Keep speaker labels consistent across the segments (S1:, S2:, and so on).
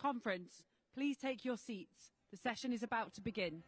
S1: Conference, please take your seats. The session is about to begin.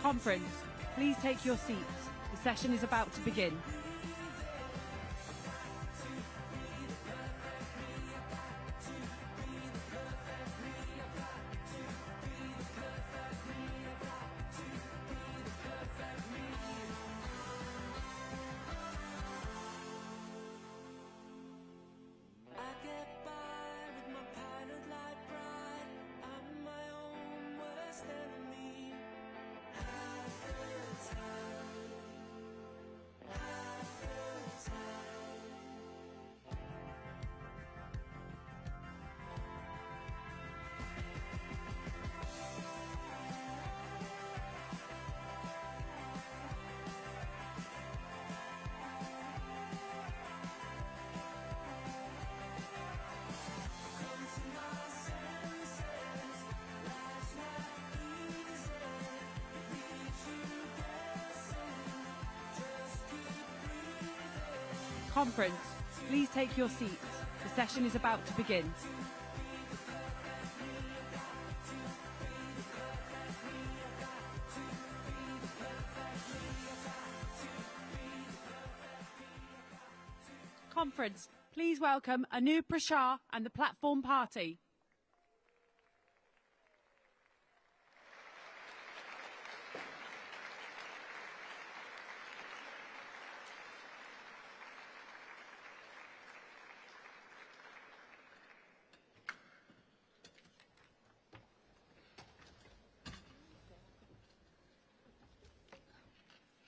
S1: Conference, please take your seats. The session is about to begin. Conference, please take your seats. The session is about to begin. Conference, please welcome Anu Prashar and the Platform Party.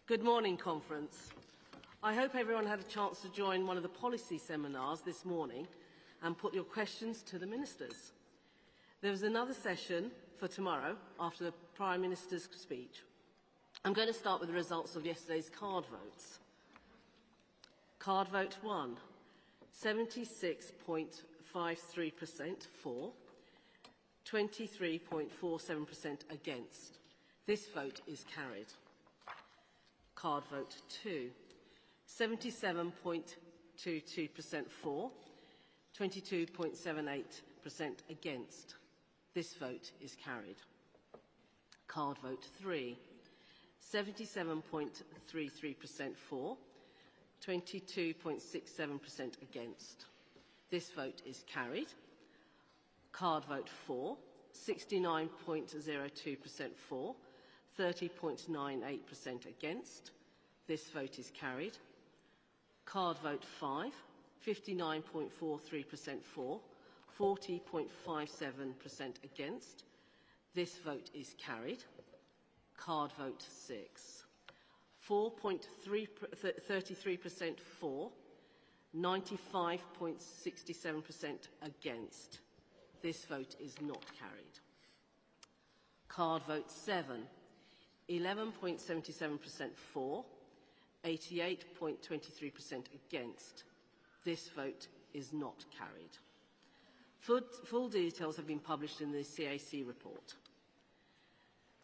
S2: Good morning, Conference. I hope everyone had a chance to join one of the policy seminars this morning and put your questions to the ministers. There is another session for tomorrow after the Prime Minister's speech. I'm going to start with the results of yesterday's card votes. Card vote 1, 76.53% for, 23.47% against. This vote is carried. Card vote 2, 77.22% for, 22.78% against. This vote is carried. Card vote 3, 77.33% for, 22.67% against. This vote is carried. Card vote 4, 69.02% for, 30.98% against. This vote is carried. Card vote 5, 59.43% for, 40.57% against. This vote is carried. Card vote 6, 4.33% for, 95.67% against. This vote is not carried. Card vote 7, 11.77% for, 88.23% against. This vote is not carried. Full details have been published in the CAC report.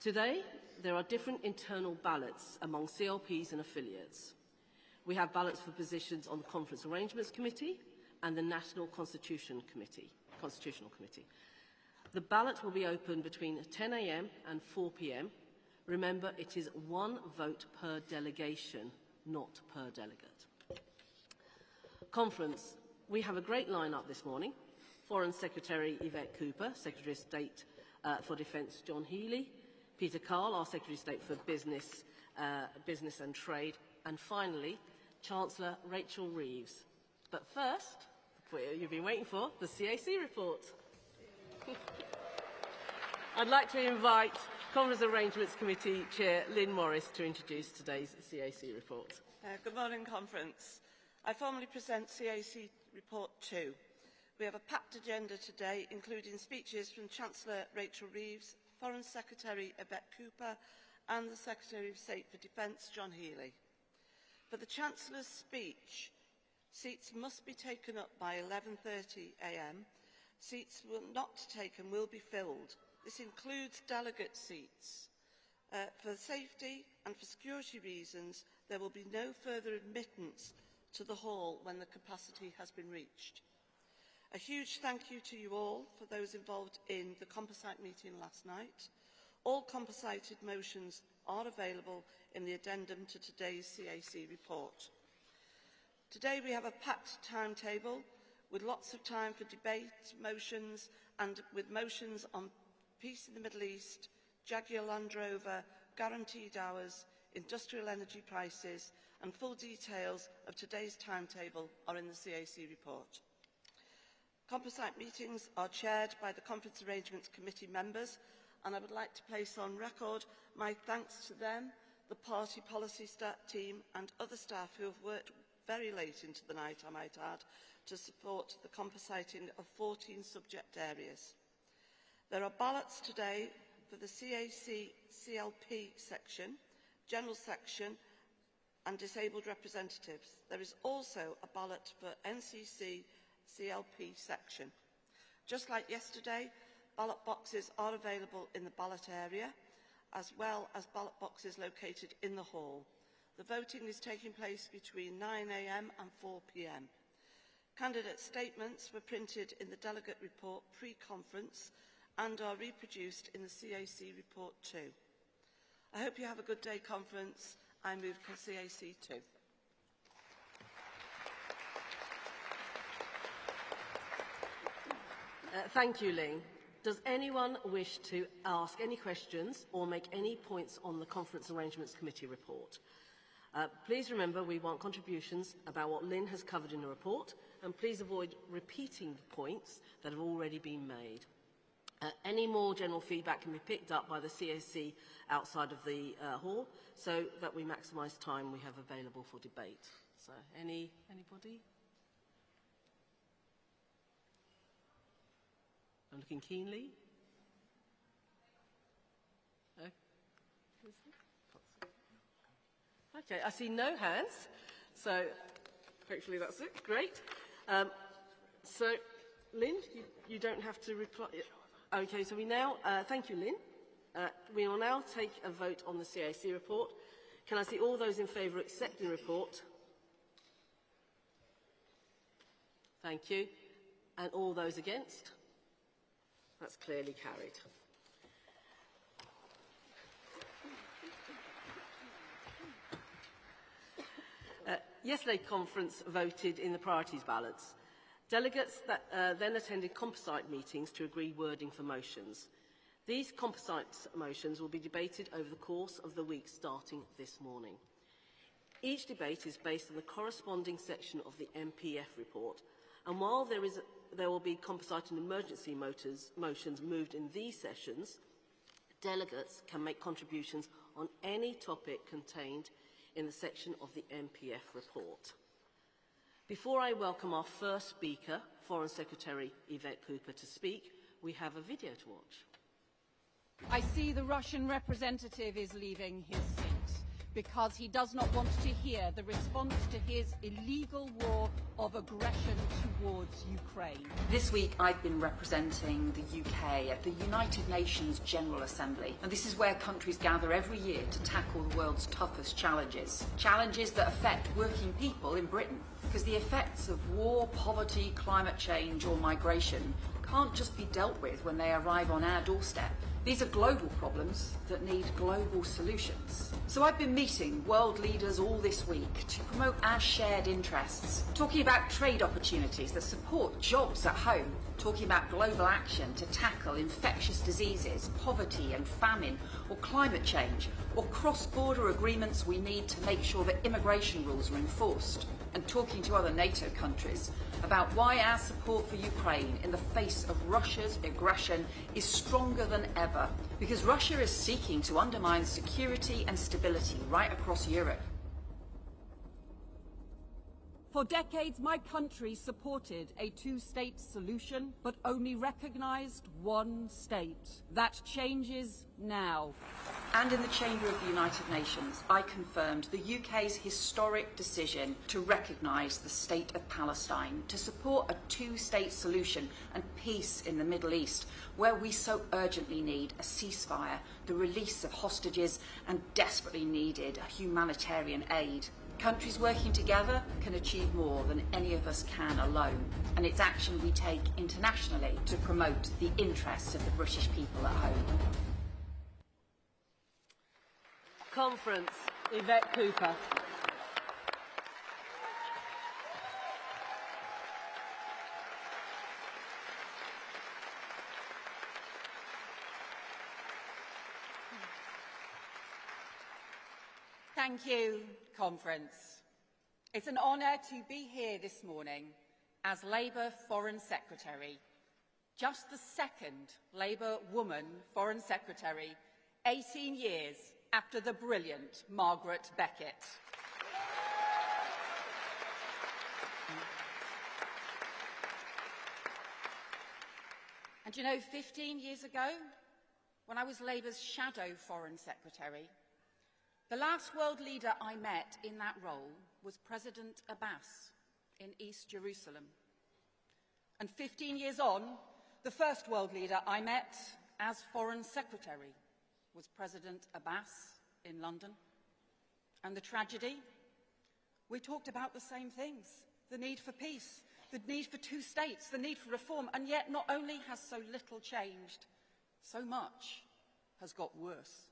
S2: Today, there are different internal ballots among CLPs and affiliates. We have ballots for positions on the Conference Arrangements Committee and the National Constitutional Committee. The ballot will be open between 10 a.m. and 4 p.m. Remember, it is one vote per delegation, not per delegate. Conference. We have a great lineup this morning. Foreign Secretary Yvette Cooper, Secretary of State for Defence John Healey, Peter Carl, our Secretary of State for Business and Trade, and finally, Chancellor Rachel Reeves. But first, you've been waiting for, the CAC report. I'd like to invite Conference Arrangements Committee Chair Lynn Morris to introduce today's CAC report.
S3: Good morning, Conference. I formally present CAC Report 2. We have a packed agenda today, including speeches from Chancellor Rachel Reeves, Foreign Secretary Yvette Cooper and the Secretary of State for Defence John Healey. For the Chancellor's speech, seats must be taken up by 11:30 a.m. Seats not taken will be filled. This includes delegate seats. For safety and for security reasons, there will be no further admittance to the hall when the capacity has been reached. A huge thank you to you all for those involved in the composite meeting last night. All composited motions are available in the addendum to today's CAC report. Today we have a packed timetable with lots of time for debate, motions, and with motions on peace in the Middle East, Jaguar Land Rover, guaranteed hours, industrial energy prices, and full details of today's timetable are in the CAC report. Composite meetings are chaired by the Conference Arrangements Committee members, and I would like to place on record my thanks to them, the party policy team and other staff who have worked very late into the night, I might add, to support the compositing of 14 subject areas. There are ballots today for the CAC CLP section, General Section and Disabled Representatives. There is also a ballot for NCC CLP section. Just like yesterday, ballot boxes are available in the ballot area, as well as ballot boxes located in the hall. The voting is taking place between 9 a.m. and 4 p.m. Candidate statements were printed in the delegate report pre-conference and are reproduced in the CAC report too. I hope you have a good day, Conference. I move CAC 2.
S2: Thank you, Ling. Does anyone wish to ask any questions or make any points on the Conference Arrangements Committee report? Please remember we want contributions about what Lynn has covered in the report, and please avoid repeating the points that have already been made. Any more general feedback can be picked up by the CAC outside of the hall, so that we maximise time we have available for debate. So, anybody? I'm looking keenly. Okay, I see no hands, so hopefully that's it. Great. So, Lynn, you don't have to reply. Okay, so we now, thank you, Lynn. We will now take a vote on the CAC report. Can I see all those in favour of accepting the report? Thank you. And all those against? That's clearly carried. Yesterday, Conference voted in the priorities ballots. Delegates that then attended composite meetings to agree wording for motions. These composite motions will be debated over the course of the week starting this morning. Each debate is based on the corresponding section of the MPF report, and while there will be composite and emergency motions moved in these sessions, delegates can make contributions on any topic contained in the section of the MPF report. Before I welcome our first speaker, Foreign Secretary Yvette Cooper, to speak, we have a video to watch.
S1: I see the Russian representative is leaving his seat because he does not want to hear the response to his illegal war of aggression towards Ukraine.
S4: This week I've been representing the UK at the United Nations General Assembly, and this is where countries gather every year to tackle the world's toughest challenges. Challenges that affect working people in Britain, because the effects of war, poverty, climate change or migration can't just be dealt with when they arrive on our doorstep. These are global problems that need global solutions. So I've been meeting world leaders all this week to promote our shared interests, talking about trade opportunities that support jobs at home, talking about global action to tackle infectious diseases, poverty and famine, or climate change, or cross-border agreements we need to make sure that immigration rules are enforced, and talking to other NATO countries about why our support for Ukraine in the face of Russia's aggression is stronger than ever, because Russia is seeking to undermine security and stability right across Europe.
S1: For decades, my country supported a two-state solution, but only recognised one state. That changes now.
S4: And in the Chamber of the United Nations, I confirmed the UK's historic decision to recognise the State of Palestine, to support a two-state solution and peace in the Middle East, where we so urgently need a ceasefire, the release of hostages, and desperately needed humanitarian aid. Countries working together can achieve more than any of us can alone, and it's action we take internationally to promote the interests of the British people at home.
S2: Conference, Yvette Cooper.
S1: Thank you, Conference. It's an honour to be here this morning as Labour Foreign Secretary, just the second Labour woman Foreign Secretary, 18 years after the brilliant Margaret Beckett. And you know, 15 years ago, when I was Labour's shadow Foreign Secretary, the last world leader I met in that role was President Abbas in East Jerusalem. And 15 years on, the first world leader I met as Foreign Secretary was President Abbas in London. And the tragedy? We talked about the same things: the need for peace, the need for two states, the need for reform, and yet not only has so little changed, so much has got worse.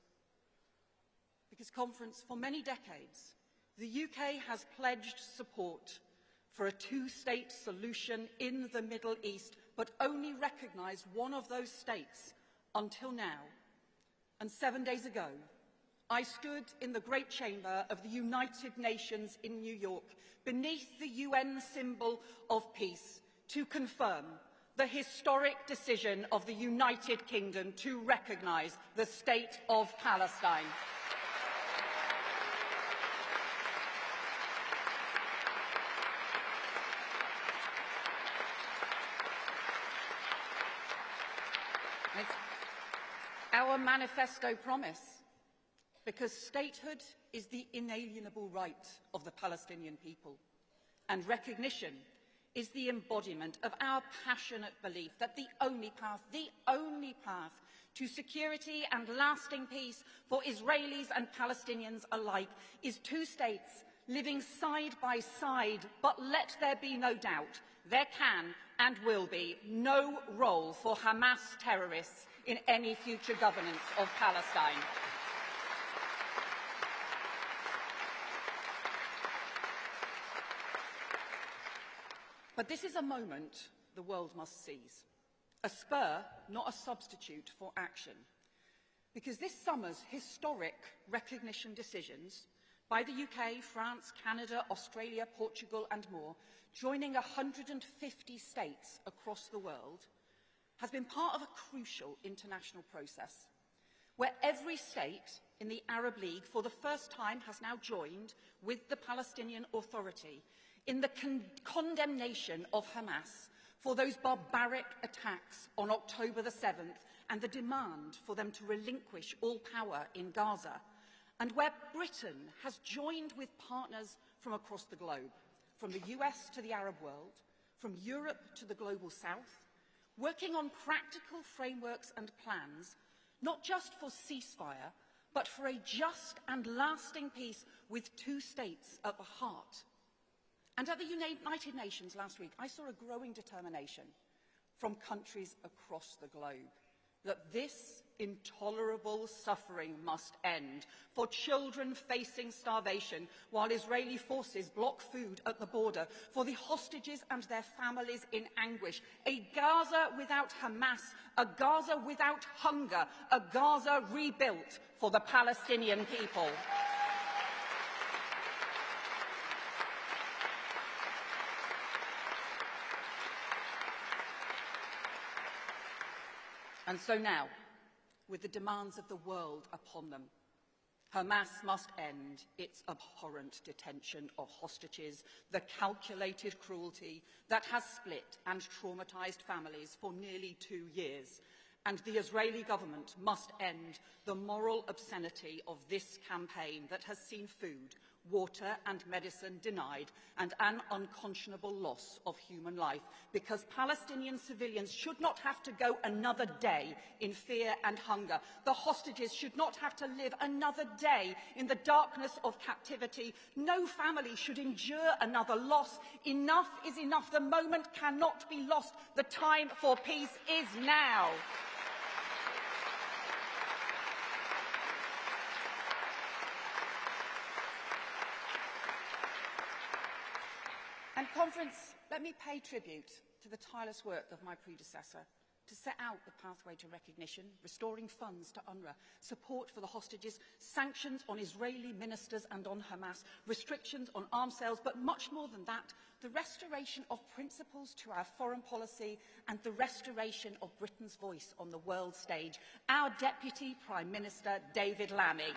S1: Because, Conference, for many decades, the UK has pledged support for a two-state solution in the Middle East, but only recognised one of those states until now. And 7 days ago, I stood in the Great Chamber of the United Nations in New York, beneath the UN symbol of peace, to confirm the historic decision of the United Kingdom to recognise the State of Palestine. Our manifesto promise, because statehood is the inalienable right of the Palestinian people, and recognition is the embodiment of our passionate belief that the only path to security and lasting peace for Israelis and Palestinians alike is two states living side by side. But let there be no doubt, there can and will be no role for Hamas terrorists in any future governance of Palestine. But this is a moment the world must seize. A spur, not a substitute for action. Because this summer's historic recognition decisions by the UK, France, Canada, Australia, Portugal and more, joining 150 states across the world, has been part of a crucial international process, where every state in the Arab League for the first time has now joined with the Palestinian Authority in the condemnation of Hamas for those barbaric attacks on October the 7th and the demand for them to relinquish all power in Gaza, and where Britain has joined with partners from across the globe, from the US to the Arab world, from Europe to the global south, working on practical frameworks and plans, not just for ceasefire, but for a just and lasting peace with two states at the heart. And at the United Nations last week, I saw a growing determination from countries across the globe, that this intolerable suffering must end for children facing starvation while Israeli forces block food at the border, for the hostages and their families in anguish, a Gaza without Hamas, a Gaza without hunger, a Gaza rebuilt for the Palestinian people. And so now, with the demands of the world upon them, Hamas must end its abhorrent detention of hostages, the calculated cruelty that has split and traumatized families for nearly 2 years. And the Israeli government must end the moral obscenity of this campaign that has seen food, water and medicine denied and an unconscionable loss of human life, because Palestinian civilians should not have to go another day in fear and hunger. The hostages should not have to live another day in the darkness of captivity. No family should endure another loss. Enough is enough. The moment cannot be lost. The time for peace is now. And Conference, let me pay tribute to the tireless work of my predecessor to set out the pathway to recognition, restoring funds to UNRWA, support for the hostages, sanctions on Israeli ministers and on Hamas, restrictions on arms sales, but much more than that, the restoration of principles to our foreign policy and the restoration of Britain's voice on the world stage. Our Deputy Prime Minister, David Lammy.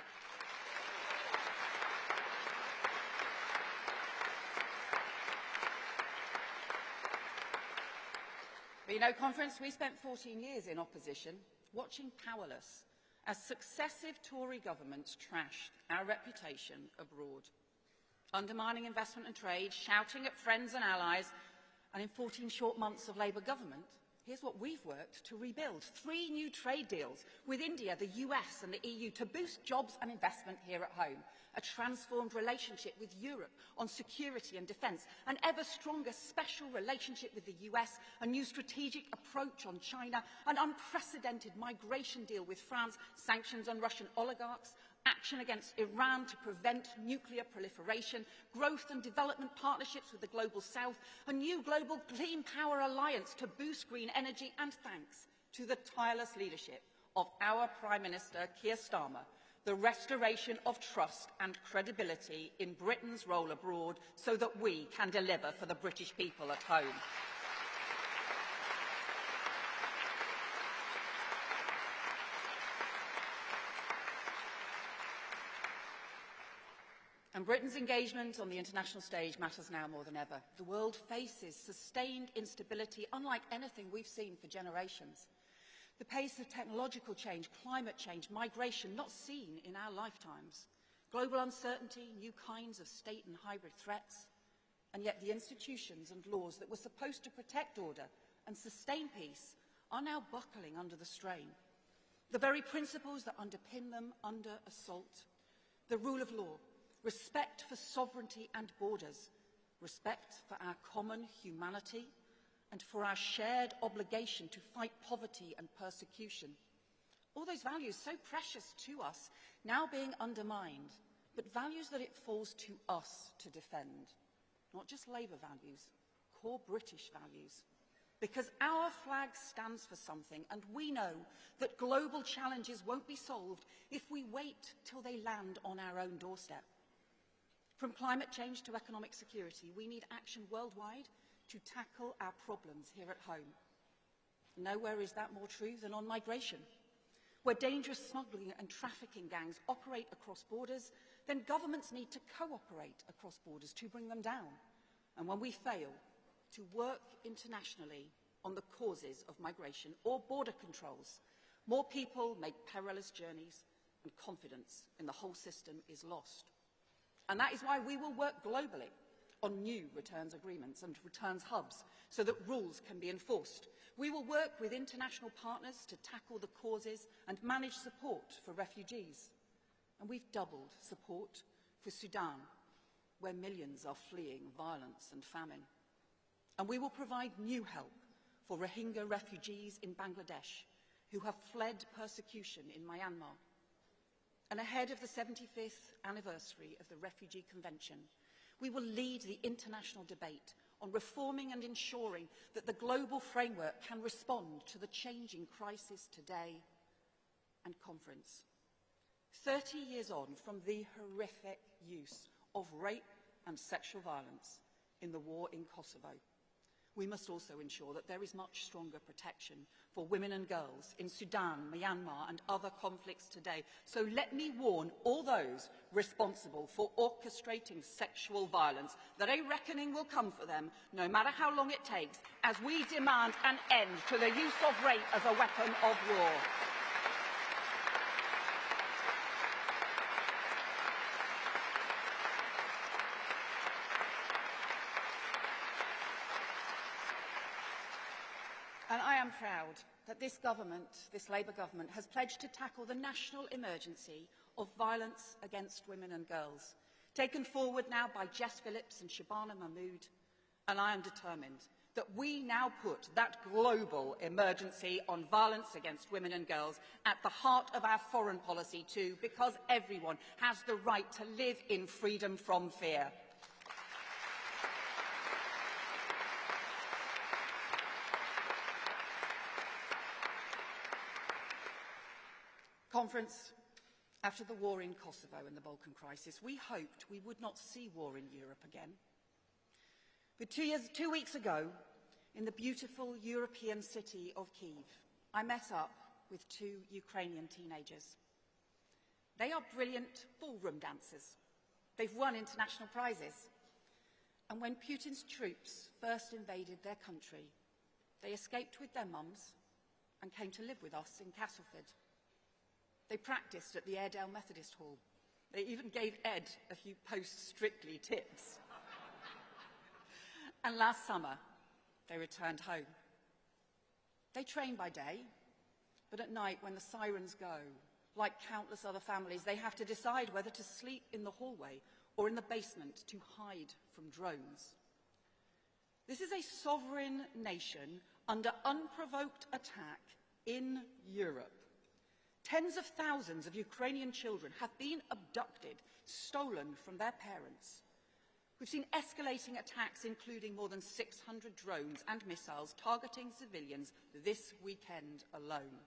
S1: But you know, Conference, we spent 14 years in opposition, watching powerless as successive Tory governments trashed our reputation abroad, undermining investment and trade, shouting at friends and allies, and in 14 short months of Labour government, here's what we've worked to rebuild. 3 new trade deals with India, the US and the EU to boost jobs and investment here at home. A transformed relationship with Europe on security and defence. An ever stronger special relationship with the US. A new strategic approach on China. An unprecedented migration deal with France. Sanctions on Russian oligarchs. Action against Iran to prevent nuclear proliferation, growth and development partnerships with the Global South, a new global clean power alliance to boost green energy, and thanks to the tireless leadership of our Prime Minister, Keir Starmer, the restoration of trust and credibility in Britain's role abroad so that we can deliver for the British people at home. And Britain's engagement on the international stage matters now more than ever. The world faces sustained instability unlike anything we've seen for generations. The pace of technological change, climate change, migration, not seen in our lifetimes. Global uncertainty, new kinds of state and hybrid threats. And yet the institutions and laws that were supposed to protect order and sustain peace are now buckling under the strain. The very principles that underpin them under assault. The rule of law, respect for sovereignty and borders, respect for our common humanity, and for our shared obligation to fight poverty and persecution. All those values so precious to us now being undermined, but values that it falls to us to defend. Not just Labour values, core British values. Because our flag stands for something, and we know that global challenges won't be solved if we wait till they land on our own doorstep. From climate change to economic security, we need action worldwide to tackle our problems here at home. Nowhere is that more true than on migration. Where dangerous smuggling and trafficking gangs operate across borders, then governments need to cooperate across borders to bring them down. And when we fail to work internationally on the causes of migration or border controls, more people make perilous journeys and confidence in the whole system is lost. And that is why we will work globally on new returns agreements and returns hubs so that rules can be enforced. We will work with international partners to tackle the causes and manage support for refugees. And we've doubled support for Sudan, where millions are fleeing violence and famine. And we will provide new help for Rohingya refugees in Bangladesh who have fled persecution in Myanmar. And ahead of the 75th anniversary of the Refugee Convention, we will lead the international debate on reforming and ensuring that the global framework can respond to the changing crisis today. And conference. 30 years on from the horrific use of rape and sexual violence in the war in Kosovo, we must also ensure that there is much stronger protection for women and girls in Sudan, Myanmar and other conflicts today. So let me warn all those responsible for orchestrating sexual violence that a reckoning will come for them, no matter how long it takes, as we demand an end to the use of rape as a weapon of war. And I am proud that this government, this Labour government, has pledged to tackle the national emergency of violence against women and girls, taken forward now by Jess Phillips and Shabana Mahmood. And I am determined that we now put that global emergency on violence against women and girls at the heart of our foreign policy too, because everyone has the right to live in freedom from fear. Conference, after the war in Kosovo and the Balkan crisis, we hoped we would not see war in Europe again. But 2 weeks ago, in the beautiful European city of Kyiv, I met up with 2 Ukrainian teenagers. They are brilliant ballroom dancers. They've won international prizes. And when Putin's troops first invaded their country, they escaped with their mums and came to live with us in Castleford. They practiced at the Airedale Methodist Hall. They even gave Ed a few post-Strictly tips. And last summer, they returned home. They train by day, but at night when the sirens go, like countless other families, they have to decide whether to sleep in the hallway or in the basement to hide from drones. This is a sovereign nation under unprovoked attack in Europe. Tens of thousands of Ukrainian children have been abducted, stolen from their parents. We've seen escalating attacks, including more than 600 drones and missiles targeting civilians this weekend alone.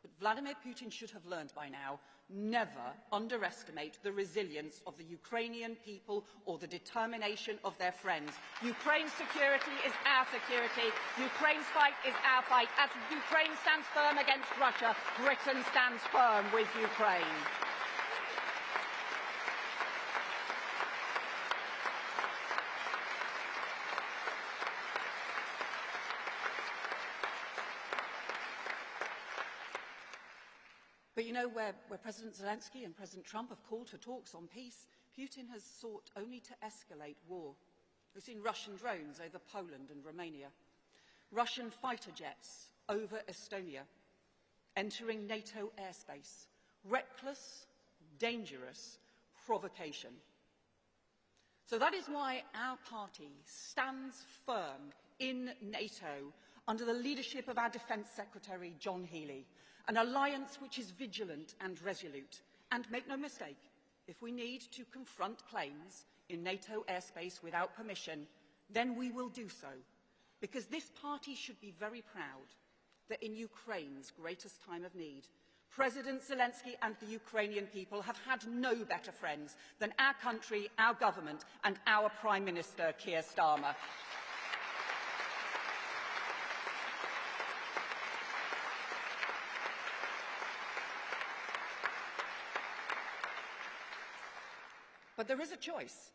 S1: But Vladimir Putin should have learned by now, never underestimate the resilience of the Ukrainian people or the determination of their friends. Ukraine's security is our security. Ukraine's fight is our fight. As Ukraine stands firm against Russia, Britain stands firm with Ukraine. But you know, where President Zelensky and President Trump have called for talks on peace, Putin has sought only to escalate war. We've seen Russian drones over Poland and Romania, Russian fighter jets over Estonia, entering NATO airspace, reckless, dangerous provocation. So that is why our party stands firm in NATO under the leadership of our Defence Secretary, John Healey, an alliance which is vigilant and resolute. And make no mistake, if we need to confront planes in NATO airspace without permission, then we will do so, because this party should be very proud that in Ukraine's greatest time of need, President Zelensky and the Ukrainian people have had no better friends than our country, our government, and our Prime Minister, Keir Starmer. But there is a choice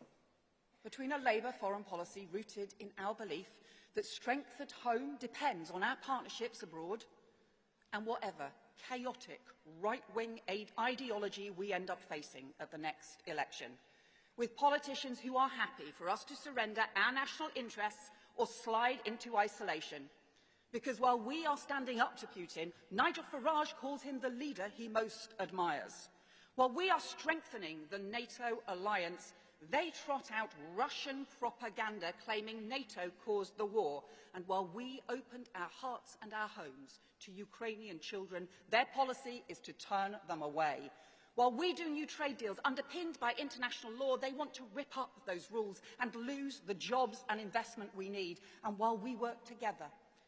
S1: between a Labour foreign policy rooted in our belief that strength at home depends on our partnerships abroad and whatever chaotic right-wing ideology we end up facing at the next election, with politicians who are happy for us to surrender our national interests or slide into isolation. Because while we are standing up to Putin, Nigel Farage calls him the leader he most admires. While we are strengthening the NATO alliance, They trot out Russian propaganda claiming NATO caused the war. And while we opened our hearts and our homes to Ukrainian children, their policy is to turn them away. While we do new trade deals underpinned by international law, they want to rip up those rules and lose the jobs and investment we need. And while we work together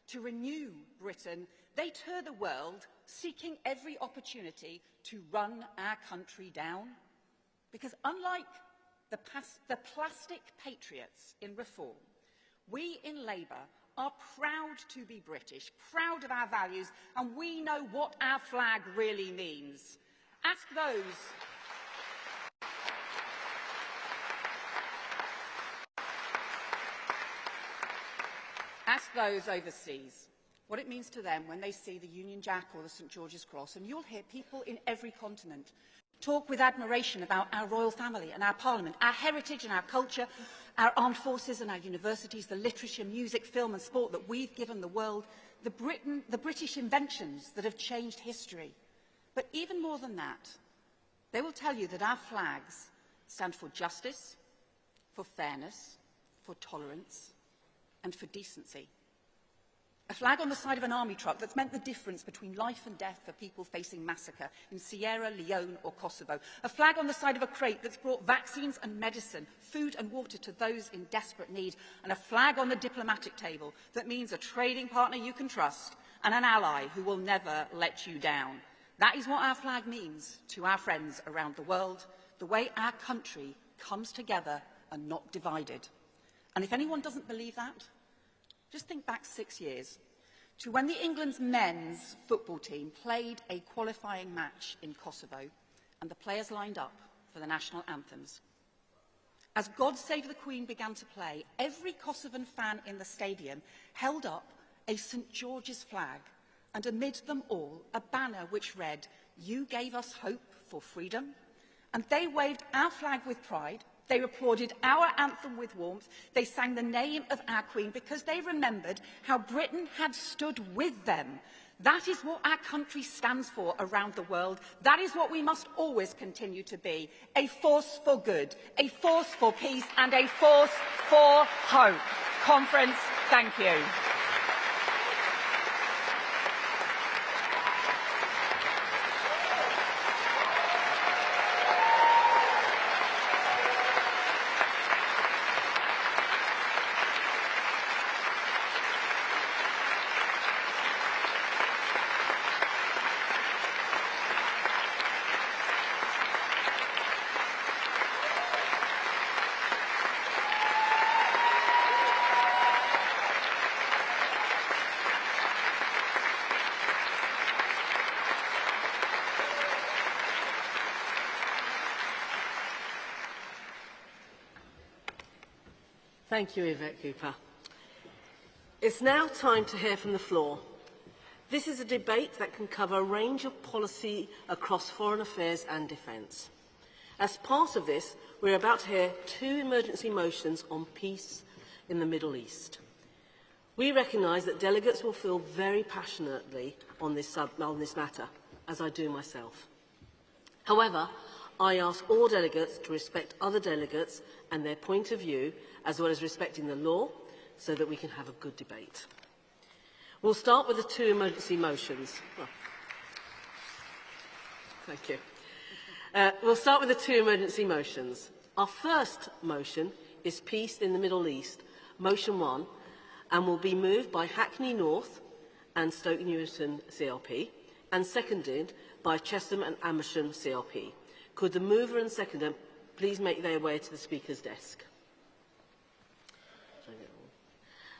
S1: to renew Britain, they tour the world seeking every opportunity to run our country down. Because unlike the plastic patriots in Reform, we in Labour are proud to be British, proud of our values, and we know what our flag really means. Ask those overseas what it means to them when they see the Union Jack or the St George's Cross, and you'll hear people in every continent talk with admiration about our royal family and our parliament, our heritage and our culture, our armed forces and our universities, the literature, music, film and sport that we've given the world, the British inventions that have changed history. But even more than that, they will tell you that our flags stand for justice, for fairness, for tolerance and for decency. A flag on the side of an army truck that's meant the difference between life and death for people facing massacre in Sierra Leone or Kosovo. A flag on the side of a crate that's brought vaccines and medicine, food and water to those in desperate need. And a flag on the diplomatic table that means a trading partner you can trust and an ally who will never let you down. That is what our flag means to our friends around the world, the way our country comes together and not divided. And if anyone doesn't believe that, just think back 6 years to when the England's men's football team played a qualifying match in Kosovo and the players lined up for the national anthems. As God Save the Queen began to play, every Kosovan fan in the stadium held up a St George's flag, and amid them all a banner which read, "You gave us hope for freedom." And they waved our flag with pride. They applauded our anthem with warmth. They sang the name of our Queen because they remembered how Britain had stood with them. That is what our country stands for around the world. That is what we must always continue to be. A force for good, a force for peace, and a force for hope. Conference, thank you.
S2: Thank you, Yvette Cooper. It's now time to hear from the floor. This is a debate that can cover a range of policy across foreign affairs and defence. As part of this, we're about to hear 2 emergency motions on peace in the Middle East. We recognise that delegates will feel very passionately on this matter, as I do myself. However, I ask all delegates to respect other delegates and their point of view, as well as respecting the law, so that we can have a good debate. We'll start with the 2 emergency motions. Oh. Thank you. We'll start with the 2 emergency motions. Our first motion is Peace in the Middle East, Motion 1, and will be moved by Hackney North and Stoke Newington CLP, and seconded by Chesham and Amersham CLP. Could the mover and seconder please make their way to the Speaker's desk?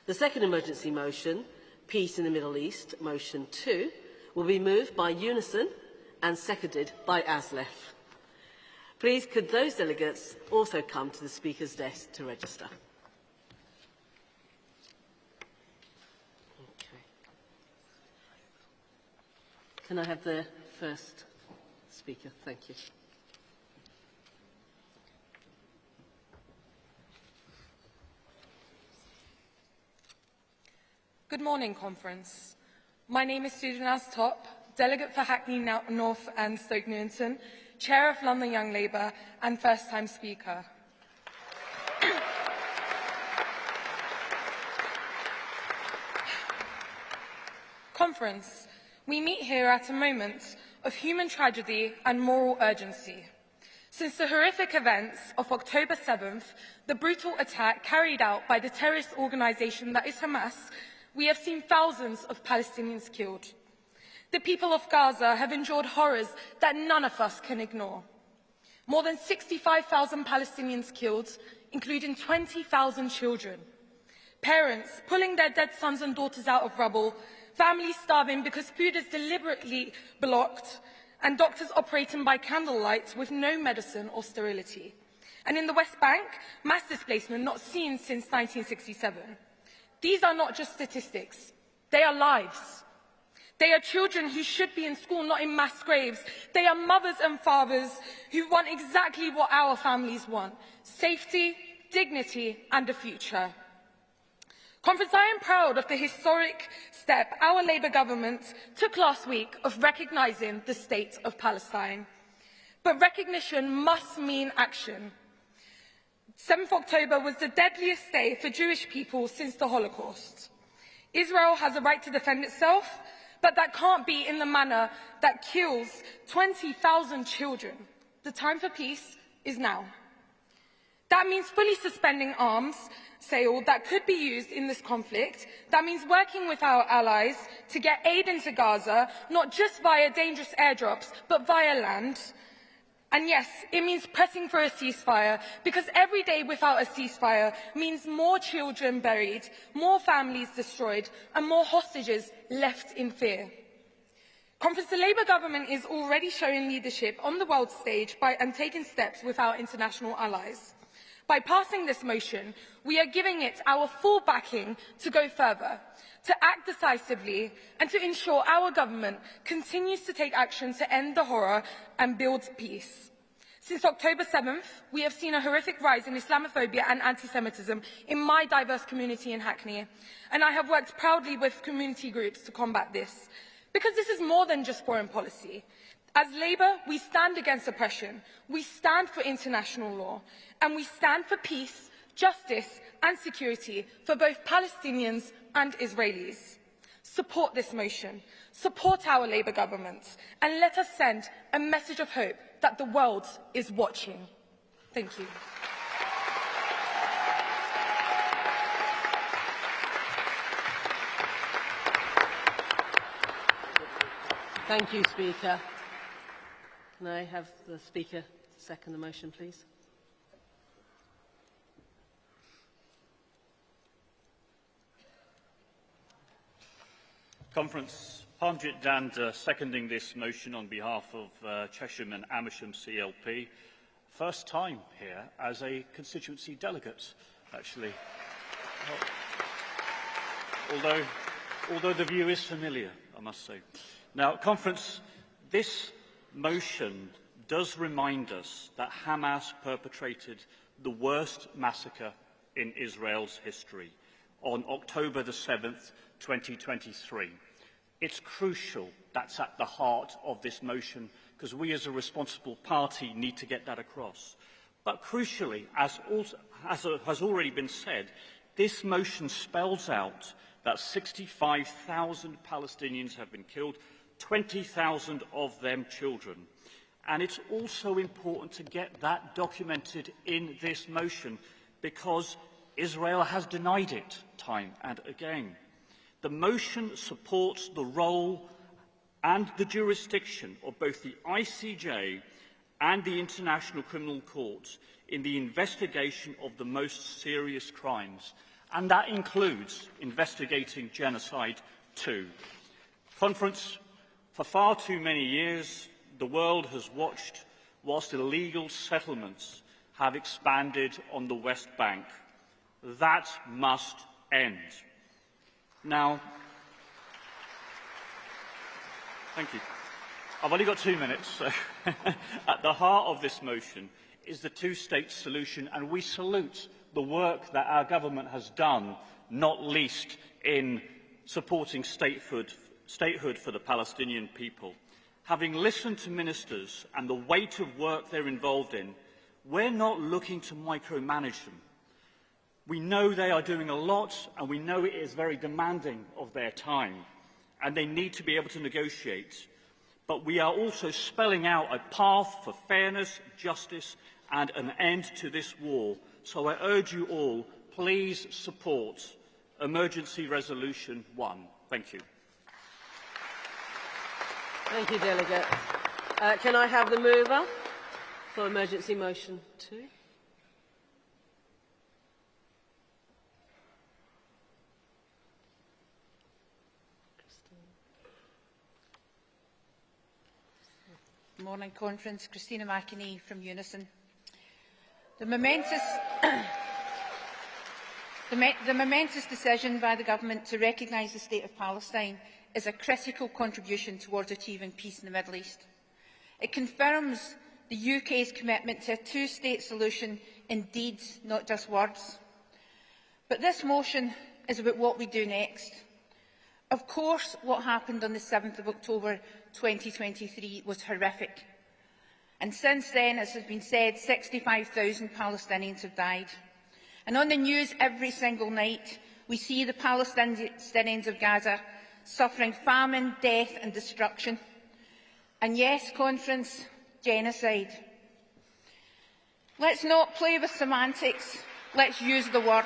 S2: The second emergency motion, Peace in the Middle East, Motion 2, will be moved by Unison and seconded by Aslef. Please, could those delegates also come to the Speaker's desk to register? Okay. Can I have the first speaker? Thank you.
S5: Good morning, Conference. My name is Susan Top, Delegate for Hackney North and Stoke Newington, Chair of London Young Labour and first-time Speaker. Conference, we meet here at a moment of human tragedy and moral urgency. Since the horrific events of October 7th, the brutal attack carried out by the terrorist organisation that is Hamas, we have seen thousands of Palestinians killed. The people of Gaza have endured horrors that none of us can ignore. More than 65,000 Palestinians killed, including 20,000 children. Parents pulling their dead sons and daughters out of rubble, families starving because food is deliberately blocked, and doctors operating by candlelight with no medicine or sterility. And in the West Bank, mass displacement not seen since 1967. These are not just statistics, they are lives. They are children who should be in school, not in mass graves. They are mothers and fathers who want exactly what our families want: safety, dignity, and a future. Conference, I am proud of the historic step our Labour government took last week of recognising the state of Palestine. But recognition must mean action. 7th October was the deadliest day for Jewish people since the Holocaust. Israel has a right to defend itself, but that can't be in the manner that kills 20,000 children. The time for peace is now. That means fully suspending arms sale that could be used in this conflict. That means working with our allies to get aid into Gaza, not just via dangerous airdrops, but via land. And yes, it means pressing for a ceasefire, because every day without a ceasefire means more children buried, more families destroyed, and more hostages left in fear. Conference, the Labour government is already showing leadership on the world stage and taking steps with our international allies. By passing this motion, we are giving it our full backing to go further, to act decisively, and to ensure our government continues to take action to end the horror and build peace. Since October 7th, we have seen a horrific rise in Islamophobia and anti-Semitism in my diverse community in Hackney, and I have worked proudly with community groups to combat this, because this is more than just foreign policy. As Labour, we stand against oppression, we stand for international law, and we stand for peace, justice and security for both Palestinians and Israelis. Support this motion, support our Labour government, and let us send a message of hope that the world is watching. Thank you.
S2: Thank you, Speaker. Can I have the Speaker second the motion, please?
S6: Conference, Parmjit Dand seconding this motion on behalf of Chesham and Amersham CLP. First time here as a constituency delegate, actually. Although the view is familiar, I must say. Now, Conference, this motion does remind us that Hamas perpetrated the worst massacre in Israel's history on October the 7th, 2023. It's crucial that's at the heart of this motion, because we as a responsible party need to get that across. But crucially, as has already been said, this motion spells out that 65,000 Palestinians have been killed, 20,000 of them children. And it's also important to get that documented in this motion, because Israel has denied it time and again. The motion supports the role and the jurisdiction of both the ICJ and the International Criminal Court in the investigation of the most serious crimes, and that includes investigating genocide too. Conference, for far too many years, the world has watched whilst illegal settlements have expanded on the West Bank. That must end. Now, thank you. I've only got 2 minutes. So at the heart of this motion is the two-state solution, and we salute the work that our government has done, not least in supporting statehood for the Palestinian people. Having listened to ministers and the weight of work they're involved in, we're not looking to micromanage them. We know they are doing a lot, and we know it is very demanding of their time. and they need to be able to negotiate. But we are also spelling out a path for fairness, justice, and an end to this war. So I urge you all, please support Emergency Resolution 1. Thank you.
S2: Thank you, Delegate. Can I have the mover for Emergency Motion 2?
S7: Morning, Conference. Christina McInerney from Unison. The momentous decision by the Government to recognise the State of Palestine is a critical contribution towards achieving peace in the Middle East. It confirms the UK's commitment to a two-state solution in deeds, not just words. But this motion is about what we do next. Of course, what happened on the 7th of October 2023 was horrific. And since then, as has been said, 65,000 Palestinians have died. And on the news every single night, we see the Palestinians of Gaza suffering famine, death and destruction. And yes, Conference, genocide. Let's not play with semantics. Let's use the word.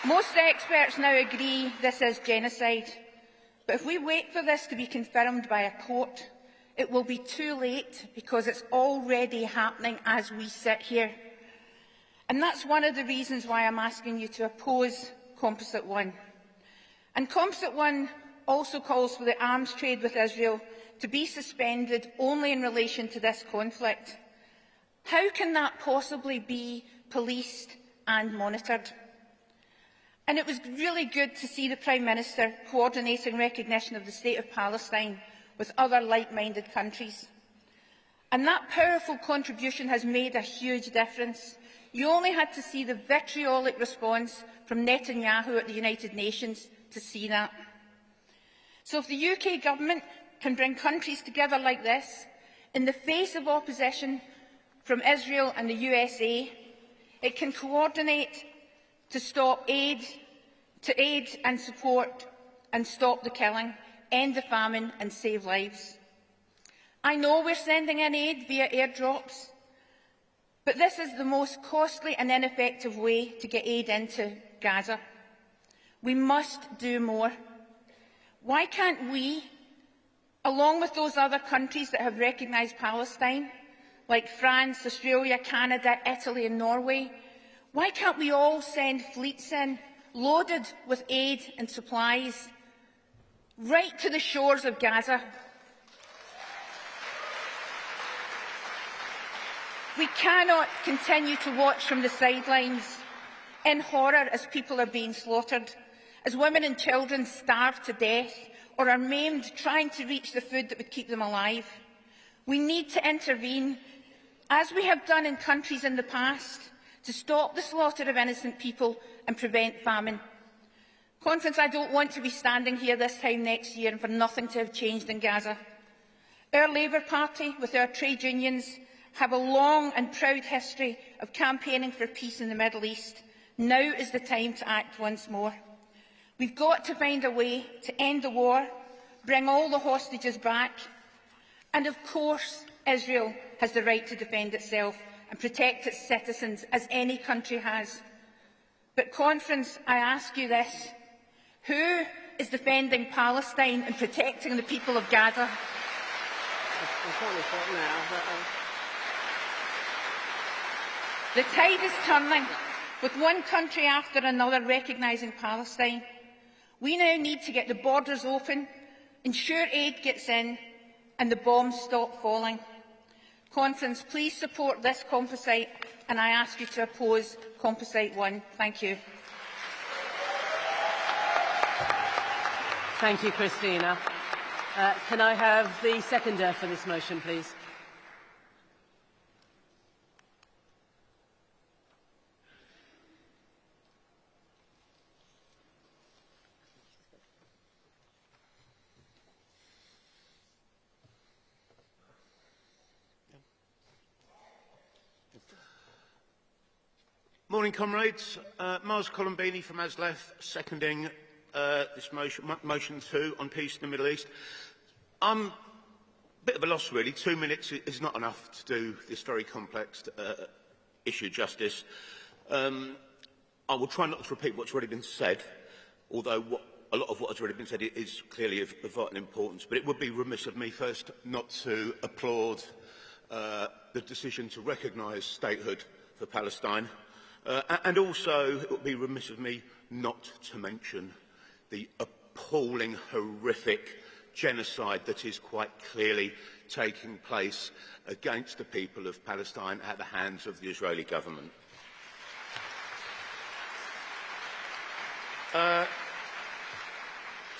S7: Most experts now agree this is genocide. But if we wait for this to be confirmed by a court, it will be too late because it's already happening as we sit here. And that's one of the reasons why I'm asking you to oppose Composite 1. And Composite 1 also calls for the arms trade with Israel to be suspended only in relation to this conflict. How can that possibly be policed and monitored? And it was really good to see the Prime Minister coordinating recognition of the State of Palestine with other like-minded countries. And that powerful contribution has made a huge difference. You only had to see the vitriolic response from Netanyahu at the United Nations to see that. So if the UK Government can bring countries together like this, in the face of opposition from Israel and the USA, it can coordinate to stop aid and support and stop the killing, end the famine and save lives. I know we're sending in aid via airdrops, but this is the most costly and ineffective way to get aid into Gaza. We must do more. Why can't we, along with those other countries that have recognised Palestine, like France, Australia, Canada, Italy and Norway, why can't we all send fleets in, loaded with aid and supplies, right to the shores of Gaza? We cannot continue to watch from the sidelines in horror as people are being slaughtered, as women and children starve to death or are maimed trying to reach the food that would keep them alive. We need to intervene, as we have done in countries in the past, to stop the slaughter of innocent people and prevent famine. Conference, I don't want to be standing here this time next year and for nothing to have changed in Gaza. Our Labour Party, with our trade unions, have a long and proud history of campaigning for peace in the Middle East. Now is the time to act once more. We've got to find a way to end the war, bring all the hostages back, and of course Israel has the right to defend itself and protect its citizens, as any country has. But, Conference, I ask you this. Who is defending Palestine and protecting the people of Gaza? The tide is turning, with one country after another recognising Palestine. We now need to get the borders open, ensure aid gets in, and the bombs stop falling. Conference, please support this composite, and I ask you to oppose Composite 1. Thank you.
S2: Thank you, Christina. Can I have the seconder for this motion, please?
S8: Morning, comrades. Miles Colombini from ASLEF, seconding this motion 2 on peace in the Middle East. I'm a bit of a loss, really. 2 minutes is not enough to do this very complex issue justice. I will try not to repeat what's already been said, although a lot of what has already been said is clearly of vital importance. But it would be remiss of me first not to applaud the decision to recognise statehood for Palestine. And also, it would be remiss of me not to mention the appalling, horrific genocide that is quite clearly taking place against the people of Palestine at the hands of the Israeli government.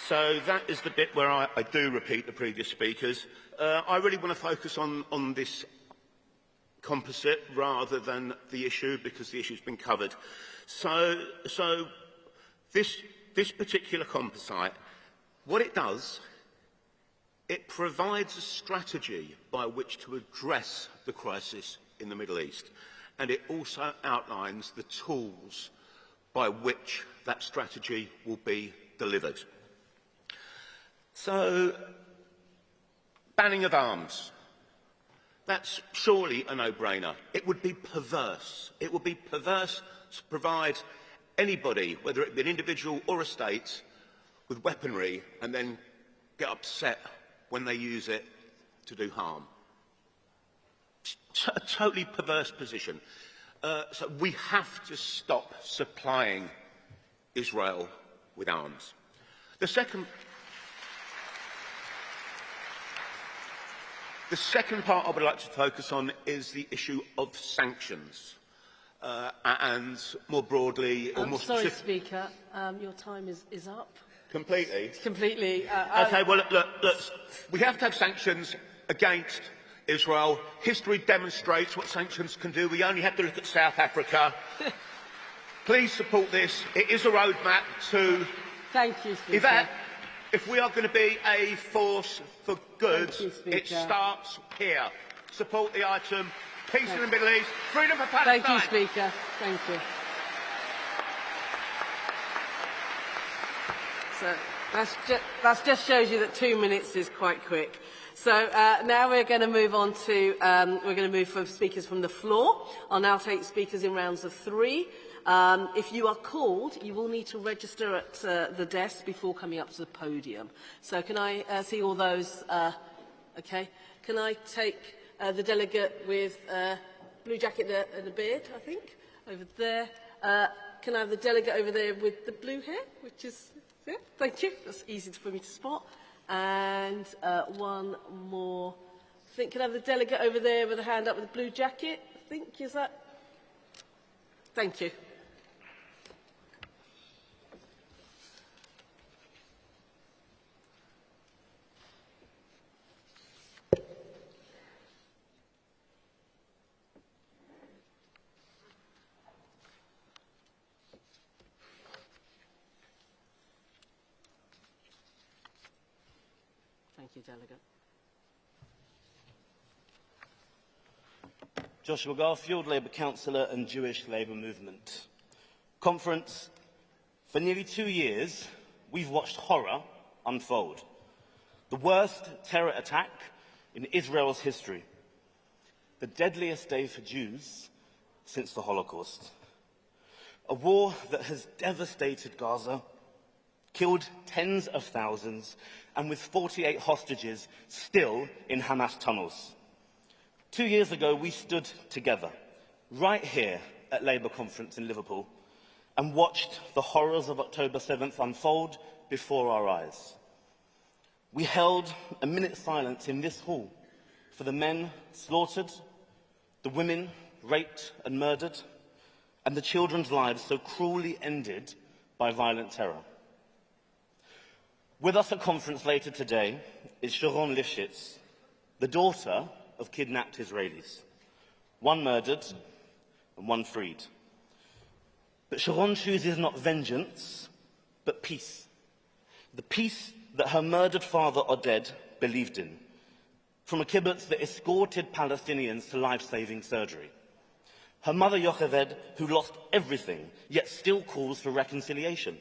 S8: So that is the bit where I do repeat the previous speakers. I really want to focus on this composite rather than the issue, because the issue's been covered. So this particular composite, what it does, it provides a strategy by which to address the crisis in the Middle East, and it also outlines the tools by which that strategy will be delivered. So, banning of arms. That's surely a no-brainer. It would be perverse. It would be perverse to provide anybody, whether it be an individual or a state, with weaponry and then get upset when they use it to do harm. A totally perverse position. So we have to stop supplying Israel with arms. The second part I would like to focus on is the issue of sanctions, and more broadly, or more
S2: sorry, Speaker, your time is up.
S8: Completely?
S2: Completely.
S8: OK, well, look, we have to have sanctions against Israel. History demonstrates what sanctions can do. We only have to look at South Africa. Please support this. It is a roadmap to...
S2: Thank you, Speaker.
S8: Yvette, if we are going to be a force for good, it starts here. Support the item. Peace in the Middle East. Freedom for Palestine.
S2: Thank you, Speaker. Thank you. So that just shows you that 2 minutes is quite quick. So now we're going to move on to for speakers from the floor. I'll now take speakers in rounds of 3. If you are called, you will need to register at the desk before coming up to the podium. So can I see all those? Okay. Can I take the delegate with blue jacket and a beard, I think, over there? Can I have the delegate over there with the blue hair, which is... Yeah, thank you. That's easy for me to spot. And one more. I think, can I have the delegate over there with a hand up with the blue jacket? I think, is that... Thank you. Thank you, Delegate.
S9: Joshua Garfield, Labour Councillor and Jewish Labour Movement. Conference. For nearly 2 years, we've watched horror unfold. The worst terror attack in Israel's history. The deadliest day for Jews since the Holocaust. A war that has devastated Gaza, killed tens of thousands, and with 48 hostages still in Hamas tunnels. 2 years ago, we stood together, right here at Labour Conference in Liverpool, and watched the horrors of October 7th unfold before our eyes. We held a minute's silence in this hall for the men slaughtered, the women raped and murdered, and the children's lives so cruelly ended by violent terror. With us at conference later today is Sharon Lifshitz, the daughter of kidnapped Israelis, one murdered and one freed. But Sharon chooses not vengeance, but peace. The peace that her murdered father Oded believed in, from a kibbutz that escorted Palestinians to life-saving surgery. Her mother Yocheved, who lost everything, yet still calls for reconciliation.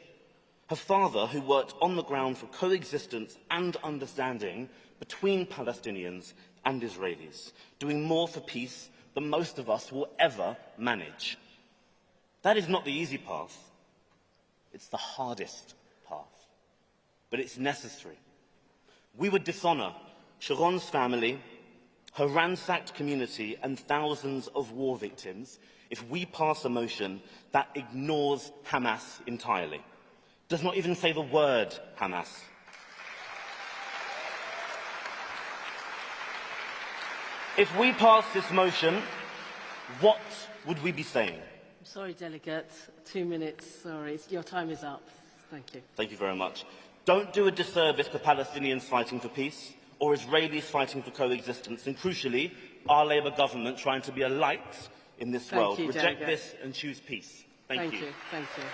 S9: Her father, who worked on the ground for coexistence and understanding between Palestinians and Israelis, doing more for peace than most of us will ever manage. That is not the easy path. It's the hardest path. But it's necessary. We would dishonour Sharon's family, her ransacked community and thousands of war victims if we pass a motion that ignores Hamas entirely. Does not even say the word Hamas. If we pass this motion, what would we be saying?
S2: I'm sorry, Delegate. 2 minutes. Sorry, your time is up. Thank you.
S9: Thank you very much. Don't do a disservice to Palestinians fighting for peace or Israelis fighting for coexistence, and crucially, our Labour government trying to be a light in this world. Reject this and choose peace. Thank you.
S2: Thank you.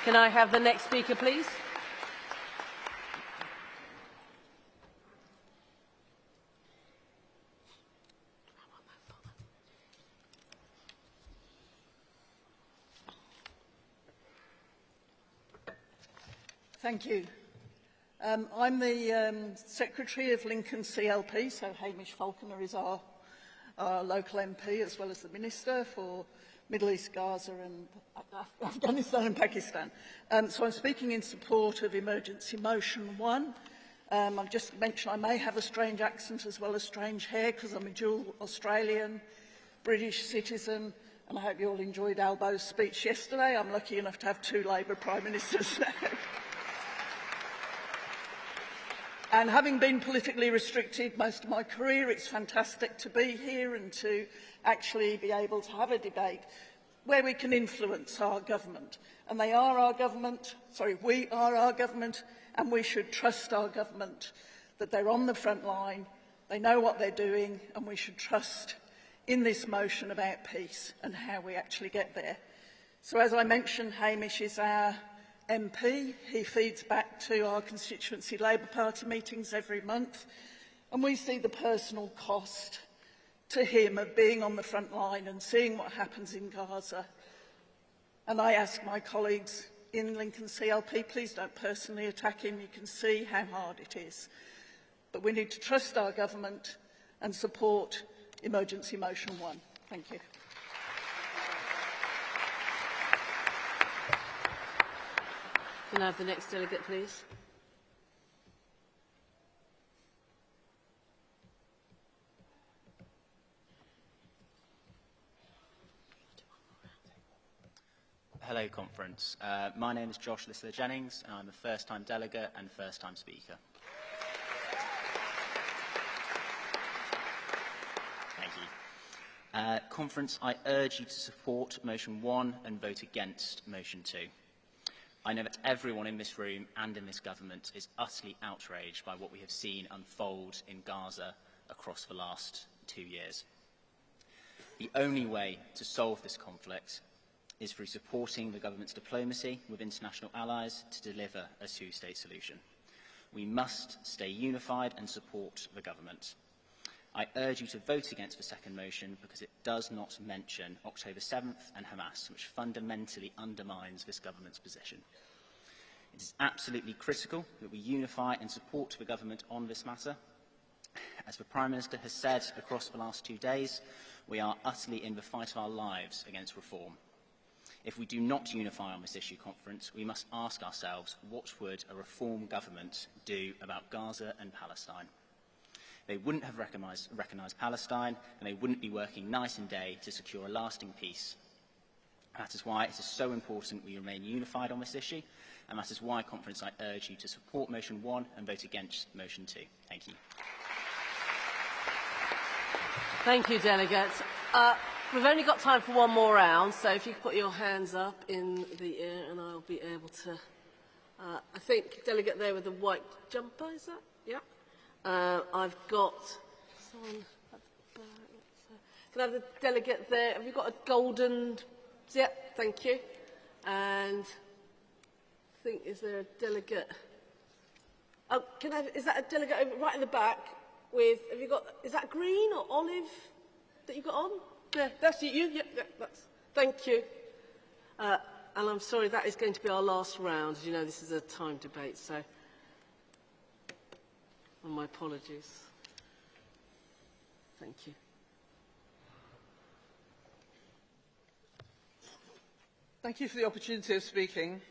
S2: Can I have the next speaker, please?
S10: Thank you. I'm the Secretary of Lincoln CLP, so Hamish Falconer is our local MP, as well as the Minister for Middle East, Gaza and Afghanistan and Pakistan. So I'm speaking in support of Emergency Motion 1. I've just mentioned I may have a strange accent as well as strange hair because I'm a dual Australian, British citizen, and I hope you all enjoyed Albo's speech yesterday. I'm lucky enough to have 2 Labour Prime Ministers now. And having been politically restricted most of my career, it's fantastic to be here and to actually be able to have a debate where we can influence our government. And they are our government, we are our government, and we should trust our government that they're on the front line, they know what they're doing, and we should trust in this motion about peace and how we actually get there. So as I mentioned, Hamish is our MP. He feeds back to our constituency Labour Party meetings every month, and we see the personal cost to him of being on the front line and seeing what happens in Gaza. And I ask my colleagues in Lincoln CLP, please don't personally attack him. You can see how hard it is. But we need to trust our government and support Emergency Motion 1. Thank you.
S2: Can I have the next delegate, please?
S11: Hello, Conference. My name is Josh Lissler-Jennings, and I'm a first-time delegate and first-time speaker. Thank you. Conference, I urge you to support Motion 1 and vote against Motion 2. I know that everyone in this room and in this government is utterly outraged by what we have seen unfold in Gaza across the last 2 years. The only way to solve this conflict is through supporting the government's diplomacy with international allies to deliver a two-state solution. We must stay unified and support the government. I urge you to vote against the second motion because it does not mention October 7th and Hamas, which fundamentally undermines this government's position. It is absolutely critical that we unify and support the government on this matter. As the Prime Minister has said across the last 2 days, we are utterly in the fight of our lives against reform. If we do not unify on this issue, Conference, we must ask ourselves, what would a reform government do about Gaza and Palestine? They wouldn't have recognised Palestine, and they wouldn't be working night and day to secure a lasting peace. That is why it is so important we remain unified on this issue, and that is why, Conference, I urge you to support Motion 1 and vote against Motion 2. Thank you.
S2: Thank you, delegates. We've only got time for one more round, so if you could put your hands up in the air and I'll be able to... I think delegate there with the white jumper, is that? Yeah. I've got someone at the back. Can I have the delegate there? Have you got a golden... Yeah, thank you. And I think, is there a delegate... Oh, is that a delegate over, right in the back with... Have you got... Is that green or olive? that you got on? Yeah, that's you. Yeah, thank you. And I'm sorry, that is going to be our last round. As you know, this is a time debate, so my apologies. Thank you.
S10: Thank you for the opportunity of speaking.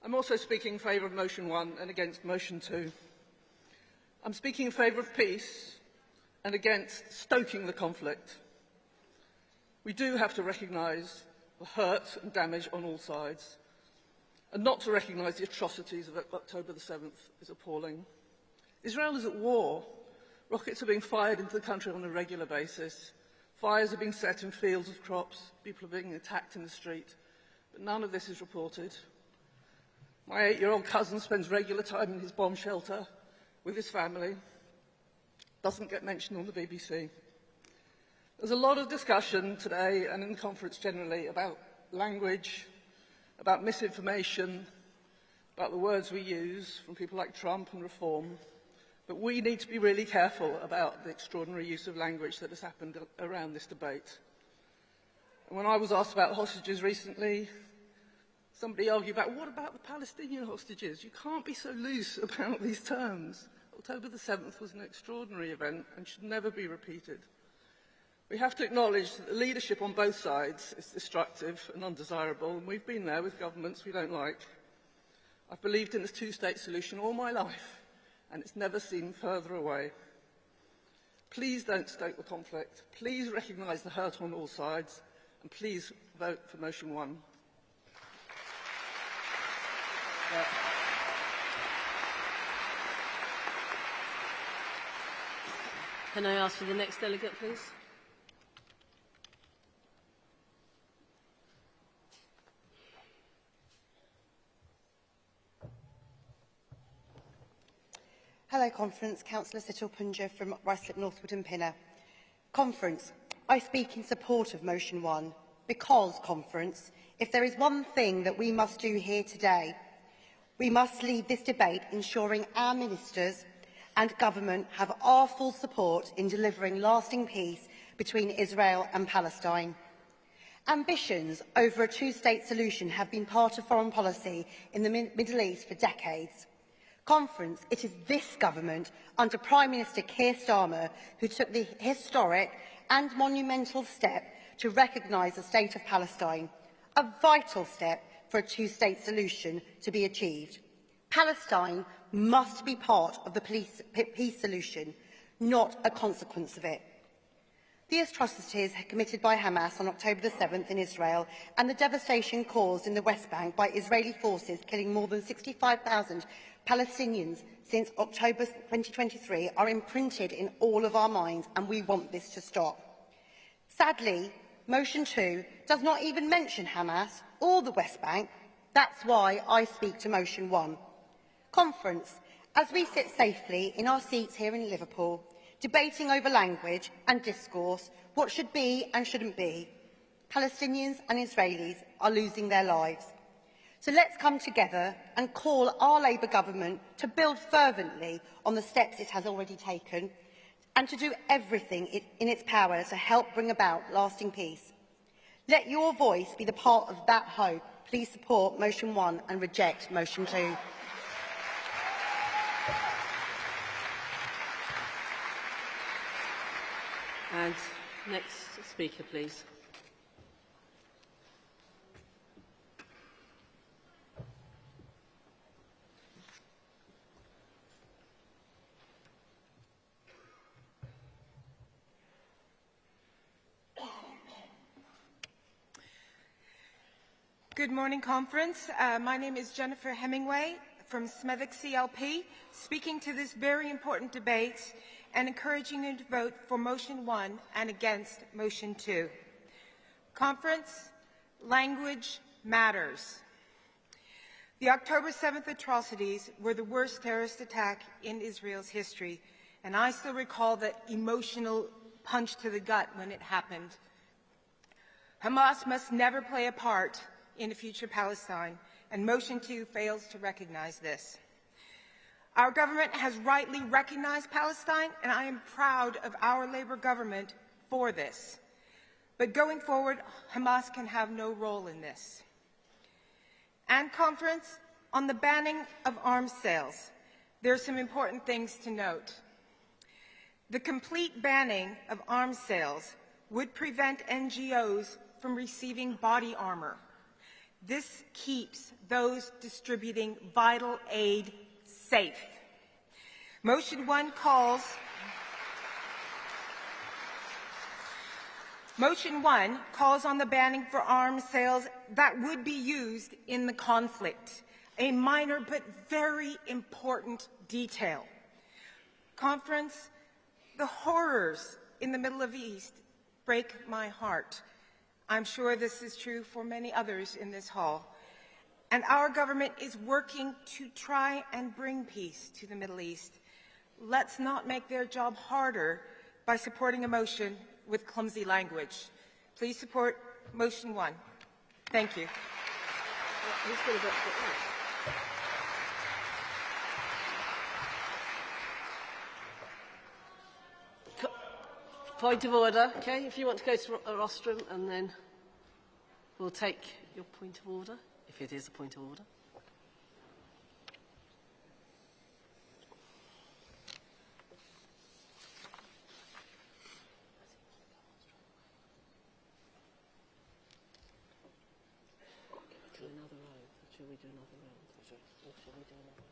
S10: I'm also speaking in favour of motion 1 and against motion 2. I'm speaking in favour of peace and against stoking the conflict. We do have to recognise the hurt and damage on all sides, and not to recognise the atrocities of October the 7th is appalling. Israel is at war. Rockets are being fired into the country on a regular basis. Fires are being set in fields of crops. People are being attacked in the street. But none of this is reported. My 8-year-old cousin spends regular time in his bomb shelter with his family. Doesn't get mentioned on the BBC. There's a lot of discussion today and in the conference generally about language, about misinformation, about the words we use from people like Trump and Reform. But we need to be really careful about the extraordinary use of language that has happened around this debate. And when I was asked about hostages recently, somebody argued about, what about the Palestinian hostages? You can't be so loose about these terms. October the 7th was an extraordinary event and should never be repeated. We have to acknowledge that the leadership on both sides is destructive and undesirable, and we've been there with governments we don't like. I've believed in this two-state solution all my life, and it's never seemed further away. Please don't stoke the conflict. Please recognise the hurt on all sides, and please vote for motion 1.
S2: Can I ask for the next delegate, please?
S12: Hello, Conference. Councillor Situl Punja from Ruislip, Northwood and Pinner. Conference, I speak in support of motion 1 because, Conference, if there is one thing that we must do here today, we must lead this debate ensuring our ministers and government have our full support in delivering lasting peace between Israel and Palestine. Ambitions over a two-state solution have been part of foreign policy in the Middle East for decades. Conference, it is this government, under Prime Minister Keir Starmer, who took the historic and monumental step to recognise the state of Palestine, a vital step for a two-state solution to be achieved. Palestine must be part of the peace solution, not a consequence of it. The atrocities committed by Hamas on October the 7th in Israel and the devastation caused in the West Bank by Israeli forces killing more than 65,000 Palestinians since October 2023 are imprinted in all of our minds, and we want this to stop. Sadly, motion 2 does not even mention Hamas or the West Bank. That's why I speak to motion 1. Conference, as we sit safely in our seats here in Liverpool, debating over language and discourse, what should be and shouldn't be, Palestinians and Israelis are losing their lives. So let's come together and call our Labour government to build fervently on the steps it has already taken and to do everything in its power to help bring about lasting peace. Let your voice be the part of that hope. Please support motion 1 and reject motion 2.
S2: And next speaker, please.
S5: Good morning, Conference. My name is Jennifer Hemingway from Smethwick CLP, speaking to this very important debate and encouraging you to vote for motion 1 and against motion 2. Conference, language matters. The October 7th atrocities were the worst terrorist attack in Israel's history, and I still recall that emotional punch to the gut when it happened. Hamas must never play a part in a future Palestine, and motion 2 fails to recognize this. Our government has rightly recognized Palestine, and I am proud of our Labour government
S13: for this. But going forward, Hamas can have no role in this. And conference, on the banning of arms sales, there are some important things to note. The complete banning of arms sales would prevent NGOs from receiving body armor. This keeps those distributing vital aid safe. Motion 1 calls on the banning for arms sales that would be used in the conflict, a minor but very important detail. Conference, the horrors in the Middle East break my heart. I'm sure this is true for many others in this hall. And our government is working to try and bring peace to the Middle East. Let's not make their job harder by supporting a motion with clumsy language. Please support motion 1. Thank you.
S2: Point of order, okay? If you want to go to a rostrum, and then we'll take your point of order, if it is a point of order. Shall we do another round? Or shall we do another round?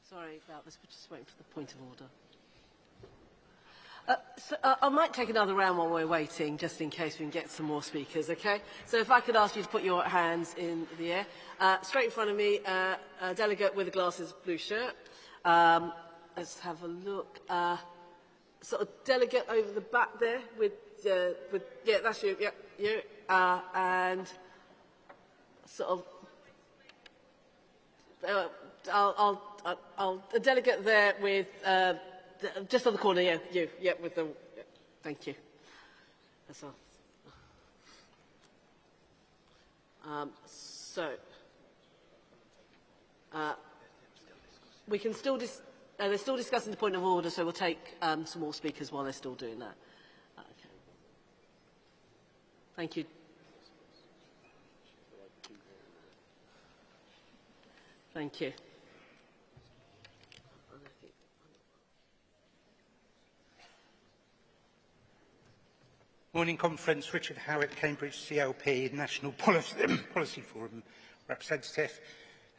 S2: Sorry about this, we're just waiting for the point of order. I might take another round while we're waiting, just in case we can get some more speakers, okay? So if I could ask you to put your hands in the air. Straight in front of me, a delegate with the glasses, blue shirt. Let's have a look. Sort of delegate over the back there with yeah, that's you, yeah, you. And sort of, a delegate there with, just on the corner, yeah, you, yeah, with the, yeah, thank you. That's all. We can still, they're still discussing the point of order, so we'll take some more speakers while they're still doing that. Okay. Thank you. Thank you.
S14: Morning Conference, Richard Howitt, Cambridge CLP, National Policy Forum representative.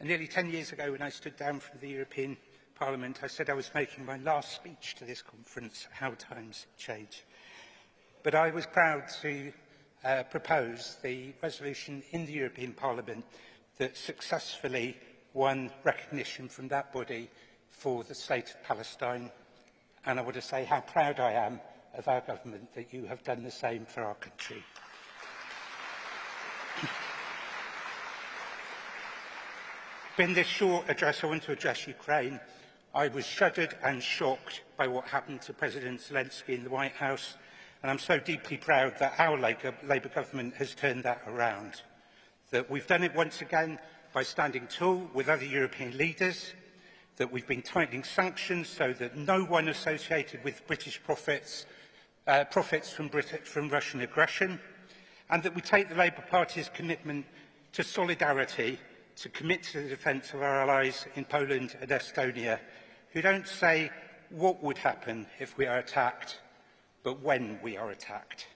S14: And nearly 10 years ago, when I stood down from the European Parliament, I said I was making my last speech to this conference, How Times Change. But I was proud to propose the resolution in the European Parliament that successfully won recognition from that body for the state of Palestine. And I want to say how proud I am of our government that you have done the same for our country. In this short address, I want to address Ukraine. I was shuddered and shocked by what happened to President Zelensky in the White House, and I'm so deeply proud that our Labour government has turned that around. That we've done it once again by standing tall with other European leaders, that we've been tightening sanctions so that no one associated with British profits from Russian aggression, and that we take the Labour Party's commitment to solidarity to commit to the defence of our allies in Poland and Estonia, who don't say what would happen if we are attacked, but when we are attacked.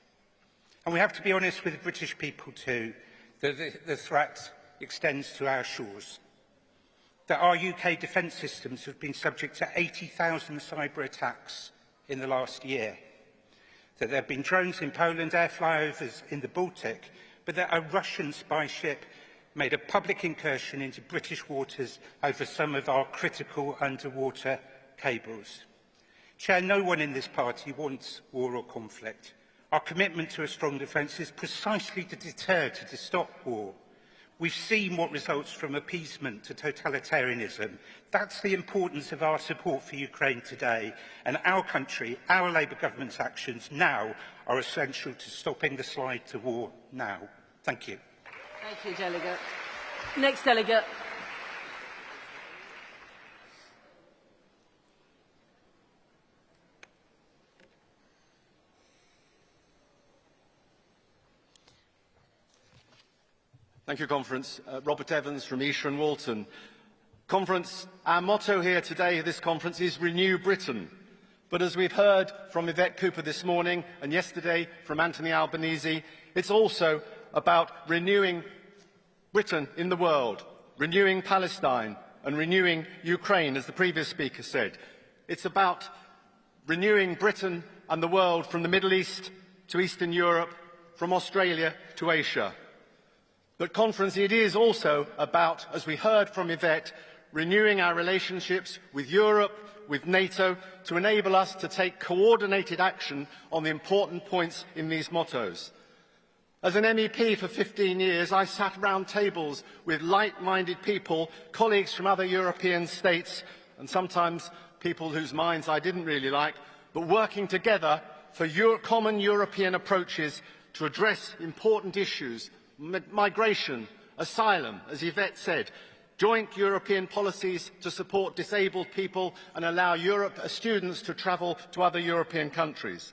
S14: And we have to be honest with the British people too, that the threat extends to our shores, that our UK defence systems have been subject to 80,000 cyber attacks in the last year. That there have been drones in Poland, air flyovers in the Baltic, but that a Russian spy ship made a public incursion into British waters over some of our critical underwater cables. Chair, no one in this party wants war or conflict. Our commitment to a strong defence is precisely to deter, to stop war. We've seen what results from appeasement to totalitarianism. That's the importance of our support for Ukraine today. And our country, our Labour government's actions now are essential to stopping the slide to war now. Thank you.
S2: Thank you, Delegate. Next Delegate.
S15: Thank you, Conference. Robert Evans from Esher and Walton. Conference, our motto here today at this conference is Renew Britain. But as we've heard from Yvette Cooper this morning and yesterday from Anthony Albanese, it's also about renewing Britain in the world, renewing Palestine and renewing Ukraine, as the previous speaker said. It's about renewing Britain and the world from the Middle East to Eastern Europe, from Australia to Asia. But, Conference, it is also about, as we heard from Yvette, renewing our relationships with Europe, with NATO, to enable us to take coordinated action on the important points in these mottos. As an MEP for 15 years, I sat round tables with like-minded people, colleagues from other European states, and sometimes people whose minds I didn't really like, but working together for common European approaches to address important issues: migration, asylum, as Yvette said, joint European policies to support disabled people and allow students to travel to other European countries.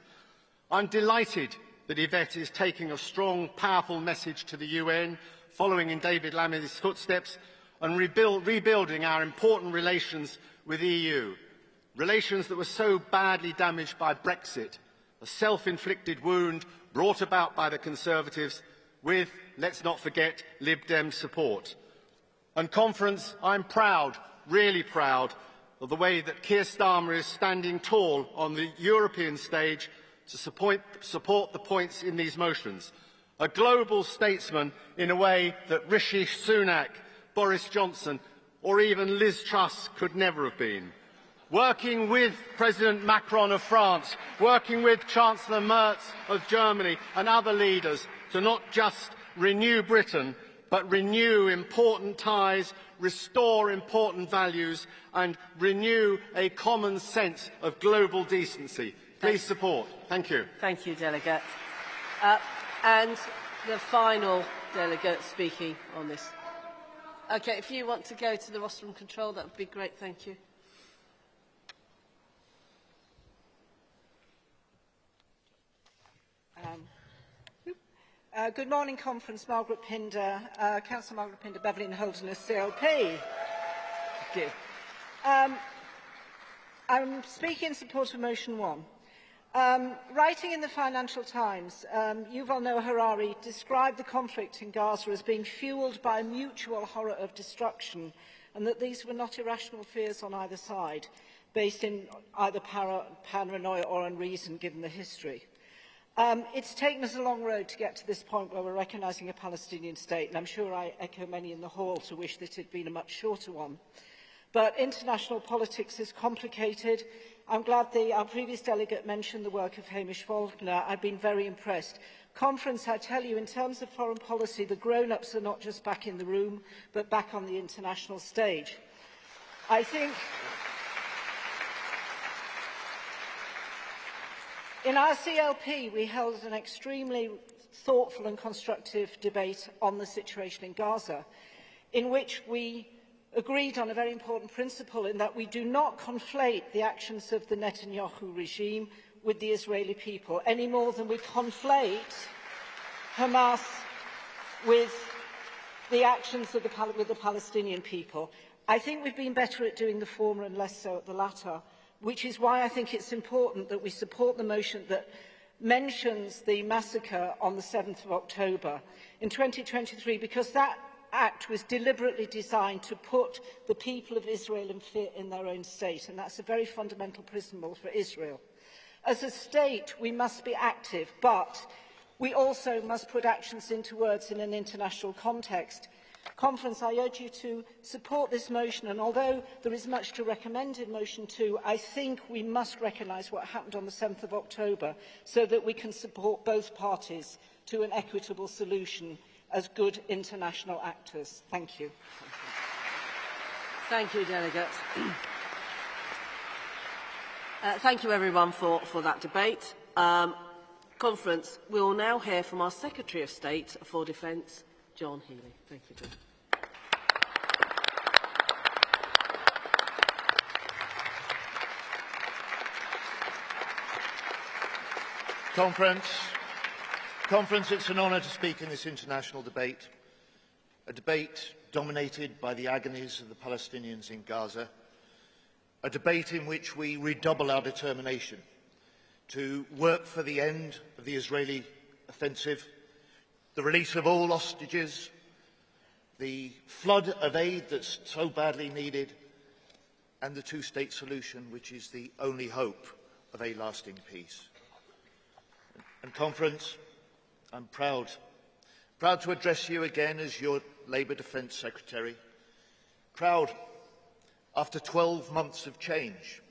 S15: I'm delighted that Yvette is taking a strong, powerful message to the UN, following in David Lame's footsteps, and rebuilding our important relations with the EU, relations that were so badly damaged by Brexit, a self-inflicted wound brought about by the Conservatives, with, let's not forget, Lib Dem support. And, Conference, I'm proud, really proud, of the way that Keir Starmer is standing tall on the European stage to support the points in these motions. A global statesman in a way that Rishi Sunak, Boris Johnson or even Liz Truss could never have been. Working with President Macron of France, working with Chancellor Merz of Germany and other leaders to not just renew Britain, but renew important ties, restore important values, and renew a common sense of global decency. Please support. Thank you.
S2: Thank you, Delegate. And the final delegate speaking on this. Okay, if you want to go to the rostrum control, that would be great. Thank you.
S10: Good morning, Conference. Margaret Pinder, Councillor Margaret Pinder, Beverley and Holderness, CLP. Thank you. I'm speaking in support of Motion 1. Writing in the Financial Times, Yuval Noah Harari described the conflict in Gaza as being fuelled by a mutual horror of destruction, and that these were not irrational fears on either side, based in either paranoia or unreason, given the history. It's taken us a long road to get to this point where we're recognising a Palestinian state, and I'm sure I echo many in the hall to wish that it had been a much shorter one. But international politics is complicated. I'm glad our previous delegate mentioned the work of Hamish Faulkner. I've been very impressed. Conference, I tell you, in terms of foreign policy, the grown-ups are not just back in the room, but back on the international stage. I think in our CLP, we held an extremely thoughtful and constructive debate on the situation in Gaza, in which we agreed on a very important principle, in that we do not conflate the actions of the Netanyahu regime with the Israeli people, any more than we conflate Hamas with the actions of the Palestinian people. I think we've been better at doing the former and less so at the latter, which is why I think it's important that we support the motion that mentions the massacre on the 7th of October in 2023, because that act was deliberately designed to put the people of Israel in fear in their own state, and that's a very fundamental principle for Israel. As a state, we must be active, but we also must put actions into words in an international context. Conference, I urge you to support this motion, and although there is much to recommend in motion 2, I think we must recognise what happened on the 7th of October so that we can support both parties to an equitable solution as good international actors. Thank you.
S2: Thank you, Delegate. Thank you, everyone, for that debate. Conference, we will now hear from our Secretary of State for Defence, John Healey. Thank you, John.
S16: Conference, it's an honour to speak in this international debate, a debate dominated by the agonies of the Palestinians in Gaza, a debate in which we redouble our determination to work for the end of the Israeli offensive, the release of all hostages, the flood of aid that's so badly needed, and the two-state solution, which is the only hope of a lasting peace. And Conference, I'm proud to address you again as your Labour Defence Secretary. Proud after 12 months of change.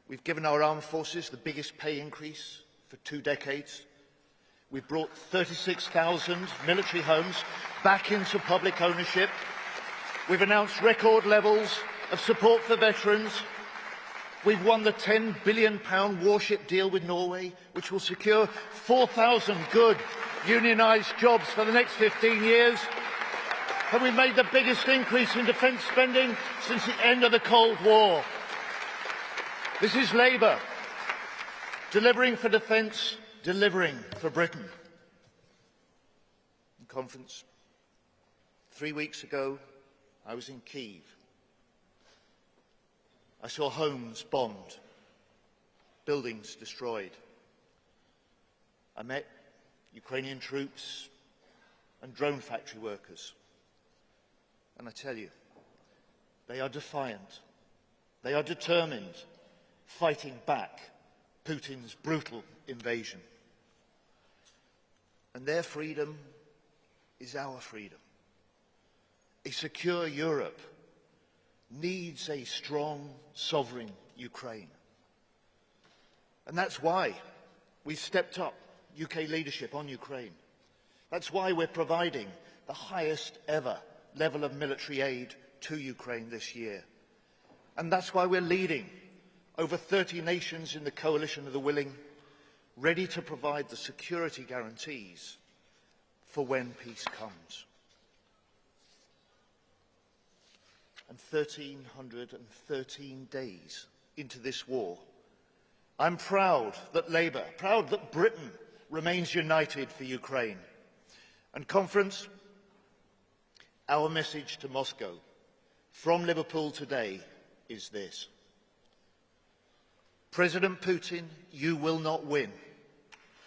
S16: We've given our armed forces the biggest pay increase for 2 decades. We've brought 36,000 military homes back into public ownership. We've announced record levels of support for veterans. We've won the £10 billion warship deal with Norway, which will secure 4,000 good unionised jobs for the next 15 years. And we've made the biggest increase in defence spending since the end of the Cold War. This is Labour, delivering for defence, delivering for Britain. Conference, 3 weeks ago, I was in Kyiv. I saw homes bombed, buildings destroyed. I met Ukrainian troops and drone factory workers. And I tell you, they are defiant. They are determined, fighting back Putin's brutal invasion. And their freedom is our freedom. A secure Europe needs a strong, sovereign Ukraine. And that's why we've stepped up UK leadership on Ukraine. That's why we're providing the highest ever level of military aid to Ukraine this year. And that's why we're leading over 30 nations in the coalition of the willing, ready to provide the security guarantees for when peace comes. And 1,313 days into this war, I'm proud that Labour, proud that Britain remains united for Ukraine. And Conference, our message to Moscow from Liverpool today is this. President Putin, you will not win.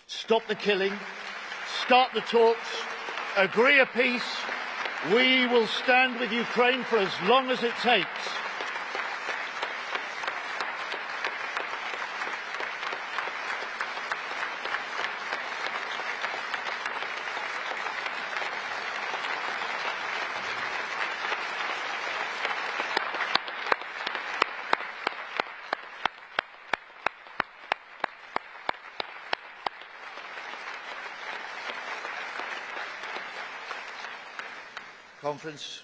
S16: Stop the killing, start the talks, agree a peace. We will stand with Ukraine for as long as it takes. Conference,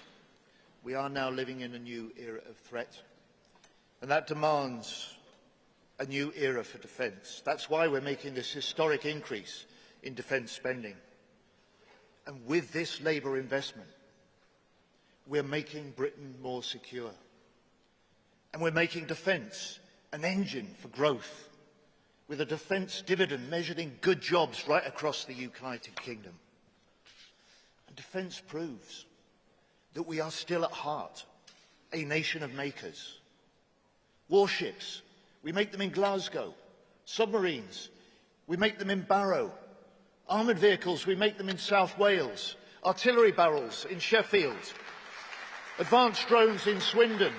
S16: we are now living in a new era of threat, and that demands a new era for defence. That's why we're making this historic increase in defence spending. And with this Labour investment, we're making Britain more secure. And we're making defence an engine for growth, with a defence dividend measured in good jobs right across the United Kingdom. And defence proves that we are still at heart a nation of makers. Warships, we make them in Glasgow. Submarines, we make them in Barrow. Armoured vehicles, we make them in South Wales. Artillery barrels in Sheffield. Advanced drones in Swindon.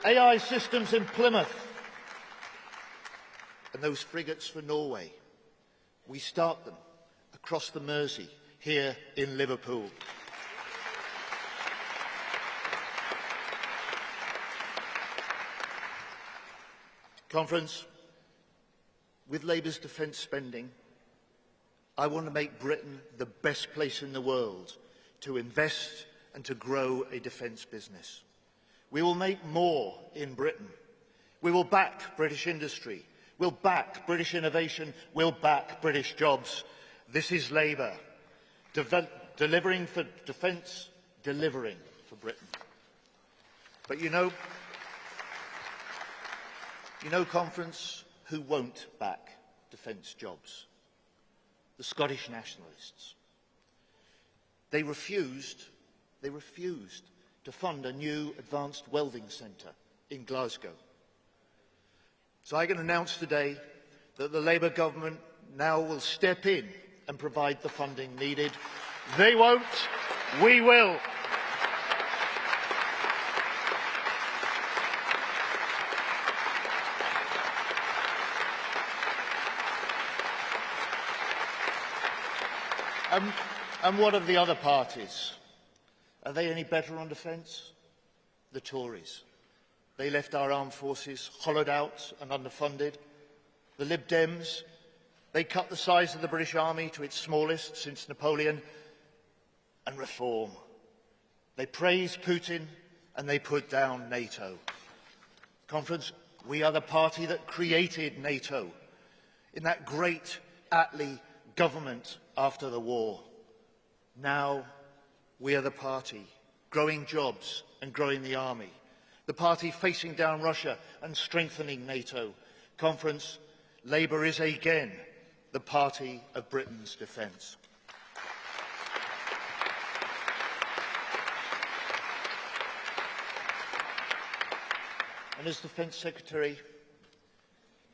S16: AI systems in Plymouth. and those frigates for Norway. We start them across the Mersey, here in Liverpool. Conference, with Labour's defence spending, I want to make Britain the best place in the world to invest and to grow a defence business. We will make more in Britain. We will back British industry. We'll back British innovation. We'll back British jobs. This is Labour. Delivering for defence, delivering for Britain. But you know, Conference, who won't back defence jobs? The Scottish nationalists. They refused to fund a new advanced welding centre in Glasgow. So I can announce today that the Labour government now will step in and provide the funding needed. They won't, we will. And what of the other parties? Are they any better on defence? The Tories. They left our armed forces hollowed out and underfunded. The Lib Dems, they cut the size of the British Army to its smallest since Napoleon. And Reform. They praise Putin and they put down NATO. Conference, we are the party that created NATO in that great Attlee government after the war. Now we are the party growing jobs and growing the army, the party facing down Russia and strengthening NATO. Conference, Labour is again the party of Britain's defence. And as Defence Secretary,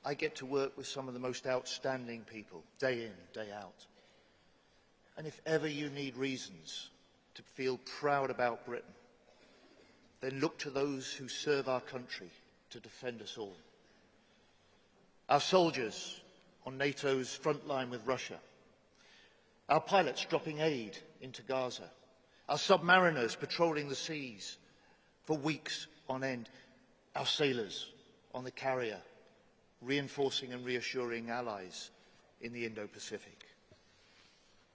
S16: I get to work with some of the most outstanding people, day in, day out. And if ever you need reasons to feel proud about Britain, then look to those who serve our country to defend us all. Our soldiers on NATO's front line with Russia, our pilots dropping aid into Gaza, our submariners patrolling the seas for weeks on end, our sailors on the carrier, reinforcing and reassuring allies in the Indo-Pacific.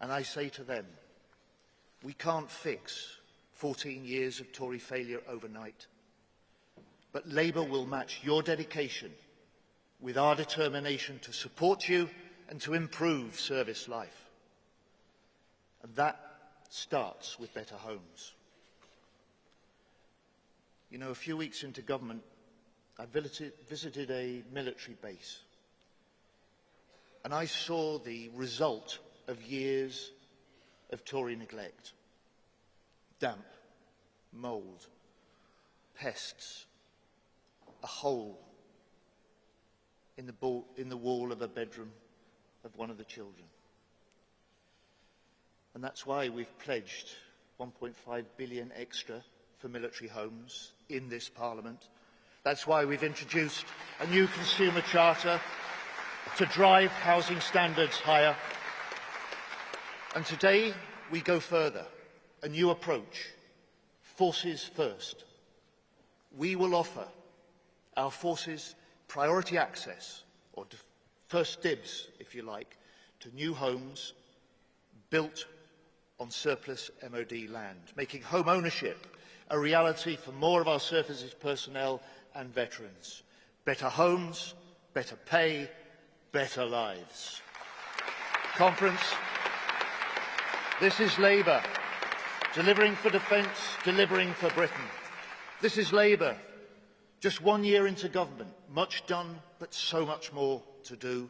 S16: And I say to them, we can't fix 14 years of Tory failure overnight, but Labour will match your dedication with our determination to support you and to improve service life. And that starts with better homes. You know, a few weeks into government, I visited a military base, and I saw the result of years of Tory neglect. Damp, mould, pests, a hole in the wall of a bedroom of one of the children. And that's why we've pledged 1.5 billion extra for military homes in this Parliament. That's why we've introduced a new consumer charter to drive housing standards higher. And today we go further, a new approach, forces first. We will offer our forces priority access, or first dibs, if you like, to new homes built on surplus MOD land, making home ownership a reality for more of our services personnel and veterans. Better homes, better pay, better lives. Conference, this is Labour, delivering for defence, delivering for Britain. This is Labour, just 1 year into government, much done, but so much more to do.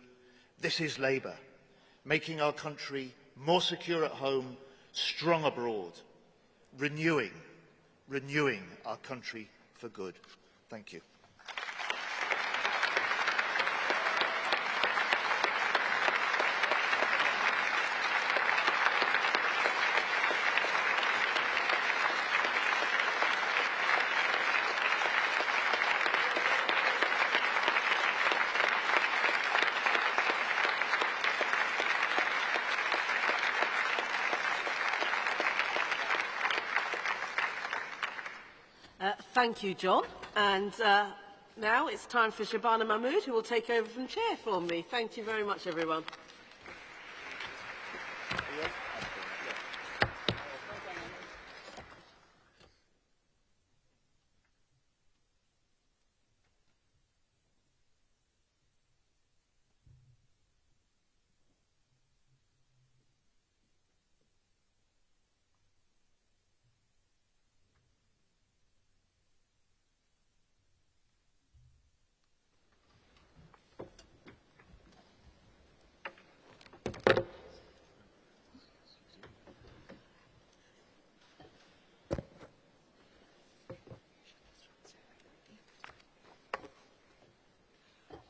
S16: This is Labour, making our country more secure at home, strong abroad, renewing our country for good. Thank you.
S2: Thank you, John. And now it's time for Shabana Mahmood, who will take over from chair for me. Thank you very much, everyone.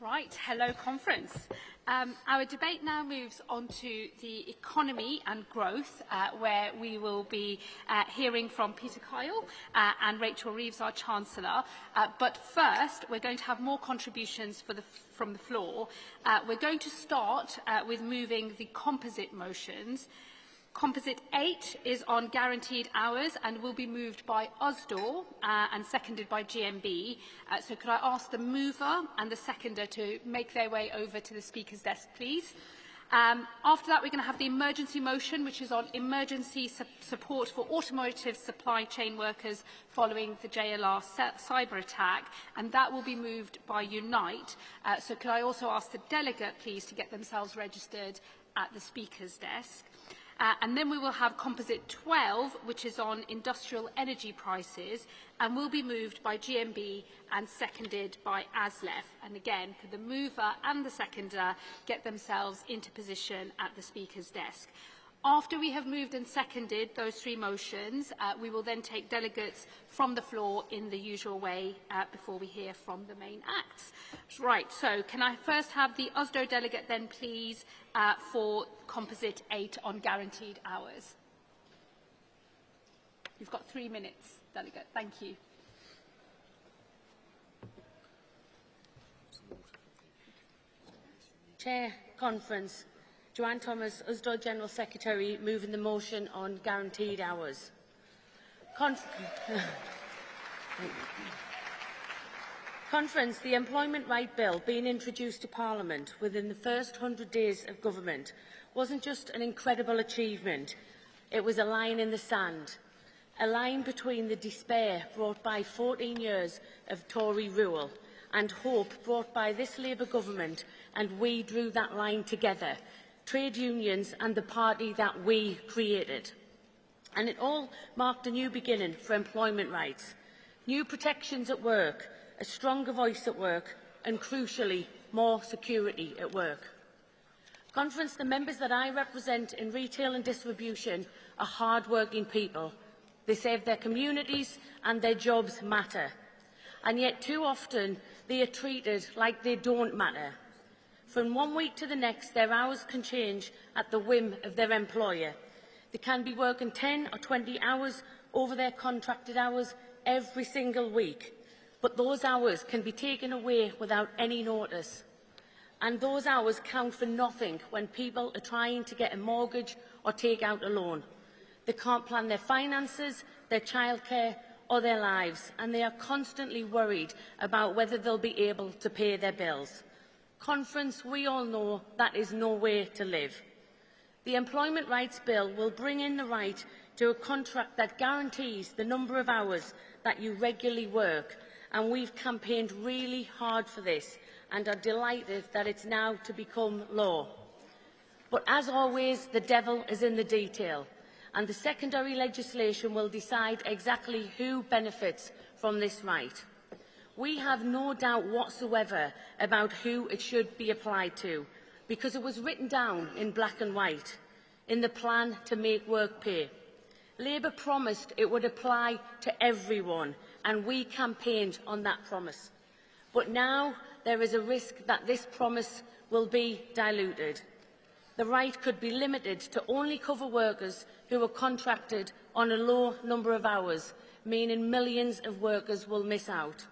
S17: Right, hello conference. Our debate now moves on to the economy and growth, where we will be hearing from Peter Kyle and Rachel Reeves, our Chancellor. But first, we're going to have more contributions from the floor. We're going to start with moving the composite motions. Composite 8 is on guaranteed hours and will be moved by USDOR and seconded by GMB. So could I ask the mover and the seconder to make their way over to the Speaker's desk, please? After that, we're going to have the emergency motion, which is on emergency support for automotive supply chain workers following the JLR cyber attack, and that will be moved by Unite. So could I also ask the delegate, please, to get themselves registered at the Speaker's desk? And then we will have Composite 12, which is on industrial energy prices, and will be moved by GMB and seconded by ASLEF. And again, could the mover and the seconder get themselves into position at the Speaker's desk? After we have moved and seconded those three motions, we will then take delegates from the floor in the usual way before we hear from the main acts. Right, so can I first have the USDO delegate then, please, for Composite 8 on guaranteed hours? You've got 3 minutes, delegate. Thank you.
S18: Chair, Conference. Joanne Thomas, USDO General Secretary, moving the motion on guaranteed hours. Conference, the Employment Right Bill being introduced to Parliament within the first 100 days of government wasn't just an incredible achievement, it was a line in the sand. A line between the despair brought by 14 years of Tory rule and hope brought by this Labour government, and we drew that line together. Trade unions and the party that we created. And it all marked a new beginning for employment rights, new protections at work, a stronger voice at work, and crucially, more security at work. Conference, the members that I represent in retail and distribution are hard-working people. They save their communities and their jobs matter. And yet too often they are treated like they don't matter. From one week to the next, their hours can change at the whim of their employer. They can be working 10 or 20 hours over their contracted hours every single week, but those hours can be taken away without any notice. And those hours count for nothing when people are trying to get a mortgage or take out a loan. They can't plan their finances, their childcare or their lives, and they are constantly worried about whether they'll be able to pay their bills. Conference, we all know that is no way to live. The Employment Rights Bill will bring in the right to a contract that guarantees the number of hours that you regularly work, and we've campaigned really hard for this and are delighted that it's now to become law. But as always, the devil is in the detail, and the secondary legislation will decide exactly who benefits from this right. We have no doubt whatsoever about who it should be applied to, because it was written down in black and white in the plan to make work pay. Labour promised it would apply to everyone, and we campaigned on that promise. But now there is a risk that this promise will be diluted. The right could be limited to only cover workers who are contracted on a low number of hours, meaning millions of workers will miss out.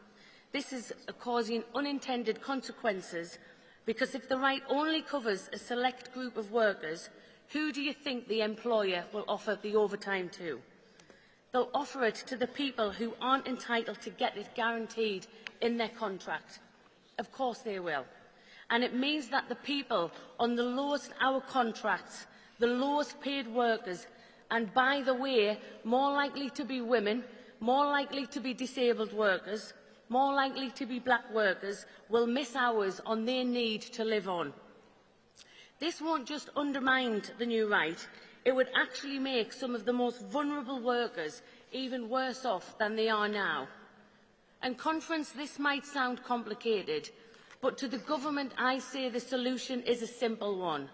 S18: This is causing unintended consequences, because if the right only covers a select group of workers, who do you think the employer will offer the overtime to? They'll offer it to the people who aren't entitled to get it guaranteed in their contract. Of course they will. And it means that the people on the lowest hour contracts, the lowest paid workers, and by the way, more likely to be women, more likely to be disabled workers, more likely to be black workers, will miss hours on their need to live on. This won't just undermine the new right, it would actually make some of the most vulnerable workers even worse off than they are now. And Conference, this might sound complicated, but to the government I say the solution is a simple one.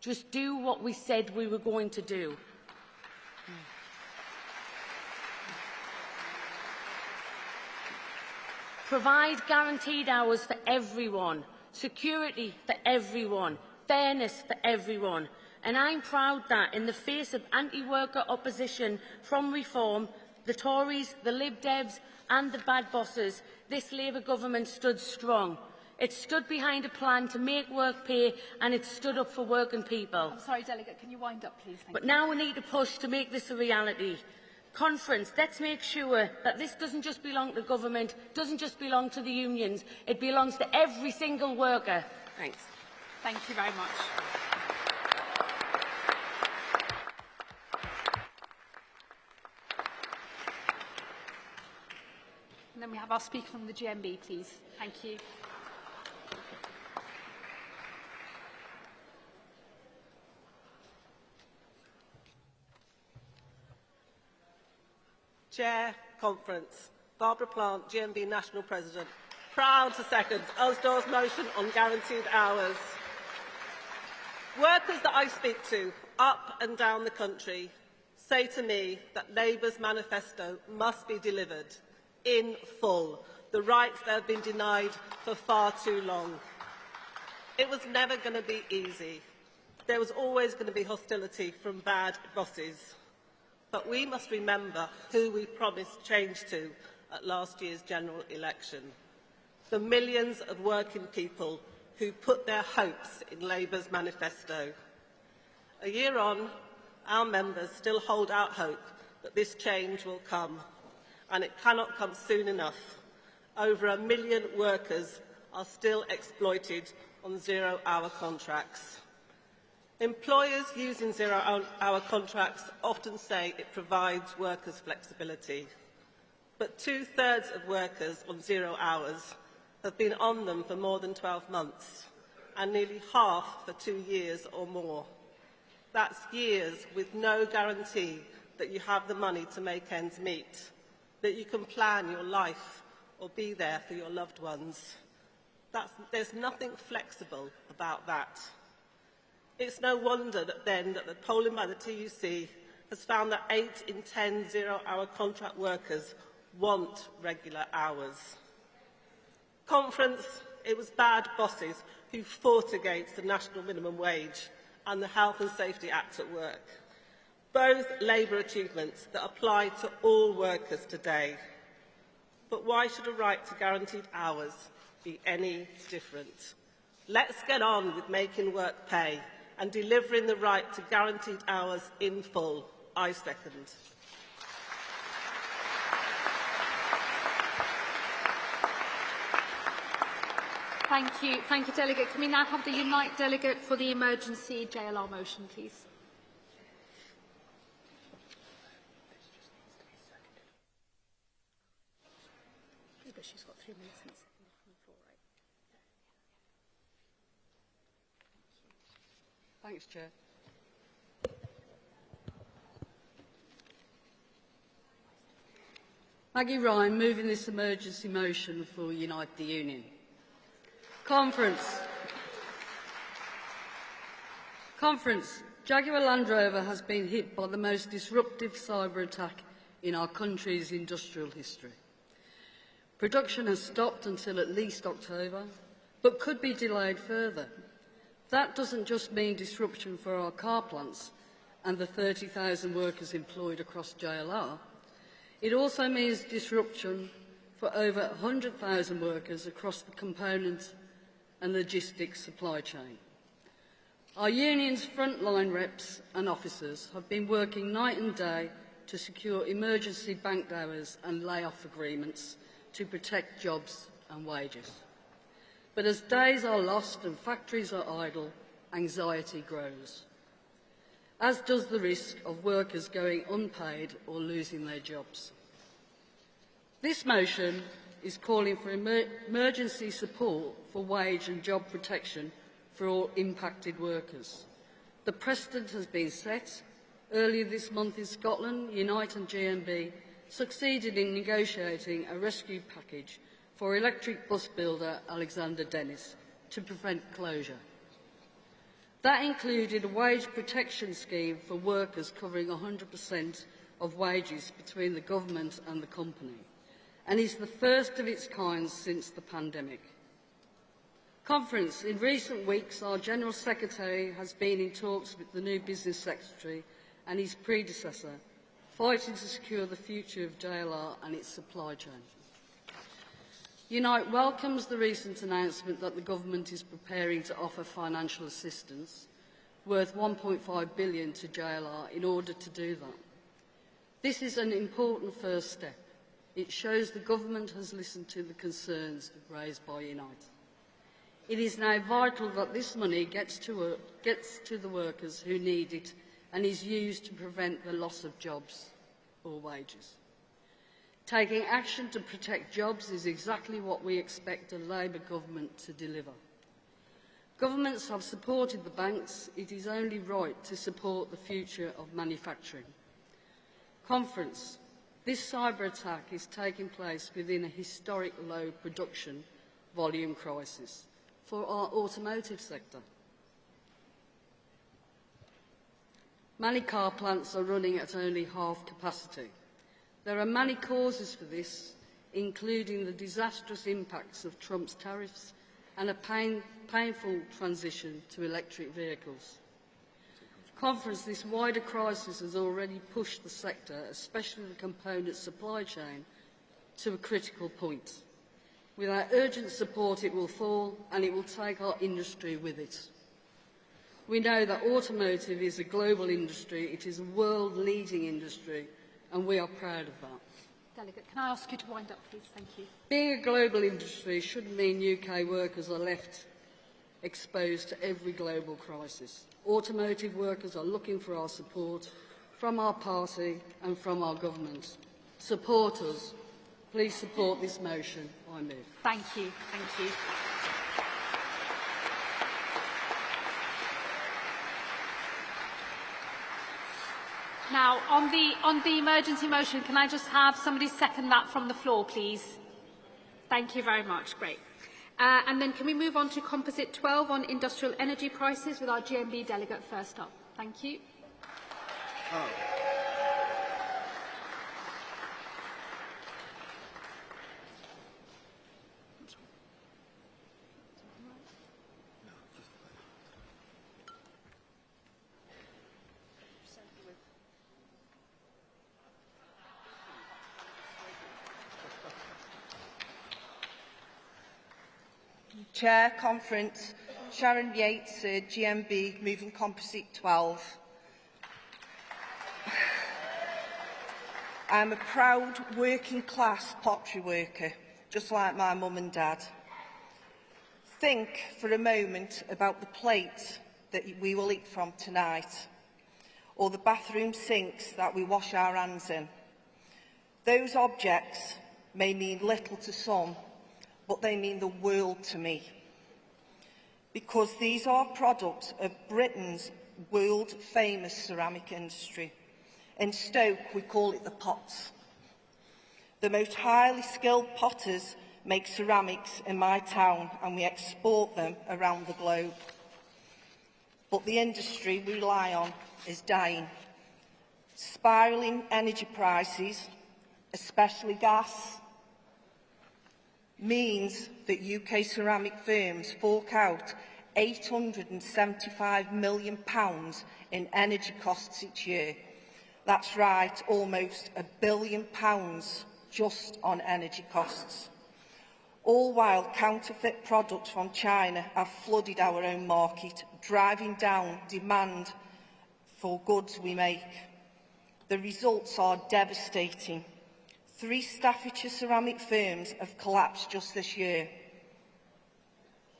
S18: Just do what we said we were going to do. Provide guaranteed hours for everyone, security for everyone, fairness for everyone. And I'm proud that, in the face of anti-worker opposition from Reform, the Tories, the Lib Debs and the bad bosses, this Labour government stood strong. It stood behind a plan to make work pay, and it stood up for working people.
S17: I'm sorry, Delegate, can you wind up, please?
S18: But now we need to push to make this a reality. Conference, let's make sure that this doesn't just belong to government, doesn't just belong to the unions, it belongs to every single worker. Thanks.
S17: Thank you very much. And then we have our speaker from the GMB, please. Thank you.
S19: Chair, Conference. Barbara Plant, GMB National President. Proud to second Usdor's motion on guaranteed hours. Workers that I speak to up and down the country say to me that Labour's manifesto must be delivered in full, the rights that have been denied for far too long. It was never going to be easy. There was always going to be hostility from bad bosses. But we must remember who we promised change to at last year's general election. The millions of working people who put their hopes in Labour's manifesto. A year on, our members still hold out hope that this change will come, and it cannot come soon enough. Over 1 million workers are still exploited on zero-hour contracts. Employers using zero-hour contracts often say it provides workers flexibility, but 2/3 of workers on 0 hours have been on them for more than 12 months, and nearly half for 2 years or more. That's years with no guarantee that you have the money to make ends meet, that you can plan your life or be there for your loved ones. There's nothing flexible about that. It's no wonder that the polling by the TUC has found that 8 in 10 zero-hour contract workers want regular hours. Conference, it was bad bosses who fought against the national minimum wage and the Health and Safety Act at work. Both Labour achievements that apply to all workers today. But why should a right to guaranteed hours be any different? Let's get on with making work pay and delivering the right to guaranteed hours in full. I second.
S17: Thank you. Thank you, Delegate. Can we now have the Unite Delegate for the emergency JLR motion, please? But she's got 3 minutes and seconded from the floor, right?
S20: Thanks, Chair. Maggie Ryan, moving this emergency motion for Unite the Union. Conference. Jaguar Land Rover has been hit by the most disruptive cyber attack in our country's industrial history. Production has stopped until at least October, but could be delayed further. That doesn't just mean disruption for our car plants and the 30,000 workers employed across JLR. It also means disruption for over 100,000 workers across the components and logistics supply chain. Our union's frontline reps and officers have been working night and day to secure emergency bank hours and layoff agreements to protect jobs and wages. But as days are lost and factories are idle, anxiety grows, as does the risk of workers going unpaid or losing their jobs. This motion is calling for emergency support for wage and job protection for all impacted workers. The precedent has been set. Earlier this month in Scotland, Unite and GMB succeeded in negotiating a rescue package for electric bus builder Alexander Dennis to prevent closure. That included a wage protection scheme for workers covering 100% of wages between the government and the company, and is the first of its kind since the pandemic. Conference, in recent weeks, our General Secretary has been in talks with the new Business Secretary and his predecessor, fighting to secure the future of JLR and its supply chain. Unite welcomes the recent announcement that the government is preparing to offer financial assistance worth £1.5 billion to JLR in order to do that. This is an important first step. It shows the government has listened to the concerns raised by Unite. It is now vital that this money gets to the workers who need it and is used to prevent the loss of jobs or wages. Taking action to protect jobs is exactly what we expect a Labour government to deliver. Governments have supported the banks. It is only right to support the future of manufacturing. Conference. This cyber attack is taking place within a historic low production volume crisis for our automotive sector. Many car plants are running at only half capacity. There are many causes for this, including the disastrous impacts of Trump's tariffs and a painful transition to electric vehicles. Conference, this wider crisis has already pushed the sector, especially the component supply chain, to a critical point. Without urgent support, it will fall, and it will take our industry with it. We know that automotive is a global industry. It is a world-leading industry, and we are proud of that.
S17: Delegate, can I ask you to wind up, please? Thank you.
S20: Being a global industry shouldn't mean UK workers are left exposed to every global crisis. Automotive workers are looking for our support from our party and from our government. Support us. Please support this motion. I move.
S17: Thank you. Thank you. Now, on the emergency motion, can I just have somebody second that from the floor, please? Thank you very much. Great. And then can we move on to Composite 12 on industrial energy prices with our GMB delegate first up? Thank you.
S21: Chair, Conference, Sharon Yates, GMB, moving Composite 12. I'm a proud working-class pottery worker, just like my mum and dad. Think for a moment about the plate that we will eat from tonight, or the bathroom sinks that we wash our hands in. Those objects may mean little to some, but they mean the world to me, because these are products of Britain's world-famous ceramic industry. In Stoke, we call it the pots. The most highly skilled potters make ceramics in my town, and we export them around the globe. But the industry we rely on is dying. Spiralling energy prices, especially gas, means that UK ceramic firms fork out £875 million in energy costs each year. That's right, almost £1 billion just on energy costs. All while counterfeit products from China have flooded our own market, driving down demand for goods we make. The results are devastating. 3 Staffordshire ceramic firms have collapsed just this year.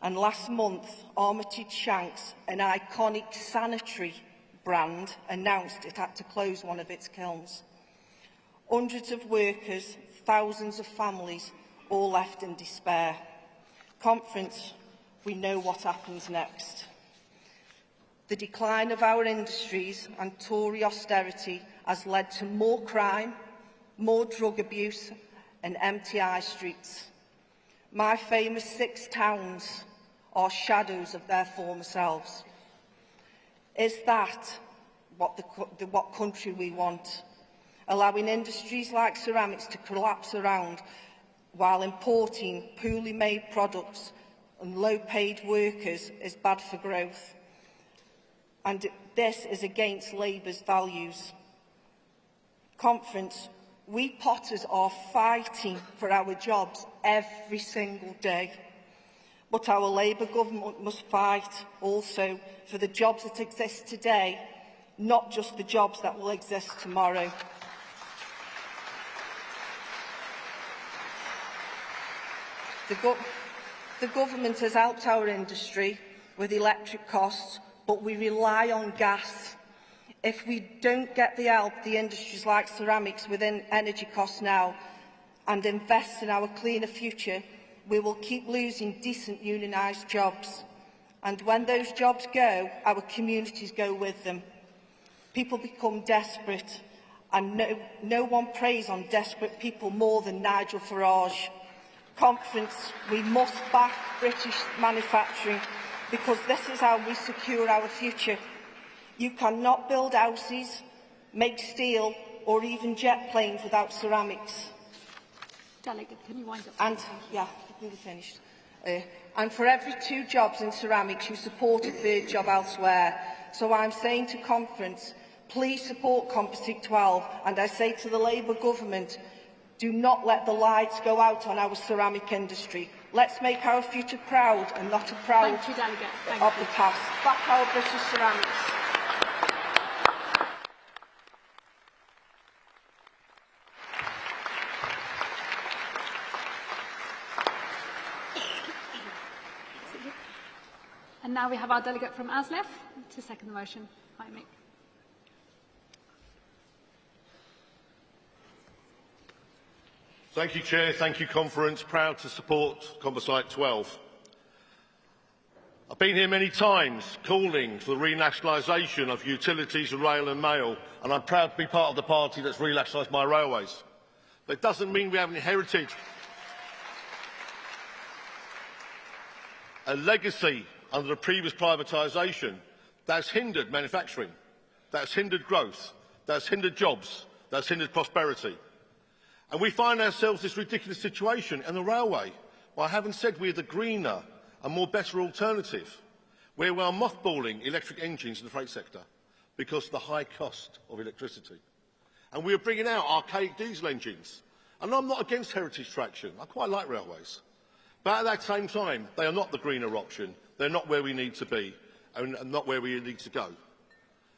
S21: And last month, Armitage Shanks, an iconic sanitary brand, announced it had to close one of its kilns. Hundreds of workers, thousands of families, all left in despair. Conference, we know what happens next. The decline of our industries and Tory austerity has led to more crime, more drug abuse and empty high streets. My famous 6 towns are shadows of their former selves. Is that what country we want? Allowing industries like ceramics to collapse around while importing poorly made products and low-paid workers is bad for growth. And this is against Labour's values. Conference, we Potters are fighting for our jobs every single day. But our Labour government must fight also for the jobs that exist today, not just the jobs that will exist tomorrow. The government has helped our industry with electric costs, but we rely on gas. If we don't get the help the industries like ceramics within energy costs now and invest in our cleaner future, we will keep losing decent unionised jobs. And when those jobs go, our communities go with them. People become desperate, and no one preys on desperate people more than Nigel Farage. Conference, we must back British manufacturing because this is how we secure our future. You cannot build houses, make steel or even jet planes without ceramics.
S17: Delegate, can you wind up?
S21: And, yeah, nearly finished. And for every 2 jobs in ceramics, you support a 3rd job elsewhere. So I'm saying to Conference, please support Composite 12, and I say to the Labour government, do not let the lights go out on our ceramic industry. Let's make our future proud and not a proud
S17: Thank you, Delegate. Thank
S21: of
S17: you.
S21: the past. Back our British ceramics.
S17: And now we have our delegate from Aslef to second the motion. Hi, Mick.
S3: Thank you, Chair. Thank you, Conference. Proud to support Composite 12. I've been here many times calling for the renationalisation of utilities, rail and mail, and I'm proud to be part of the party that's renationalised my railways. But it doesn't mean we haven't inherited a legacy under the previous privatisation that's hindered manufacturing, that's hindered growth, that's hindered jobs, that's hindered prosperity. And we find ourselves in this ridiculous situation in the railway. Well, I haven't said we're the greener and more better alternative, where we are mothballing electric engines in the freight sector because of the high cost of electricity. And we are bringing out archaic diesel engines. And I'm not against heritage traction. I quite like railways. But at that same time, they are not the greener option. They're not where we need to be and not where we need to go.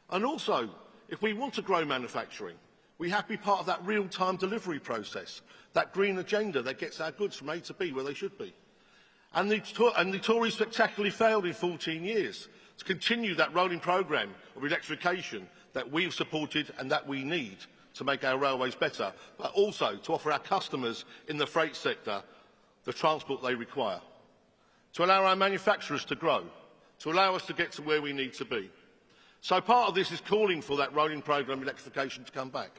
S3: And also, if we want to grow manufacturing, we have to be part of that real-time delivery process, that green agenda that gets our goods from A to B where they should be. And the Tories spectacularly failed in 14 years to continue that rolling programme of electrification that we've supported and that we need to make our railways better, but also to offer our customers in the freight sector the transport they require, to allow our manufacturers to grow, to allow us to get to where we need to be. So part of this is calling for that rolling programme of electrification to come back.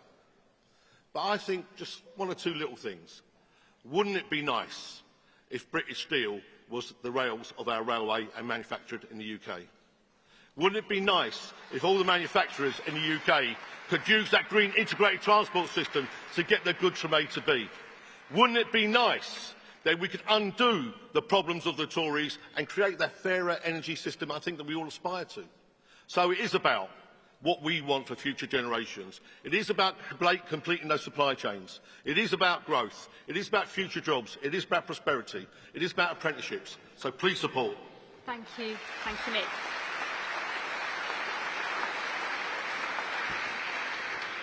S3: But I think just 1 or 2 little things. Wouldn't it be nice if British Steel was the rails of our railway and manufactured in the UK? Wouldn't it be nice if all the manufacturers in the UK could use that green integrated transport system to get their goods from A to B? Wouldn't it be nice that we could undo the problems of the Tories and create that fairer energy system I think that we all aspire to? So it is about what we want for future generations. It is about completing those supply chains. It is about growth. It is about future jobs. It is about prosperity. It is about apprenticeships. So please support.
S17: Thank you. Thank you, Nick.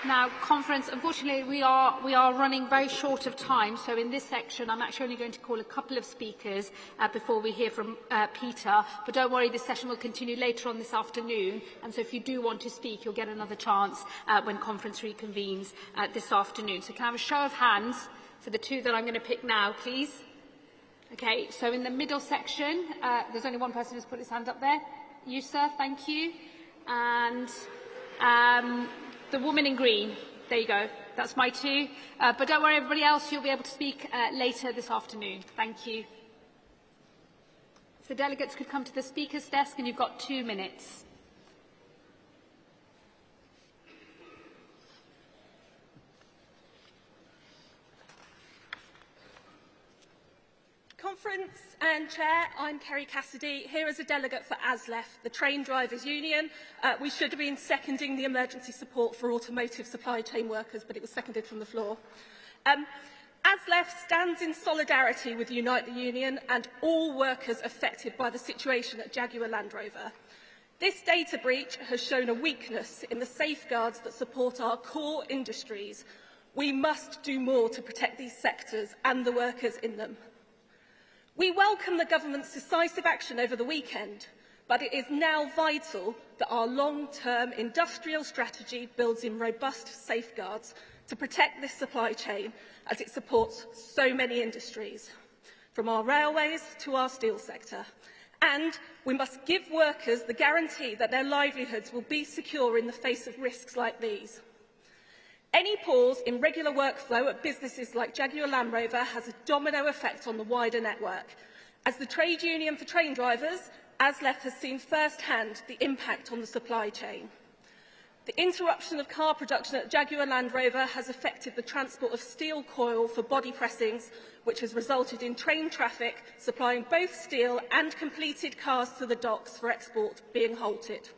S17: Now, conference, unfortunately, we are running very short of time, so in this section, I'm actually only going to call a couple of speakers before we hear from Peter. But don't worry, this session will continue later on this afternoon, and so if you do want to speak, you'll get another chance when conference reconvenes this afternoon. So can I have a show of hands for the two that I'm going to pick now, please? Okay, so in the middle section, there's only one person who's put his hand up there. You, sir, thank you. And the woman in green. There you go. That's my two. But don't worry, everybody else, you'll be able to speak later this afternoon. Thank you. If the delegates could come to the speaker's desk, and you've got 2 minutes.
S4: Conference and Chair, I'm Kerry Cassidy, here as a delegate for ASLEF, the Train Drivers Union. We should have been seconding the emergency support for automotive supply chain workers, but it was seconded from the floor. ASLEF stands in solidarity with Unite the Union and all workers affected by the situation at Jaguar Land Rover. This data breach has shown a weakness in the safeguards that support our core industries. We must do more to protect these sectors and the workers in them. We welcome the government's decisive action over the weekend, but it is now vital that our long-term industrial strategy builds in robust safeguards to protect this supply chain as it supports so many industries, from our railways to our steel sector. And we must give workers the guarantee that their livelihoods will be secure in the face of risks like these. Any pause in regular workflow at businesses like Jaguar Land Rover has a domino effect on the wider network. As the trade union for train drivers, ASLEF has seen firsthand the impact on the supply chain. The interruption of car production at Jaguar Land Rover has affected the transport of steel coil for body pressings, which has resulted in train traffic supplying both steel and completed cars to the docks for export being halted.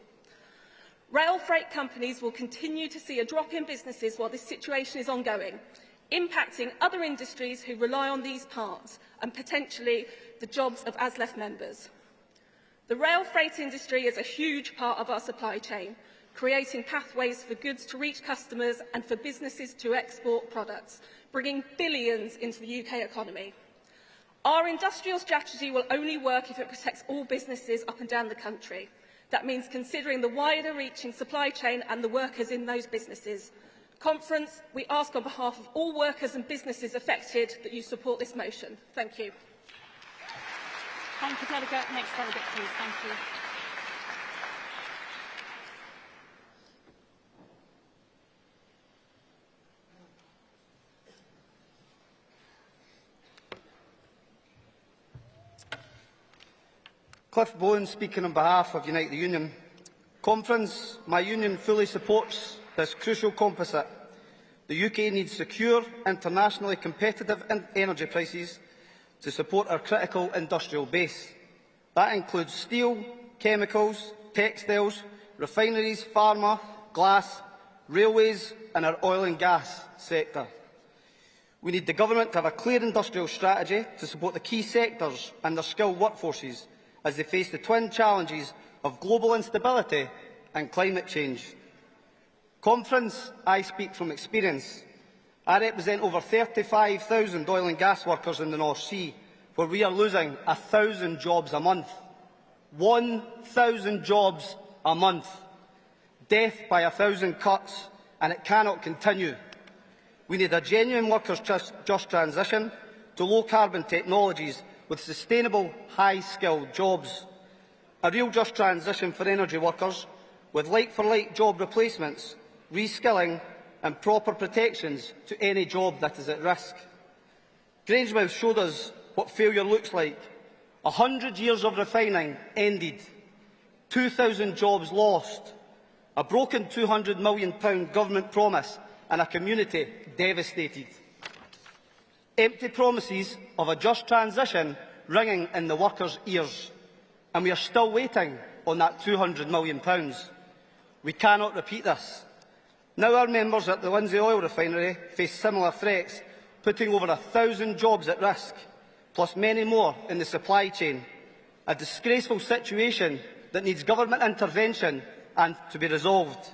S4: Rail freight companies will continue to see a drop in businesses while this situation is ongoing, impacting other industries who rely on these parts and potentially the jobs of ASLEF members. The rail freight industry is a huge part of our supply chain, creating pathways for goods to reach customers and for businesses to export products, bringing billions into the UK economy. Our industrial strategy will only work if it protects all businesses up and down the country. That means considering the wider-reaching supply chain and the workers in those businesses. Conference, we ask on behalf of all workers and businesses affected that you support this motion. Thank you.
S17: Thank you, Delegate. Next delegate, please. Thank you.
S22: Cliff Bowen speaking on behalf of Unite the Union. Conference, my union fully supports this crucial composite. The UK needs secure, internationally competitive energy prices to support our critical industrial base. That includes steel, chemicals, textiles, refineries, pharma, glass, railways and our oil and gas sector. We need the government to have a clear industrial strategy to support the key sectors and their skilled workforces as they face the twin challenges of global instability and climate change. Conference, I speak from experience. I represent over 35,000 oil and gas workers in the North Sea, where we are losing 1,000 jobs a month. 1,000 jobs a month. Death by 1,000 cuts, and it cannot continue. We need a genuine workers' just transition to low-carbon technologies with sustainable, high-skilled jobs. A real just transition for energy workers with like-for-like job replacements, reskilling and proper protections to any job that is at risk. Grangemouth showed us what failure looks like. 100 years of refining ended. 2,000 jobs lost. A broken £200 million government promise and a community devastated. Empty promises of a just transition ringing in the workers' ears. And we are still waiting on that £200 million. We cannot repeat this. Now our members at the Lindsay Oil Refinery face similar threats, putting over 1,000 jobs at risk, plus many more in the supply chain. A disgraceful situation that needs government intervention and to be resolved.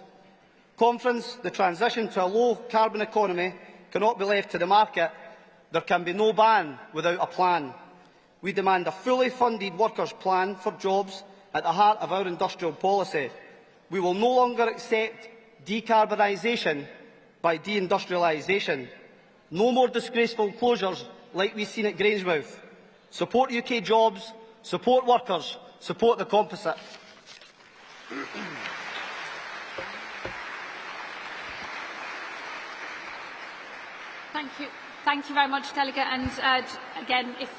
S22: Conference, the transition to a low-carbon economy cannot be left to the market. There can be no ban without a plan. We demand a fully funded workers' plan for jobs at the heart of our industrial policy. We will no longer accept decarbonisation by deindustrialisation. No more disgraceful closures like we've seen at Grangemouth. Support UK jobs, support workers, support the composite.
S17: Thank you very much, Delegate. And again, if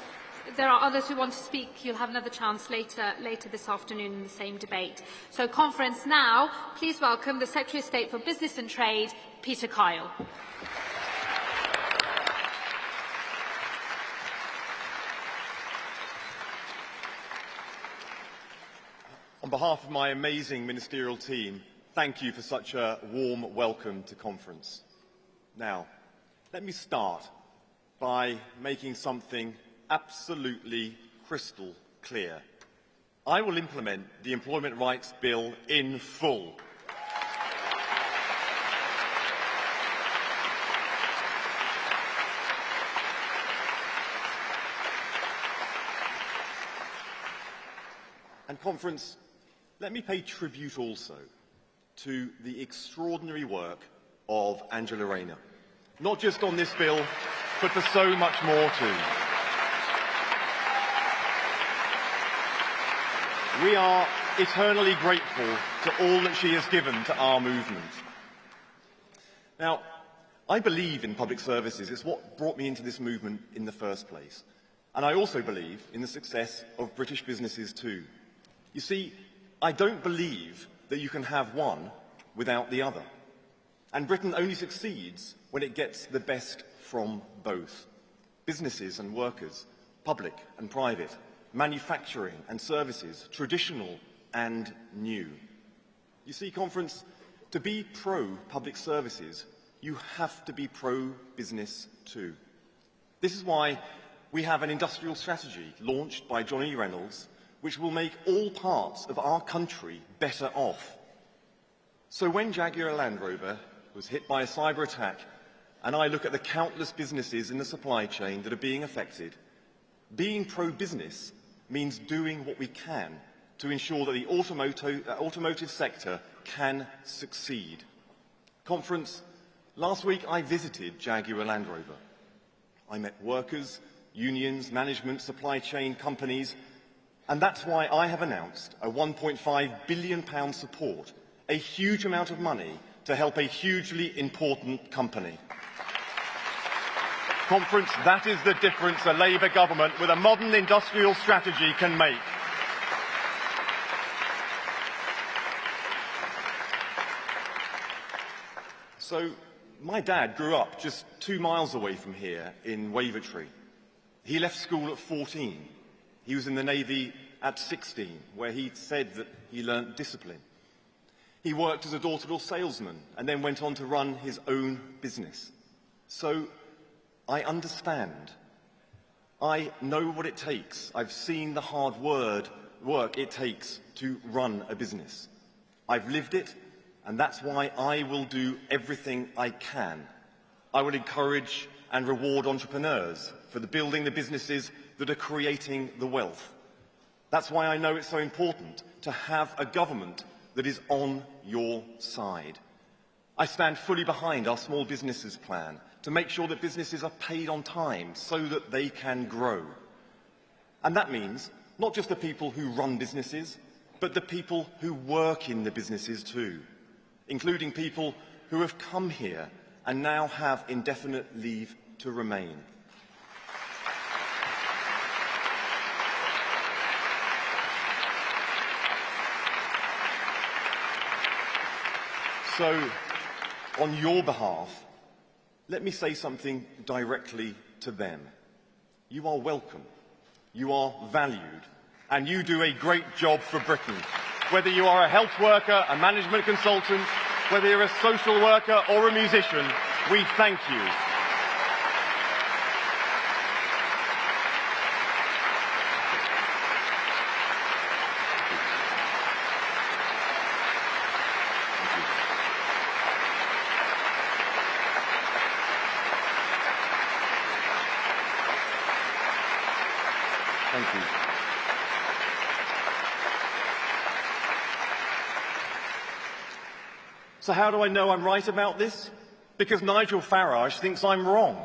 S17: there are others who want to speak, you'll have another chance later this afternoon in the same debate. So, conference now. Please welcome the Secretary of State for Business and Trade, Peter Kyle.
S15: On behalf of my amazing ministerial team, thank you for such a warm welcome to conference. Now, let me start by making something absolutely crystal clear. I will implement the Employment Rights Bill in full. And conference, let me pay tribute also to the extraordinary work of Angela Rayner, not just on this bill, but for so much more too. We are eternally grateful to all that she has given to our movement. Now, I believe in public services. It's what brought me into this movement in the first place. And I also believe in the success of British businesses too. You see, I don't believe that you can have one without the other. And Britain only succeeds when it gets the best from both. Businesses and workers, public and private, manufacturing and services, traditional and new. You see, conference, to be pro-public services, you have to be pro-business too. This is why we have an industrial strategy launched by Johnny Reynolds, which will make all parts of our country better off. So when Jaguar Land Rover was hit by a cyber attack, and I look at the countless businesses in the supply chain that are being affected, being pro-business means doing what we can to ensure that the automotive sector can succeed. Conference, last week I visited Jaguar Land Rover. I met workers, unions, management, supply chain companies, and that's why I have announced a £1.5 billion support, a huge amount of money to help a hugely important company. Conference, that is the difference a Labour government with a modern industrial strategy can make. So, my dad grew up just 2 miles away from here in Wavertree. He left school at 14. He was in the Navy at 16, where he said that he learnt discipline. He worked as a door-to-door salesman and then went on to run his own business. So I understand. I know what it takes. I've seen the hard work it takes to run a business. I've lived it, and that's why I will do everything I can. I will encourage and reward entrepreneurs for building the businesses that are creating the wealth. That's why I know it's so important to have a government that is on your side. I stand fully behind our small businesses plan to make sure that businesses are paid on time so that they can grow. And that means not just the people who run businesses, but the people who work in the businesses too, including people who have come here and now have indefinite leave to remain. So, on your behalf, let me say something directly to them. You are welcome, you are valued, and you do a great job for Britain. Whether you are a health worker, a management consultant, whether you're a social worker or a musician, we thank you. Thank you. So how do I know I'm right about this? Because Nigel Farage thinks I'm wrong.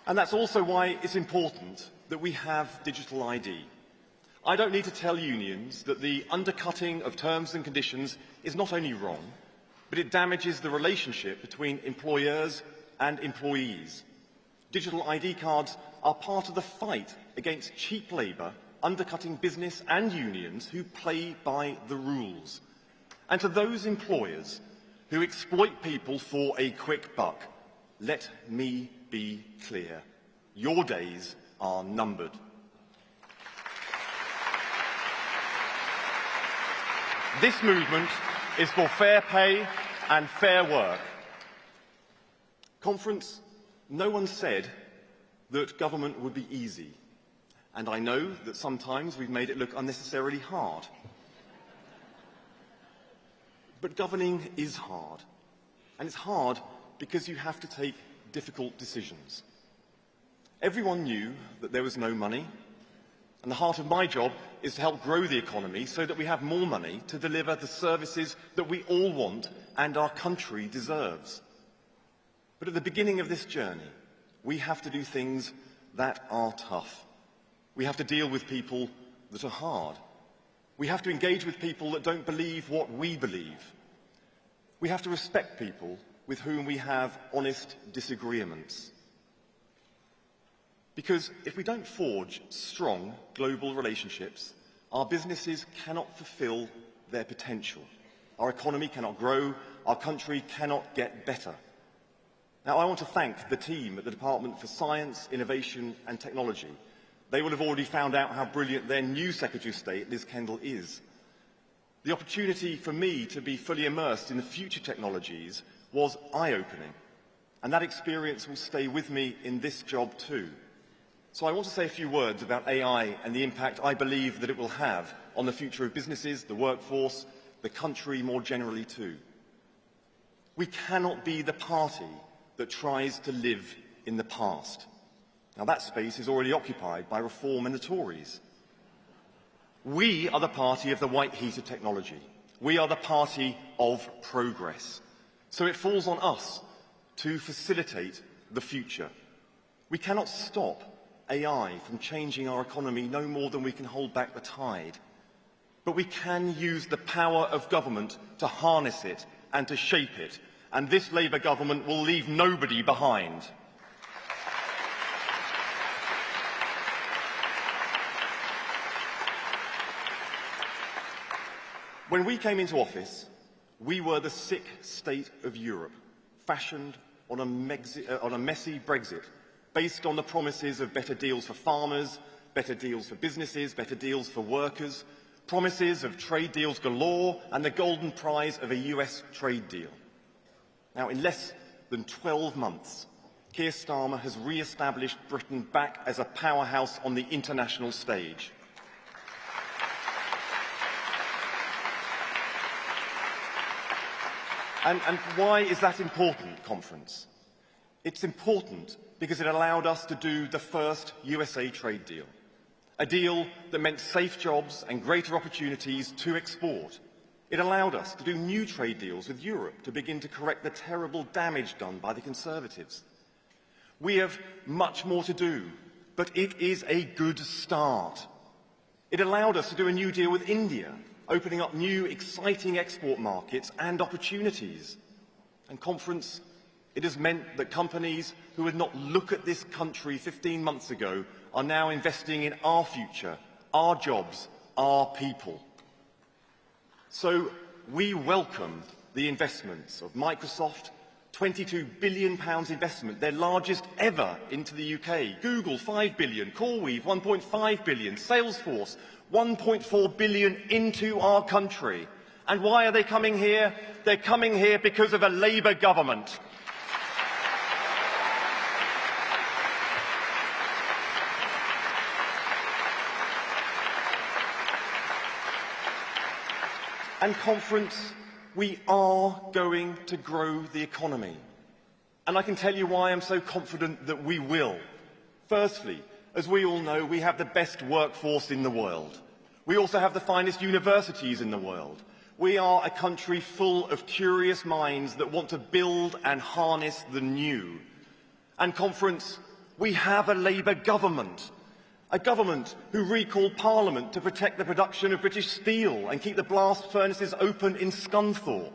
S15: And that's also why it's important that we have digital ID. I don't need to tell unions that the undercutting of terms and conditions is not only wrong, but it damages the relationship between employers and employees. Digital ID cards are part of the fight against cheap labour, undercutting business and unions who play by the rules. And to those employers who exploit people for a quick buck, let me be clear. Your days are numbered. This movement is for fair pay and fair work. Conference, no one said that government would be easy. And I know that sometimes we've made it look unnecessarily hard. But governing is hard. And it's hard because you have to take difficult decisions. Everyone knew that there was no money, and the heart of my job is to help grow the economy so that we have more money to deliver the services that we all want and our country deserves. But at the beginning of this journey, we have to do things that are tough. We have to deal with people that are hard. We have to engage with people that don't believe what we believe. We have to respect people with whom we have honest disagreements. Because if we don't forge strong global relationships, our businesses cannot fulfill their potential. Our economy cannot grow, our country cannot get better. Now, I want to thank the team at the Department for Science, Innovation and Technology. They will have already found out how brilliant their new Secretary of State, Liz Kendall, is. The opportunity for me to be fully immersed in the future technologies was eye-opening, and that experience will stay with me in this job too. So I want to say a few words about AI and the impact I believe that it will have on the future of businesses, the workforce, the country more generally too. We cannot be the party that tries to live in the past. Now that space is already occupied by Reform and the Tories. We are the party of the white heat of technology. We are the party of progress. So it falls on us to facilitate the future. We cannot stop AI from changing our economy no more than we can hold back the tide. But we can use the power of government to harness it and to shape it. And this Labour government will leave nobody behind. When we came into office, we were the sick state of Europe, fashioned on a messy Brexit, based on the promises of better deals for farmers, better deals for businesses, better deals for workers, promises of trade deals galore, and the golden prize of a US trade deal. Now, in less than 12 months, Keir Starmer has re-established Britain back as a powerhouse on the international stage. And why is that important, Conference? It's important because it allowed us to do the first USA trade deal, a deal that meant safe jobs and greater opportunities to export. It allowed us to do new trade deals with Europe to begin to correct the terrible damage done by the Conservatives. We have much more to do, but it is a good start. It allowed us to do a new deal with India, opening up new, exciting export markets and opportunities. And Conference, it has meant that companies who would not look at this country 15 months ago are now investing in our future, our jobs, our people. So we welcome the investments of Microsoft, £22 billion investment, their largest ever into the UK, Google, £5 billion, CoreWeave, £1.5 billion, Salesforce, £1.4 billion into our country. And why are they coming here? They're coming here because of a Labour government. And Conference, we are going to grow the economy. And I can tell you why I'm so confident that we will. Firstly, as we all know, we have the best workforce in the world. We also have the finest universities in the world. We are a country full of curious minds that want to build and harness the new. And Conference, we have a Labour government. A government who recalled Parliament to protect the production of British steel and keep the blast furnaces open in Scunthorpe.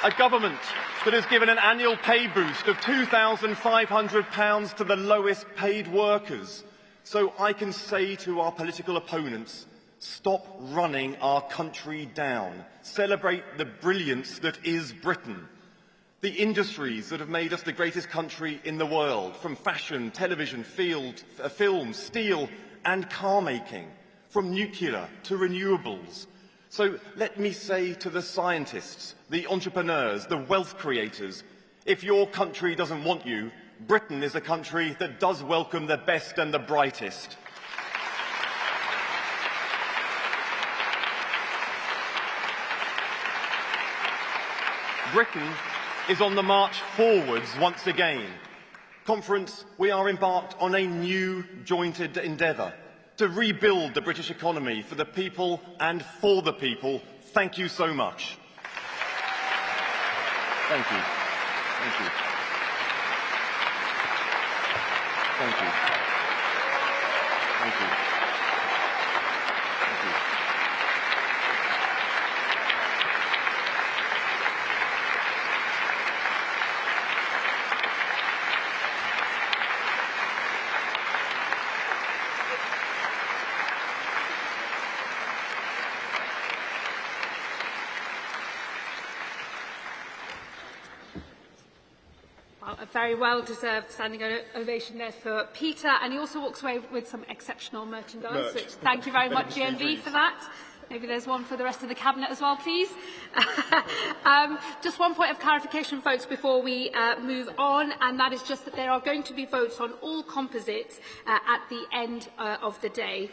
S15: A government that has given an annual pay boost of £2,500 to the lowest paid workers. So I can say to our political opponents, stop running our country down. Celebrate the brilliance that is Britain. The industries that have made us the greatest country in the world, from fashion, television, film, steel and car making, from nuclear to renewables. So let me say to the scientists, the entrepreneurs, the wealth creators, if your country doesn't want you, Britain is a country that does welcome the best and the brightest. Britain is on the march forwards once again. Conference, we are embarked on a new joint endeavour to rebuild the British economy for the people and for the people. Thank you so much. Thank you. Thank you. Thank you. Thank you. Thank you.
S17: Well, a very well-deserved standing ovation there for Peter, and he also walks away with some exceptional merchandise, which thank you very much, GMB, for that. Maybe there's one for the rest of the Cabinet as well, please. Just one point of clarification, folks, before we move on, and that is just that there are going to be votes on all composites at the end of the day.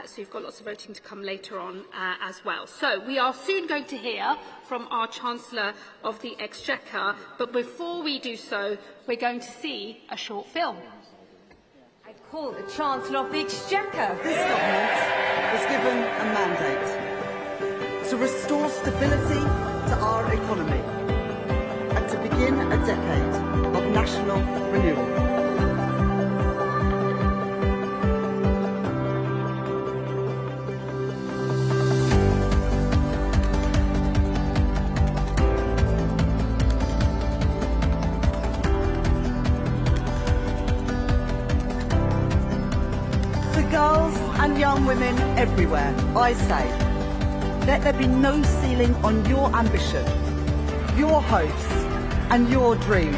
S17: So you've got lots of voting to come later on as well. So we are soon going to hear from our Chancellor of the Exchequer, but before we do so, we're going to see a short film.
S1: I call the Chancellor of the Exchequer.
S6: This government was given a mandate to restore stability to our economy and to begin a decade of national renewal. Girls and young women everywhere, I say, let there be no ceiling on your ambition, your hopes and your dreams.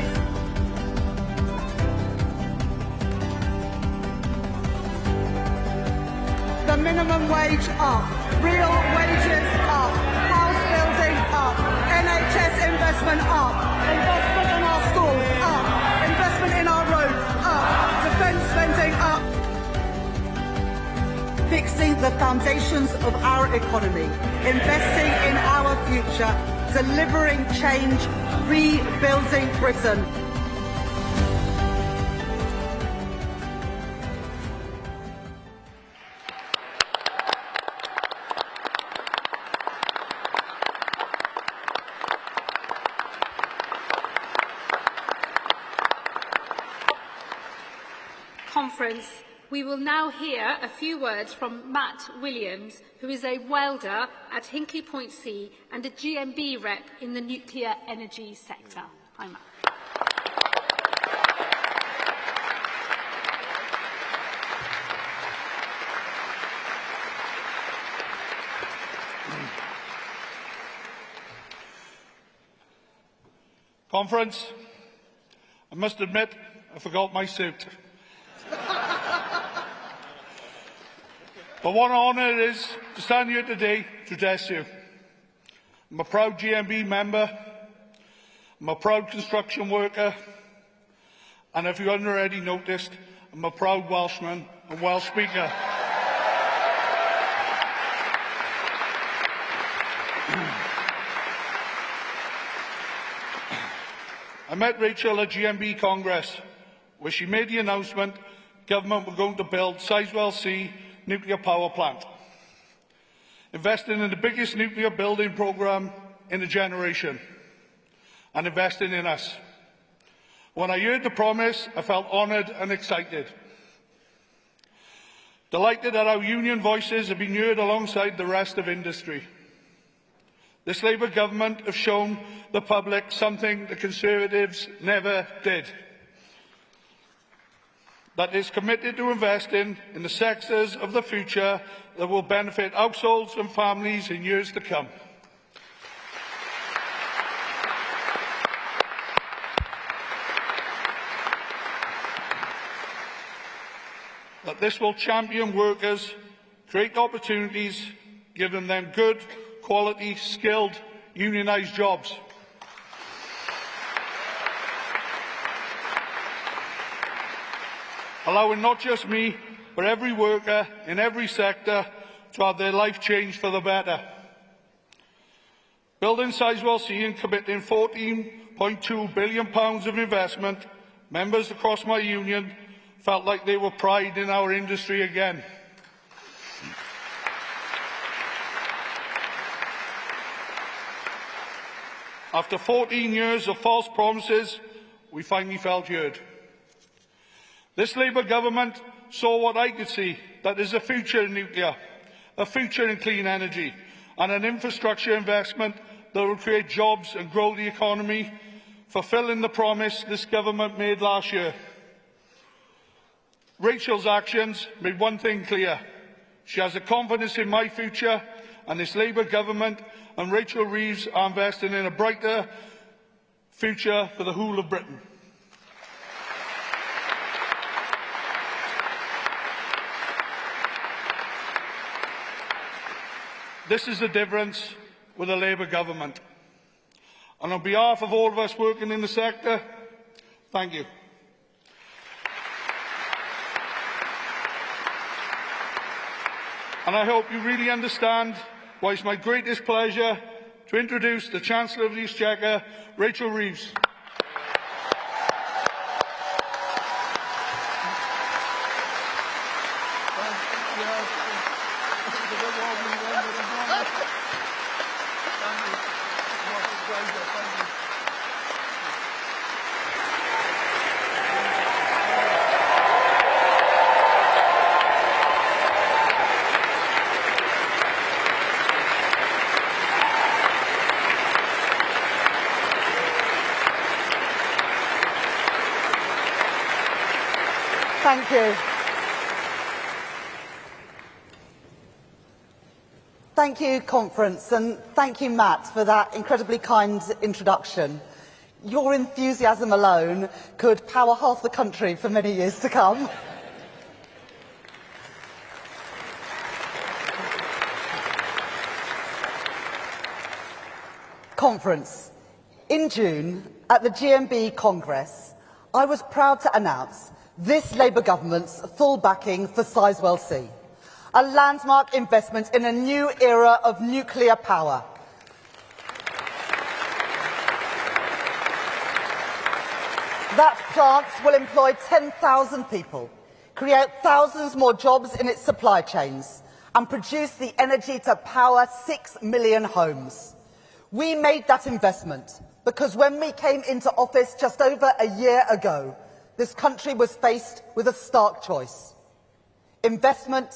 S6: The minimum wage up, real wages up, house building up, NHS investment up, investment in our schools up, investment in our roads up, defence spending up. Fixing the foundations of our economy, investing in our future, delivering change, rebuilding Britain.
S17: Conference. We will now hear a few words from Matt Williams, who is a welder at Hinkley Point C and a GMB rep in the nuclear energy sector. Hi, Matt.
S23: Conference, I must admit I forgot my suit. But what an honour it is to stand here today to address you. I'm a proud GMB member, I'm a proud construction worker, and if you haven't already noticed, I'm a proud Welshman and Welsh speaker. I met Rachel at GMB Congress, where she made the announcement government were going to build Sizewell C nuclear power plant, investing in the biggest nuclear building programme in a generation, and investing in us. When I heard the promise, I felt honoured and excited. Delighted that our union voices have been heard alongside the rest of industry. This Labour government have shown the public something the Conservatives never did. That is committed to investing in the sectors of the future that will benefit households and families in years to come. That this will champion workers, create opportunities, giving them good, quality, skilled, unionised jobs. Allowing not just me, but every worker in every sector to have their life changed for the better. Building Sizewell C and committing £14.2 billion of investment, members across my union felt like they were pride in our industry again. After 14 years of false promises, we finally felt heard. This Labour government saw what I could see, that there's a future in nuclear, a future in clean energy, and an infrastructure investment that will create jobs and grow the economy, fulfilling the promise this government made last year. Rachel's actions made one thing clear. She has a confidence in my future, and this Labour government and Rachel Reeves are investing in a brighter future for the whole of Britain. This is the difference with a Labour government. And on behalf of all of us working in the sector, thank you. And I hope you really understand why it's my greatest pleasure to introduce the Chancellor of the Exchequer, Rachel Reeves.
S6: Thank you. Thank you, Conference, and thank you, Matt, for that incredibly kind introduction. Your enthusiasm alone could power half the country for many years to come. Conference. In June, at the GMB Congress, I was proud to announce this Labour government's full backing for Sizewell C, a landmark investment in a new era of nuclear power. That plant will employ 10,000 people, create thousands more jobs in its supply chains, and produce the energy to power 6 million homes. We made that investment because when we came into office just over a year ago, this country was faced with a stark choice: investment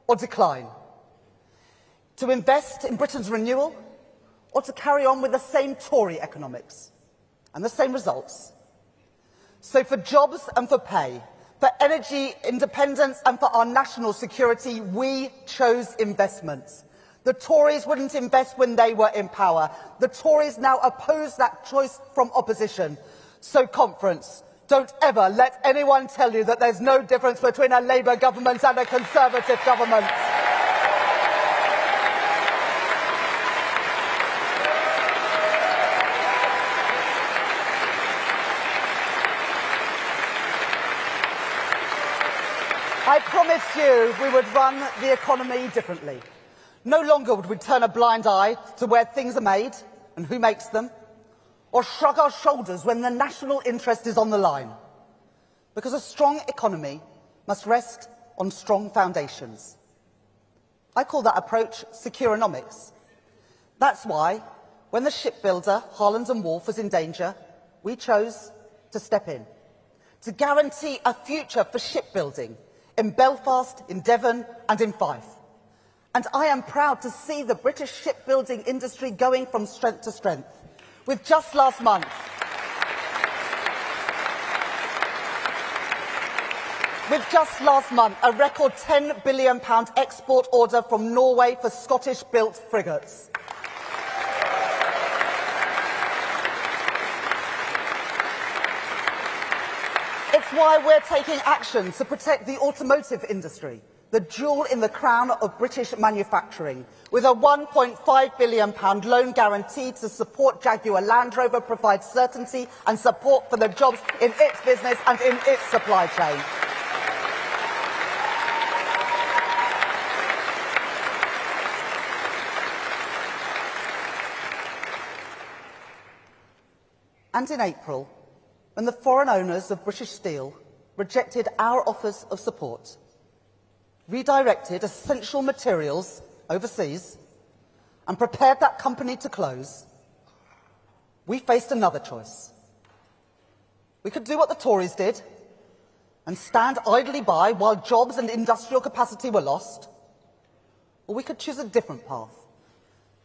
S6: or decline. To invest in Britain's renewal, or to carry on with the same Tory economics and the same results. So for jobs and for pay, for energy independence and for our national security, we chose investment. The Tories wouldn't invest when they were in power. The Tories now oppose that choice from opposition. So, Conference, don't ever let anyone tell you that there's no difference between a Labour government and a Conservative government. I promised you we would run the economy differently. No longer would we turn a blind eye to where things are made and who makes them, or shrug our shoulders when the national interest is on the line. Because a strong economy must rest on strong foundations. I call that approach securonomics. That's why, when the shipbuilder Harland and Wolff was in danger, we chose to step in, to guarantee a future for shipbuilding in Belfast, in Devon and in Fife. And I am proud to see the British shipbuilding industry going from strength to strength. With just last month, a record £10 billion export order from Norway for Scottish-built frigates. It's why we're taking action to protect the automotive industry, the jewel in the crown of British manufacturing, with a £1.5 billion loan guarantee to support Jaguar Land Rover, provide certainty and support for the jobs in its business and in its supply chain. And in April, when the foreign owners of British Steel rejected our offers of support, redirected essential materials overseas, and prepared that company to close, we faced another choice. We could do what the Tories did and stand idly by while jobs and industrial capacity were lost, or we could choose a different path,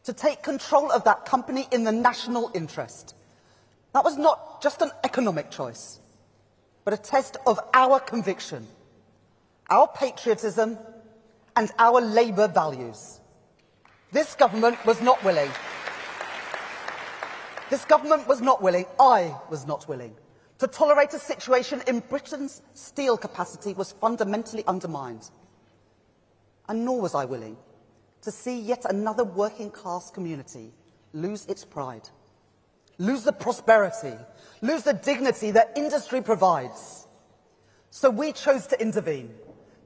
S6: to take control of that company in the national interest. That was not just an economic choice, but a test of our conviction, our patriotism and our Labour values. This government was not willing. This government was not willing, I was not willing, to tolerate a situation in Britain's steel capacity was fundamentally undermined. And nor was I willing to see yet another working class community lose its pride, lose the prosperity, lose the dignity that industry provides. So we chose to intervene,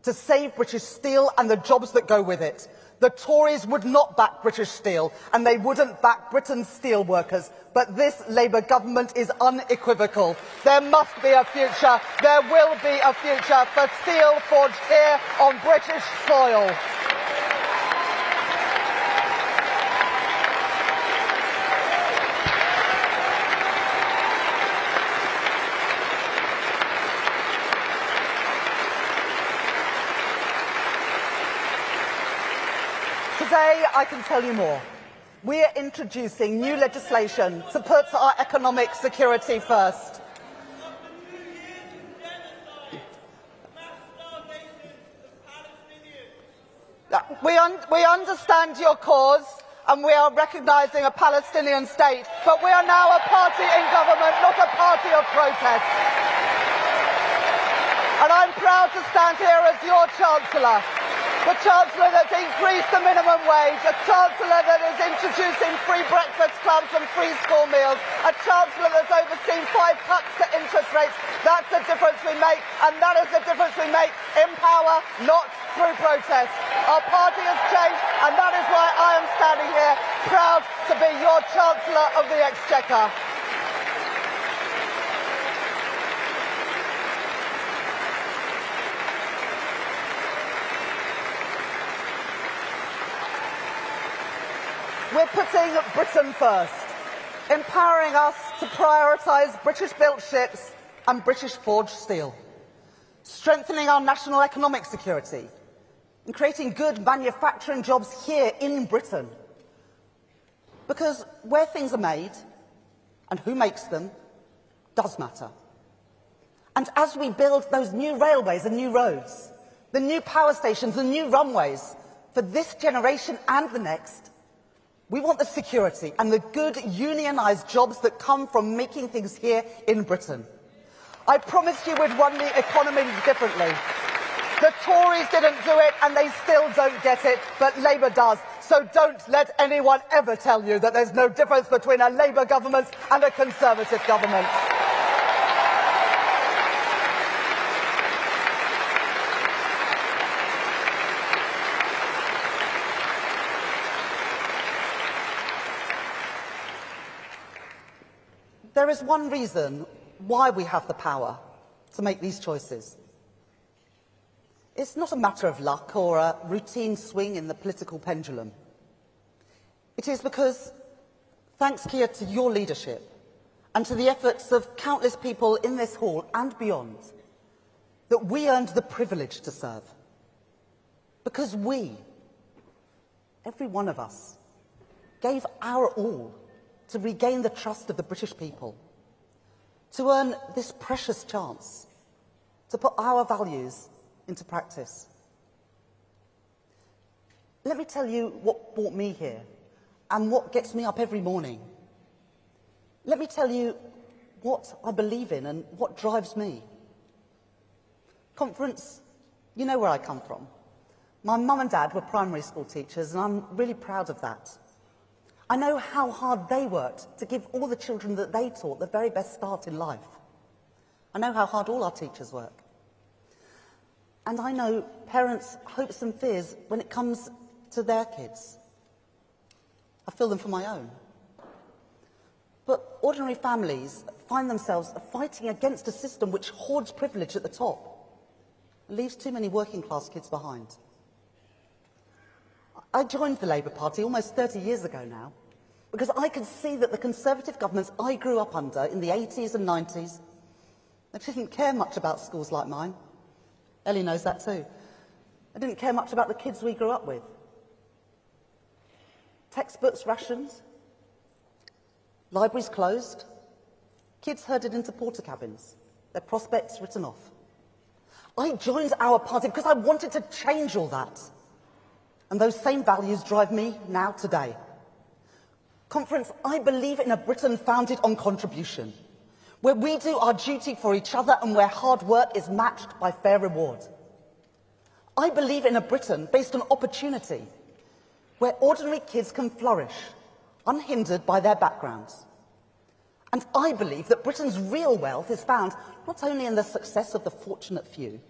S6: to save British steel and the jobs that go with it. The Tories would not back British steel, and they wouldn't back Britain's steel workers. But this Labour government is unequivocal. There must be a future, there will be a future for steel forged here on British soil. Today, I can tell you more. We are introducing new legislation to put our economic security first. We understand your cause, and we are recognising a Palestinian state, but we are now a party in government, not a party of protest. And I'm proud to stand here as your Chancellor. The Chancellor that's increased the minimum wage, a Chancellor that is introducing free breakfast clubs and free school meals, a Chancellor that's overseen 5 cuts to interest rates. That's the difference we make, and that is the difference we make in power, not through protest. Our party has changed, and that is why I am standing here, proud to be your Chancellor of the Exchequer. We're putting Britain first, empowering us to prioritise British-built ships and British-forged steel, strengthening our national economic security, and creating good manufacturing jobs here in Britain. Because where things are made and who makes them does matter. And as we build those new railways and new roads, the new power stations and new runways for this generation and the next, we want the security and the good unionised jobs that come from making things here in Britain. I promised you we'd run the economy differently. The Tories didn't do it and they still don't get it, but Labour does. So don't let anyone ever tell you that there's no difference between a Labour government and a Conservative government. there is one reason why we have the power to make these choices. It's not a matter of luck or a routine swing in the political pendulum. It is because, thanks, Keir, to your leadership and to the efforts of countless people in this hall and beyond, that we earned the privilege to serve. Because we, every one of us, gave our all to regain the trust of the British people, to earn this precious chance to put our values into practice. Let me tell you what brought me here and what gets me up every morning. Let me tell you what I believe in and what drives me. Conference, you know where I come from. My mum and dad were primary school teachers, and I'm really proud of that. I know how hard they worked to give all the children that they taught the very best start in life. I know how hard all our teachers work. And I know parents' hopes and fears when it comes to their kids. I feel them for my own. But ordinary families find themselves fighting against a system which hoards privilege at the top and leaves too many working-class kids behind. I joined the Labour Party almost 30 years ago now because I could see that the Conservative governments I grew up under in the 80s and 90s, they didn't care much about schools like mine. Ellie knows that too. They didn't care much about the kids we grew up with. Textbooks rationed, libraries closed, kids herded into porter cabins, their prospects written off. I joined our party because I wanted to change all that. And those same values drive me now today. Conference, I believe in a Britain founded on contribution, where we do our duty for each other and where hard work is matched by fair reward. I believe in a Britain based on opportunity, where ordinary kids can flourish, unhindered by their backgrounds. And I believe that Britain's real wealth is found not only in the success of the fortunate few,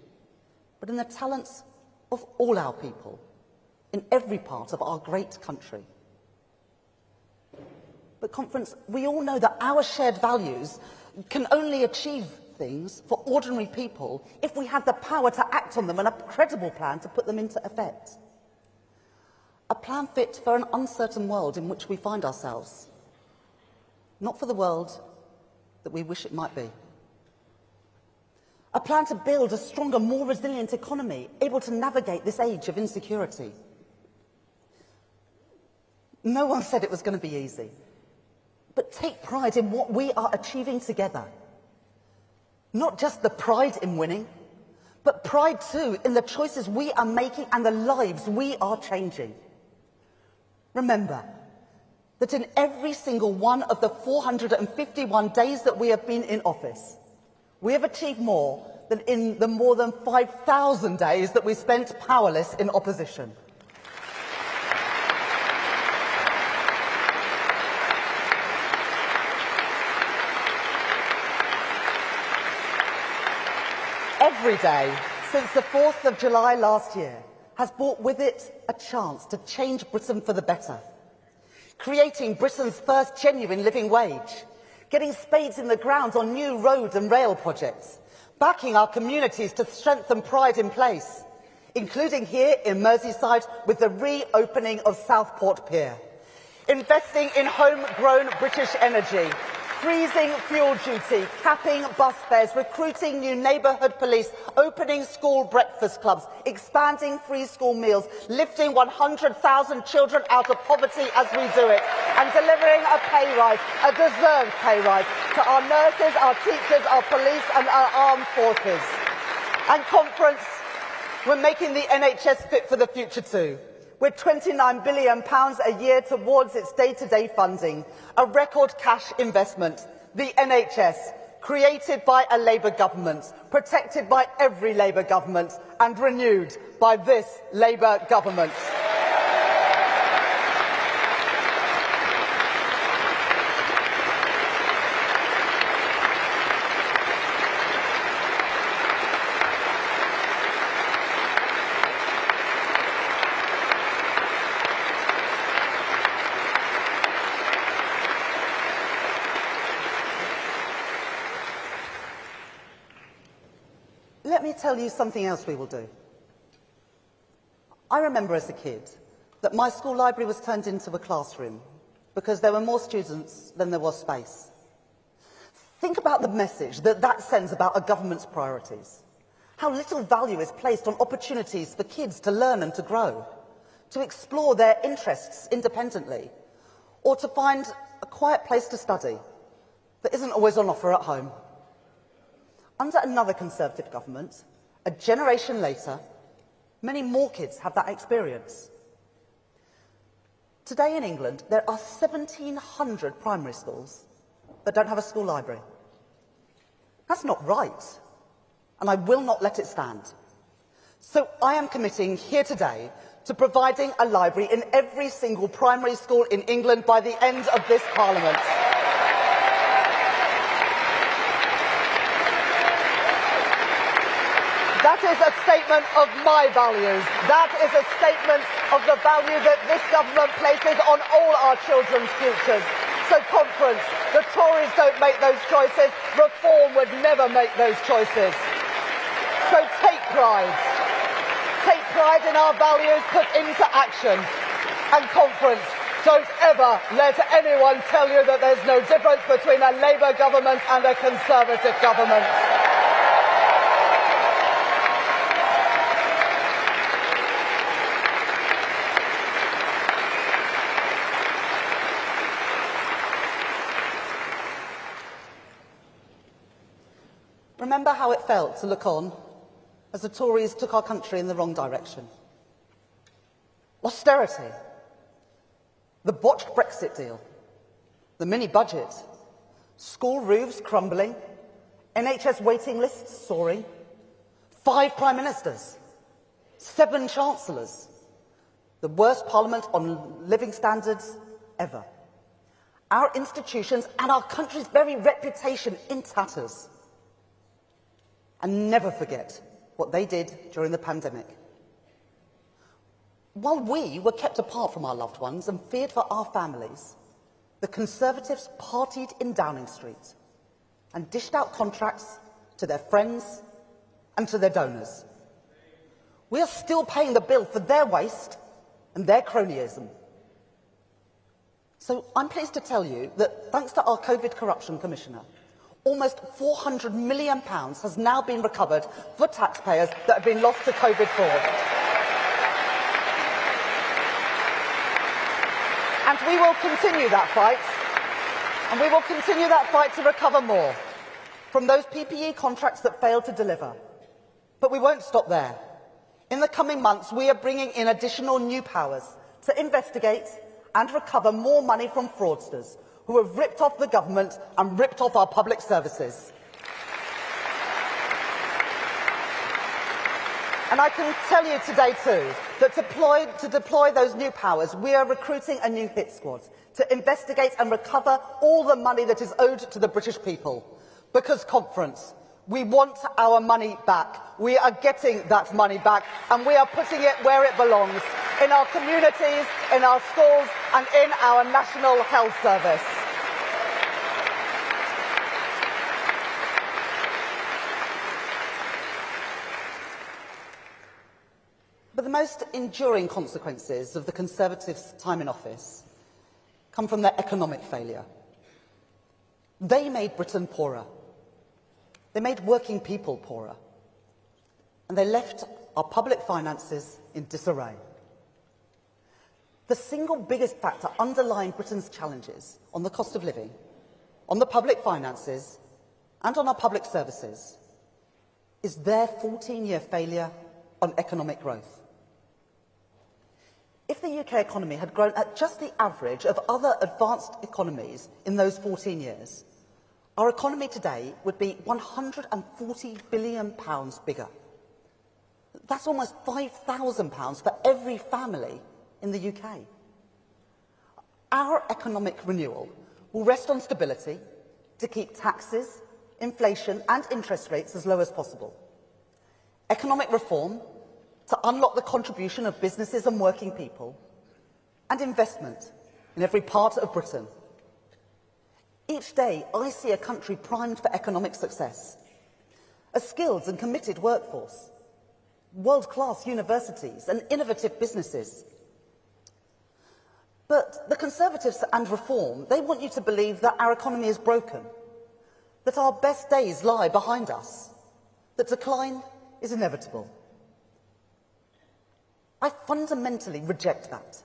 S6: but in the talents of all our people, in every part of our great country. But, Conference, we all know that our shared values can only achieve things for ordinary people if we have the power to act on them and a credible plan to put them into effect. A plan fit for an uncertain world in which we find ourselves, not for the world that we wish it might be. A plan to build a stronger, more resilient economy, able to navigate this age of insecurity. No one said it was going to be easy, but take pride in what we are achieving together. Not just the pride in winning, but pride too in the choices we are making and the lives we are changing. Remember that in every single one of the 451 days that we have been in office, we have achieved more than in the more than 5,000 days that we spent powerless in opposition. Every day since the 4th of July last year has brought with it a chance to change Britain for the better. Creating Britain's first genuine living wage, getting spades in the ground on new road and rail projects, backing our communities to strengthen pride in place, including here in Merseyside with the reopening of Southport Pier, investing in homegrown British energy, freezing fuel duty, capping bus fares, recruiting new neighbourhood police, opening school breakfast clubs, expanding free school meals, lifting 100,000 children out of poverty as we do it, and delivering a pay rise, a deserved pay rise, to our nurses, our teachers, our police and our armed forces. And Conference, we're making the NHS fit for the future too, with £29 billion a year towards its day-to-day funding, a record cash investment. The NHS, created by a Labour government, protected by every Labour government, and renewed by this Labour government.
S7: Let me tell you something else we will do. I remember as a kid that my school library was turned into a classroom because there were more students than there was space. Think about the message that that sends about a government's priorities. How little value is placed on opportunities for kids to learn and to grow, to explore their interests independently, or to find a quiet place to study that isn't always on offer at home. Under another Conservative government, a generation later, many more kids have that experience. Today in England, there are 1,700 primary schools that don't have a school library. That's not right, and I will not let it stand. So I am committing here today to providing a library in every single primary school in England by the end of this Parliament. That is a statement of my values. That is a statement of the value that this government places on all our children's futures. So, Conference, the Tories don't make those choices. Reform would never make those choices. So take pride. Take pride in our values put into action. And Conference, don't ever let anyone tell you that there's no difference between a Labour government and a Conservative government. Remember how it felt to look on as the Tories took our country in the wrong direction. Austerity, the botched Brexit deal, the mini-budget, school roofs crumbling, NHS waiting lists soaring, 5 Prime Ministers, 7 Chancellors, the worst Parliament on living standards ever. Our institutions and our country's very reputation in tatters. And never forget what they did during the pandemic. While we were kept apart from our loved ones and feared for our families, the Conservatives partied in Downing Street and dished out contracts to their friends and to their donors. We are still paying the bill for their waste and their cronyism. So I'm pleased to tell you that thanks to our COVID Corruption Commissioner, almost £400 million has now been recovered for taxpayers that have been lost to COVID fraud. And we will continue that fight. And we will continue that fight to recover more from those PPE contracts that failed to deliver. But we won't stop there. In the coming months, we are bringing in additional new powers to investigate and recover more money from fraudsters who have ripped off the government and ripped off our public services. And I can tell you today too that to deploy those new powers, we are recruiting a new hit squad to investigate and recover all the money that is owed to the British people. Because, Conference, we want our money back. We are getting that money back, and we are putting it where it belongs, in our communities, in our schools, and in our National Health Service. But the most enduring consequences of the Conservatives' time in office come from their economic failure. They made Britain poorer. They made working people poorer. And they left our public finances in disarray. The single biggest factor underlying Britain's challenges on the cost of living, on the public finances, and on our public services is their 14-year failure on economic growth. If the UK economy had grown at just the average of other advanced economies in those 14 years, our economy today would be £140 billion bigger. That's almost £5,000 for every family in the UK. Our economic renewal will rest on stability to keep taxes, inflation and interest rates as low as possible. Economic reform to unlock the contribution of businesses and working people, and investment in every part of Britain. Each day, I see a country primed for economic success. a skilled and committed workforce, world-class universities and innovative businesses. But the Conservatives and Reform, they want you to believe that our economy is broken, that our best days lie behind us, that decline is inevitable. I fundamentally reject that.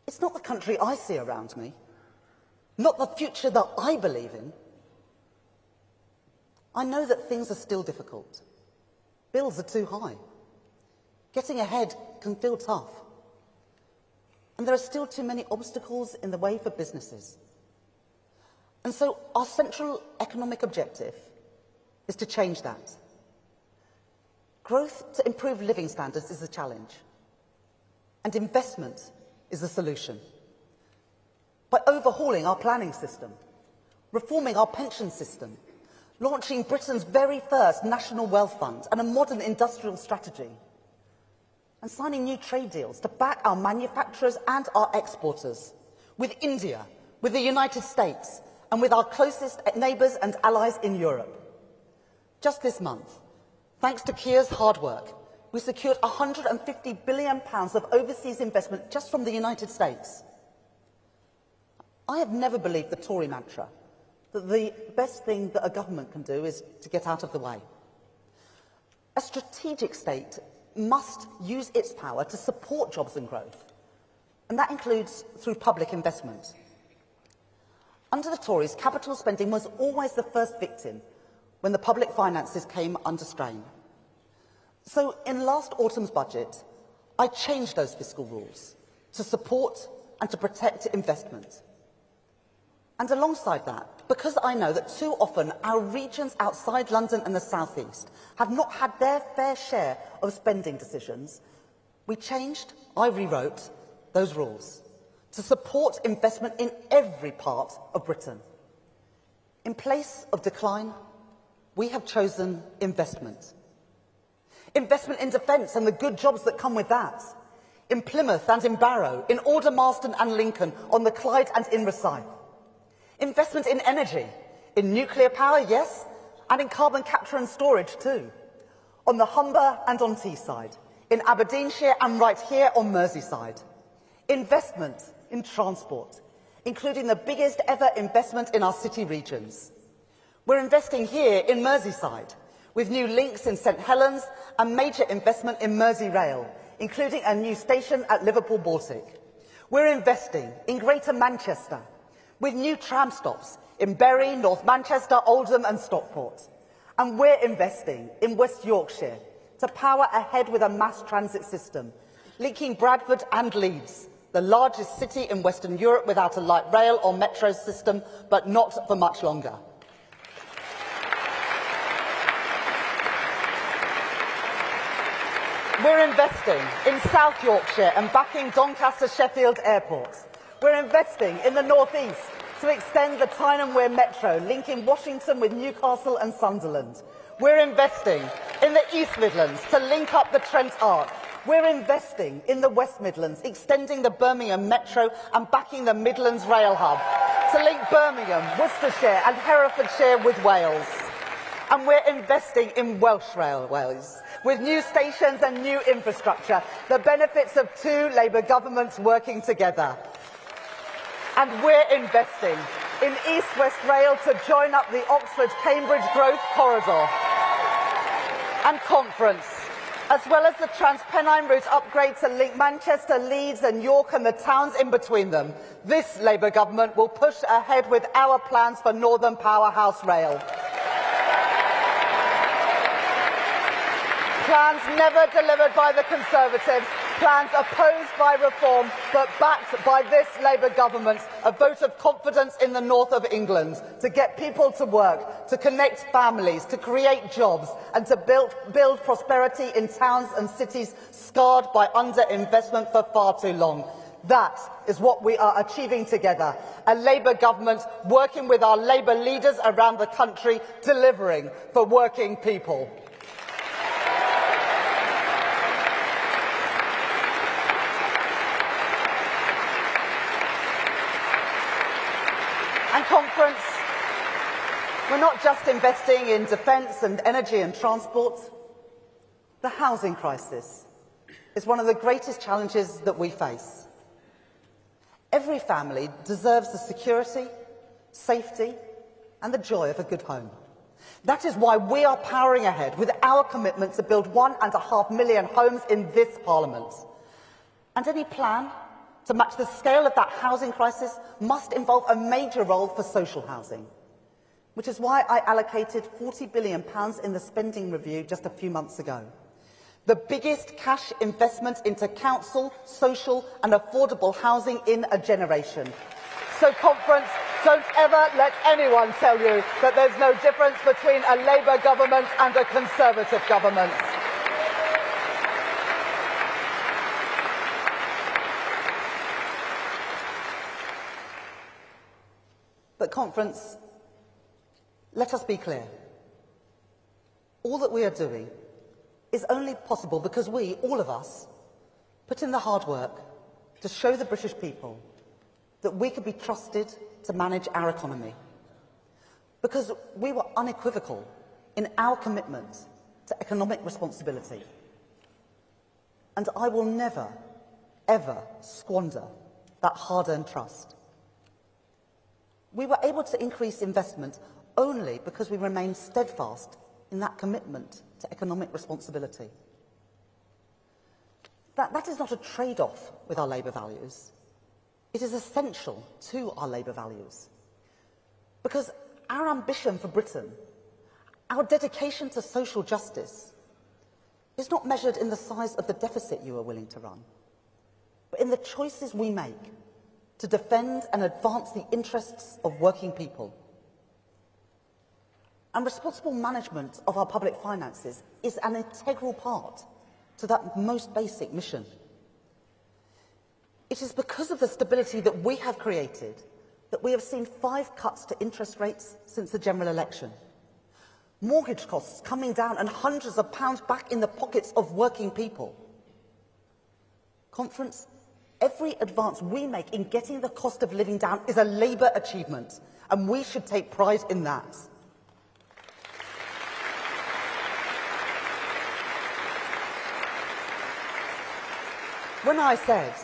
S7: It's not the country I see around me, not the future that I believe in. I know that things are still difficult. Bills are too high. Getting ahead can feel tough. And there are still too many obstacles in the way for businesses. And so our central economic objective is to change that. Growth to improve living standards is a challenge, and investment is the solution. By overhauling our planning system, reforming our pension system, launching Britain's very first national wealth fund and a modern industrial strategy, and signing new trade deals to back our manufacturers and our exporters, with India, with the United States, and with our closest neighbours and allies in Europe. Just this month, thanks to Keir's hard work, we secured £150 billion of overseas investment just from the United States. I have never believed the Tory mantra that the best thing that a government can do is to get out of the way. A strategic state must use its power to support jobs and growth, and that includes through public investment. Under the Tories, capital spending was always the first victim when the public finances came under strain. So in last autumn's budget, I changed those fiscal rules to support and to protect investment. And alongside that, because I know that too often our regions outside London and the South East have not had their fair share of spending decisions, I rewrote those rules to support investment in every part of Britain. In place of decline, we have chosen investment. Investment in defence and the good jobs that come with that. In Plymouth and in Barrow, in Aldermaston and Lincoln, on the Clyde and in Rosyth. Investment in energy, in nuclear power, yes, and in carbon capture and storage too. On the Humber and on Teesside, in Aberdeenshire and right here on Merseyside. Investment in transport, including the biggest ever investment in our city regions. We're investing here in Merseyside, with new links in St Helens and major investment in Merseyrail, including a new station at Liverpool Baltic. We're investing in Greater Manchester, with new tram stops in Bury, North Manchester, Oldham and Stockport. And we're investing in West Yorkshire to power ahead with a mass transit system, linking Bradford and Leeds, the largest city in Western Europe without a light rail or metro system, but not for much longer. We're investing in South Yorkshire and backing Doncaster Sheffield Airport. We're investing in the North East to extend the Tyne and Wear Metro, linking Washington with Newcastle and Sunderland. We're investing in the East Midlands to link up the Trent Arc. We're investing in the West Midlands, extending the Birmingham Metro and backing the Midlands Rail Hub to link Birmingham, Worcestershire and Herefordshire with Wales. And we're investing in Welsh railways, with new stations and new infrastructure, the benefits of two Labour governments working together. And we're investing in East-West Rail to join up the Oxford-Cambridge Growth Corridor and Conference, as well as the Transpennine route upgrade to link Manchester, Leeds and York and the towns in between them. This Labour government will push ahead with our plans for Northern Powerhouse Rail. Plans never delivered by the Conservatives, plans opposed by Reform, but backed by this Labour government, a vote of confidence in the north of England, to get people to work, to connect families, to create jobs, and to build prosperity in towns and cities scarred by underinvestment for far too long. That is what we are achieving together, a Labour government working with our Labour leaders around the country, delivering for working people. We're not just investing in defence and energy and transport. The housing crisis is one of the greatest challenges that we face. Every family deserves the security, safety and the joy of a good home. That is why we are powering ahead with our commitment to build 1.5 million homes in this Parliament. And any plan to match the scale of that housing crisis must involve a major role for social housing, which is why I allocated £40 billion in the spending review just a few months ago. The biggest cash investment into council, social and affordable housing in a generation. So, Conference, don't ever let anyone tell you that there's no difference between a Labour government and a Conservative government. But, Conference, let us be clear. All that we are doing is only possible because we, all of us, put in the hard work to show the British people that we could be trusted to manage our economy. Because we were unequivocal in our commitment to economic responsibility. And I will never, ever squander that hard-earned trust. We were able to increase investment only because we remained steadfast in that commitment to economic responsibility. That is not a trade-off with our Labour values. It is essential to our Labour values. Because our ambition for Britain, our dedication to social justice, is not measured in the size of the deficit you are willing to run, but in the choices we make to defend and advance the interests of working people. And responsible management of our public finances is an integral part to that most basic mission. It is because of the stability that we have created that we have seen 5 cuts to interest rates since the general election. Mortgage costs coming down and hundreds of pounds back in the pockets of working people. Conference, every advance we make in getting the cost of living down is a Labour achievement, and we should take pride in that. When I said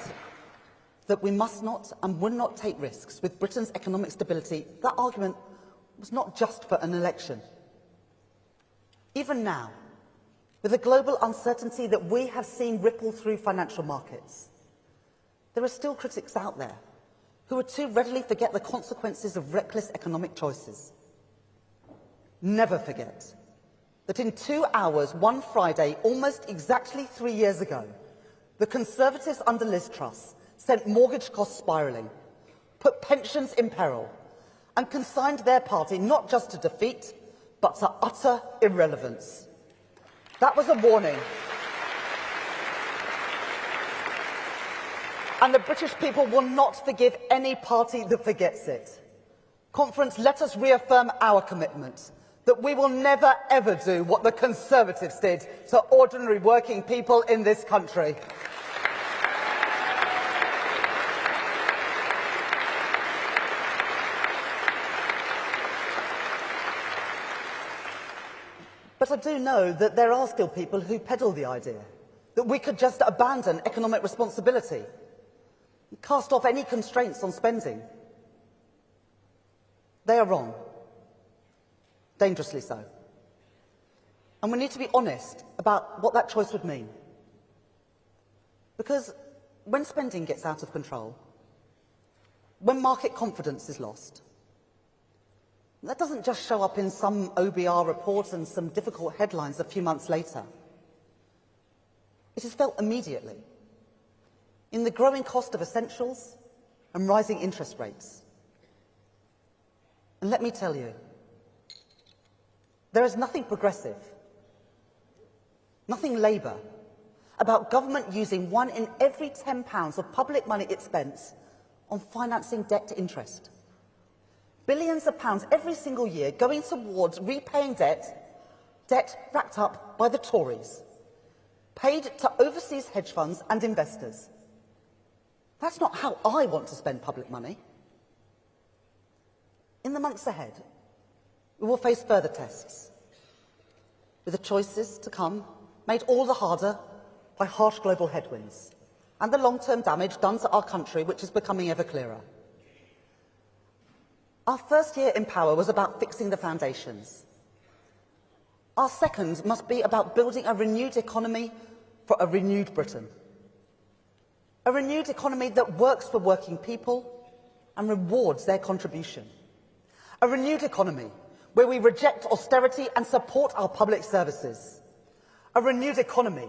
S7: that we must not and will not take risks with Britain's economic stability, that argument was not just for an election. Even now, with the global uncertainty that we have seen ripple through financial markets, there are still critics out there who would too readily forget the consequences of reckless economic choices. Never forget that in 2 hours, one Friday, almost exactly 3 years ago, the Conservatives under Liz Truss sent mortgage costs spiralling, put pensions in peril, and consigned their party not just to defeat, but to utter irrelevance. That was a warning. And the British people will not forgive any party that forgets it. Conference, let us reaffirm our commitment that we will never ever do what the Conservatives did to ordinary working people in this country. But I do know that there are still people who peddle the idea that we could just abandon economic responsibility, cast off any constraints on spending. They are wrong. Dangerously so. And we need to be honest about what that choice would mean. Because when spending gets out of control, when market confidence is lost, that doesn't just show up in some OBR report and some difficult headlines a few months later. It is felt immediately in the growing cost of essentials and rising interest rates. And let me tell you, there is nothing progressive, nothing Labour, about government using 1 in every £10 of public money it spends on financing debt to interest. Billions of pounds every single year going towards repaying debt racked up by the Tories, paid to overseas hedge funds and investors. That's not how I want to spend public money. In the months ahead, We will face further tests, with the choices to come made all the harder by harsh global headwinds and the long-term damage done to our country, which is becoming ever clearer. Our first year in power was about fixing the foundations. Our second must be about building a renewed economy for a renewed Britain. A renewed economy that works for working people and rewards their contribution. A renewed economy where we reject austerity and support our public services. A renewed economy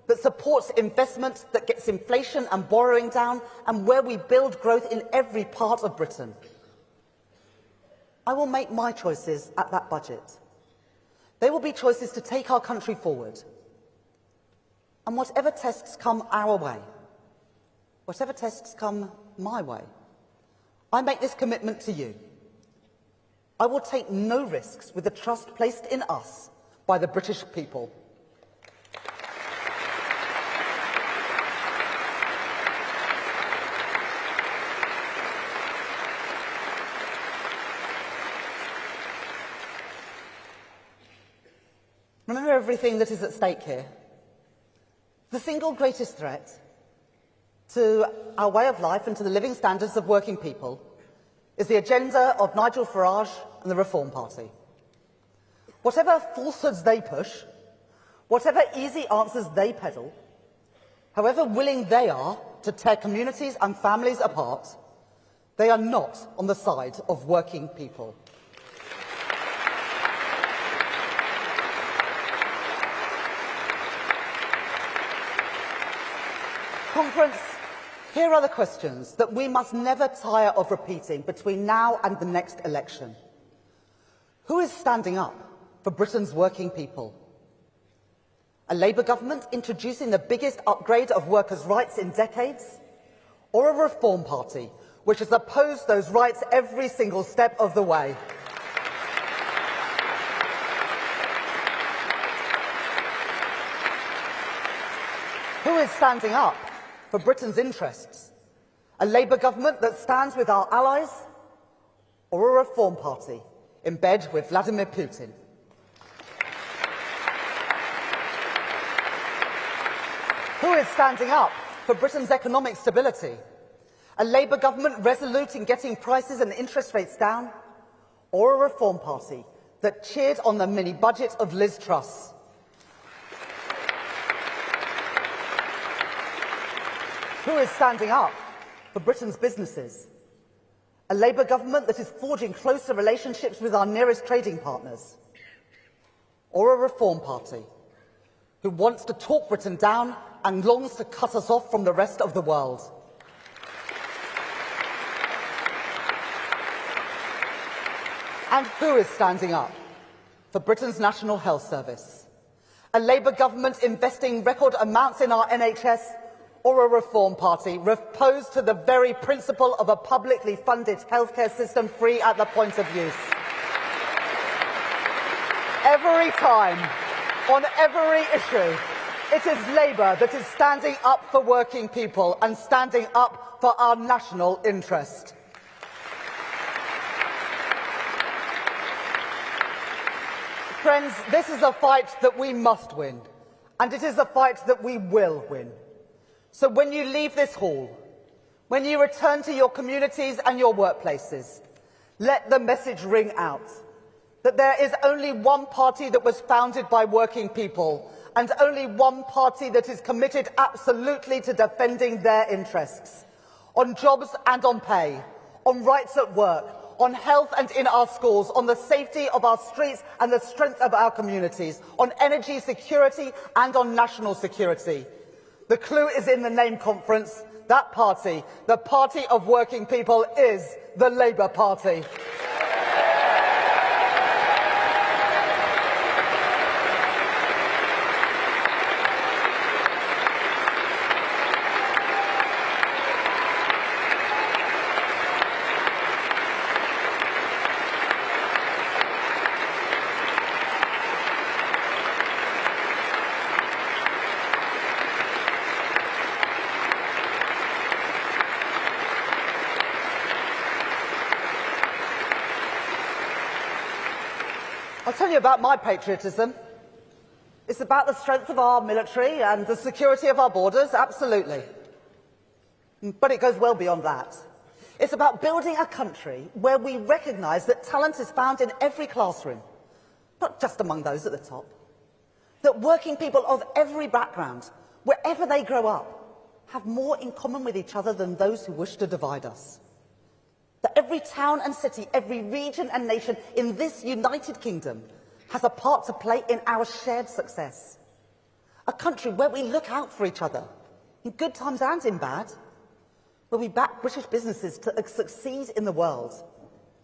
S7: that supports investment, that gets inflation and borrowing down, and where we build growth in every part of Britain. I will make my choices at that budget. They will be choices to take our country forward. And whatever tests come our way, whatever tests come my way, I make this commitment to you. I will take no risks with the trust placed in us by the British people. Remember everything that is at stake here. The single greatest threat to our way of life and to the living standards of working people is the agenda of Nigel Farage and the Reform Party. Whatever falsehoods they push, whatever easy answers they peddle, however willing they are to tear communities and families apart, they are not on the side of working people. Conference, here are the questions that we must never tire of repeating between now and the next election. Who is standing up for Britain's working people? A Labour government introducing the biggest upgrade of workers' rights in decades? Or a Reform Party which has opposed those rights every single step of the way? Who is standing up for Britain's interests? A Labour government that stands with our allies, or a Reform Party in bed with Vladimir Putin? Who is standing up for Britain's economic stability? A Labour government resolute in getting prices and interest rates down, or a Reform Party that cheered on the mini-budget of Liz Truss? Who is standing up for Britain's businesses? A Labour government that is forging closer relationships with our nearest trading partners? Or a Reform Party who wants to talk Britain down and longs to cut us off from the rest of the world? And who is standing up for Britain's National Health Service? A Labour government investing record amounts in our NHS, or a Reform Party opposed to the very principle of a publicly funded healthcare system free at the point of use? Every time, on every issue, it is Labour that is standing up for working people and standing up for our national interest. Friends, this is a fight that we must win, and it is a fight that we will win. So when you leave this hall, when you return to your communities and your workplaces, let the message ring out that there is only one party that was founded by working people, and only one party that is committed absolutely to defending their interests, on jobs and on pay, on rights at work, on health and in our schools, on the safety of our streets and the strength of our communities, on energy security and on national security. The clue is in the name, Conference. That party, the party of working people, is the Labour Party. I'll tell you about my patriotism. It's about the strength of our military and the security of our borders, absolutely. But it goes well beyond that. It's about building a country where we recognise that talent is found in every classroom, not just among those at the top. That working people of every background, wherever they grow up, have more in common with each other than those who wish to divide us. That every town and city, every region and nation in this United Kingdom has a part to play in our shared success. A country where we look out for each other, in good times and in bad, where we back British businesses to succeed in the world,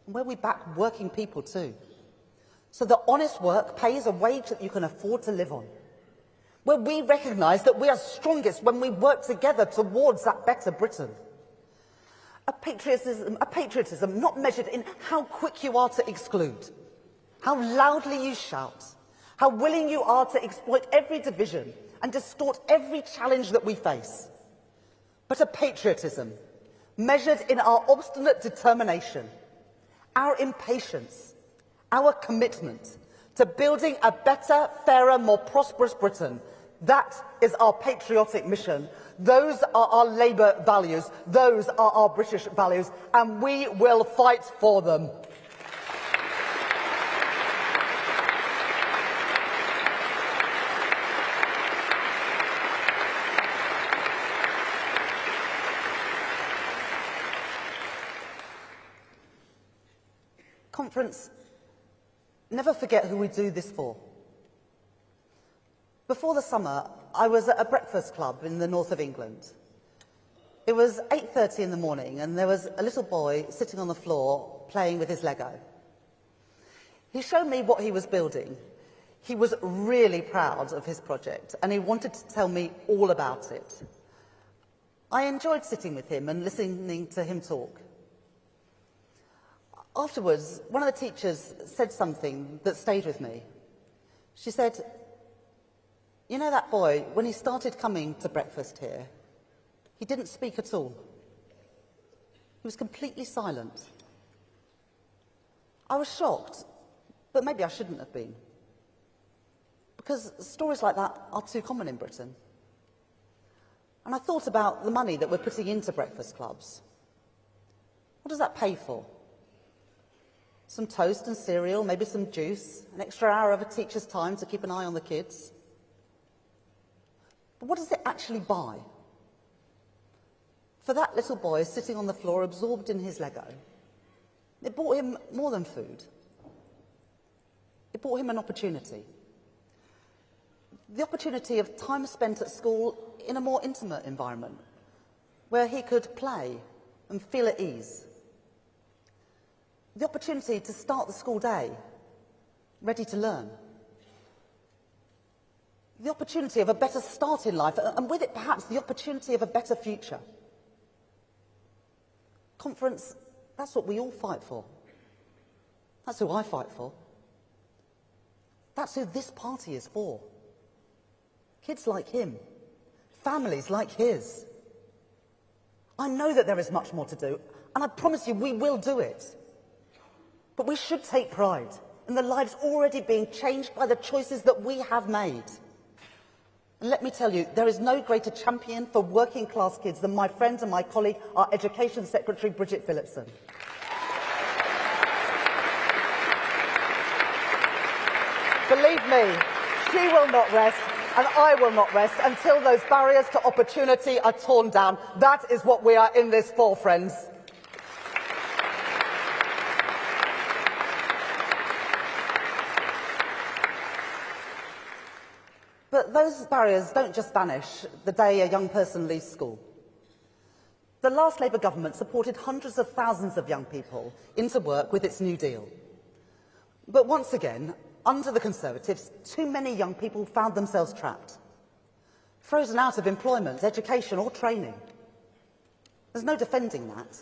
S7: and where we back working people too. So that honest work pays a wage that you can afford to live on. Where we recognise that we are strongest when we work together towards that better Britain. A patriotism not measured in how quick you are to exclude, how loudly you shout, how willing you are to exploit every division and distort every challenge that we face. But a patriotism measured in our obstinate determination, our impatience, our commitment to building a better, fairer, more prosperous Britain. That is our patriotic mission. Those are our Labour values. Those are our British values, and we will fight for them. Conference, never forget who we do this for. Before the summer, I was at a breakfast club in the north of England. It was 8:30 in the morning, and there was a little boy sitting on the floor playing with his Lego. He showed me what he was building. He was really proud of his project, and he wanted to tell me all about it. I enjoyed sitting with him and listening to him talk. Afterwards, one of the teachers said something that stayed with me. She said, "You know that boy, when he started coming to breakfast here, he didn't speak at all. He was completely silent." I was shocked, but maybe I shouldn't have been. Because stories like that are too common in Britain. And I thought about the money that we're putting into breakfast clubs. What does that pay for? Some toast and cereal, maybe some juice, an extra hour of a teacher's time to keep an eye on the kids. But what does it actually buy? For that little boy sitting on the floor absorbed in his Lego, it bought him more than food. It bought him an opportunity. The opportunity of time spent at school in a more intimate environment, where he could play and feel at ease. The opportunity to start the school day ready to learn. The opportunity of a better start in life, and with it perhaps the opportunity of a better future. Conference, that's what we all fight for. That's who I fight for. That's who this party is for. Kids like him. Families like his. I know that there is much more to do, and I promise you we will do it. But we should take pride in the lives already being changed by the choices that we have made. And let me tell you, there is no greater champion for working class kids than my friend and my colleague, our Education Secretary, Bridget Phillipson. Believe me, she will not rest, and I will not rest until those barriers to opportunity are torn down. That is what we are in this for, friends. But those barriers don't just vanish the day a young person leaves school. The last Labour government supported hundreds of thousands of young people into work with its New Deal. But once again, under the Conservatives, too many young people found themselves trapped, frozen out of employment, education or training. There's no defending that.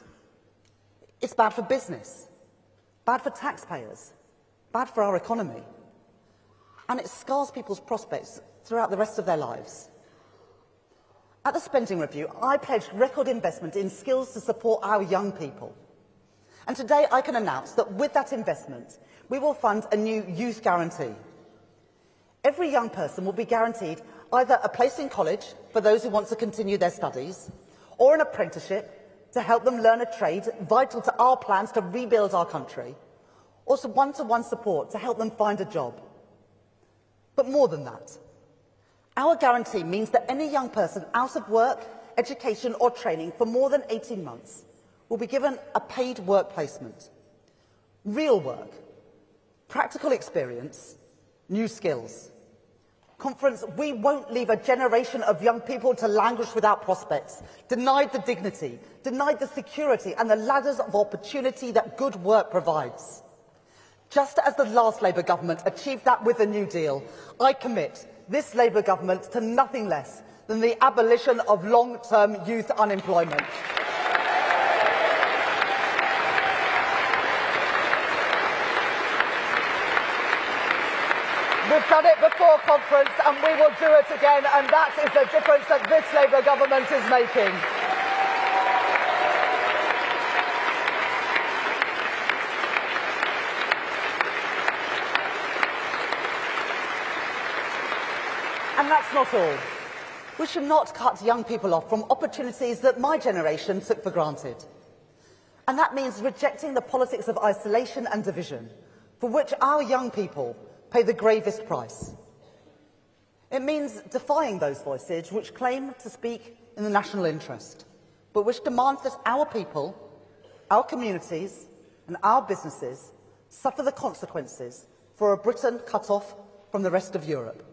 S7: It's bad for business, bad for taxpayers, bad for our economy. And it scars people's prospects throughout the rest of their lives. At the spending review, I pledged record investment in skills to support our young people. And today I can announce that with that investment, we will fund a new youth guarantee. Every young person will be guaranteed either a place in college for those who want to continue their studies, or an apprenticeship to help them learn a trade vital to our plans to rebuild our country, or some one-to-one support to help them find a job. But more than that, our guarantee means that any young person out of work, education or training for more than 18 months will be given a paid work placement. Real work, practical experience, new skills. Conference, we won't leave a generation of young people to languish without prospects, denied the dignity, denied the security and the ladders of opportunity that good work provides. Just as the last Labour government achieved that with the New Deal, I commit this Labour government to nothing less than the abolition of long-term youth unemployment. We've done it before, Conference, and we will do it again, and that is the difference that this Labour government is making. And that's not all. We should not cut young people off from opportunities that my generation took for granted. And that means rejecting the politics of isolation and division, for which our young people pay the gravest price. It means defying those voices which claim to speak in the national interest, but which demand that our people, our communities and our businesses suffer the consequences for a Britain cut off from the rest of Europe.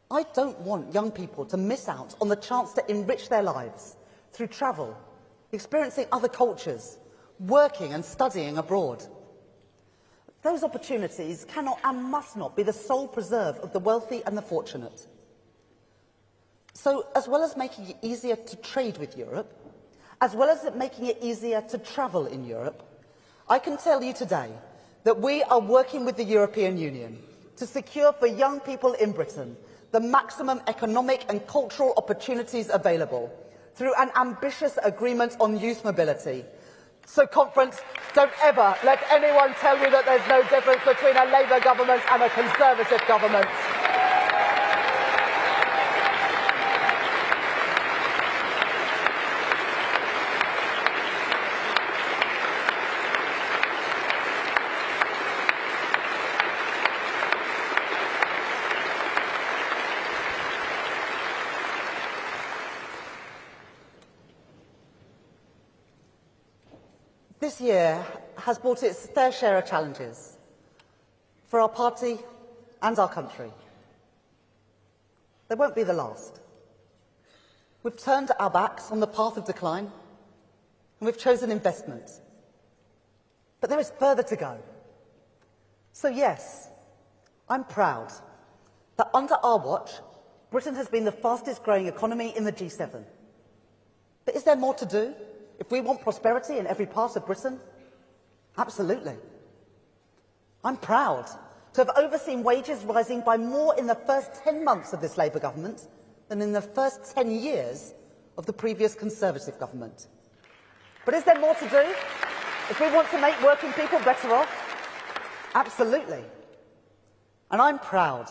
S7: I don't want young people to miss out on the chance to enrich their lives through travel, experiencing other cultures, working and studying abroad. Those opportunities cannot and must not be the sole preserve of the wealthy and the fortunate. So, as well as making it easier to trade with Europe, as well as making it easier to travel in Europe, I can tell you today that we are working with the European Union to secure for young people in Britain the maximum economic and cultural opportunities available through an ambitious agreement on youth mobility. So, Conference, don't ever let anyone tell you that there's no difference between a Labour government and a Conservative government. This year has brought its fair share of challenges for our party and our country. They won't be the last. We've turned our backs on the path of decline, and we've chosen investment. But there is further to go. So yes, I'm proud that under our watch, Britain has been the fastest growing economy in the G7. But is there more to do if we want prosperity in every part of Britain? Absolutely. I'm proud to have overseen wages rising by more in the first 10 months of this Labour government than in the first 10 years of the previous Conservative government. But is there more to do if we want to make working people better off? Absolutely. And I'm proud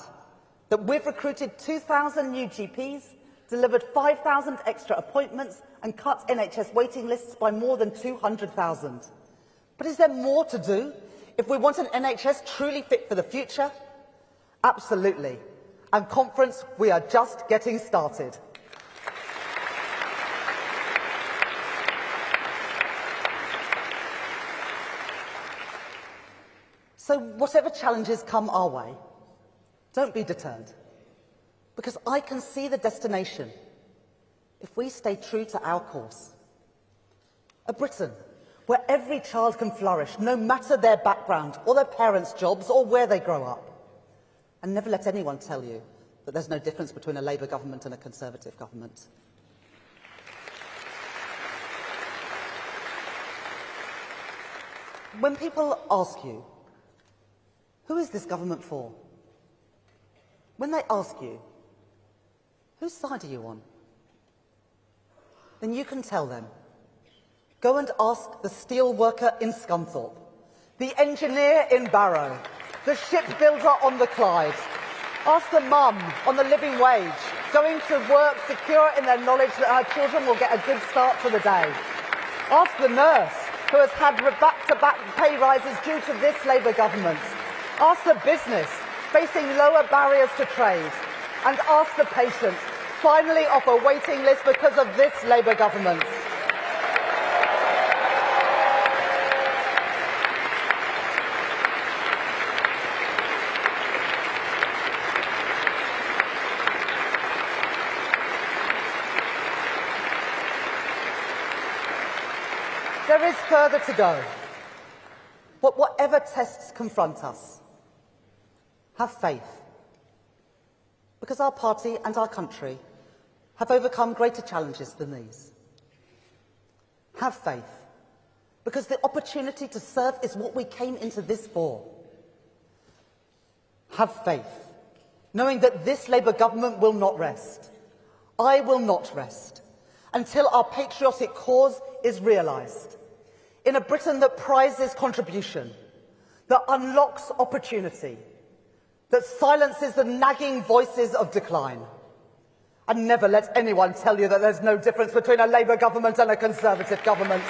S7: that we've recruited 2,000 new GPs, delivered 5,000 extra appointments and cut NHS waiting lists by more than 200,000. But is there more to do if we want an NHS truly fit for the future? Absolutely. And Conference, we are just getting started. So whatever challenges come our way, don't be deterred, because I can see the destination if we stay true to our course. A Britain where every child can flourish, no matter their background or their parents' jobs or where they grow up. And never let anyone tell you that there's no difference between a Labour government and a Conservative government. When people ask you, who is this government for? When they ask you, whose side are you on? Then you can tell them, Go and ask the steel worker in Scunthorpe, the engineer in Barrow, the shipbuilder on the Clyde. Ask the mum on the living wage, going to work secure in their knowledge that her children will get a good start to the day. Ask the nurse who has had back-to-back pay rises due to this Labour government. Ask the business facing lower barriers to trade. And ask the patient finally off a waiting list because of this Labour government. There is further to go. But whatever tests confront us, have faith. Because our party and our country have overcome greater challenges than these. Have faith. Because the opportunity to serve is what we came into this for. Have faith, knowing that this Labour government will not rest. I will not rest until our patriotic cause is realised. In a Britain that prizes contribution, that unlocks opportunity, that silences the nagging voices of decline. And never let anyone tell you that there's no difference between a Labour government and a Conservative government.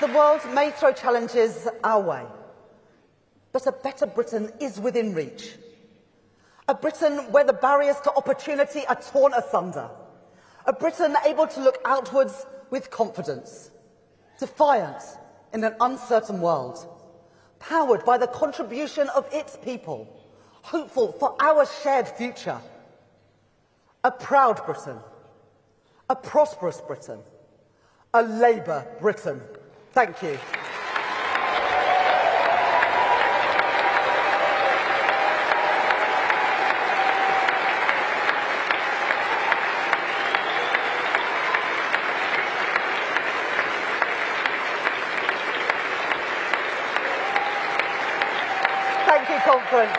S7: The world may throw challenges our way, but a better Britain is within reach. A Britain where the barriers to opportunity are torn asunder. A Britain able to look outwards with confidence, defiant in an uncertain world, powered by the contribution of its people, hopeful for our shared future. A proud Britain, a prosperous Britain, a Labour Britain. Thank you. Thank you, conference.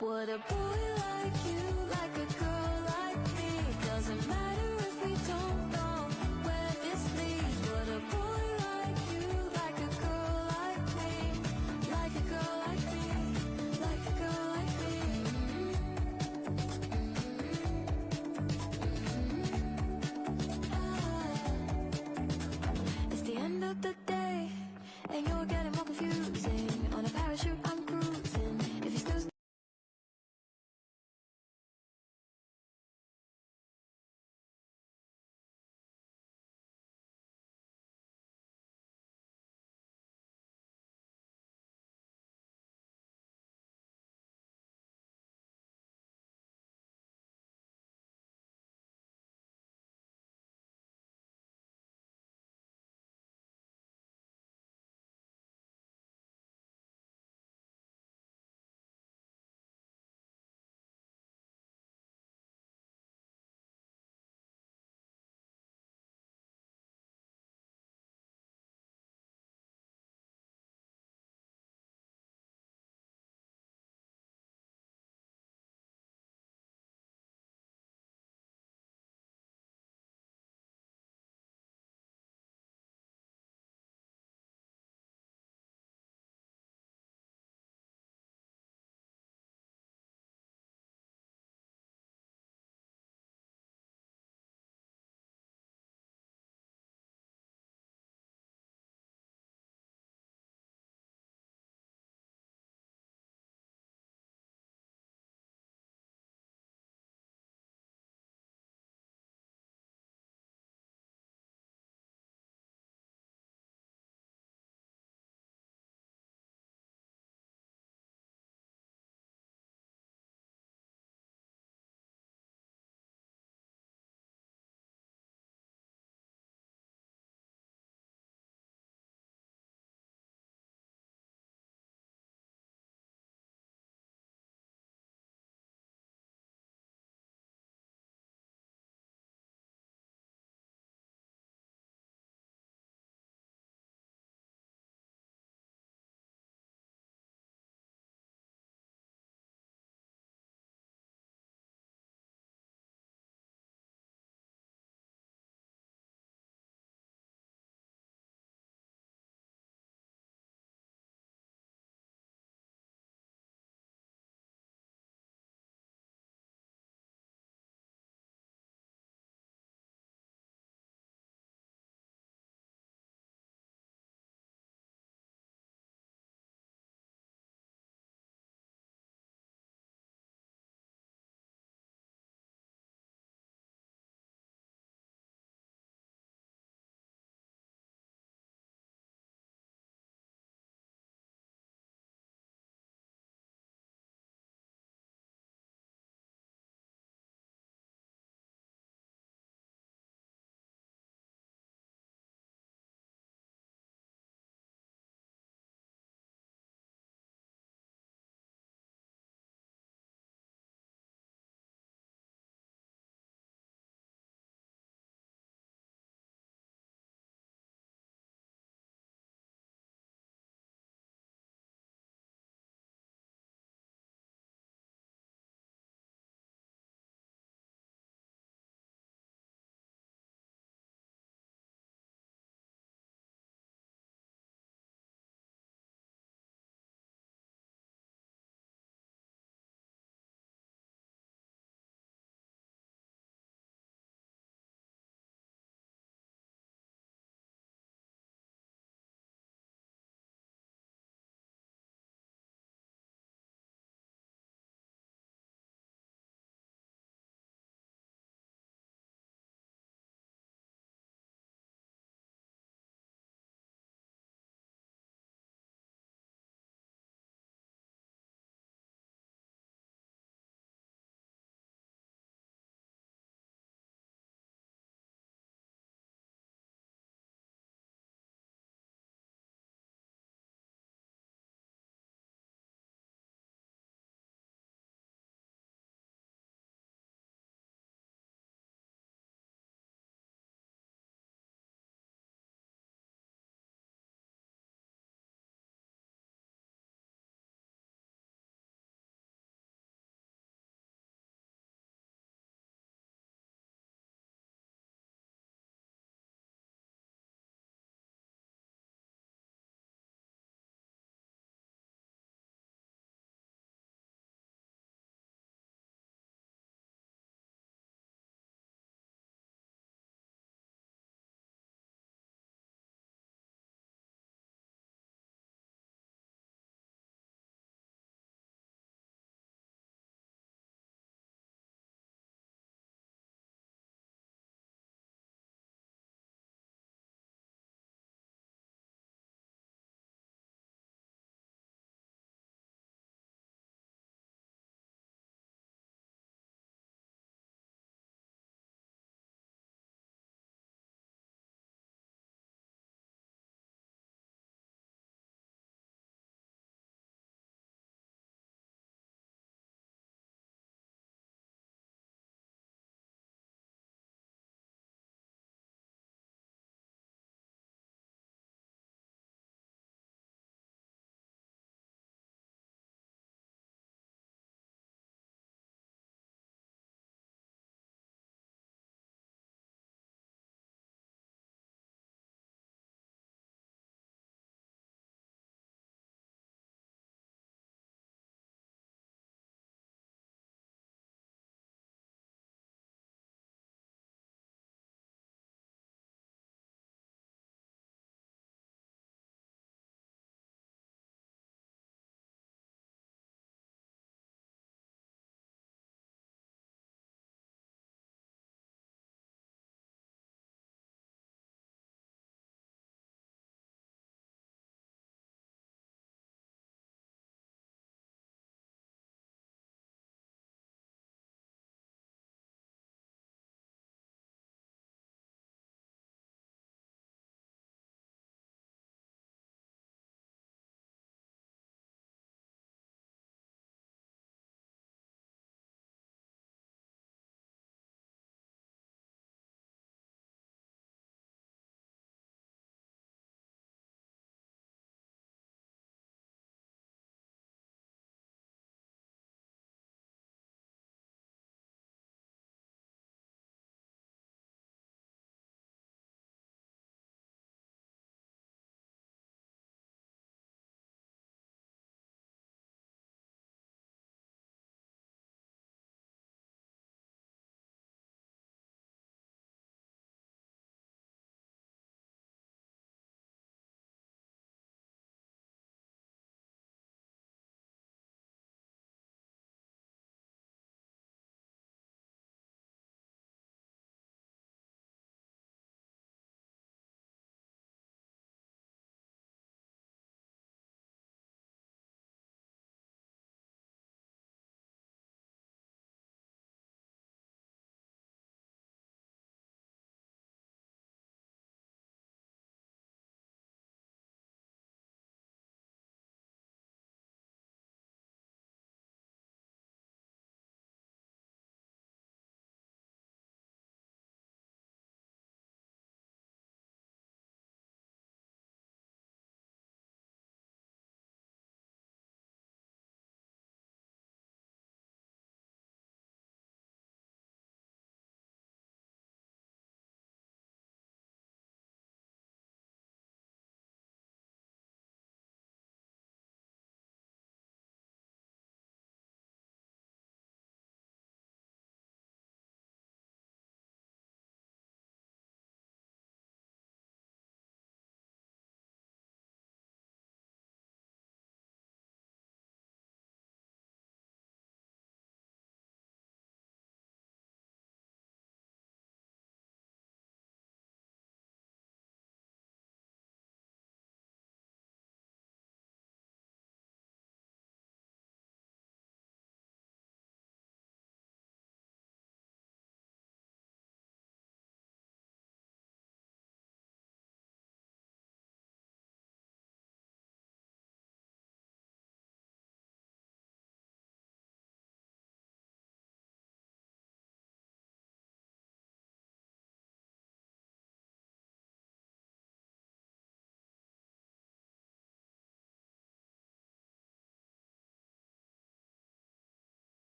S8: Would a boy like you, like a girl like me? Doesn't matter if we don't know where this leads. Would a boy like you, like a girl like me? Like a girl like me, like a girl like me. It's the end of the day, and you're getting more confusing. On a parachute, I'm cruising. If you still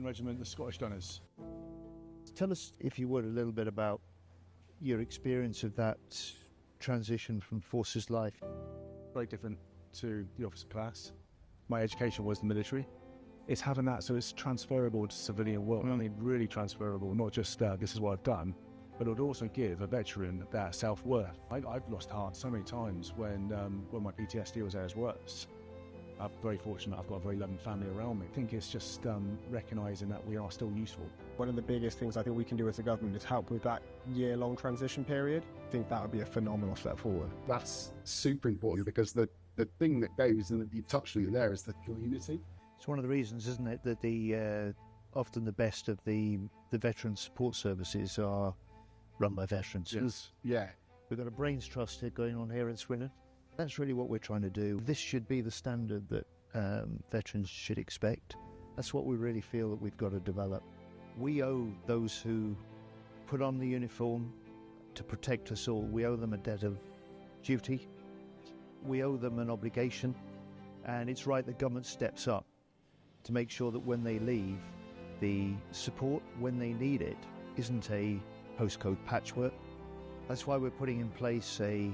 S9: Regiment, the Scottish Gunners.
S11: Tell us, if you would, a little bit about your experience of that transition from forces life.
S9: Very different to the officer class. My education was the military. It's having that so it's transferable to civilian world. I mean, really transferable, not just this is what I've done, but it would also give a veteran that self-worth. I've lost heart so many times when my PTSD was at its worst. I'm very fortunate I've got a very loving family around me. I think it's just recognising that we are still useful.
S12: One of the biggest things I think we can do as a government is help with that year-long transition period. I think that would be a phenomenal step forward.
S24: That's super important because the thing that goes, and you touched on it there, is the community.
S11: It's one of the reasons, isn't it, that the often the best of the veteran support services are run by veterans.
S24: Yes. Yeah.
S11: We've got a brains trust going on here in Swindon. That's really what we're trying to do. This should be the standard that veterans should expect. That's what we really feel that we've got to develop. We owe those who put on the uniform to protect us all, we owe them a debt of duty. We owe them an obligation, and it's right that government steps up to make sure that when they leave, the support when they need it isn't a postcode patchwork. That's why we're putting in place a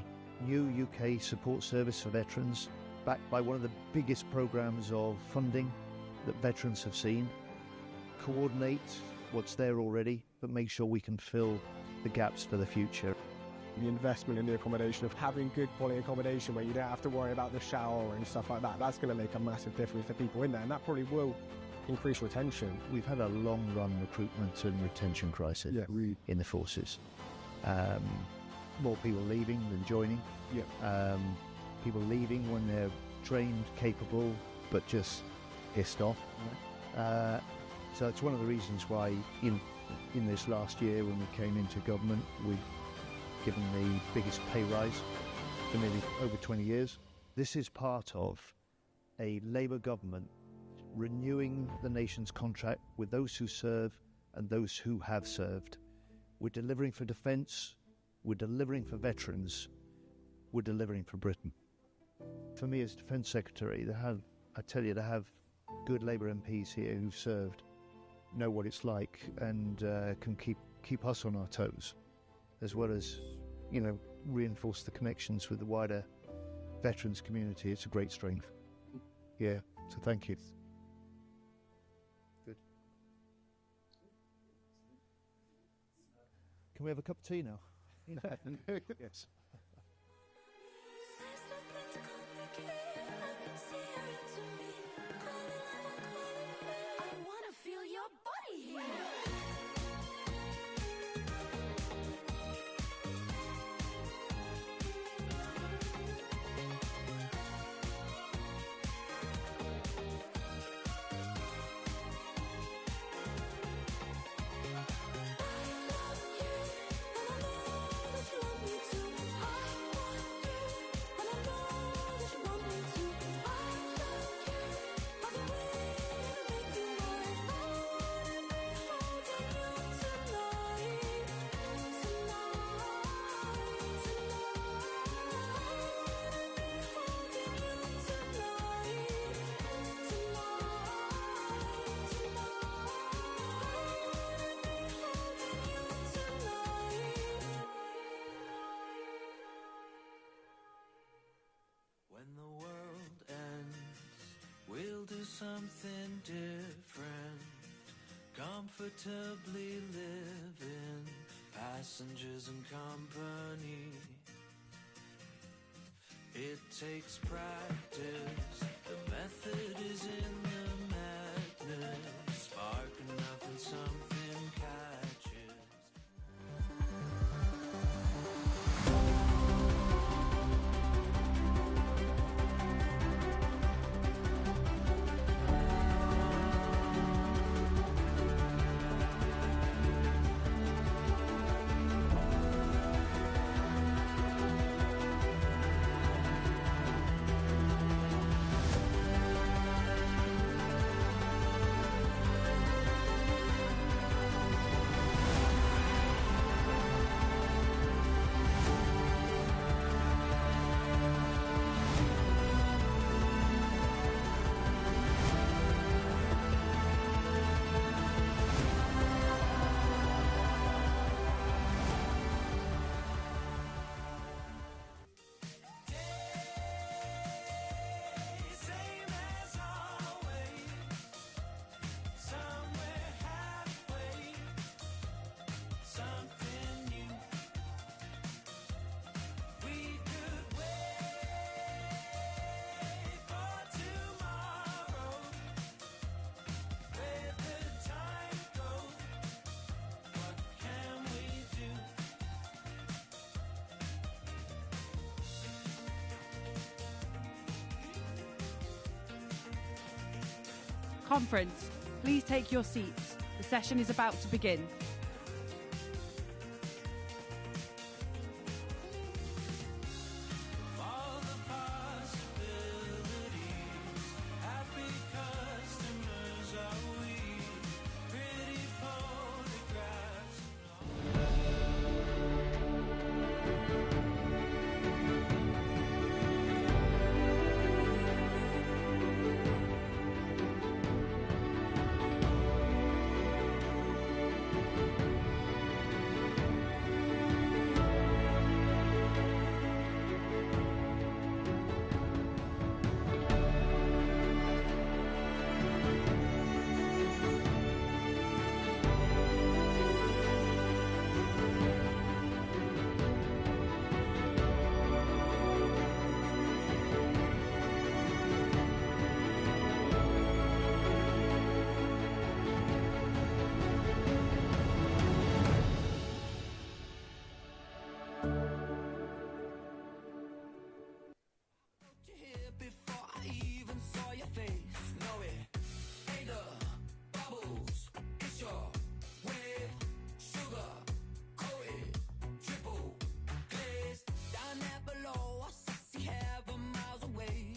S11: new UK support service for veterans, backed by one of the biggest programmes of funding that veterans have seen. Coordinate what's there already, but make sure we can fill the gaps for the future.
S12: The investment in the accommodation, of having good quality accommodation where you don't have to worry about the shower and stuff like that, that's going to make a massive difference for people in there, and that probably will increase retention.
S11: We've had a long-run recruitment and retention crisis in the forces. More people leaving than joining. People leaving when they're trained, capable, but just pissed off. So it's one of the reasons why in this last year when we came into government, we've given the biggest pay rise for nearly over 20 years. This is part of a Labour government renewing the nation's contract with those who serve and those who have served. We're delivering for defence, we're delivering for veterans, we're delivering for Britain. For me as Defence Secretary, to have good Labour MPs here who've served, know what it's like, and can keep us on our toes, as well as, reinforce the connections with the wider veterans community. It's a great strength. Yeah, so thank you. Good. Can we have a cup of tea now?
S9: Yes.
S8: I wanna feel your body here.
S25: When the world ends, we'll do something different. Comfortably living, passengers and company. It takes practice, the method is in the madness. Spark enough and something catches.
S5: Conference, please take your seats. The session is about to begin.
S25: All the possibilities, happy customers are we, pretty photographs. Before I even saw your face, no it ain't the bubbles, it's your wave, sugar, coated, triple glazed. Down there below, I see heaven miles away.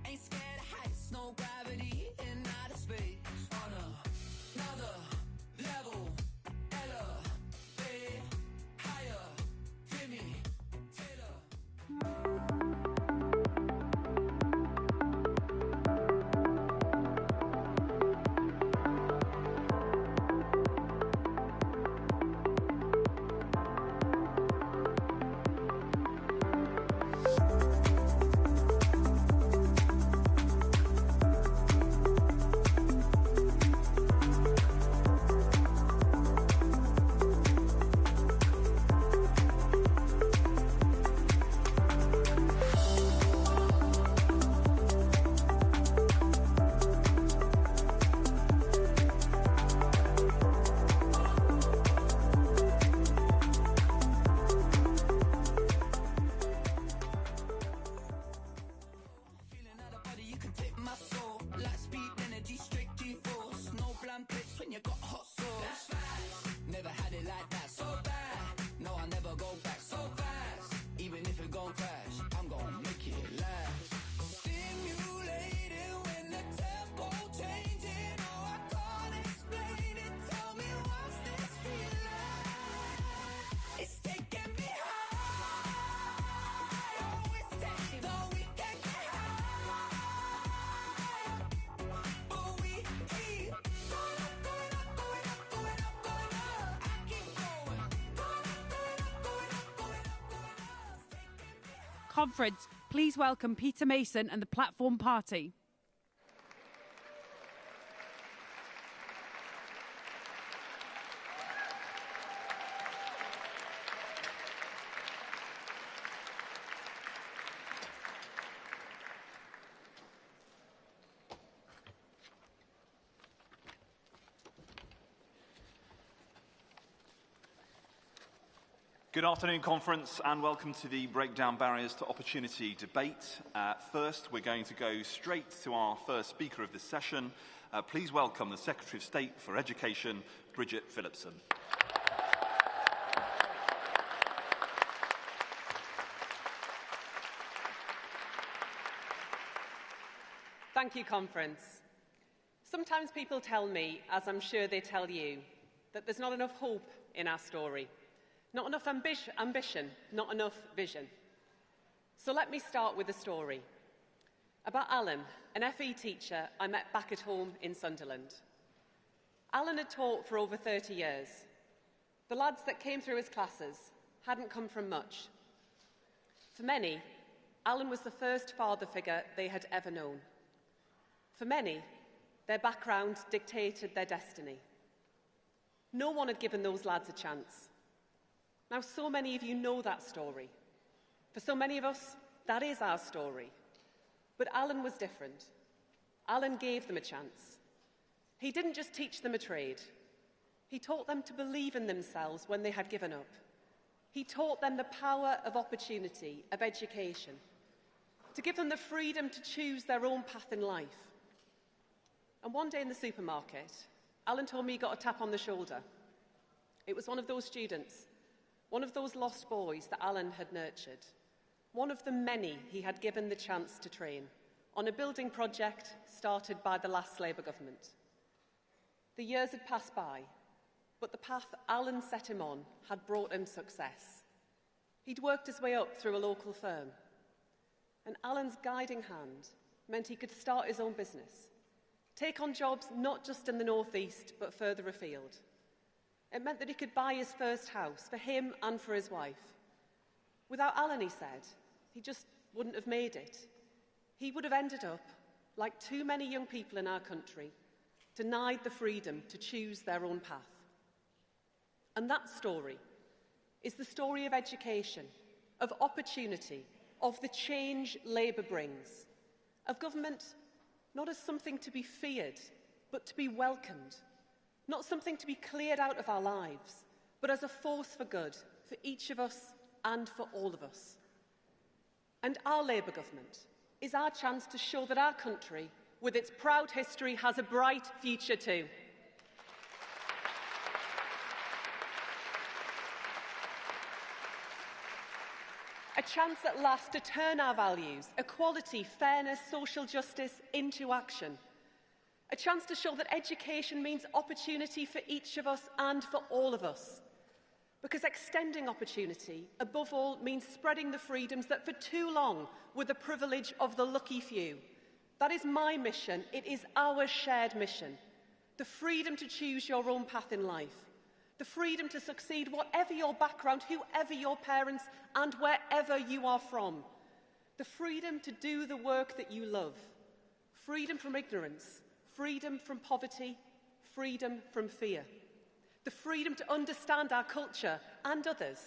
S25: Ain't scared of heights, no gravity in outer space. On another level, elevate higher, Timmy Taylor. You can take my soul, light speed energy, straight G-force. No blankets when you got hot sauce. That's fast. Never had it like that, so bad. No, I'll never go back so fast. Even if it gon' crash, I'm gon' make it last. Stimulated when the tempo changing. Oh, I can't explain it. Tell me what's this feeling? It's taking me high. Oh, it's taking me high. We can get high. But we keep going up, going up, going up, going up, going up. I keep going. Going up, going up, going up, going up, going up.
S5: Conference, please welcome Peter Mason and the Platform Party.
S10: Good afternoon, Conference, and welcome to the Breakdown Barriers to Opportunity debate. First, we're going to go straight to our first speaker of this session. Please welcome the Secretary of State for Education, Bridget Phillipson.
S13: Thank you, Conference. Sometimes people tell me, as I'm sure they tell you, that there's not enough hope in our story. Not enough ambition, not enough vision. So let me start with a story about Alan, an FE teacher I met back at home in Sunderland. Alan had taught for over 30 years. The lads that came through his classes hadn't come from much. For many, Alan was the first father figure they had ever known. For many, their background dictated their destiny. No one had given those lads a chance. Now, so many of you know that story. For so many of us, that is our story. But Alan was different. Alan gave them a chance. He didn't just teach them a trade. He taught them to believe in themselves when they had given up. He taught them the power of opportunity, of education, to give them the freedom to choose their own path in life. And one day in the supermarket, Alan told me he got a tap on the shoulder. It was one of those students, one of those lost boys that Alan had nurtured, one of the many he had given the chance to train on a building project started by the last Labour government. The years had passed by, but the path Alan set him on had brought him success. He'd worked his way up through a local firm, and Alan's guiding hand meant he could start his own business, take on jobs not just in the North East, but further afield. It meant that he could buy his first house for him and for his wife. Without Alan, he said, he just wouldn't have made it. He would have ended up, like too many young people in our country, denied the freedom to choose their own path. And that story is the story of education, of opportunity, of the change Labour brings, of government not as something to be feared, but to be welcomed, not something to be cleared out of our lives, but as a force for good, for each of us and for all of us. And our Labour government is our chance to show that our country, with its proud history, has a bright future too. A chance at last to turn our values, equality, fairness, social justice, into action. A chance to show that education means opportunity for each of us and for all of us. Because extending opportunity, above all, means spreading the freedoms that for too long were the privilege of the lucky few. That is my mission. It is our shared mission. The freedom to choose your own path in life. The freedom to succeed, whatever your background, whoever your parents, and wherever you are from. The freedom to do the work that you love. Freedom from ignorance. Freedom from poverty. Freedom from fear. The freedom to understand our culture and others.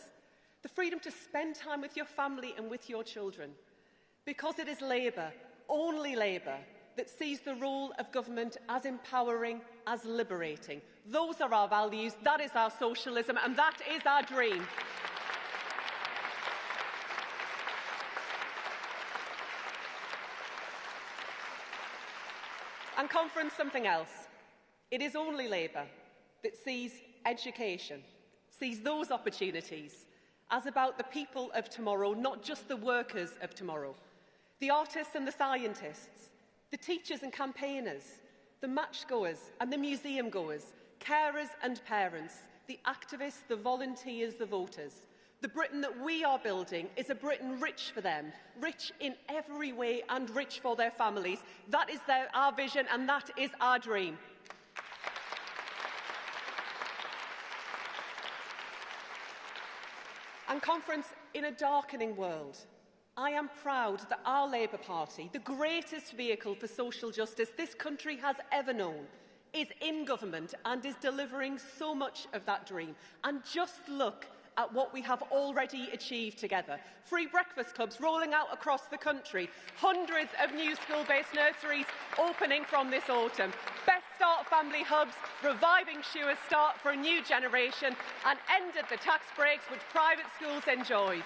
S13: The freedom to spend time with your family and with your children. Because it is Labour, only Labour, that sees the role of government as empowering, as liberating. Those are our values, that is our socialism, and that is our dream. And conference, something else. It is only Labour that sees education, sees those opportunities as about the people of tomorrow, not just the workers of tomorrow. The artists and the scientists, the teachers and campaigners, the match goers and the museum goers, carers and parents, the activists, the volunteers, the voters. The Britain that we are building is a Britain rich for them, rich in every way and rich for their families. That is our vision and that is our dream. And conference, in a darkening world, I am proud that our Labour Party, the greatest vehicle for social justice this country has ever known, is in government and is delivering so much of that dream. And just look at what we have already achieved together. Free breakfast clubs rolling out across the country, hundreds of new school-based nurseries opening from this autumn, Best Start family hubs, reviving Sure Start for a new generation, and ended the tax breaks which private schools enjoyed.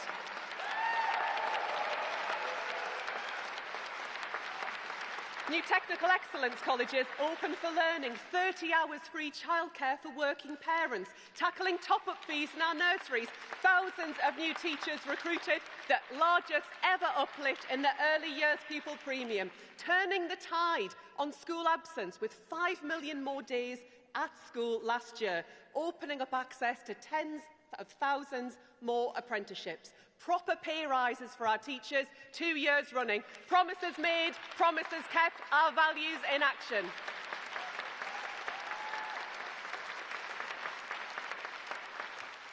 S13: New technical excellence colleges open for learning, 30 hours free childcare for working parents, tackling top-up fees in our nurseries, thousands of new teachers recruited, the largest ever uplift in the early years pupil premium, turning the tide on school absence with 5 million more days at school last year, opening up access to tens of thousands more apprenticeships. Proper pay rises for our teachers, 2 years running. Promises made, promises kept, our values in action.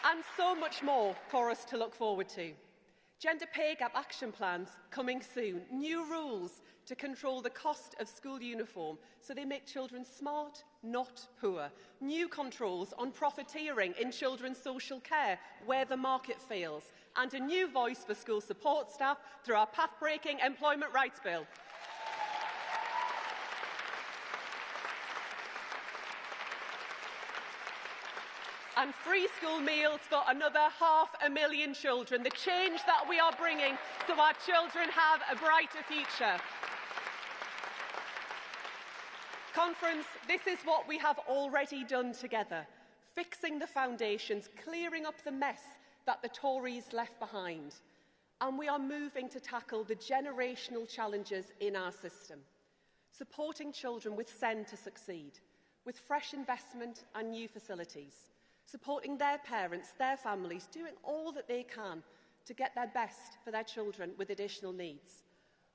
S13: And so much more for us to look forward to. Gender pay gap action plans coming soon. New rules to control the cost of school uniform so they make children smart, not poor. New controls on profiteering in children's social care where the market fails. And a new voice for school support staff through our path-breaking Employment Rights Bill. And free school meals for another 500,000 children. The change that we are bringing so our children have a brighter future. Conference, this is what we have already done together, fixing the foundations, clearing up the mess that the Tories left behind. And we are moving to tackle the generational challenges in our system, supporting children with SEND to succeed, with fresh investment and new facilities, supporting their parents, their families, doing all that they can to get their best for their children with additional needs,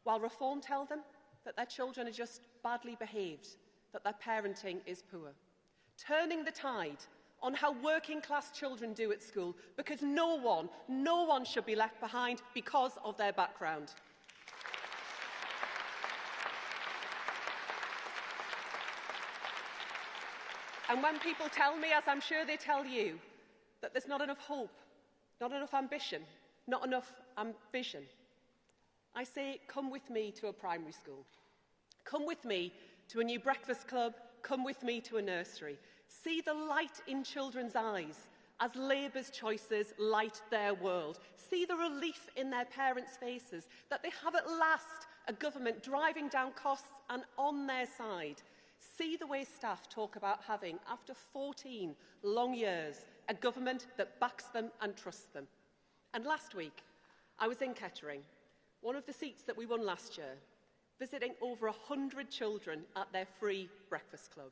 S13: while Reform tell them that their children are just badly behaved, that their parenting is poor. Turning the tide on how working-class children do at school, because no one should be left behind because of their background. And when people tell me, as I'm sure they tell you, that there's not enough hope, not enough ambition, not enough vision, I say, come with me to a primary school. Come with me to a new breakfast club. Come with me to a nursery. See the light in children's eyes as Labour's choices light their world. See the relief in their parents' faces that they have at last a government driving down costs and on their side. See the way staff talk about having, after 14 long years, a government that backs them and trusts them. And last week, I was in Kettering, one of the seats that we won last year, visiting over 100 children at their free breakfast club.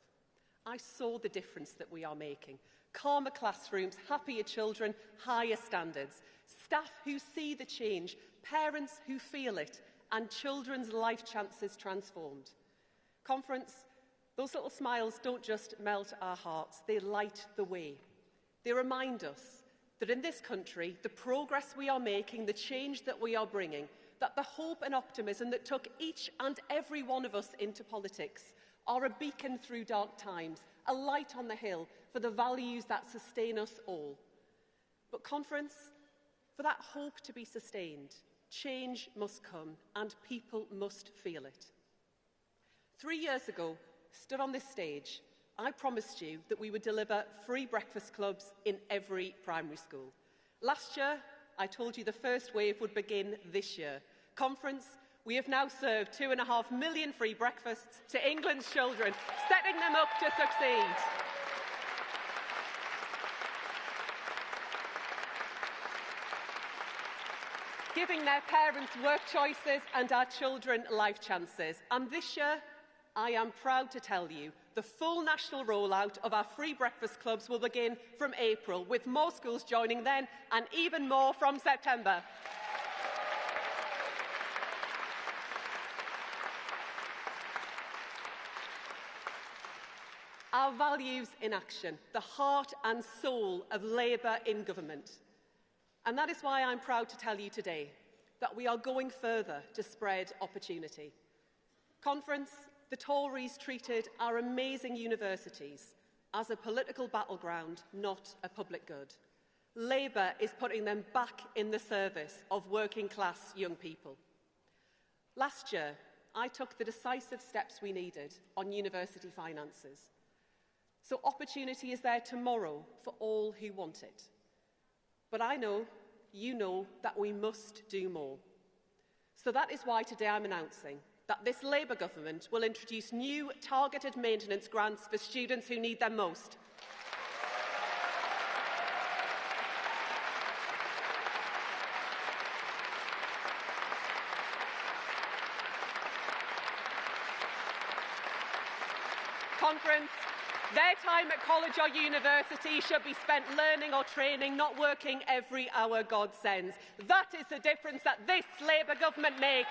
S13: I saw the difference that we are making. Calmer classrooms, happier children, higher standards. Staff who see the change, parents who feel it, and children's life chances transformed. Conference, those little smiles don't just melt our hearts, they light the way. They remind us that in this country, the progress we are making, the change that we are bringing, that the hope and optimism that took each and every one of us into politics are a beacon through dark times, a light on the hill for the values that sustain us all. But Conference, for that hope to be sustained, change must come and people must feel it. 3 years ago, stood on this stage, I promised you that we would deliver free breakfast clubs in every primary school. Last year, I told you the first wave would begin this year. Conference, we have now served 2.5 million free breakfasts to England's children, setting them up to succeed. Giving their parents work choices and our children life chances. And this year, I am proud to tell you the full national rollout of our free breakfast clubs will begin from April, with more schools joining then and even more from September. Our values in action, the heart and soul of Labour in government. And that is why I'm proud to tell you today that we are going further to spread opportunity. Conference, the Tories treated our amazing universities as a political battleground, not a public good. Labour is putting them back in the service of working-class young people. Last year, I took the decisive steps we needed on university finances. So opportunity is there tomorrow for all who want it. But I know, you know, that we must do more. So that is why today I'm announcing that this Labour government will introduce new targeted maintenance grants for students who need them most. Conference, their time at college or university should be spent learning or training, not working every hour God sends. That is the difference that this Labour government makes.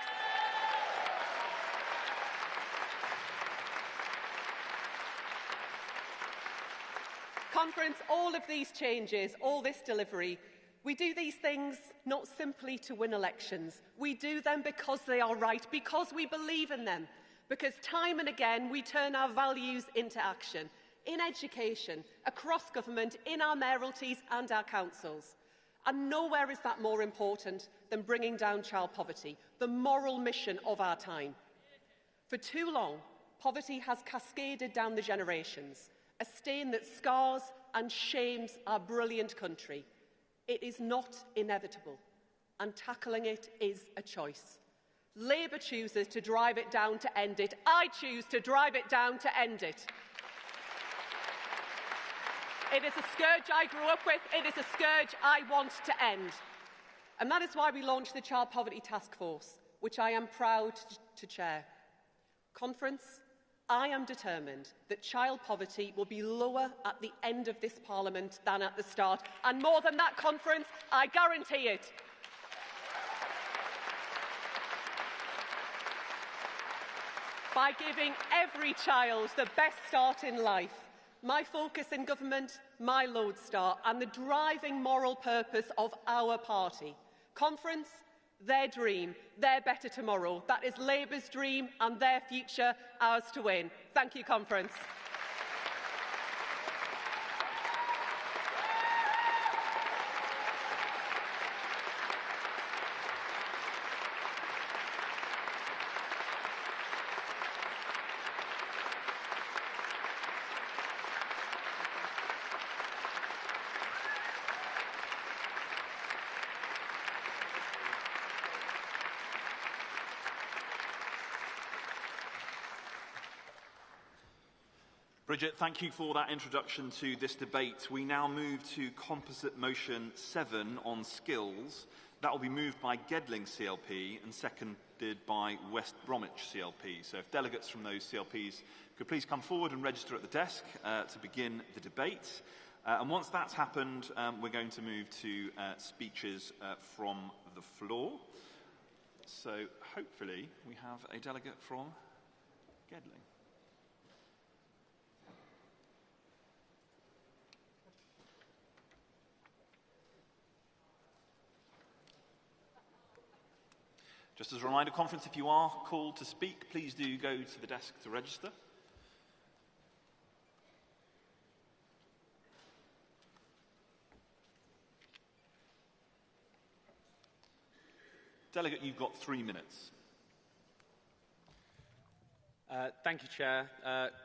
S13: Conference, all of these changes, all this delivery, we do these things not simply to win elections. We do them because they are right, because we believe in them, because time and again we turn our values into action. In education, across government, in our mayoralties and our councils. And nowhere is that more important than bringing down child poverty, the moral mission of our time. For too long, poverty has cascaded down the generations, a stain that scars and shames our brilliant country. It is not inevitable, and tackling it is a choice. Labour chooses to drive it down to end it. I choose to drive it down to end it. It is a scourge I grew up with. It is a scourge I want to end. And that is why we launched the Child Poverty Task Force, which I am proud to chair. Conference, I am determined that child poverty will be lower at the end of this Parliament than at the start. And more than that, Conference, I guarantee it. By giving every child the best start in life, my focus in government, my lodestar, and the driving moral purpose of our party. Conference, their dream, their better tomorrow. That is Labour's dream and their future, ours to win. Thank you, Conference.
S10: Bridget, thank you for that introduction to this debate. We now move to composite motion 7 on skills. That will be moved by Gedling CLP and seconded by West Bromwich CLP. So if delegates from those CLPs could please come forward and register at the desk to begin the debate. And once that's happened, we're going to move to speeches from the floor. So hopefully we have a delegate from Gedling. Just as a reminder, Conference, if you are called to speak, please do go to the desk to register. Delegate, you've got 3 minutes.
S2: Thank you, Chair.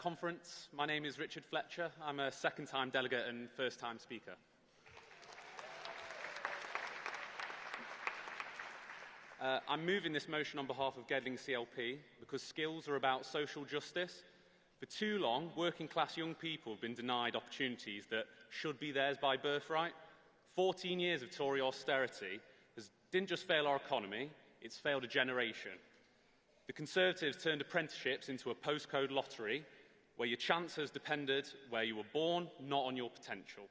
S2: Conference, my name is Richard Fletcher. I'm a second-time delegate and first-time speaker. I'm moving this motion on behalf of Gedling CLP because skills are about social justice. For too long, working-class young people have been denied opportunities that should be theirs by birthright. 14 years of Tory austerity didn't just fail our economy, it's failed a generation. The Conservatives turned apprenticeships into a postcode lottery where your chances depended where you were born, not on your potential.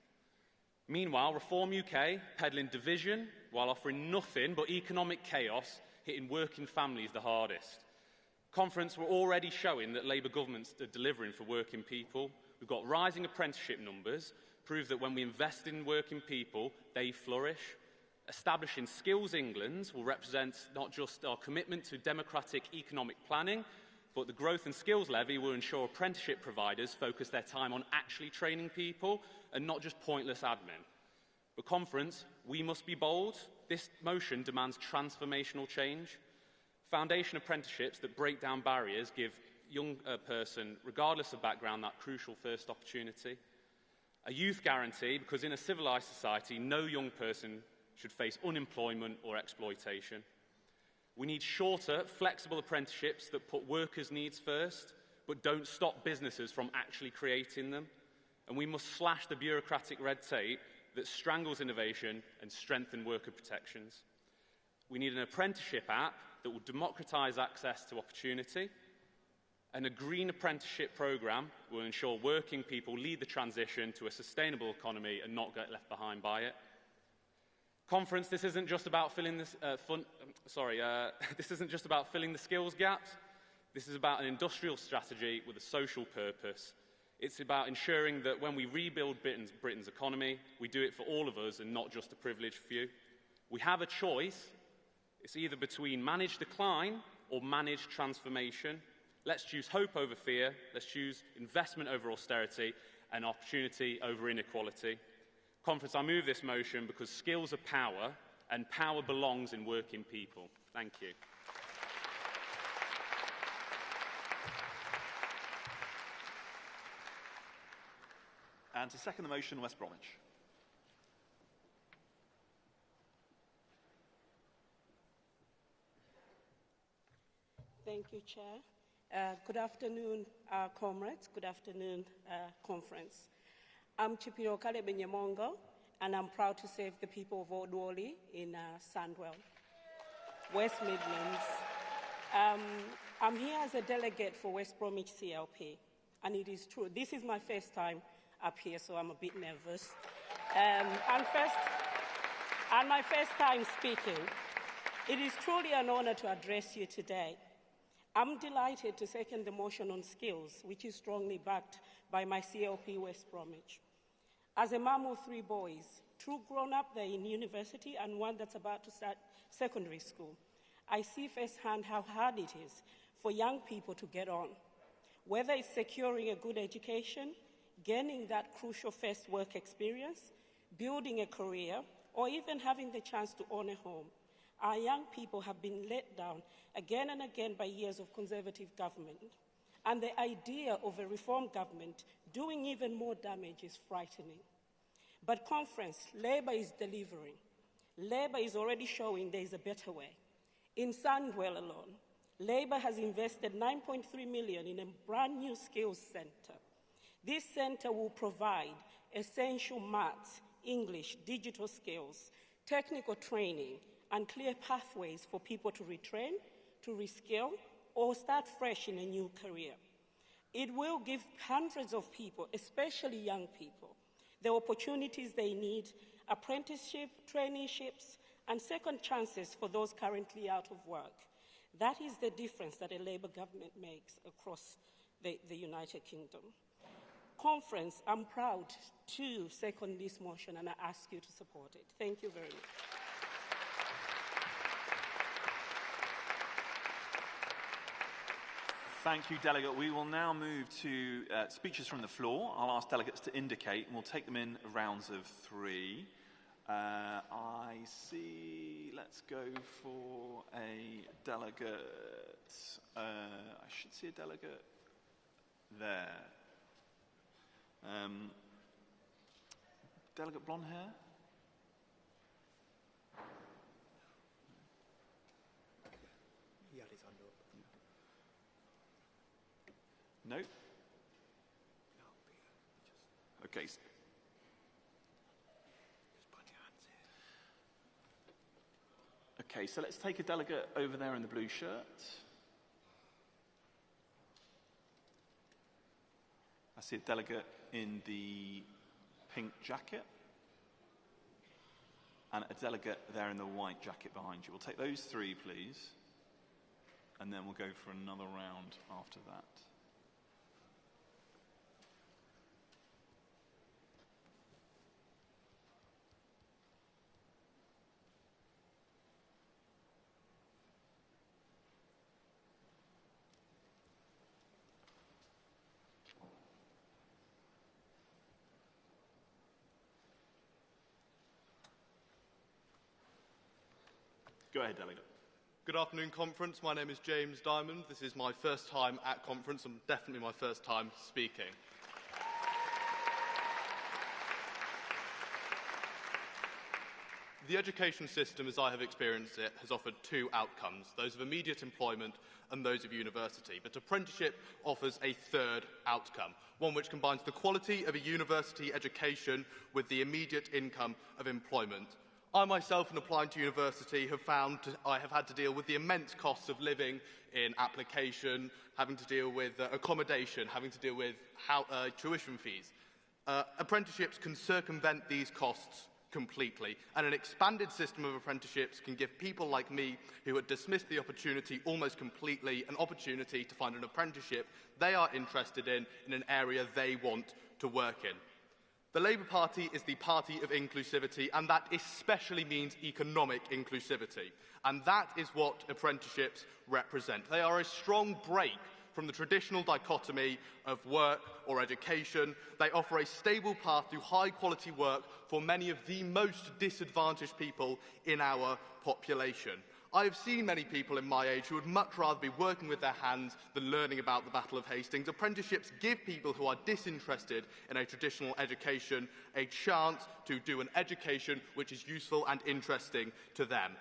S2: Meanwhile, Reform UK peddling division while offering nothing but economic chaos, hitting working families the hardest. Conference, we're already showing that Labour governments are delivering for working people. We've got rising apprenticeship numbers, prove that when we invest in working people, they flourish. Establishing Skills England will represent not just our commitment to democratic economic planning, but the Growth and Skills Levy will ensure apprenticeship providers focus their time on actually training people and not just pointless admin. But Conference, we must be bold. This motion demands transformational change. Foundation apprenticeships that break down barriers give young person, regardless of background, that crucial first opportunity. A youth guarantee, because in a civilised society, no young person should face unemployment or exploitation. We need shorter, flexible apprenticeships that put workers' needs first, but don't stop businesses from actually creating them. And we must slash the bureaucratic red tape that strangles innovation and strengthen worker protections. We need an apprenticeship app that will democratise access to opportunity, and a green apprenticeship programme will ensure working people lead the transition to a sustainable economy and not get left behind by it. Conference, this isn't just about filling this, this isn't just about filling the skills gaps. This is about an industrial strategy with a social purpose. It's about ensuring that when we rebuild Britain's economy, we do it for all of us and not just a privileged few. We have a choice. It's either between managed decline or managed transformation. Let's choose hope over fear. Let's choose investment over austerity and opportunity over inequality. Conference, I move this motion because skills are power and power belongs in working people. Thank you.
S10: And to second the motion, West Bromwich.
S14: Thank you, Chair. Good afternoon, comrades. Good afternoon, conference. I'm Chipiro Kalebenyamongo, and I'm proud to serve the people of Odwoli in Sandwell, West Midlands. I'm here as a delegate for West Bromwich CLP, and it is true. This is my first time up here, so I'm a bit nervous. And my first time speaking. It is truly an honour to address you today. I'm delighted to second the motion on skills, which is strongly backed by my CLP West Bromwich. As a mum of 3 boys, 2 grown up, they're in university, and 1 that's about to start secondary school, I see firsthand how hard it is for young people to get on, whether it's securing a good education, gaining that crucial first work experience, building a career, or even having the chance to own a home. Our young people have been let down again and again by years of Conservative government, and the idea of a reform government doing even more damage is frightening. But conference, Labour is delivering. Labour is already showing there is a better way. In Sandwell alone, Labour has invested $9.3 million in a brand new skills centre. This centre will provide essential maths, English, digital skills, technical training, and clear pathways for people to retrain, to reskill, or start fresh in a new career. It will give hundreds of people, especially young people, the opportunities they need, apprenticeship, traineeships, and second chances for those currently out of work. That is the difference that a Labour government makes across the United Kingdom. Conference, I'm proud to second this motion, and I ask you to support it. Thank you very much.
S10: Thank you, Delegate. We will now move to speeches from the floor. I'll ask delegates to indicate, and we'll take them in rounds of 3. I see, let's go for a delegate. I should see a delegate there. Delegate blonde hair?
S16: He had his hand up.
S10: No? Okay. Okay, so let's take a delegate over there in the blue shirt. I see a delegate in the pink jacket. And a delegate there in the white jacket behind you. We'll take those 3, please. And then we'll go for another round after that. Go ahead, Delegate.
S18: Good afternoon, conference. My name is James Diamond. This is my first time at conference and definitely my first time speaking. The education system, as I have experienced it, has offered 2 outcomes, those of immediate employment and those of university. But apprenticeship offers a 3rd outcome, one which combines the quality of a university education with the immediate income of employment. I myself, in applying to university, I have had to deal with the immense costs of living in application, having to deal with accommodation, having to deal with tuition fees. Apprenticeships can circumvent these costs completely, and an expanded system of apprenticeships can give people like me, who had dismissed the opportunity almost completely, an opportunity to find an apprenticeship they are interested in an area they want to work in. The Labour Party is the party of inclusivity, and that especially means economic inclusivity. And that is what apprenticeships represent. They are a strong break from the traditional dichotomy of work or education. They offer a stable path to high-quality work for many of the most disadvantaged people in our population. I have seen many people in my age who would much rather be working with their hands than learning about the Battle of Hastings. Apprenticeships give people who are disinterested in a traditional education a chance to do an education which is useful and interesting to them.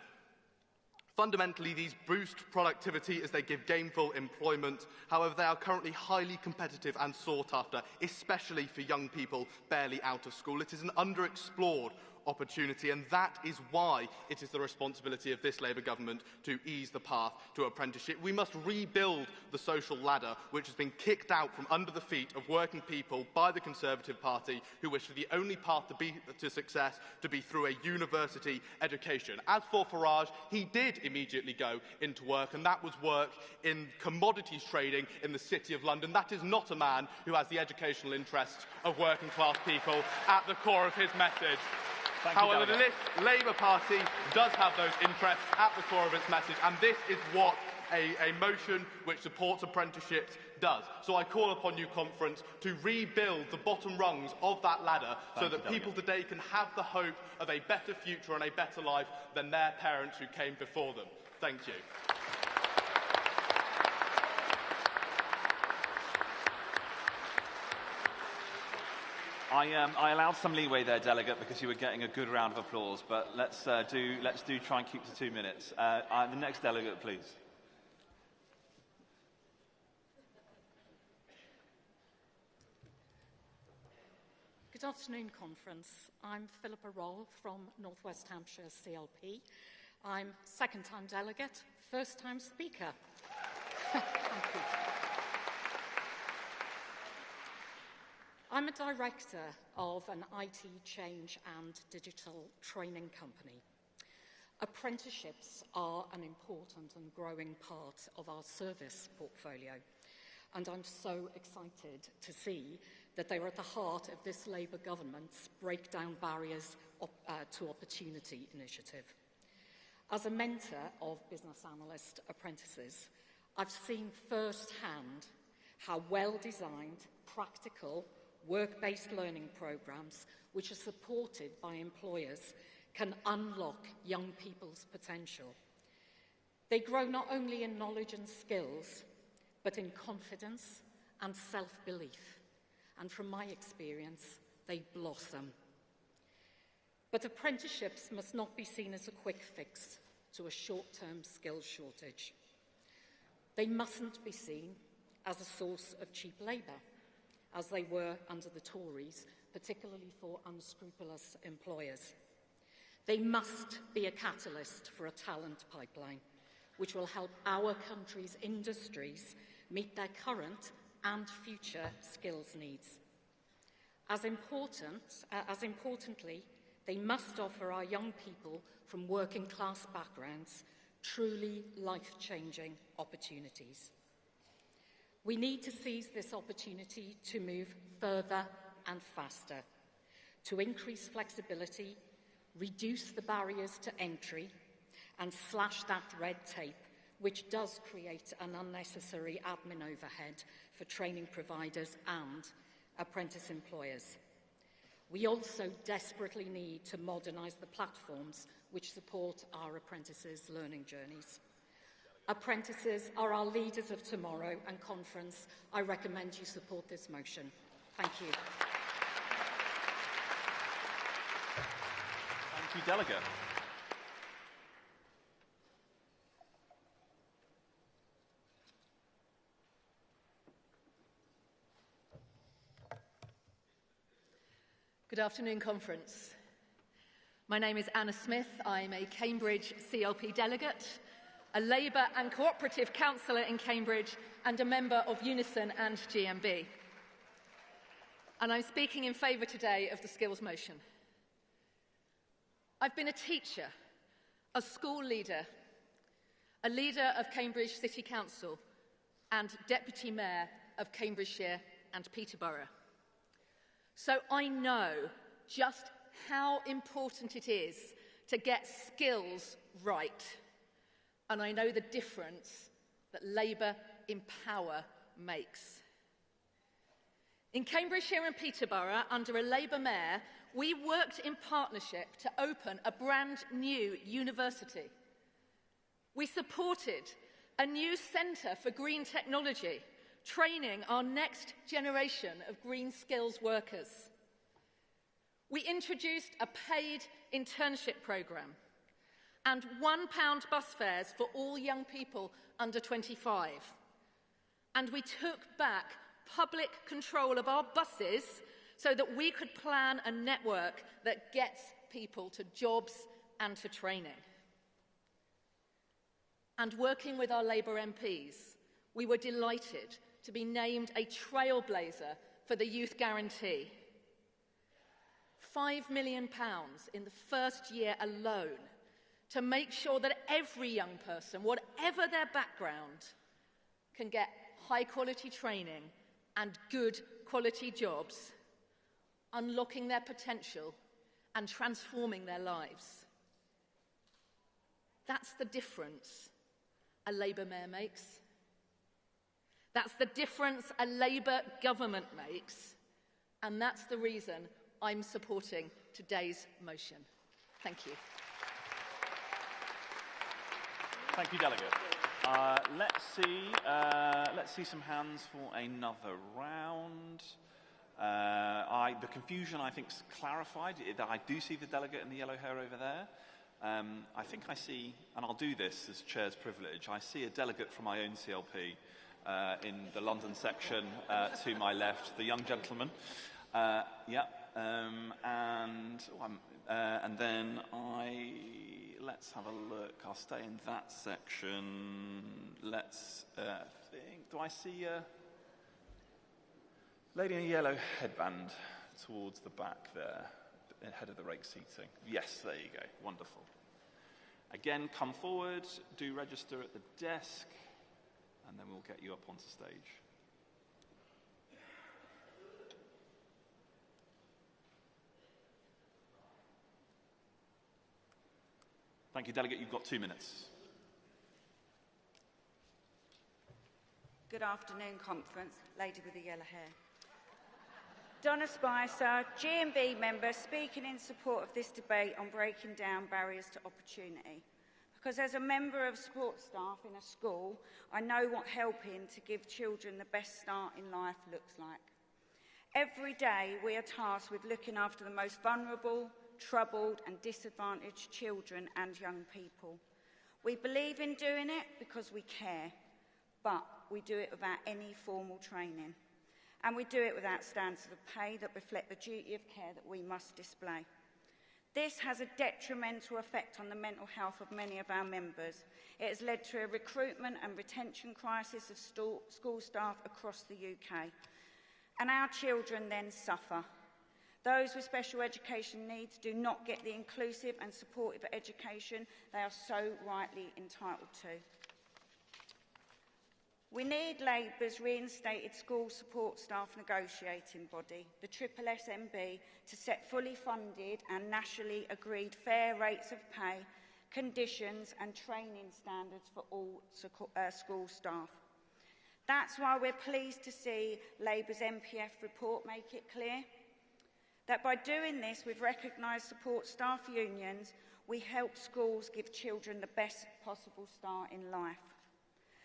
S18: Fundamentally, these boost productivity as they give gainful employment. However, they are currently highly competitive and sought after, especially for young people barely out of school. It is an underexplored opportunity, and that is why it is the responsibility of this Labour government to ease the path to apprenticeship. We must rebuild the social ladder, which has been kicked out from under the feet of working people by the Conservative Party, who wish for the only path to success to be through a university education. As for Farage, he did immediately go into work, and that was work in commodities trading in the City of London. That is not a man who has the educational interests of working class people at the core of his message. However, this Labour Party does have those interests at the core of its message, and this is what a motion which supports apprenticeships does. So I call upon you, Conference, to rebuild the bottom rungs of that ladder so that people today can have the hope of a better future and a better life than their parents who came before them. Thank you.
S10: I allowed some leeway there, Delegate, because you were getting a good round of applause, but let's try and keep to 2 minutes. The next delegate, please.
S3: Good afternoon, Conference. I'm Philippa Roll from North West Hampshire CLP. I'm second-time delegate, first-time speaker. Thank you. I'm a director of an IT change and digital training company. Apprenticeships are an important and growing part of our service portfolio, and I'm so excited to see that they are at the heart of this Labour government's Break Down Barriers to Opportunity initiative. As a mentor of business analyst apprentices, I've seen firsthand how well-designed, practical, work-based learning programmes, which are supported by employers, can unlock young people's potential. They grow not only in knowledge and skills, but in confidence and self-belief. And from my experience, they blossom. But apprenticeships must not be seen as a quick fix to a short-term skills shortage. They mustn't be seen as a source of cheap labour, as they were under the Tories, particularly for unscrupulous employers. They must be a catalyst for a talent pipeline, which will help our country's industries meet their current and future skills needs. As importantly, they must offer our young people from working class backgrounds truly life-changing opportunities. We need to seize this opportunity to move further and faster, to increase flexibility, reduce the barriers to entry, and slash that red tape, which does create an unnecessary admin overhead for training providers and apprentice employers. We also desperately need to modernise the platforms which support our apprentices' learning journeys. Apprentices are our leaders of tomorrow, and Conference, I recommend you support this motion. Thank you.
S10: Thank you, Delegate.
S4: Good afternoon, Conference. My name is Anna Smith. I'm a Cambridge CLP delegate, a Labour and Cooperative Councillor in Cambridge, and a member of Unison and GMB. And I'm speaking in favour today of the skills motion. I've been a teacher, a school leader, a leader of Cambridge City Council, and Deputy Mayor of Cambridgeshire and Peterborough. So I know just how important it is to get skills right. And I know the difference that Labour in power makes. In Cambridgeshire and Peterborough, under a Labour mayor, we worked in partnership to open a brand new university. We supported a new centre for green technology, training our next generation of green skills workers. We introduced a paid internship programme, and £1 bus fares for all young people under 25. And we took back public control of our buses so that we could plan a network that gets people to jobs and to training. And working with our Labour MPs, we were delighted to be named a trailblazer for the Youth Guarantee. £5 million in the first year alone to make sure that every young person, whatever their background, can get high-quality training and good quality jobs, unlocking their potential and transforming their lives. That's the difference a Labour mayor makes. That's the difference a Labour government makes. And that's the reason I'm supporting today's motion. Thank you.
S10: Thank you, Delegate. Let's see some hands for another round. The confusion, I think, is clarified. I do see the delegate in the yellow hair over there. I think I see, and I'll do this as Chair's privilege, I see a delegate from my own CLP in the London section to my left, the young gentleman. And then let's have a look. I'll stay in that section. Let's think. Do I see a lady in a yellow headband towards the back there, ahead of the rake seating? Yes, there you go. Wonderful. Again, come forward, do register at the desk, and then we'll get you up onto stage. Thank you, Delegate. You've got 2 minutes.
S15: Good afternoon, conference. Lady with the yellow hair. Donna Spicer, G&B member, speaking in support of this debate on breaking down barriers to opportunity. Because as a member of support staff in a school, I know what helping to give children the best start in life looks like. Every day we are tasked with looking after the most vulnerable, troubled and disadvantaged children and young people. We believe in doing it because we care, but we do it without any formal training. And we do it without standards of pay that reflect the duty of care that we must display. This has a detrimental effect on the mental health of many of our members. It has led to a recruitment and retention crisis of school staff across the UK. And our children then suffer. Those with special education needs do not get the inclusive and supportive education they are so rightly entitled to. We need Labour's reinstated school support staff negotiating body, the SSSMB, to set fully funded and nationally agreed fair rates of pay, conditions and training standards for all school staff. That's why we're pleased to see Labour's MPF report make it clear that by doing this with recognised support staff unions, we help schools give children the best possible start in life.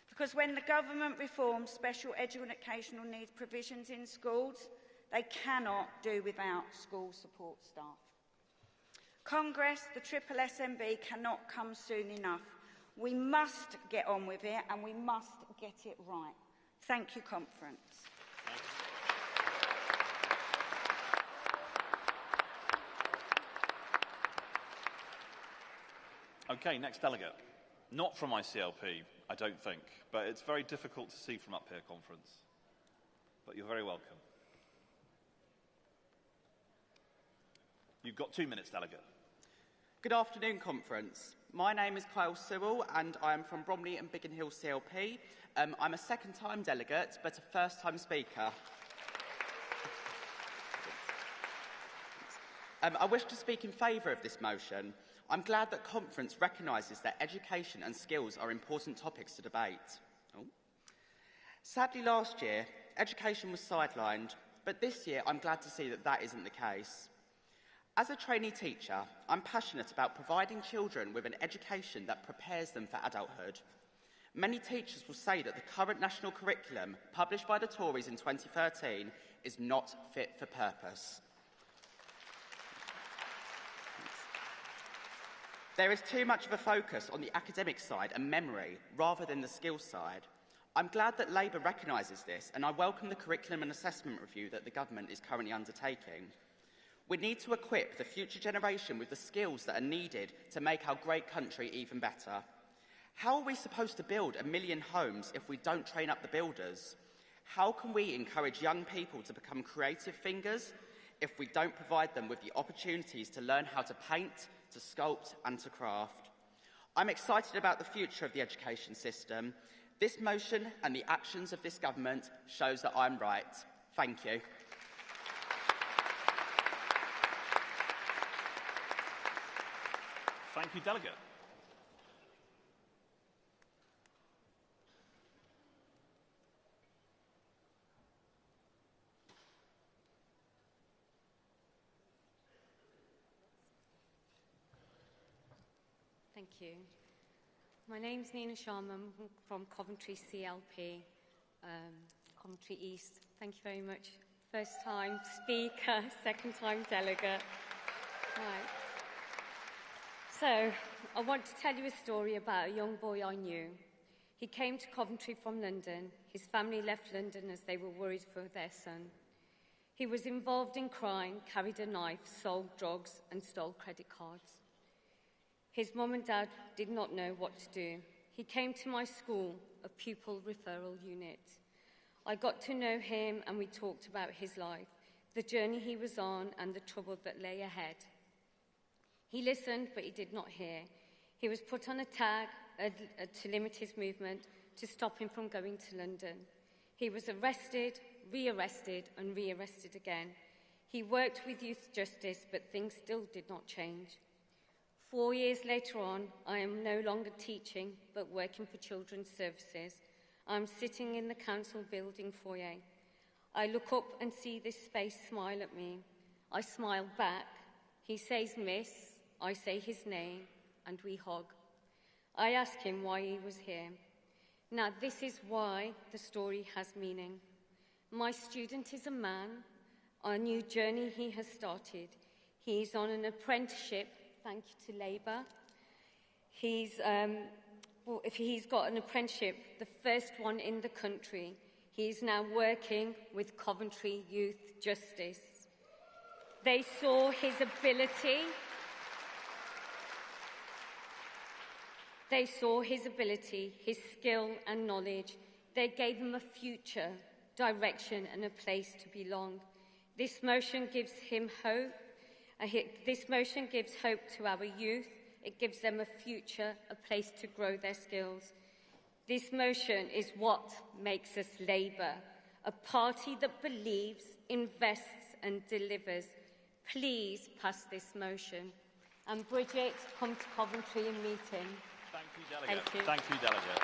S15: Because when the government reforms special educational needs provisions in schools, they cannot do without school support staff. Congress, the SSSMB, cannot come soon enough. We must get on with it and we must get it right. Thank you, conference.
S10: Okay, next delegate. Not from my CLP, I don't think, but it's very difficult to see from up here, conference. But you're very welcome. You've got 2 minutes, delegate.
S19: Good afternoon, conference. My name is Kyle Sewell and I am from Bromley and Biggin Hill CLP. I'm a second-time delegate, but a first-time speaker. I wish to speak in favour of this motion. I'm glad that conference recognises that education and skills are important topics to debate. Sadly, last year, education was sidelined, but this year I'm glad to see that that isn't the case. As a trainee teacher, I'm passionate about providing children with an education that prepares them for adulthood. Many teachers will say that the current national curriculum, published by the Tories in 2013, is not fit for purpose. There is too much of a focus on the academic side and memory rather than the skills side. I'm glad that Labour recognises this, and I welcome the curriculum and assessment review that the government is currently undertaking. We need to equip the future generation with the skills that are needed to make our great country even better. How are we supposed to build 1 million homes if we don't train up the builders? How can we encourage young people to become creative thinkers if we don't provide them with the opportunities to learn how to paint, to sculpt and to craft? I'm excited about the future of the education system. This motion and the actions of this government shows that I'm right. Thank you.
S10: Thank you, Delegate.
S1: Thank you. My name's Nina Sharma from Coventry CLP, Coventry East. Thank you very much. First time speaker, second time delegate. Right. So, I want to tell you a story about a young boy I knew. He came to Coventry from London. His family left London as they were worried for their son. He was involved in crime, carried a knife, sold drugs and stole credit cards. His mum and dad did not know what to do. He came to my school, a pupil referral unit. I got to know him and we talked about his life, the journey he was on and the trouble that lay ahead. He listened, but he did not hear. He was put on a tag to limit his movement, to stop him from going to London. He was arrested, re-arrested and re-arrested again. He worked with youth justice, but things still did not change. 4 years later on, I am no longer teaching, but working for Children's Services. I'm sitting in the council building foyer. I look up and see this space smile at me. I smile back. He says miss, I say his name, and we hug. I ask him why he was here. Now, this is why the story has meaning. My student is a man, a new journey he has started. He's on an apprenticeship, thank you to Labour. He's got an apprenticeship, the first one in the country. He's now working with Coventry Youth Justice. They saw his ability. They saw his ability, his skill and knowledge. They gave him a future, direction and a place to belong. This motion gives him hope. This motion gives hope to our youth. It gives them a future, a place to grow their skills. This motion is what makes us Labour, a party that believes, invests and delivers. Please pass this motion. And Bridget, come to Coventry and meet him.
S10: Thank you, Delegate.
S1: Thank you.
S10: Thank you, Delegate.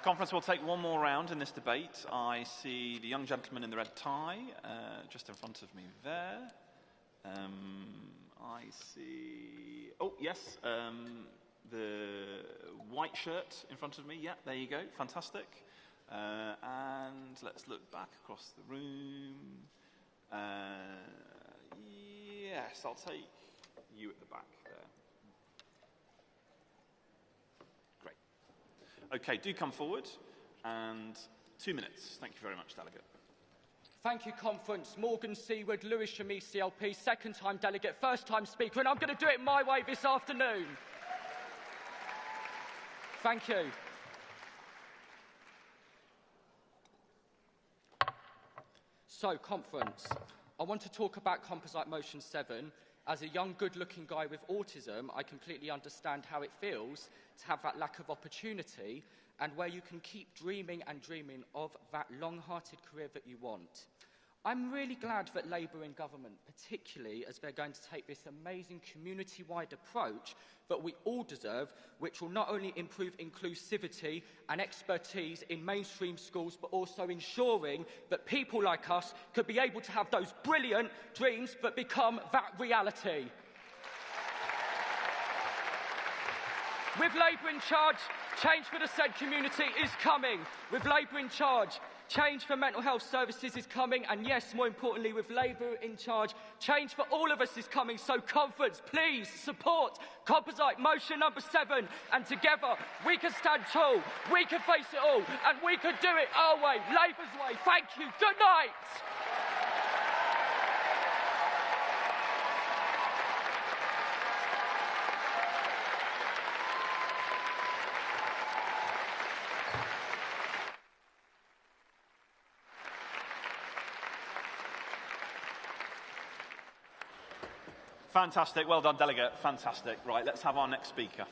S10: Conference will take one more round in this debate. I see the young gentleman in the red tie just in front of me there. I see... Oh, yes, the white shirt in front of me. Yeah, there you go. Fantastic. And let's look back across the room. Yes, I'll take you at the back there. Great. Okay, do come forward. And 2 minutes. Thank you very much, Delegate.
S17: Thank you, Conference. Morgan Seaward, Lewis Shami, CLP, second-time delegate, first-time speaker, and I'm going to do it my way this afternoon. Thank you. So, Conference, I want to talk about Composite Motion 7. As a young, good-looking guy with autism, I completely understand how it feels to have that lack of opportunity and where you can keep dreaming and dreaming of that long-hearted career that you want. I'm really glad that Labour in government, particularly as they're going to take this amazing community-wide approach that we all deserve, which will not only improve inclusivity and expertise in mainstream schools, but also ensuring that people like us could be able to have those brilliant dreams that become that reality. With Labour in charge, change for the said community is coming. With Labour in charge, Change for mental health services is coming, and yes, more importantly, with Labour in charge, change for all of us is coming. So conference, please support composite motion number 7, and together we can stand tall, we can face it all, and we can do it our way, Labour's way. Thank you. Good night.
S10: Fantastic. Well done, Delegate. Fantastic. Right, let's have our next speaker.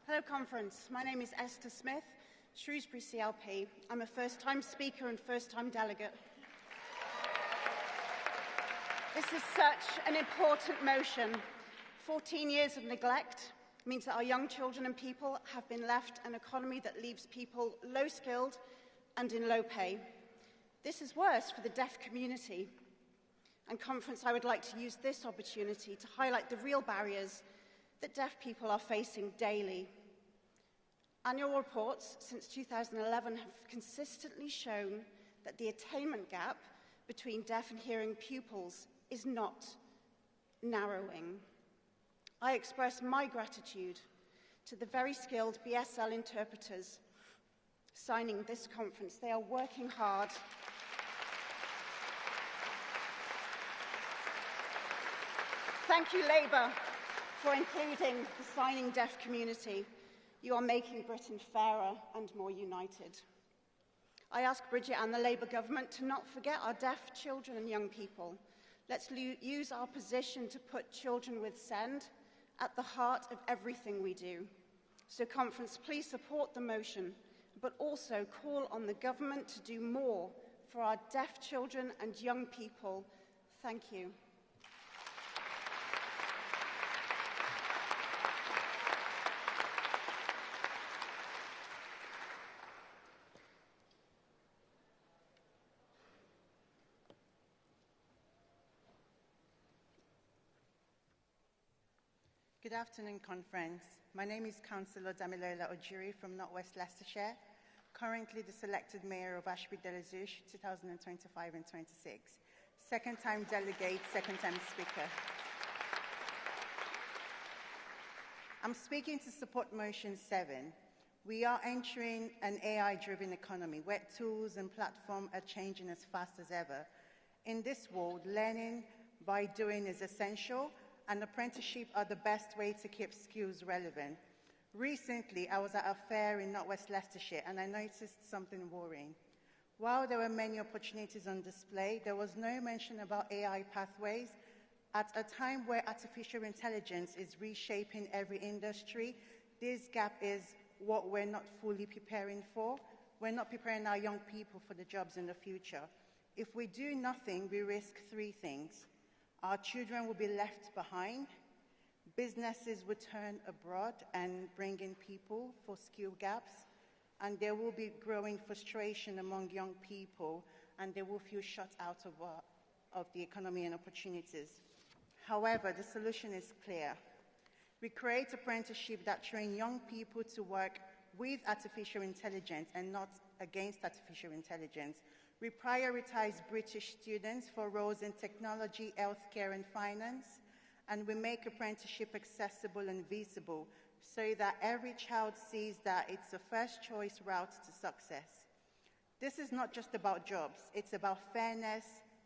S6: Hello, Conference. My name is Esther Smith, Shrewsbury CLP. I'm a first-time speaker and first-time delegate. This is such an important motion. 14 years of neglect means that our young children and people have been left an economy that leaves people low-skilled and in low pay. This is worse for the deaf community. And Conference, I would like to use this opportunity to highlight the real barriers that deaf people are facing daily. Annual reports since 2011 have consistently shown that the attainment gap between deaf and hearing pupils is not narrowing. I express my gratitude to the very skilled BSL interpreters signing this conference. They are working hard. Thank you, Labour, for including the signing deaf community. You are making Britain fairer and more united. I ask Bridget and the Labour government to not forget our deaf children and young people. Let's use our position to put children with SEND at the heart of everything we do. So, Conference, please support the motion, but also call on the government to do more for our deaf children and young people. Thank you.
S20: Good afternoon, Conference. My name is Chancellor Damilola Ojiri from Northwest Leicestershire, currently the selected Mayor of Ashby-de-la-Zouch 2025 and 26. Second-time delegate, second-time speaker. I'm speaking to support Motion 7. We are entering an AI-driven economy where tools and platforms are changing as fast as ever. In this world, learning by doing is essential, and apprenticeships are the best way to keep skills relevant. Recently, I was at a fair in Northwest Leicestershire, and I noticed something worrying. While there were many opportunities on display, there was no mention about AI pathways. At a time where artificial intelligence is reshaping every industry, this gap is what we're not fully preparing for. We're not preparing our young people for the jobs in the future. If we do nothing, we risk three things. Our children will be left behind, businesses will turn abroad and bring in people for skill gaps, and there will be growing frustration among young people, and they will feel shut out of the economy and opportunities. However, the solution is clear. We create apprenticeships that train young people to work with artificial intelligence and not against artificial intelligence. We prioritize British students for roles in technology, healthcare, and finance, and we make apprenticeship accessible and visible so that every child sees that it's a first-choice route to success. This is not just about jobs. It's about fairness,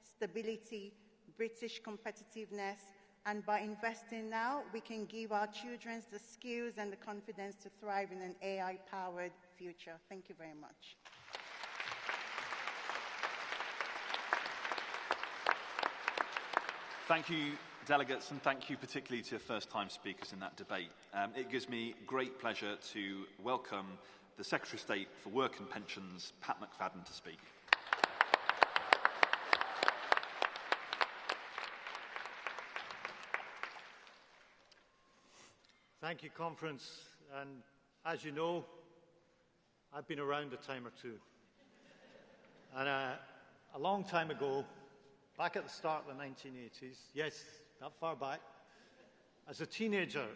S20: stability, British competitiveness, and by investing now, we can give our children the skills and the confidence to thrive in an AI-powered future. Thank you very much.
S10: Thank you, delegates, and thank you particularly to first-time speakers in that debate. It gives me great pleasure to welcome the Secretary of State for Work and Pensions, Pat McFadden, to speak.
S21: Thank you, Conference. And as you know, I've been around a time or two. And a long time ago, back at the start of the 1980s, yes, not far back, as a teenager,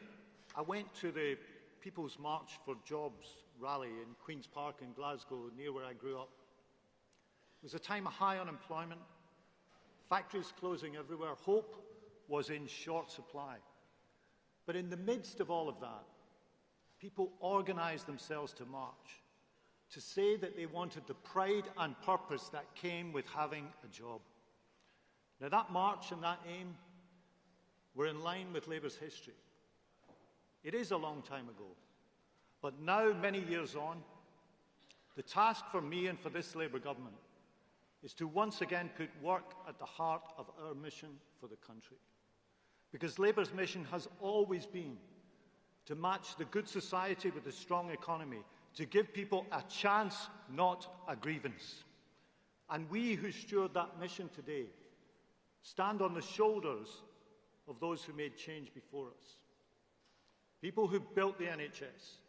S21: I went to the People's March for Jobs rally in Queen's Park in Glasgow, near where I grew up. It was a time of high unemployment, factories closing everywhere, hope was in short supply. But in the midst of all of that, people organised themselves to march, to say that they wanted the pride and purpose that came with having a job. Now, that march and that aim were in line with Labour's history. It is a long time ago, but now, many years on, the task for me and for this Labour government is to once again put work at the heart of our mission for the country. Because Labour's mission has always been to match the good society with a strong economy, to give people a chance, not a grievance. And we who steward that mission today stand on the shoulders of those who made change before us. People who built the NHS,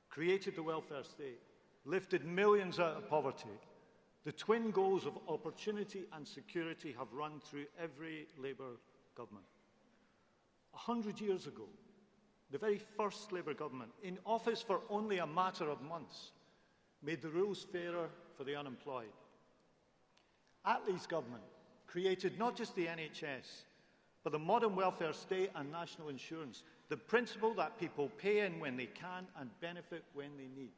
S21: created the welfare state, lifted millions out of poverty. The twin goals of opportunity and security have run through every Labour government. 100 years ago, the very first Labour government, in office for only a matter of months, made the rules fairer for the unemployed. Attlee's government created not just the NHS, but the modern welfare state and national insurance, the principle that people pay in when they can and benefit when they need.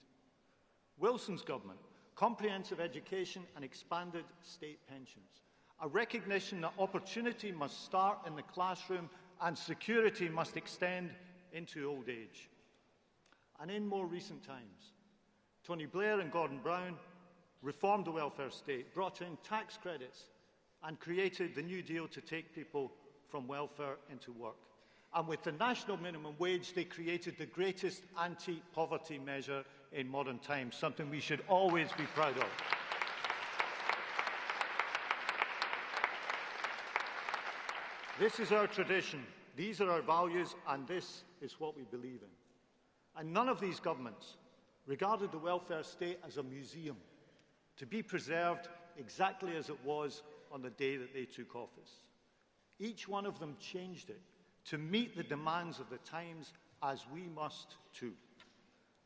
S21: Wilson's government, comprehensive education and expanded state pensions, a recognition that opportunity must start in the classroom and security must extend into old age. And in more recent times, Tony Blair and Gordon Brown reformed the welfare state, brought in tax credits, and created the New Deal to take people from welfare into work. And with the national minimum wage, they created the greatest anti-poverty measure in modern times, something we should always be proud of. This is our tradition, these are our values, and this is what we believe in. And none of these governments regarded the welfare state as a museum, to be preserved exactly as it was on the day that they took office. Each one of them changed it to meet the demands of the times, as we must too.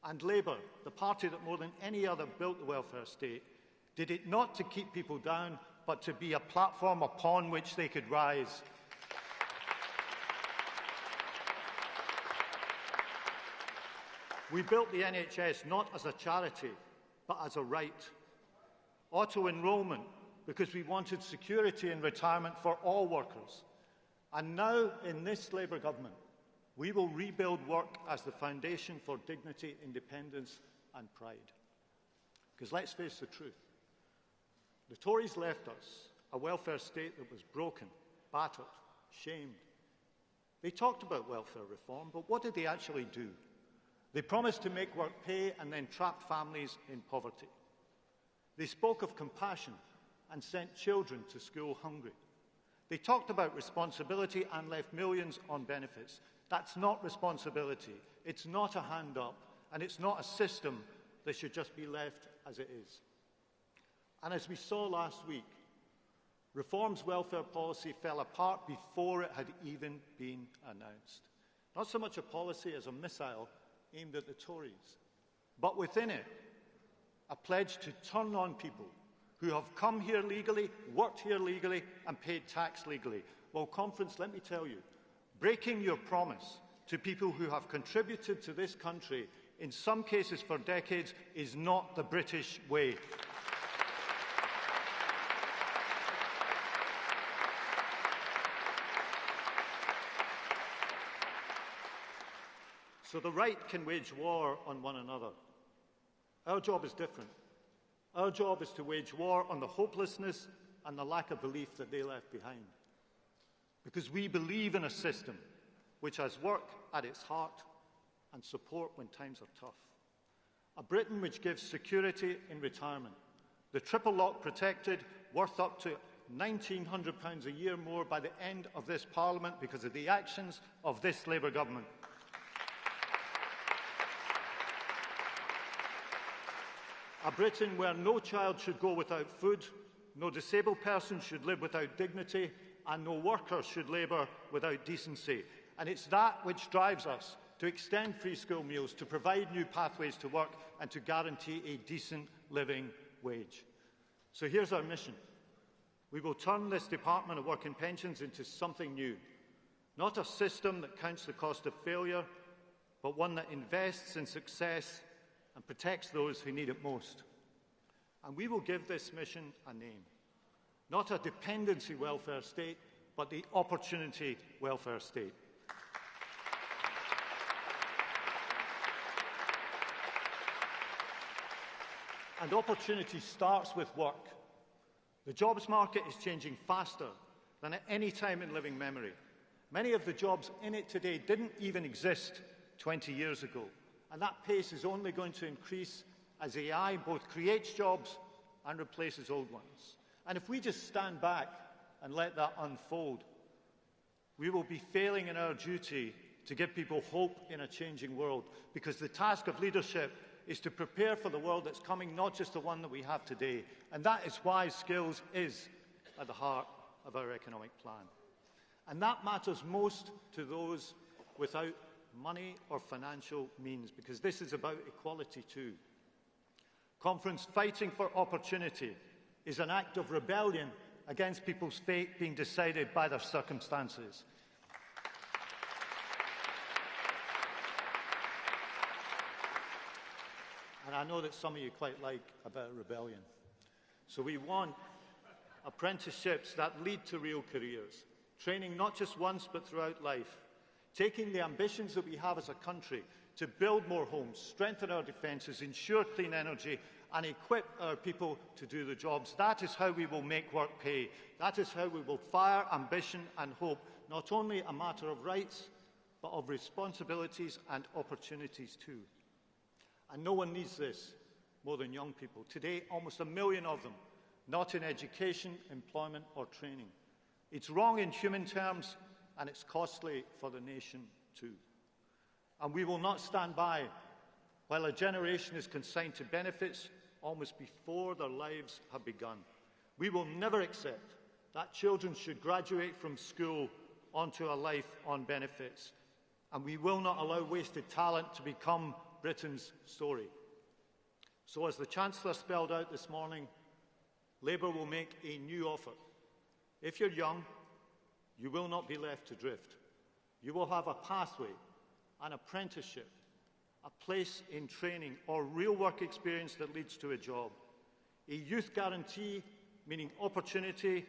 S21: And Labour, the party that more than any other built the welfare state, did it not to keep people down, but to be a platform upon which they could rise. We built the NHS not as a charity, but as a right. Auto-enrolment, because we wanted security in retirement for all workers. And now, in this Labour government, we will rebuild work as the foundation for dignity, independence and pride. Because let's face the truth, the Tories left us a welfare state that was broken, battered, shamed. They talked about welfare reform, but what did they actually do? They promised to make work pay and then trapped families in poverty. They spoke of compassion and sent children to school hungry. They talked about responsibility and left millions on benefits. That's not responsibility. It's not a hand up, and it's not a system that should just be left as it is. And as we saw last week, Reform's welfare policy fell apart before it had even been announced. Not so much a policy as a missile aimed at the Tories, but within it, a pledge to turn on people who have come here legally, worked here legally, and paid tax legally. Well, conference, let me tell you, breaking your promise to people who have contributed to this country, in some cases for decades, is not the British way. So the right can wage war on one another. Our job is different. Our job is to wage war on the hopelessness and the lack of belief that they left behind. Because we believe in a system which has work at its heart and support when times are tough. A Britain which gives security in retirement. The triple lock protected, worth up to £1,900 a year more by the end of this Parliament because of the actions of this Labour government. A Britain where no child should go without food, no disabled person should live without dignity, and no worker should labour without decency. And it's that which drives us to extend free school meals, to provide new pathways to work, and to guarantee a decent living wage. So here's our mission. We will turn this Department of Work and Pensions into something new. Not a system that counts the cost of failure, but one that invests in success and protects those who need it most. And we will give this mission a name. Not a dependency welfare state, but the opportunity welfare state. And opportunity starts with work. The jobs market is changing faster than at any time in living memory. Many of the jobs in it today didn't even exist 20 years ago, and that pace is only going to increase as AI both creates jobs and replaces old ones. And if we just stand back and let that unfold, we will be failing in our duty to give people hope in a changing world, because the task of leadership is to prepare for the world that's coming, not just the one that we have today. And that is why skills is at the heart of our economic plan. And that matters most to those without money or financial means, because this is about equality too. Conference, fighting for opportunity is an act of rebellion against people's fate being decided by their circumstances. And I know that some of you quite like about rebellion. So we want apprenticeships that lead to real careers, training not just once but throughout life, taking the ambitions that we have as a country to build more homes, strengthen our defences, ensure clean energy and equip our people to do the jobs. That is how we will make work pay. That is how we will fire ambition and hope, not only a matter of rights, but of responsibilities and opportunities too. And no one needs this more than young people. Today, almost 1 million of them, not in education, employment or training. It's wrong in human terms, and it's costly for the nation too. And we will not stand by while a generation is consigned to benefits almost before their lives have begun. We will never accept that children should graduate from school onto a life on benefits. And we will not allow wasted talent to become Britain's story. So as the Chancellor spelled out this morning, Labour will make a new offer. If you're young, you will not be left to drift. You will have a pathway, an apprenticeship, a place in training or real work experience that leads to a job. A youth guarantee, meaning opportunity,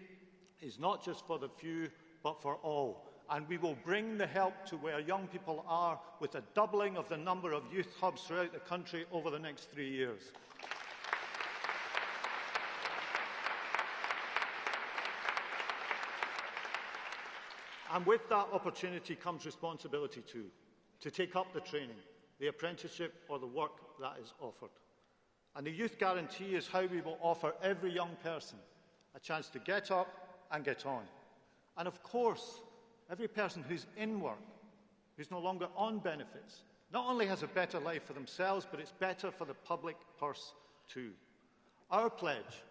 S21: is not just for the few, but for all. And we will bring the help to where young people are with a doubling of the number of youth hubs throughout the country over the next 3 years. And with that opportunity comes responsibility too, to take up the training, the apprenticeship or the work that is offered. And the Youth Guarantee is how we will offer every young person a chance to get up and get on. And of course, every person who's in work, who's no longer on benefits, not only has a better life for themselves, but it's better for the public purse too. Our pledge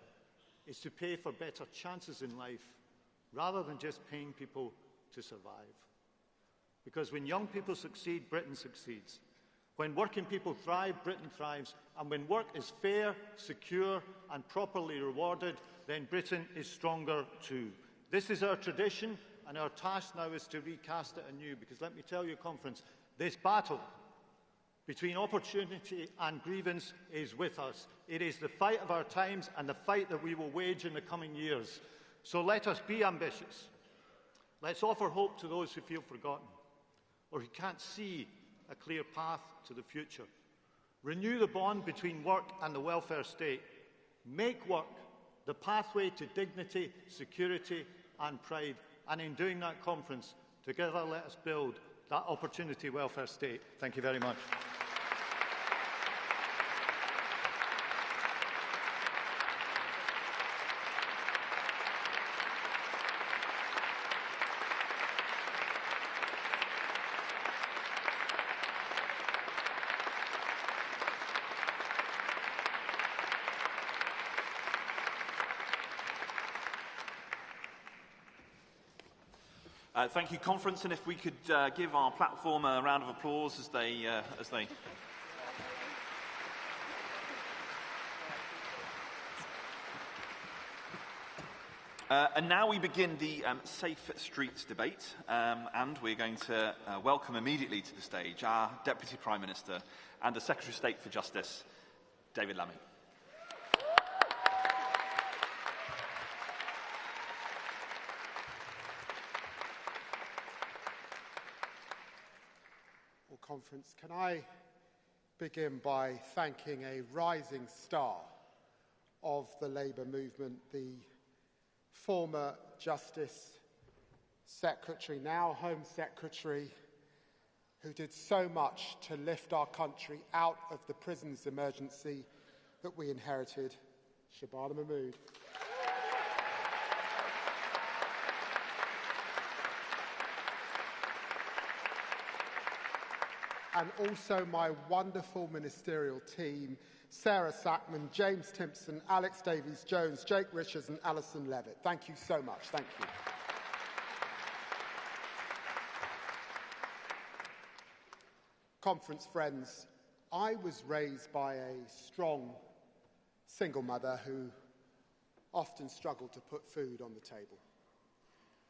S21: is to pay for better chances in life, rather than just paying people to survive. Because when young people succeed, Britain succeeds. When working people thrive, Britain thrives. And when work is fair, secure and properly rewarded, then Britain is stronger too. This is our tradition, and our task now is to recast it anew. Because let me tell you, Conference, this battle between opportunity and grievance is with us. It is the fight of our times and the fight that we will wage in the coming years. So let us be ambitious. Let's offer hope to those who feel forgotten or who can't see a clear path to the future. Renew the bond between work and the welfare state. Make work the pathway to dignity, security and pride. And in doing that, Conference, together let us build that opportunity welfare state. Thank you very much.
S10: Thank you, conference, and if we could give our platform a round of applause as they. And now we begin the Safe Streets debate, and we're going to welcome immediately to the stage our Deputy Prime Minister and the Secretary of State for Justice, David Lammy.
S7: Conference, can I begin by thanking a rising star of the Labour movement, the former Justice Secretary, now Home Secretary, who did so much to lift our country out of the prisons emergency that we inherited, Shabana Mahmood. And also my wonderful ministerial team, Sarah Sackman, James Timpson, Alex Davies-Jones, Jake Richards and Alison Levitt. Thank you so much. Thank you. Conference friends, I was raised by a strong single mother who often struggled to put food on the table.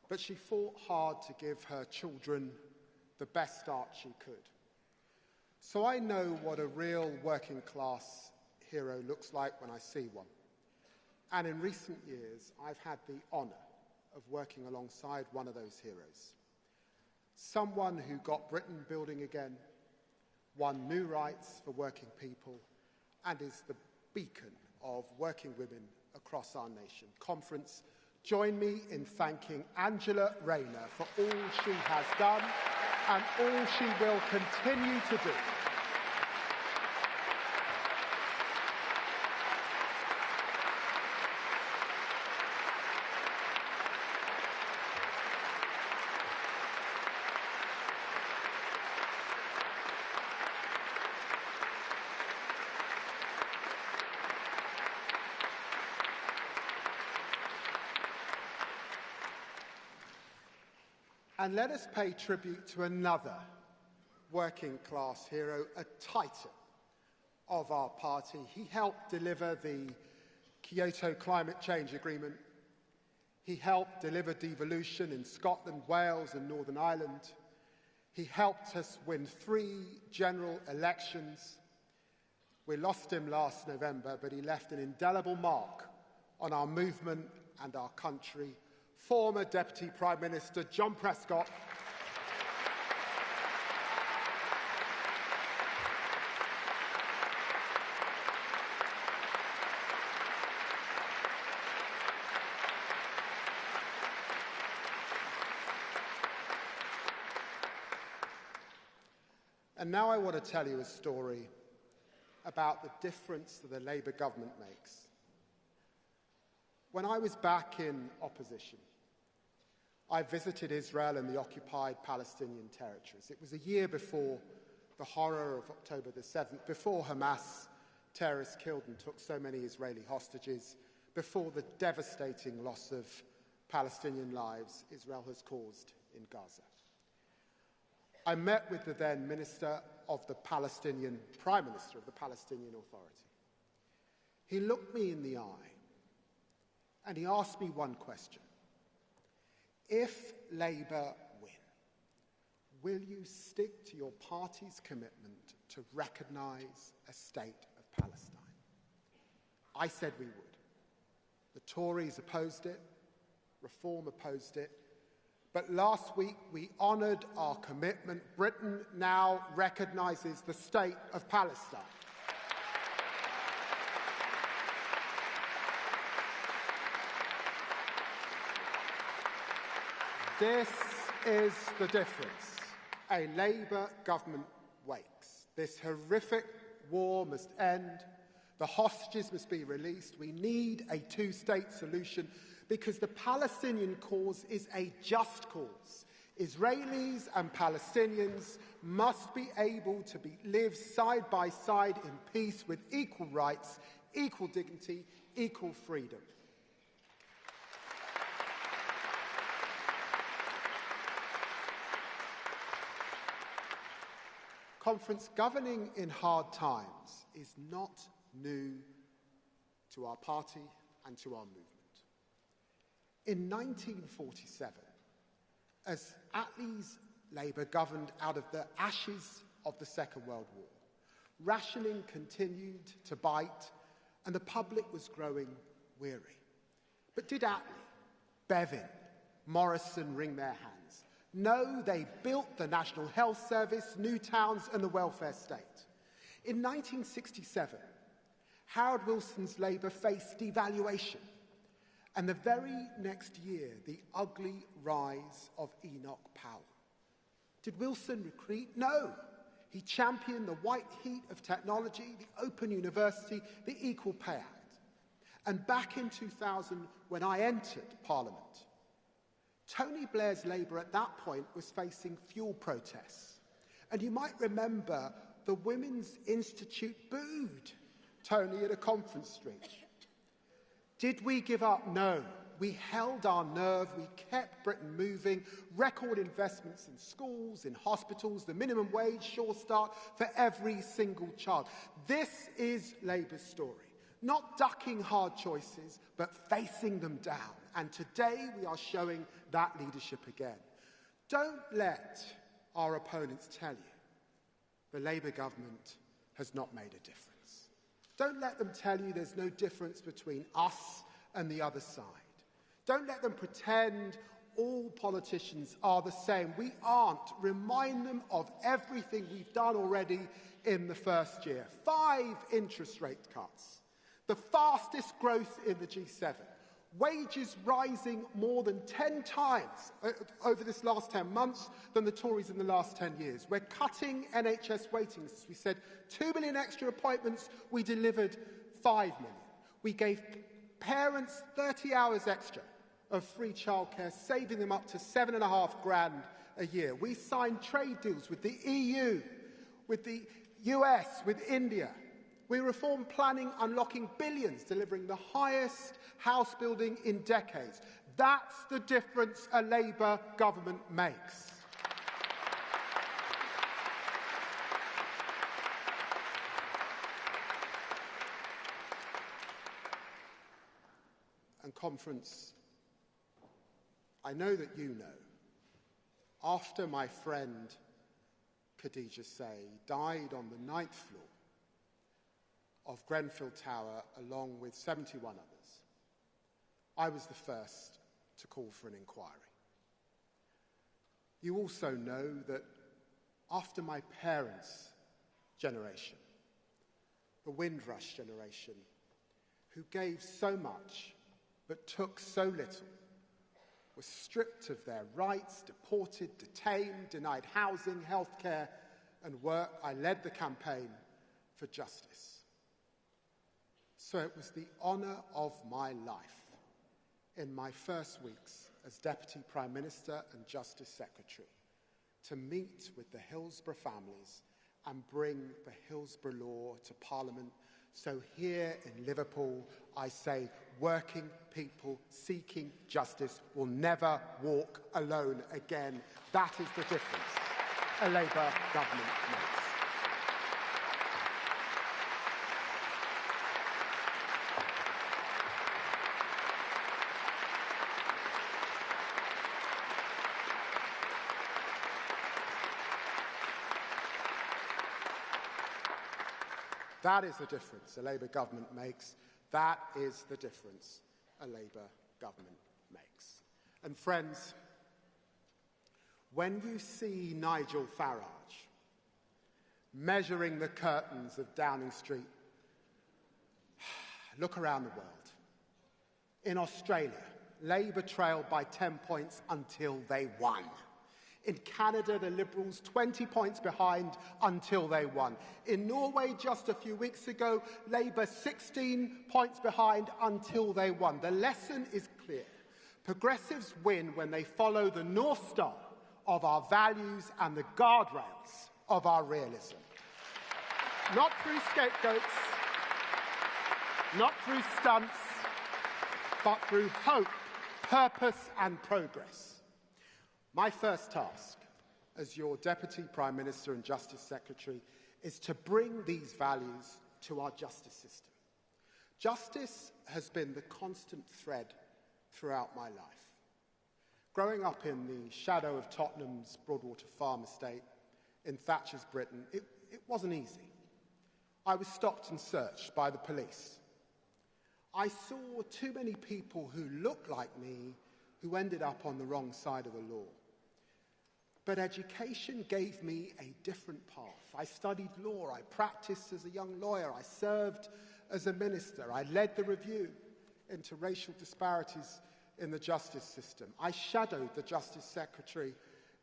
S7: But she fought hard to give her children the best start she could. So I know what a real working class hero looks like when I see one. And in recent years, I've had the honour of working alongside one of those heroes. Someone who got Britain building again, won new rights for working people, and is the beacon of working women across our nation. Conference, join me in thanking Angela Rayner for all she has done and all she will continue to do. And let us pay tribute to another working-class hero, a titan of our party. He helped deliver the Kyoto Climate Change Agreement. He helped deliver devolution in Scotland, Wales and Northern Ireland. He helped us win 3 general elections. We lost him last November, but he left an indelible mark on our movement and our country. Former Deputy Prime Minister John Prescott. And now I want to tell you a story about the difference that the Labour government makes. When I was back in opposition, I visited Israel and the occupied Palestinian territories. It was a year before the horror of October the 7th, before Hamas terrorists killed and took so many Israeli hostages, before the devastating loss of Palestinian lives Israel has caused in Gaza. I met with the then Minister of the Palestinian, Prime Minister of the Palestinian Authority. He looked me in the eye and he asked me one question. If Labour win, will you stick to your party's commitment to recognise a state of Palestine? I said we would. The Tories opposed it, Reform opposed it, but last week we honoured our commitment. Britain now recognises the state of Palestine. This is the difference. A Labour government wakes. This horrific war must end. The hostages must be released. We need a two-state solution because the Palestinian cause is a just cause. Israelis and Palestinians must be able to live side by side in peace with equal rights, equal dignity, equal freedom. Conference, governing in hard times is not new to our party and to our movement. In 1947, as Attlee's Labour governed out of the ashes of the Second World War, rationing continued to bite and the public was growing weary. But did Attlee, Bevin, Morrison wring their hands? No, they built the National Health Service, new towns and the welfare state. In 1967, Harold Wilson's Labour faced devaluation, and the very next year, the ugly rise of Enoch Powell. Did Wilson retreat? No. He championed the white heat of technology, the open university, the Equal Pay Act. And back in 2000, when I entered Parliament, Tony Blair's Labour at that point was facing fuel protests. And you might remember the Women's Institute booed Tony at a conference street. Did we give up? No. We held our nerve, we kept Britain moving, record investments in schools, in hospitals, the minimum wage, Sure Start for every single child. This is Labour's story. Not ducking hard choices, but facing them down. And today we are showing that leadership again. Don't let our opponents tell you the Labour government has not made a difference. Don't let them tell you there's no difference between us and the other side. Don't let them pretend all politicians are the same. We aren't. Remind them of everything we've done already in the first year. 5 interest rate cuts. The fastest growth in the G7. Wages rising more than 10 times over this last 10 months than the Tories in the last 10 years. We're cutting NHS waiting lists. We said 2 million extra appointments. We delivered 5 million. We gave parents 30 hours extra of free childcare, saving them up to $7,500 a year. We signed trade deals with the EU, with the US, with India. We reformed planning, unlocking billions, delivering the highest house building in decades. That's the difference a Labour government makes. And Conference, I know that you know, after my friend Khadija Say died on the 9th floor of Grenfell Tower along with 71 others, I was the first to call for an inquiry. You also know that after my parents' generation, the Windrush generation, who gave so much but took so little, were stripped of their rights, deported, detained, denied housing, healthcare, and work, I led the campaign for justice. So it was the honour of my life in my first weeks as Deputy Prime Minister and Justice Secretary to meet with the Hillsborough families and bring the Hillsborough law to Parliament. So here in Liverpool, I say working people seeking justice will never walk alone again. That is the difference a Labour government makes. That is the difference a Labour government makes. That is the difference a Labour government makes. And friends, when you see Nigel Farage measuring the curtains of Downing Street, look around the world. In Australia, Labour trailed by 10 points until they won. In Canada, the Liberals 20 points behind until they won. In Norway, just a few weeks ago, Labour 16 points behind until they won. The lesson is clear. Progressives win when they follow the North Star of our values and the guardrails of our realism. Not through scapegoats, not through stunts, but through hope, purpose and progress. My first task as your Deputy Prime Minister and Justice Secretary is to bring these values to our justice system. Justice has been the constant thread throughout my life. Growing up in the shadow of Tottenham's Broadwater Farm estate in Thatcher's Britain, it wasn't easy. I was stopped and searched by the police. I saw too many people who looked like me who ended up on the wrong side of the law. But education gave me a different path. I studied law, I practiced as a young lawyer, I served as a minister, I led the review into racial disparities in the justice system. I shadowed the Justice Secretary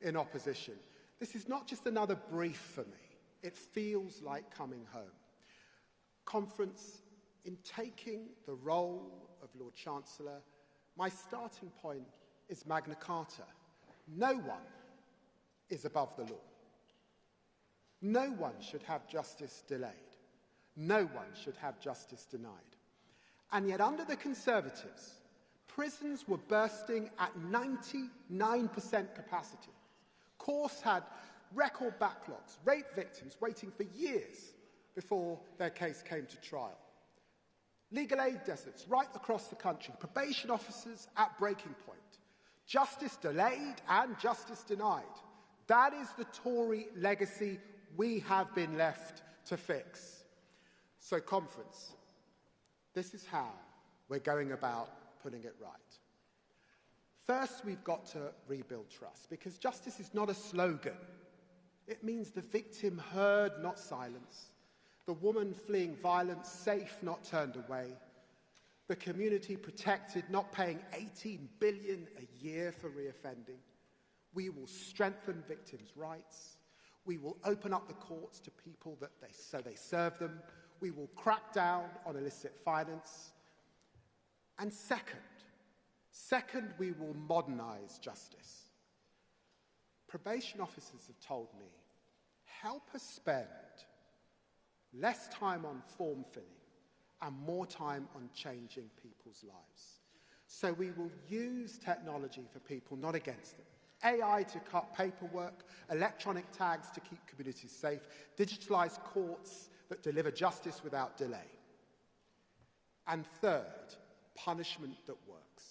S7: in opposition. This is not just another brief for me. It feels like coming home. Conference, in taking the role of Lord Chancellor, my starting point is Magna Carta. No one is above the law. No one should have justice delayed. No one should have justice denied. And yet, under the Conservatives, prisons were bursting at 99% capacity. Courts had record backlogs, rape victims waiting for years before their case came to trial. Legal aid deserts right across the country, probation officers at breaking point. Justice delayed and justice denied. That is the Tory legacy we have been left to fix. So, Conference, this is how we're going about putting it right. First, we've got to rebuild trust, because justice is not a slogan. It means the victim heard, not silenced. The woman fleeing violence safe, not turned away. The community protected, not paying $18 billion a year for reoffending. We will strengthen victims' rights. We will open up the courts to people so they serve them. We will crack down on illicit finance. And second, we will modernise justice. Probation officers have told me, help us spend less time on form filling and more time on changing people's lives. So we will use technology for people, not against them. AI to cut paperwork, electronic tags to keep communities safe, digitalised courts that deliver justice without delay. And third, punishment that works.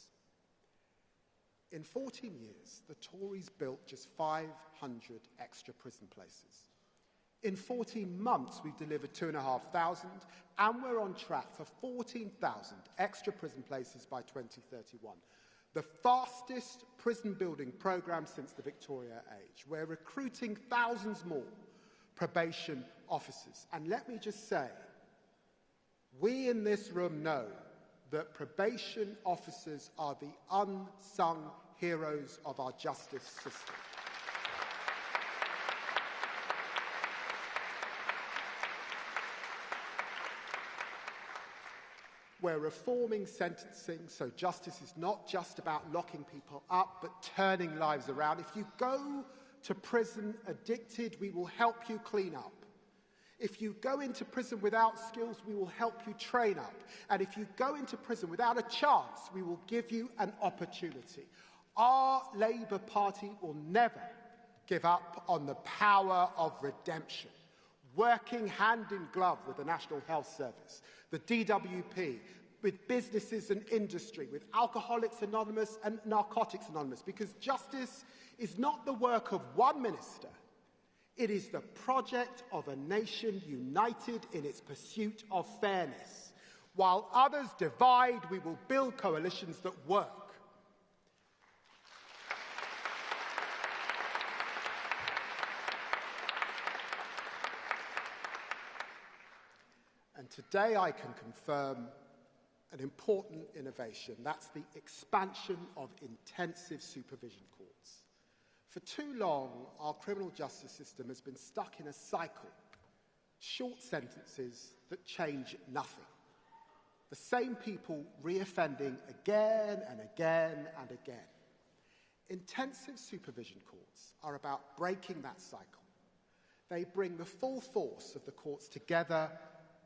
S7: In 14 years, the Tories built just 500 extra prison places. In 14 months, we've delivered 2,500, and we're on track for 14,000 extra prison places by 2031. The fastest prison building programme since the Victoria age. We're recruiting thousands more probation officers. And let me just say, we in this room know that probation officers are the unsung heroes of our justice system. We're reforming sentencing, so justice is not just about locking people up, but turning lives around. If you go to prison addicted, we will help you clean up. If you go into prison without skills, we will help you train up. And if you go into prison without a chance, we will give you an opportunity. Our Labour Party will never give up on the power of redemption. Working hand in glove with the National Health Service, the DWP, with businesses and industry, with Alcoholics Anonymous and Narcotics Anonymous, because justice is not the work of one minister. It is the project of a nation united in its pursuit of fairness. While others divide, we will build coalitions that work. And today I can confirm an important innovation. That's the expansion of intensive supervision courts. For too long, our criminal justice system has been stuck in a cycle. Short sentences that change nothing. The same people reoffending again and again and again. Intensive supervision courts are about breaking that cycle. They bring the full force of the courts together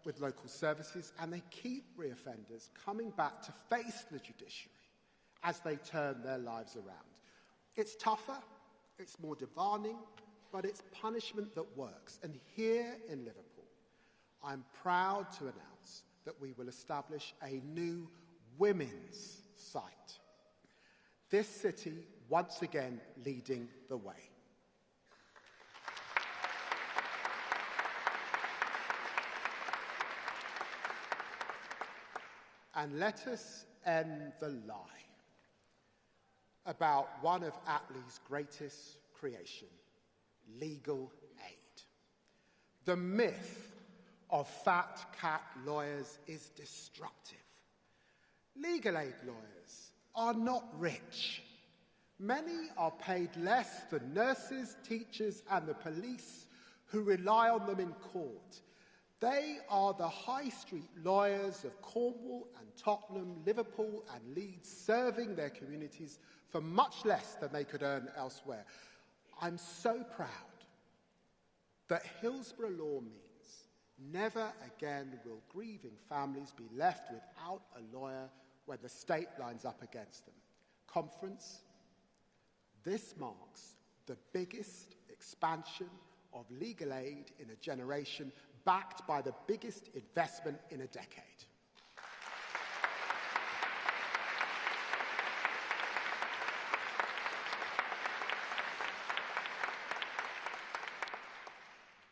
S7: with local services, and they keep reoffenders coming back to face the judiciary as they turn their lives around. It's tougher, It's more demanding, but it's punishment that works. And here in Liverpool, I'm proud to announce that we will establish a new women's site. This city, once again, leading the way. And let us end the lie about one of Attlee's greatest creation, legal aid. The myth of fat cat lawyers is destructive. Legal aid lawyers are not rich. Many are paid less than nurses, teachers, and the police who rely on them in court. They are the high street lawyers of Cornwall and Tottenham, Liverpool and Leeds, serving their communities for much less than they could earn elsewhere. I'm so proud that Hillsborough law means never again will grieving families be left without a lawyer when the state lines up against them. Conference, this marks the biggest expansion of legal aid in a generation, backed by the biggest investment in a decade.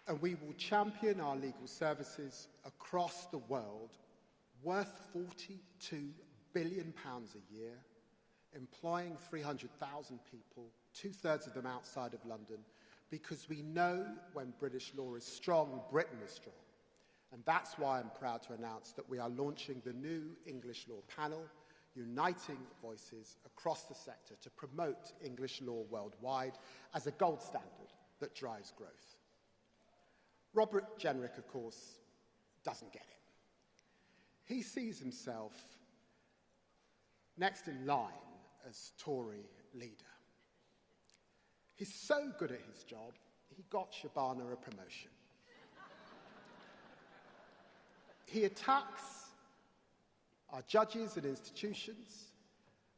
S7: And we will champion our legal services across the world, worth £42 billion a year, employing 300,000 people, 2/3 of them outside of London, because we know when British law is strong, Britain is strong. And that's why I'm proud to announce that we are launching the new English Law Panel, uniting voices across the sector to promote English law worldwide as a gold standard that drives growth. Robert Jenrick, of course, doesn't get it. He sees himself next in line as Tory leader. He's so good at his job, he got Shabana a promotion. He attacks our judges and institutions.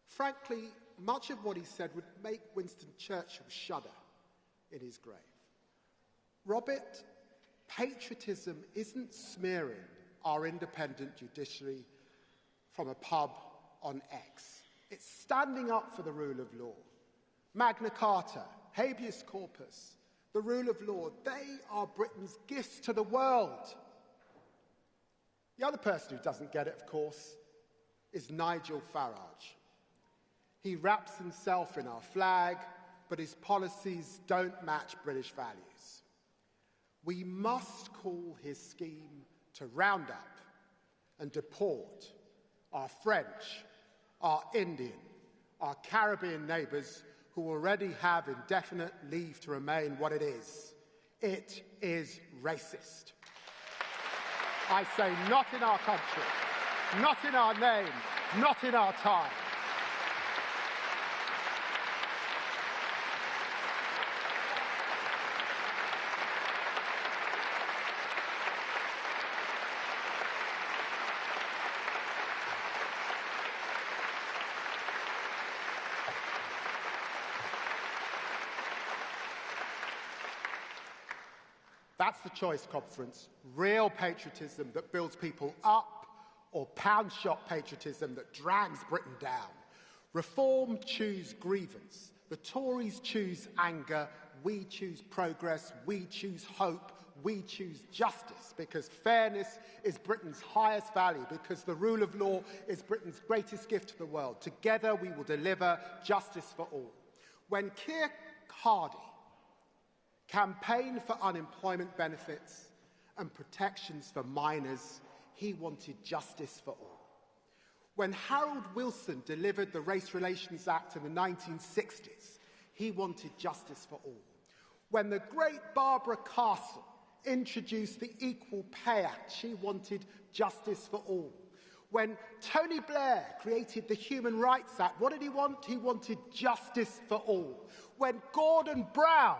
S7: Frankly, much of what he said would make Winston Churchill shudder in his grave. Robert, patriotism isn't smearing our independent judiciary from a pub on X. It's standing up for the rule of law. Magna Carta, habeas corpus, the rule of law, they are Britain's gifts to the world. The other person who doesn't get it, of course, is Nigel Farage. He wraps himself in our flag, but his policies don't match British values. We must call his scheme to round up and deport our French, our Indian, our Caribbean neighbours who already have indefinite leave to remain what it is. It is racist. I say not in our country, not in our name, not in our time. That's the choice, Conference. Real patriotism that builds people up, or pound shop patriotism that drags Britain down. Reform choose grievance. The Tories choose anger. We choose progress. We choose hope. We choose justice, because fairness is Britain's highest value, because the rule of law is Britain's greatest gift to the world. Together we will deliver justice for all. When Keir Hardie campaigned for unemployment benefits and protections for minors, he wanted justice for all. When Harold Wilson delivered the Race Relations Act in the 1960s, he wanted justice for all. When the great Barbara Castle introduced the Equal Pay Act, she wanted justice for all. When Tony Blair created the Human Rights Act, what did he want? He wanted justice for all. When Gordon Brown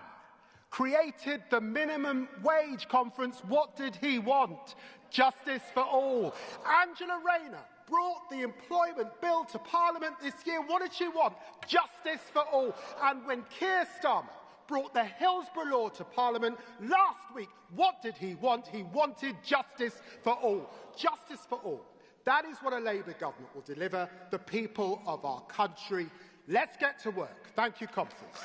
S7: created the minimum wage conference, what did he want? Justice for all. Angela Rayner brought the employment bill to Parliament this year. What did she want? Justice for all. And when Keir Starmer brought the Hillsborough Law to Parliament last week, what did he want? He wanted justice for all. Justice for all. That is what a Labour government will deliver the people of our country. Let's get to work. Thank you, Conference.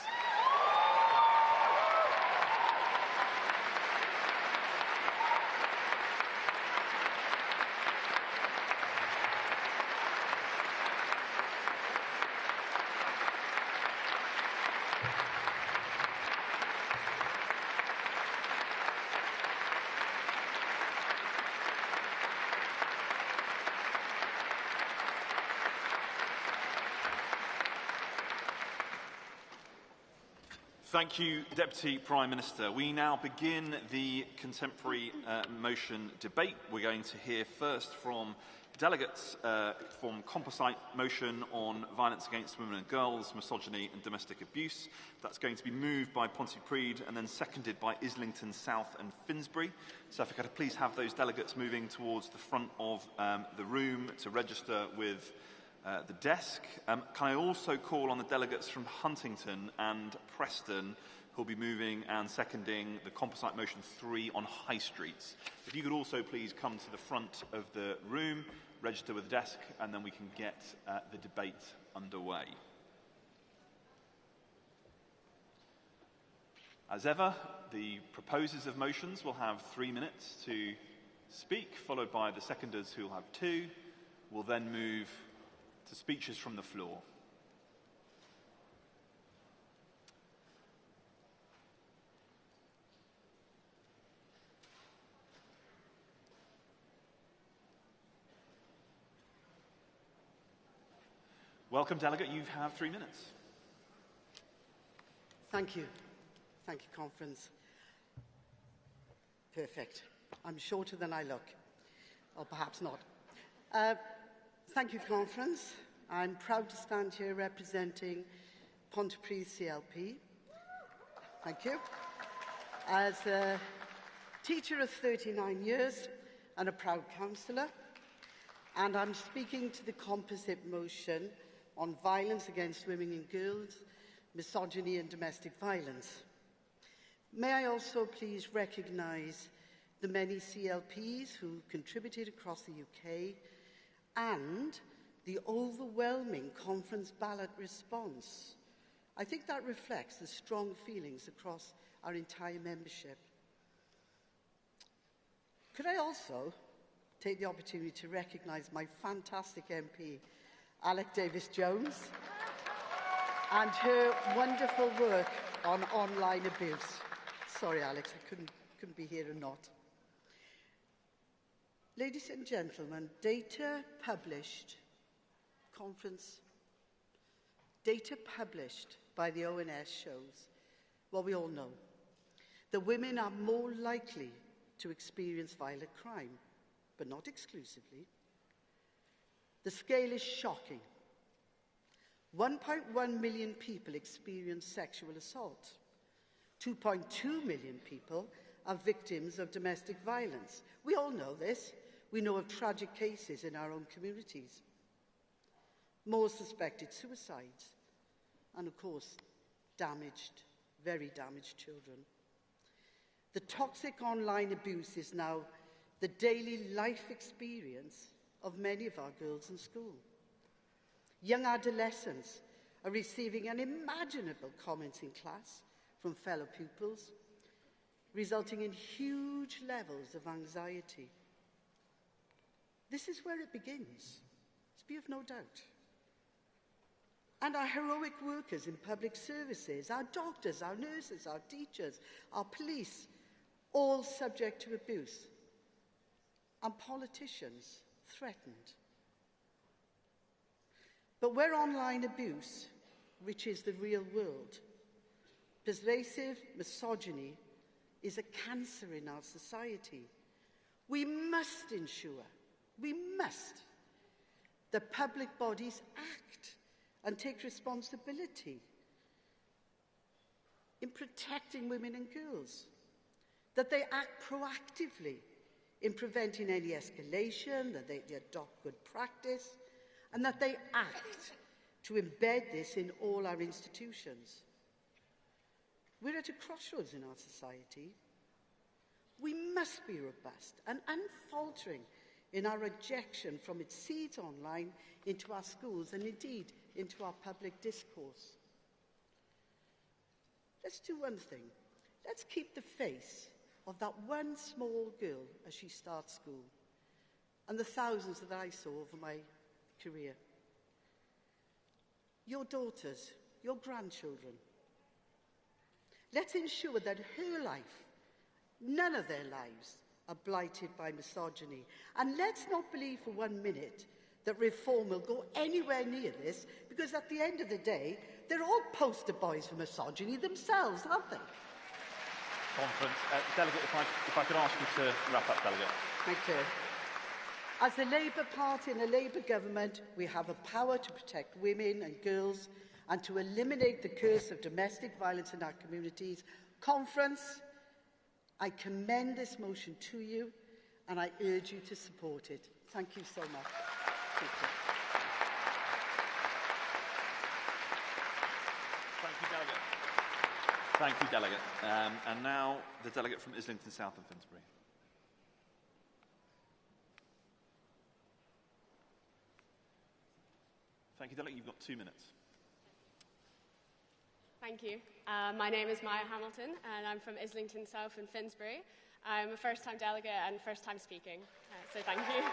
S10: Thank you, Deputy Prime Minister. We now begin the contemporary motion debate. We're going to hear first from delegates from composite motion on violence against women and girls, misogyny and domestic abuse. That's going to be moved by Pontypridd and then seconded by Islington South and Finsbury. So if I could please have those delegates moving towards the front of the room to register with the desk. Can I also call on the delegates from Huntington and Preston who will be moving and seconding the composite motion 3 on high streets. If you could also please come to the front of the room, register with the desk, and then we can get the debate underway. As ever, the proposers of motions will have 3 minutes to speak, followed by the seconders who will have 2. We'll then move to speeches from the floor. Welcome, delegate. You have 3 minutes.
S11: Thank you. Thank you, Conference. Perfect. I'm shorter than I look. Or perhaps not. Thank you, Conference. I'm proud to stand here representing Pontypridd CLP. Thank you. As a teacher of 39 years and a proud councillor, and I'm speaking to the composite motion on violence against women and girls, misogyny and domestic violence. May I also please recognise the many CLPs who contributed across the UK and the overwhelming conference ballot response. I think that reflects the strong feelings across our entire membership. Could I also take the opportunity to recognise my fantastic MP, Alec Davies-Jones, and her wonderful work on online abuse. Sorry, Alex, I couldn't be here or not. Ladies and gentlemen, data published by the ONS shows what we all know, that women are more likely to experience violent crime, but not exclusively. The scale is shocking. 1.1 million people experience sexual assault. 2.2 million people are victims of domestic violence. We all know this. We know of tragic cases in our own communities. More suspected suicides. And of course, very damaged children. The toxic online abuse is now the daily life experience of many of our girls in school. Young adolescents are receiving unimaginable comments in class from fellow pupils, resulting in huge levels of anxiety. This is where it begins, let's be of no doubt. And our heroic workers in public services, our doctors, our nurses, our teachers, our police, all subject to abuse. And politicians threatened. But where online abuse reaches the real world, pervasive misogyny is a cancer in our society. We must ensure, that public bodies act and take responsibility in protecting women and girls, that they act proactively in preventing any escalation, that they adopt good practice, and that they act to embed this in all our institutions. We're at a crossroads in our society. We must be robust and unfaltering in our rejection from its seeds online into our schools and indeed into our public discourse. Let's do one thing. Let's keep the face of that one small girl as she starts school and the thousands that I saw over my career. Your daughters, your grandchildren. Let's ensure that her life, none of their lives, are blighted by misogyny. And let's not believe for 1 minute that reform will go anywhere near this, because at the end of the day, they're all poster boys for misogyny themselves, aren't they?
S10: Conference. Delegate, if I could ask you to wrap up, Delegate.
S11: Thank you. As the Labour Party and a Labour government, we have a power to protect women and girls and to eliminate the curse of domestic violence in our communities. Conference, I commend this motion to you and I urge you to support it. Thank you so much. Thank you.
S10: Thank you, Delegate. Thank you, Delegate. And now the Delegate from Islington South and Finsbury. Thank you, Delegate. You've got 2 minutes.
S9: Thank you. My name is Maya Hamilton, and I'm from Islington South and Finsbury. I'm a first-time delegate and first-time speaking, so thank you.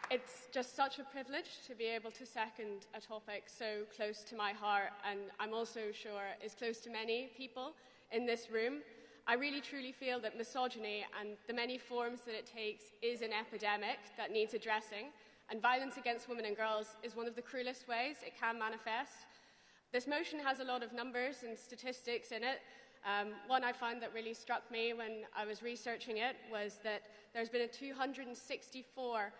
S9: It's just such a privilege to be able to second a topic so close to my heart, and I'm also sure is close to many people in this room. I really truly feel that misogyny and the many forms that it takes is an epidemic that needs addressing, and violence against women and girls is one of the cruelest ways it can manifest. This motion has a lot of numbers and statistics in it. One I found that really struck me when I was researching it was that there's been a 264%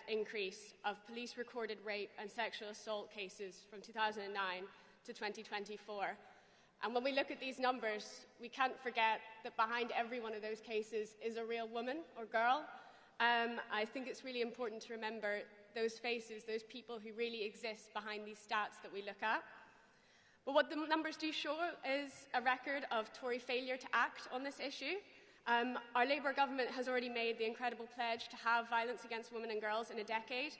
S9: increase of police-recorded rape and sexual assault cases from 2009 to 2024. And when we look at these numbers, we can't forget that behind every one of those cases is a real woman or girl. I think it's really important to remember those faces, those people who really exist behind these stats that we look at. But what the numbers do show is a record of Tory failure to act on this issue. Our Labour government has already made the incredible pledge to have violence against women and girls in a decade.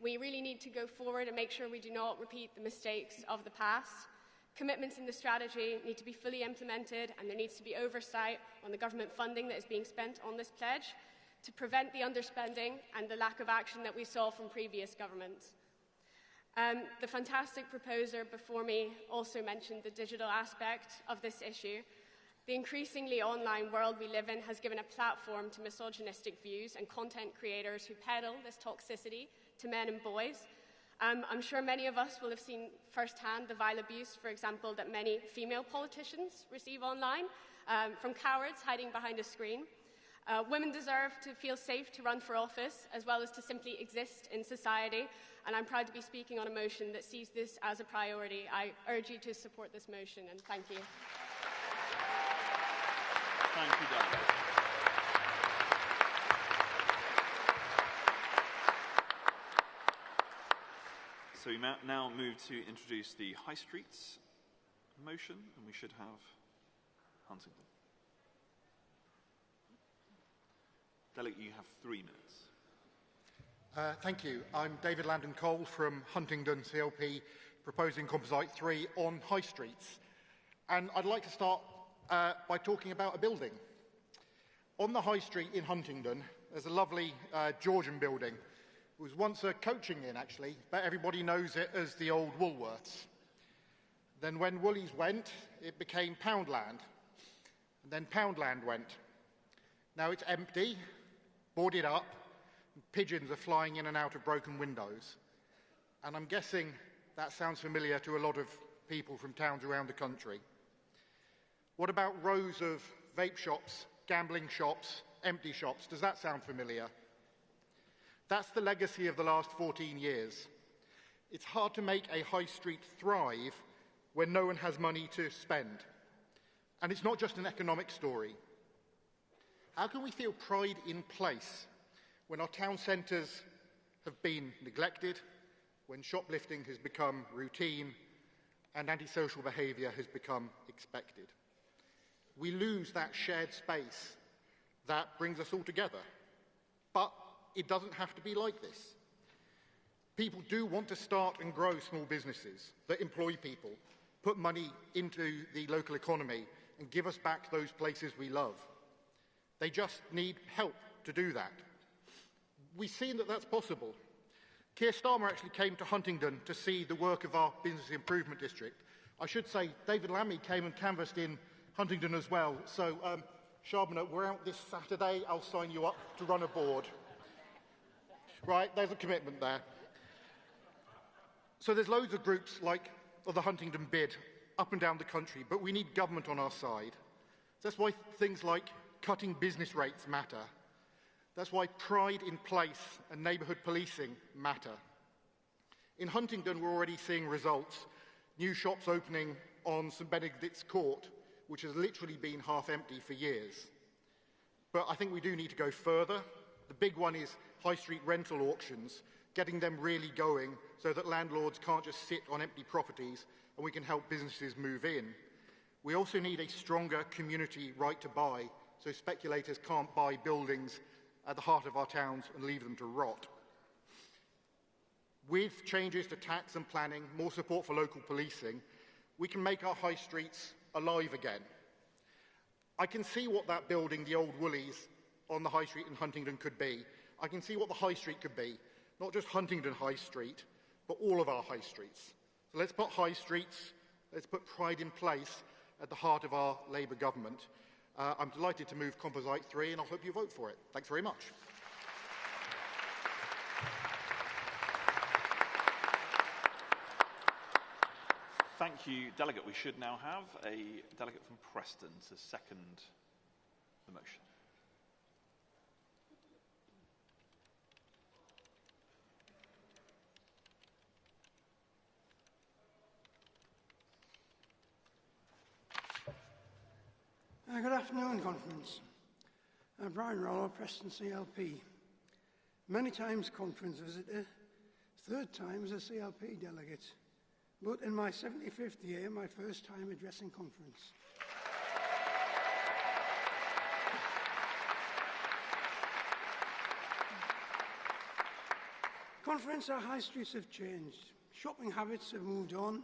S9: We really need to go forward and make sure we do not repeat the mistakes of the past. Commitments in the strategy need to be fully implemented, and there needs to be oversight on the government funding that is being spent on this pledge to prevent the underspending and the lack of action that we saw from previous governments. The fantastic proposer before me also mentioned the digital aspect of this issue. The increasingly online world we live in has given a platform to misogynistic views and content creators who peddle this toxicity to men and boys. I'm sure many of us will have seen firsthand the vile abuse, for example, that many female politicians receive online from cowards hiding behind a screen. Women deserve to feel safe to run for office, as well as to simply exist in society, and I'm proud to be speaking on a motion that sees this as a priority. I urge you to support this motion, and thank you.
S10: Thank you, Delegate. So we now move to introduce the High Streets motion, and we should have Huntingdon. Delegate, you have 3 minutes.
S12: Thank you. I'm David Landon Cole from Huntingdon CLP, proposing Composite 3 on High Streets. And I'd like to start by talking about a building. On the High Street in Huntingdon, there's a lovely Georgian building. It was once a coaching inn, actually, but everybody knows it as the old Woolworths. Then when Woolies went, it became Poundland. And then Poundland went. Now it's empty, boarded up, and pigeons are flying in and out of broken windows. And I'm guessing that sounds familiar to a lot of people from towns around the country. What about rows of vape shops, gambling shops, empty shops? Does that sound familiar? That's the legacy of the last 14 years. It's hard to make a high street thrive when no one has money to spend. And it's not just an economic story. How can we feel pride in place when our town centres have been neglected, when shoplifting has become routine, and antisocial behaviour has become expected? We lose that shared space that brings us all together. But it doesn't have to be like this. People do want to start and grow small businesses that employ people, put money into the local economy, and give us back those places we love. They just need help to do that. We've seen that that's possible. Keir Starmer actually came to Huntingdon to see the work of our Business Improvement District. I should say David Lammy came and canvassed in Huntingdon as well. So, Shabana, we're out this Saturday. I'll sign you up to run a board. Right, there's a commitment there. So there's loads of groups like the Huntingdon Bid up and down the country, but we need government on our side. That's why things like cutting business rates matter. That's why pride in place and neighbourhood policing matter. In Huntingdon, we're already seeing results. New shops opening on St Benedict's Court, which has literally been half empty for years. But I think we do need to go further. The big one is high street rental auctions, getting them really going so that landlords can't just sit on empty properties and we can help businesses move in. We also need a stronger community right to buy so speculators can't buy buildings at the heart of our towns and leave them to rot. With changes to tax and planning, more support for local policing, we can make our high streets alive again. I can see what that building, the old Woolies on the high street in Huntingdon, could be. I can see what the high street could be. Not just Huntingdon High Street, but all of our high streets. So let's put high streets, let's put pride in place at the heart of our Labour government. I'm delighted to move Composite 3 and I hope you vote for it. Thanks very much.
S10: Thank you, Delegate. We should now have a delegate from Preston to second the motion.
S8: Good afternoon, Conference. Brian Rollo, Preston CLP. Many times Conference visitor, third time as a CLP delegate, but in my 75th year, my first time addressing Conference. Conference, our high streets have changed. Shopping habits have moved on,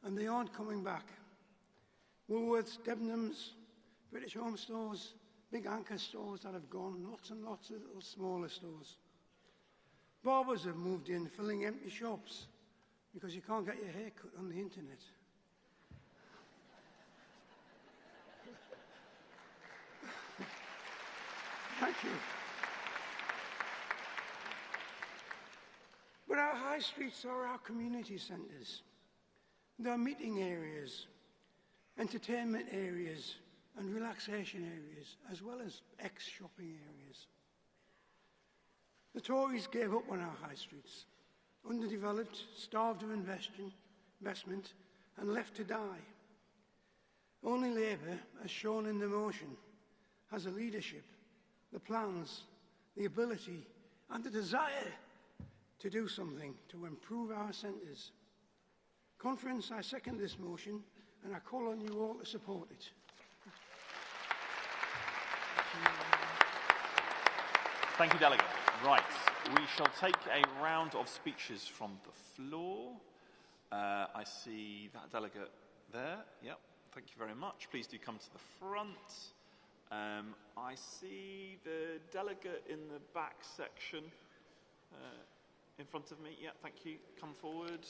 S8: and they aren't coming back. Woolworths, Debenhams, British Home Stores, big anchor stores that have gone, lots and lots of little smaller stores. Barbers have moved in, filling empty shops, because you can't get your hair cut on the internet. Thank you. But our high streets are our community centres. They're meeting areas, entertainment areas, and relaxation areas, as well as ex-shopping areas. The Tories gave up on our high streets, underdeveloped, starved of investment, and left to die. Only Labour, as shown in the motion, has the leadership, the plans, the ability, and the desire to do something to improve our centres. Conference, I second this motion, and I call on you all to support it.
S10: Thank you, Delegate. Right, we shall take a round of speeches from the floor. I see that delegate there. Yep, thank you very much. Please do come to the front. I see the delegate in the back section in front of me. Yeah, thank you. Come forward.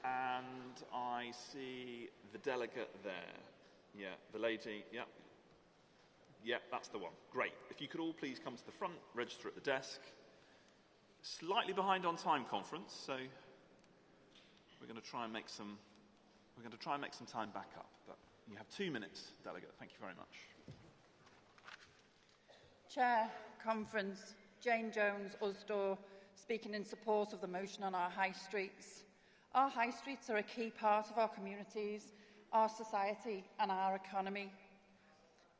S10: And I see the delegate there. Yeah, the lady. Yeah. Yeah, that's the one. Great. If you could all please come to the front, register at the desk. Slightly behind on time, Conference, so we're going to try and make some time back up. But you have 2 minutes, Delegate. Thank you very much.
S22: Chair, Conference, Jane Jones, Usdaw, speaking in support of the motion on our high streets. Our high streets are a key part of our communities. our society and our economy.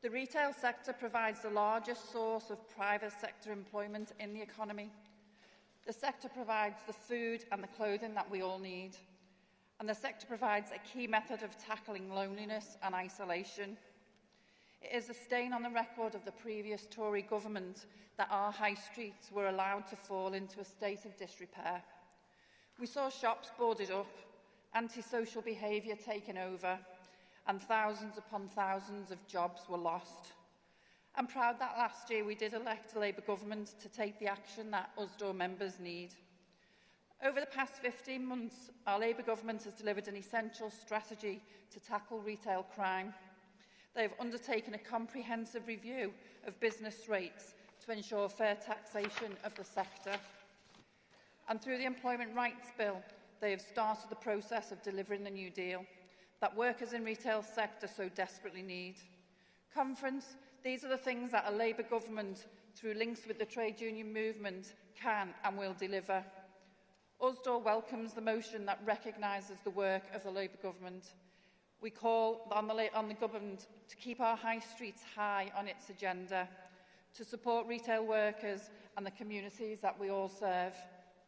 S22: The retail sector provides the largest source of private sector employment in the economy. The sector provides the food and the clothing that we all need. And the sector provides a key method of tackling loneliness and isolation. It is a stain on the record of the previous Tory government that our high streets were allowed to fall into a state of disrepair. We saw shops boarded up, antisocial behaviour taken over, and thousands upon thousands of jobs were lost. I'm proud that last year we did elect a Labour government to take the action that Usdaw members need. Over the past 15 months, our Labour government has delivered an essential strategy to tackle retail crime. They have undertaken a comprehensive review of business rates to ensure fair taxation of the sector. And through the Employment Rights Bill, they have started the process of delivering the New Deal that workers in retail sector so desperately need. Conference, these are the things that a Labour government, through links with the trade union movement, can and will deliver. Usdaw welcomes the motion that recognises the work of the Labour government. We call on the government to keep our high streets high on its agenda, to support retail workers and the communities that we all serve.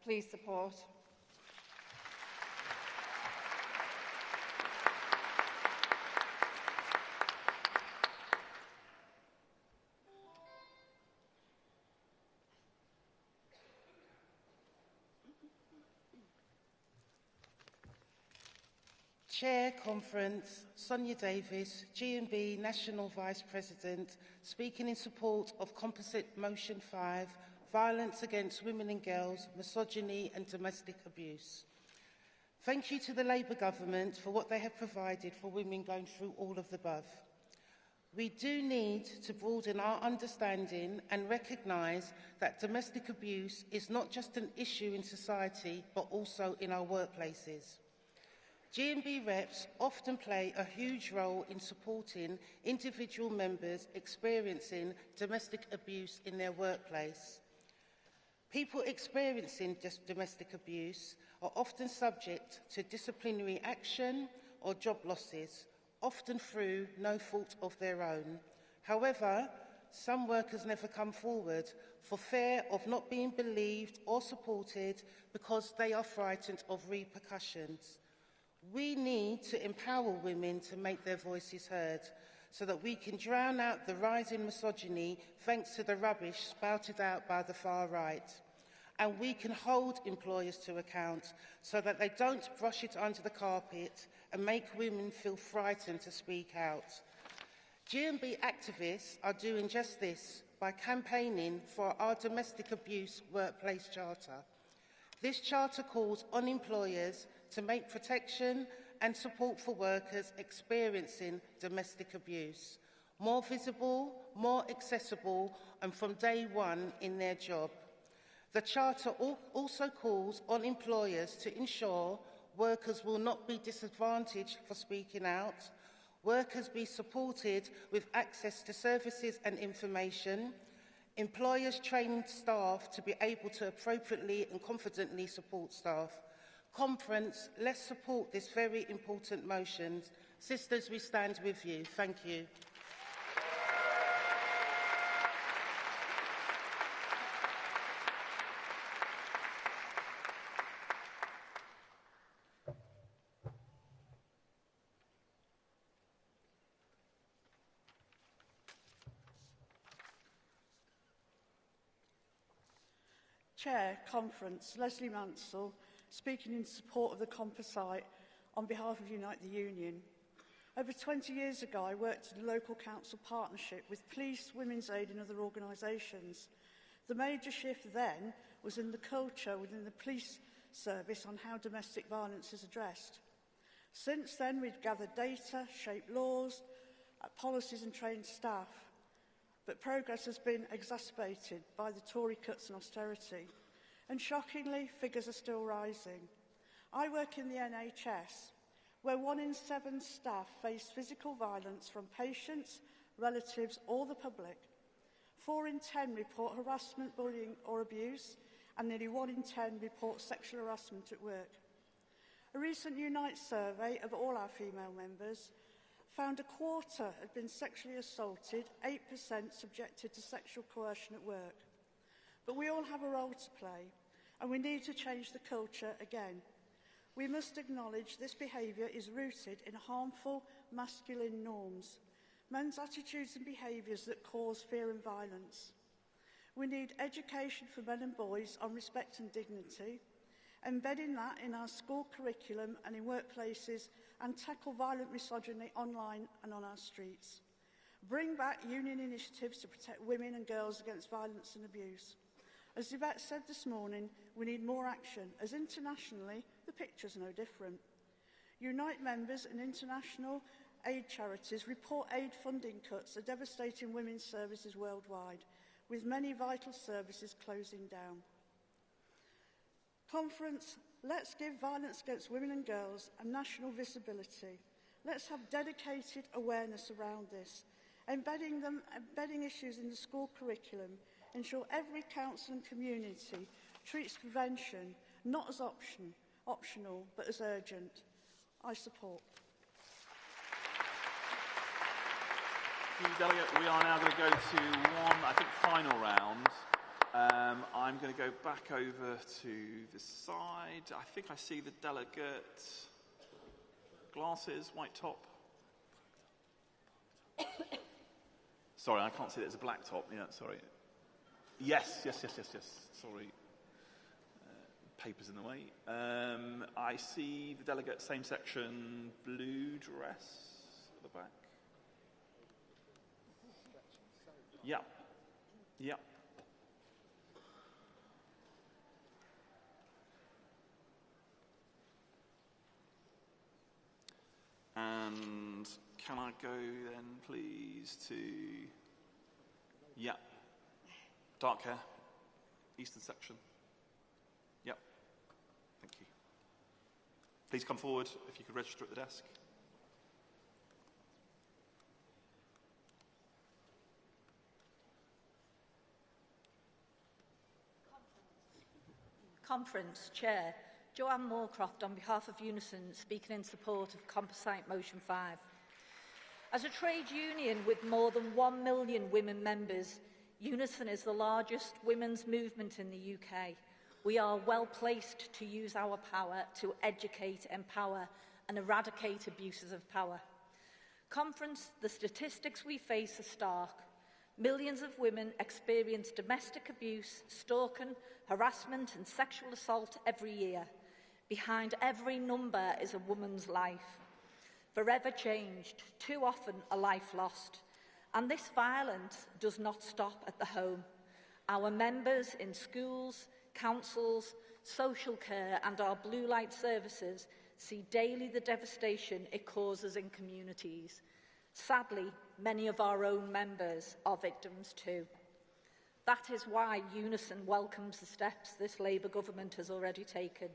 S22: Please support.
S5: Chair Conference, Sonia Davis, GBN National Vice President, speaking in support of Composite Motion 5, Violence Against Women and Girls, Misogyny and Domestic Abuse. Thank you to the Labour Government for what they have provided for women going through all of the above. We do need to broaden our understanding and recognise that domestic abuse is not just an issue in society, but also in our workplaces. GBN reps often play a huge role in supporting individual members experiencing domestic abuse in their workplace. People experiencing domestic abuse are often subject to disciplinary action or job losses, often through no fault of their own. However, some workers never come forward for fear of not being believed or supported because they are frightened of repercussions. We need to empower women to make their voices heard so that we can drown out the rising misogyny thanks to the rubbish spouted out by the far right. And we can hold employers to account so that they don't brush it under the carpet and make women feel frightened to speak out. GBN activists are doing just this by campaigning for our domestic abuse workplace charter. This charter calls on employers to make protection and support for workers experiencing domestic abuse more visible, more accessible, and from day one in their job. The Charter also calls on employers to ensure workers will not be disadvantaged for speaking out, workers be supported with access to services and information, employers train staff to be able to appropriately and confidently support staff. Conference, let's support this very important motion. Sisters, we stand with you. Thank you.
S13: Chair, Conference, Leslie Mansell, speaking in support of the composite on behalf of Unite the Union. Over 20 years ago, I worked in a local council partnership with police, women's aid and other organisations. The major shift then was in the culture within the police service on how domestic violence is addressed. Since then, we've gathered data, shaped laws, policies and trained staff. But progress has been exacerbated by the Tory cuts and austerity. And shockingly, figures are still rising. I work in the NHS, where 1 in 7 staff face physical violence from patients, relatives or the public. 4 in 10 report harassment, bullying or abuse, and nearly 1 in 10 report sexual harassment at work. A recent Unite survey of all our female members found a quarter had been sexually assaulted, 8% subjected to sexual coercion at work. But we all have a role to play, and we need to change the culture again. We must acknowledge this behaviour is rooted in harmful masculine norms, men's attitudes and behaviours that cause fear and violence. We need education for men and boys on respect and dignity, embedding that in our school curriculum and in workplaces, and tackle violent misogyny online and on our streets. Bring back union initiatives to protect women and girls against violence and abuse. As Yvette said this morning, we need more action, as internationally, the picture's no different. Unite members and international aid charities report aid funding cuts are devastating women's services worldwide, with many vital services closing down. Conference, let's give violence against women and girls a national visibility. Let's have dedicated awareness around this, embedding issues in the school curriculum, ensure every council and community treats prevention not as optional, but as urgent. I support.
S10: Thank you, Delegate. We are now going to go to one, I think, final round. I'm going to go back over to the side. I think I see the delegate. Glasses, white top. Sorry, I can't see that it's a black top. Yeah, sorry. Yes. Sorry. Paper's in the way. I see the delegate, same section, blue dress at the back. Yeah. And can I go then, please, to... Yeah. Dark hair. Eastern section. Yep. Thank you. Please come forward if you could register at the desk.
S2: Conference Chair, Joanne Moorcroft on behalf of Unison, speaking in support of Composite Motion 5. As a trade union with more than 1 million women members, Unison is the largest women's movement in the UK. We are well placed to use our power to educate, empower and eradicate abuses of power. Conference, the statistics we face are stark. Millions of women experience domestic abuse, stalking, harassment and sexual assault every year. Behind every number is a woman's life. Forever changed, too often a life lost. And this violence does not stop at the home. Our members in schools, councils, social care and our blue light services see daily the devastation it causes in communities. Sadly, many of our own members are victims too. That is why Unison welcomes the steps this Labour government has already taken.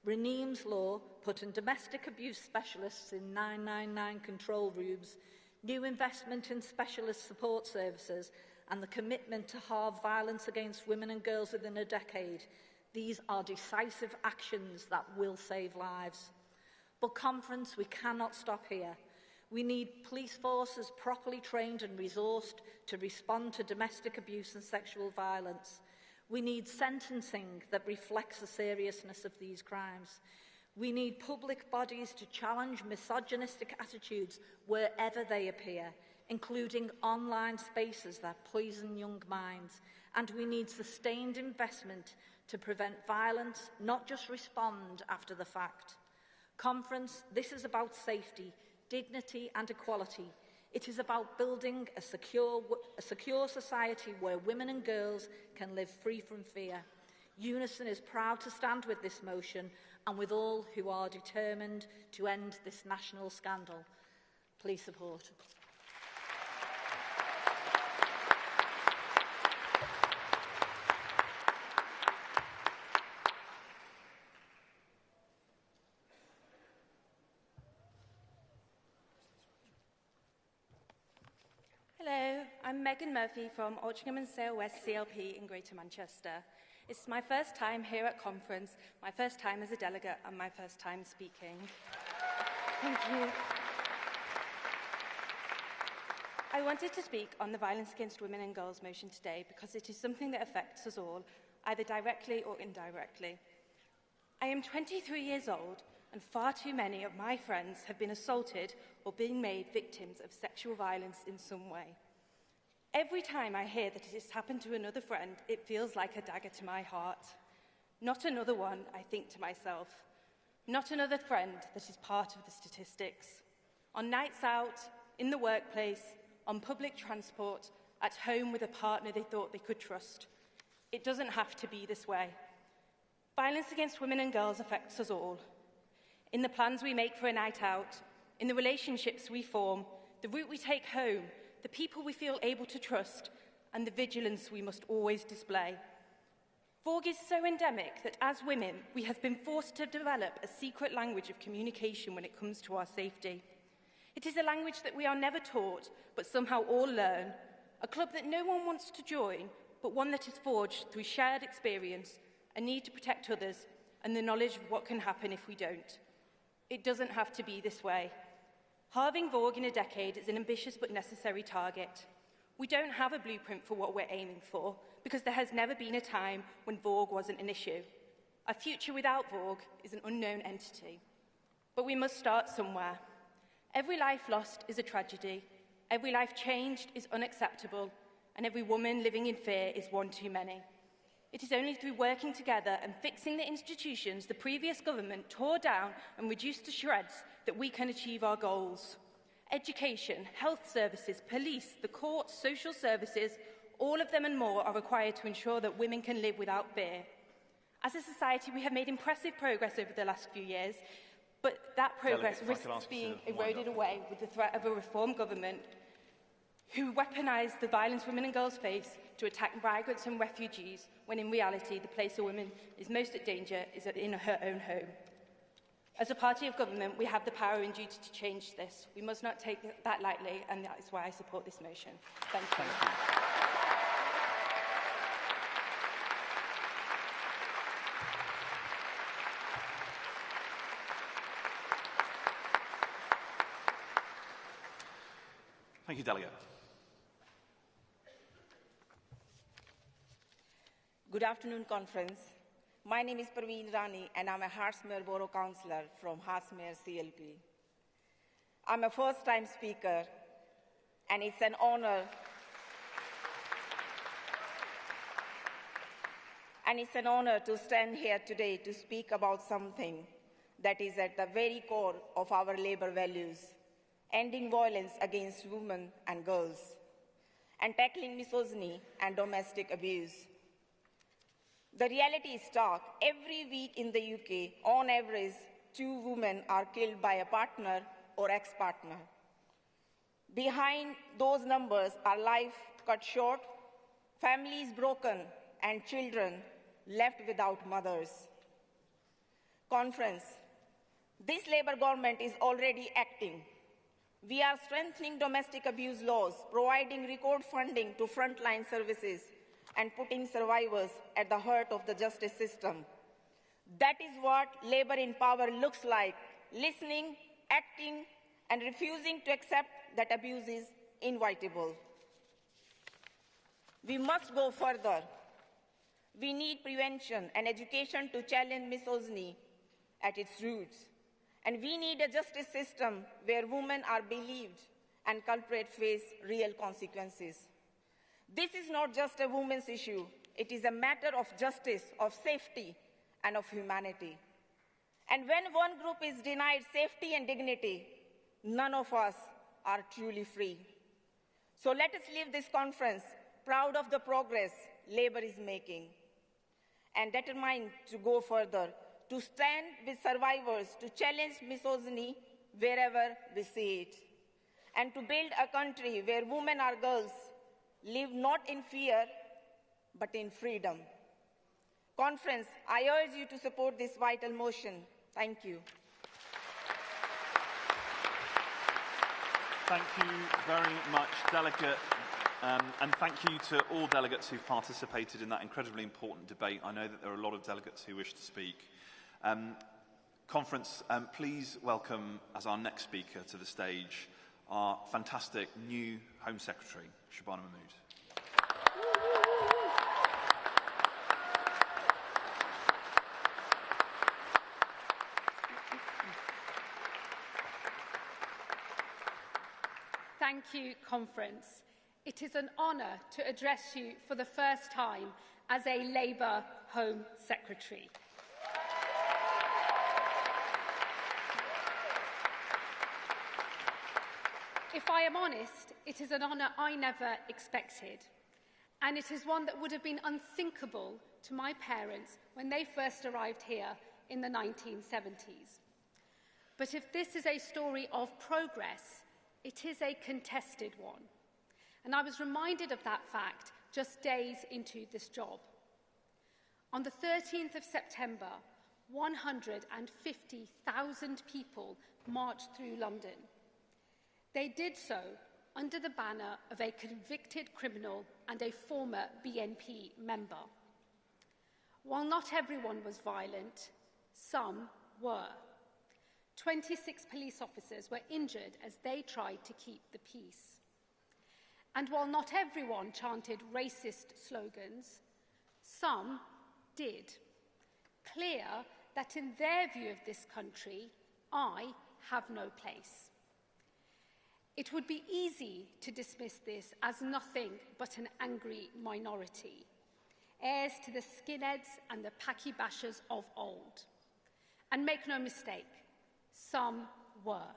S2: Reneem's law, putting domestic abuse specialists in 999 control rooms, new investment in specialist support services and the commitment to halve violence against women and girls within a decade. These are decisive actions that will save lives. But Conference, we cannot stop here. We need police forces properly trained and resourced to respond to domestic abuse and sexual violence. We need sentencing that reflects the seriousness of these crimes. We need public bodies to challenge misogynistic attitudes wherever they appear, including online spaces that poison young minds. And we need sustained investment to prevent violence, not just respond after the fact. Conference, this is about safety, dignity and equality. It is about building a secure society where women and girls can live free from fear. Unison is proud to stand with this motion and with all who are determined to end this national scandal. Please support.
S14: Hello, I'm Megan Murphy from Altrincham and Sale West CLP in Greater Manchester. It's my first time here at conference, my first time as a delegate, and my first time speaking. Thank you. I wanted to speak on the Violence Against Women and Girls motion today because it is something that affects us all, either directly or indirectly. I am 23 years old, and far too many of my friends have been assaulted or been made victims of sexual violence in some way. Every time I hear that it has happened to another friend, it feels like a dagger to my heart. Not another one, I think to myself. Not another friend that is part of the statistics. On nights out, in the workplace, on public transport, at home with a partner they thought they could trust. It doesn't have to be this way. Violence against women and girls affects us all. In the plans we make for a night out, in the relationships we form, the route we take home, the people we feel able to trust, and the vigilance we must always display. VOG is so endemic that as women, we have been forced to develop a secret language of communication when it comes to our safety. It is a language that we are never taught, but somehow all learn, a club that no one wants to join, but one that is forged through shared experience, a need to protect others, and the knowledge of what can happen if we don't. It doesn't have to be this way. Halving VOG in a decade is an ambitious but necessary target. We don't have a blueprint for what we're aiming for, because there has never been a time when VOG wasn't an issue. A future without VOG is an unknown entity. But we must start somewhere. Every life lost is a tragedy, every life changed is unacceptable, and every woman living in fear is one too many. It is only through working together and fixing the institutions the previous government tore down and reduced to shreds that we can achieve our goals. Education, health services, police, the courts, social services, all of them and more are required to ensure that women can live without fear. As a society, we have made impressive progress over the last few years, but that progress risks being eroded away with the threat of a reform government who weaponise the violence women and girls face to attack migrants and refugees, when in reality the place a woman is most at danger is in her own home. As a party of government, we have the power and duty to change this. We must not take that lightly, and that is why I support this motion. Thank you.
S10: Thank you. Thank you, Delegate.
S16: Good afternoon, conference. My name is Parveen Rani, and I'm a Hertsmere Borough Councillor from Hertsmere CLP. I'm a first-time speaker, and it's an honor. And it's an honor to stand here today to speak about something that is at the very core of our Labour values: ending violence against women and girls, and tackling misogyny and domestic abuse. The reality is stark. Every week in the UK, on average, 2 women are killed by a partner or ex-partner. Behind those numbers are lives cut short, families broken, and children left without mothers. Conference, this Labour government is already acting. We are strengthening domestic abuse laws, providing record funding to frontline services, and putting survivors at the heart of the justice system. That is what Labour in power looks like: listening, acting, and refusing to accept that abuse is inevitable. We must go further. We need prevention and education to challenge misogyny at its roots. And we need a justice system where women are believed and culprits face real consequences. This is not just a women's issue. It is a matter of justice, of safety, and of humanity. And when one group is denied safety and dignity, none of us are truly free. So let us leave this conference proud of the progress Labour is making, and determined to go further, to stand with survivors, to challenge misogyny wherever we see it, and to build a country where women or girls live not in fear, but in freedom. Conference, I urge you to support this vital motion. Thank you.
S10: Thank you very much, Delegate And thank you to all delegates who've participated in that incredibly important debate. I know that there are a lot of delegates who wish to speak. Conference, please welcome as our next speaker to the stage our fantastic new Home Secretary, Shabana Mahmood.
S3: Thank you, Conference. It is an honour to address you for the first time as a Labour Home Secretary. If I am honest, it is an honour I never expected, and it is one that would have been unthinkable to my parents when they first arrived here in the 1970s. But if this is a story of progress, it is a contested one. And I was reminded of that fact just days into this job. On the 13th of September, 150,000 people marched through London. They did so under the banner of a convicted criminal and a former BNP member. While not everyone was violent, some were. 26 police officers were injured as they tried to keep the peace. And while not everyone chanted racist slogans, some did. Clear that in their view of this country, I have no place. It would be easy to dismiss this as nothing but an angry minority, heirs to the skinheads and the packy bashers of old. And make no mistake, some were.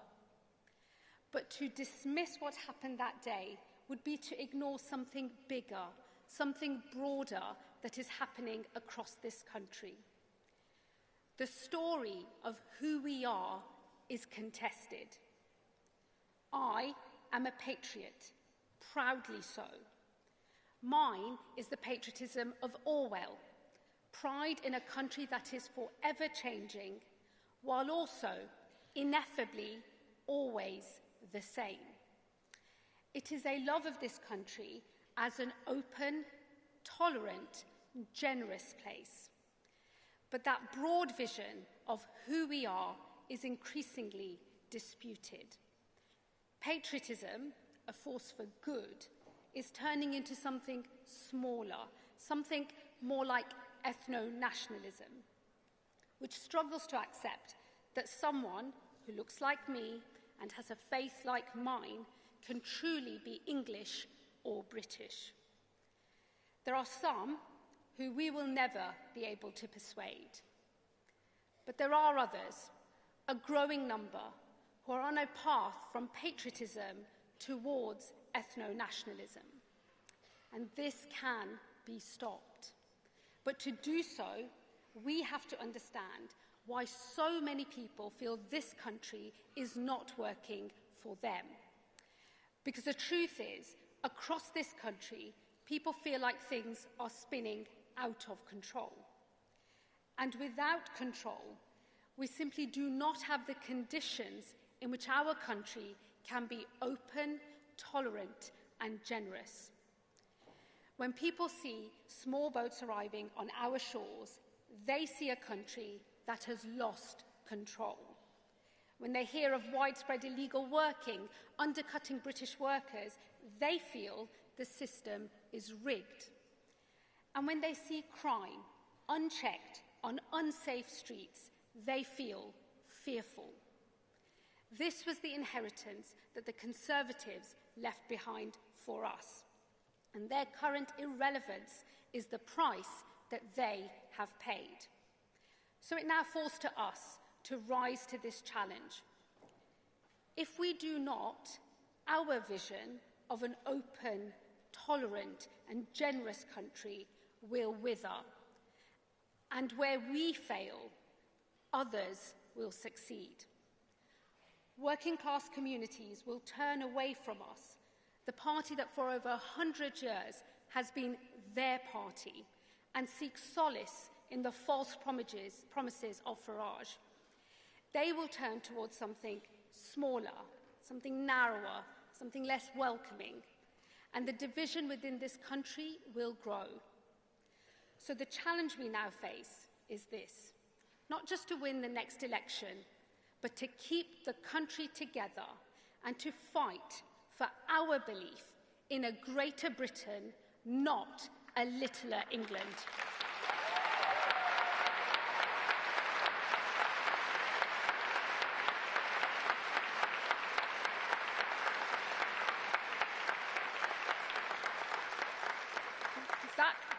S3: But to dismiss what happened that day would be to ignore something bigger, something broader that is happening across this country. The story of who we are is contested. I am a patriot, proudly so. Mine is the patriotism of Orwell, pride in a country that is forever changing, while also ineffably always the same. It is a love of this country as an open, tolerant, generous place. But that broad vision of who we are is increasingly disputed. Patriotism, a force for good, is turning into something smaller, something more like ethno-nationalism, which struggles to accept that someone who looks like me and has a faith like mine can truly be English or British. There are some who we will never be able to persuade. But there are others, a growing number, who are on a path from patriotism towards ethno-nationalism. And this can be stopped. But to do so, we have to understand why so many people feel this country is not working for them. Because the truth is, across this country, people feel like things are spinning out of control. And without control, we simply do not have the conditions in which our country can be open, tolerant, and generous. When people see small boats arriving on our shores, they see a country that has lost control. When they hear of widespread illegal working, undercutting British workers, they feel the system is rigged. And when they see crime unchecked on unsafe streets, they feel fearful. This was the inheritance that the Conservatives left behind for us. And their current irrelevance is the price that they have paid. So it now falls to us to rise to this challenge. If we do not, our vision of an open, tolerant, and generous country will wither. And where we fail, others will succeed. Working-class communities will turn away from us, the party that for over 100 years has been their party, and seek solace in the false promises of Farage. They will turn towards something smaller, something narrower, something less welcoming. and the division within this country will grow. So the challenge we now face is this: not just to win the next election, but to keep the country together and to fight for our belief in a greater Britain, not a littler England.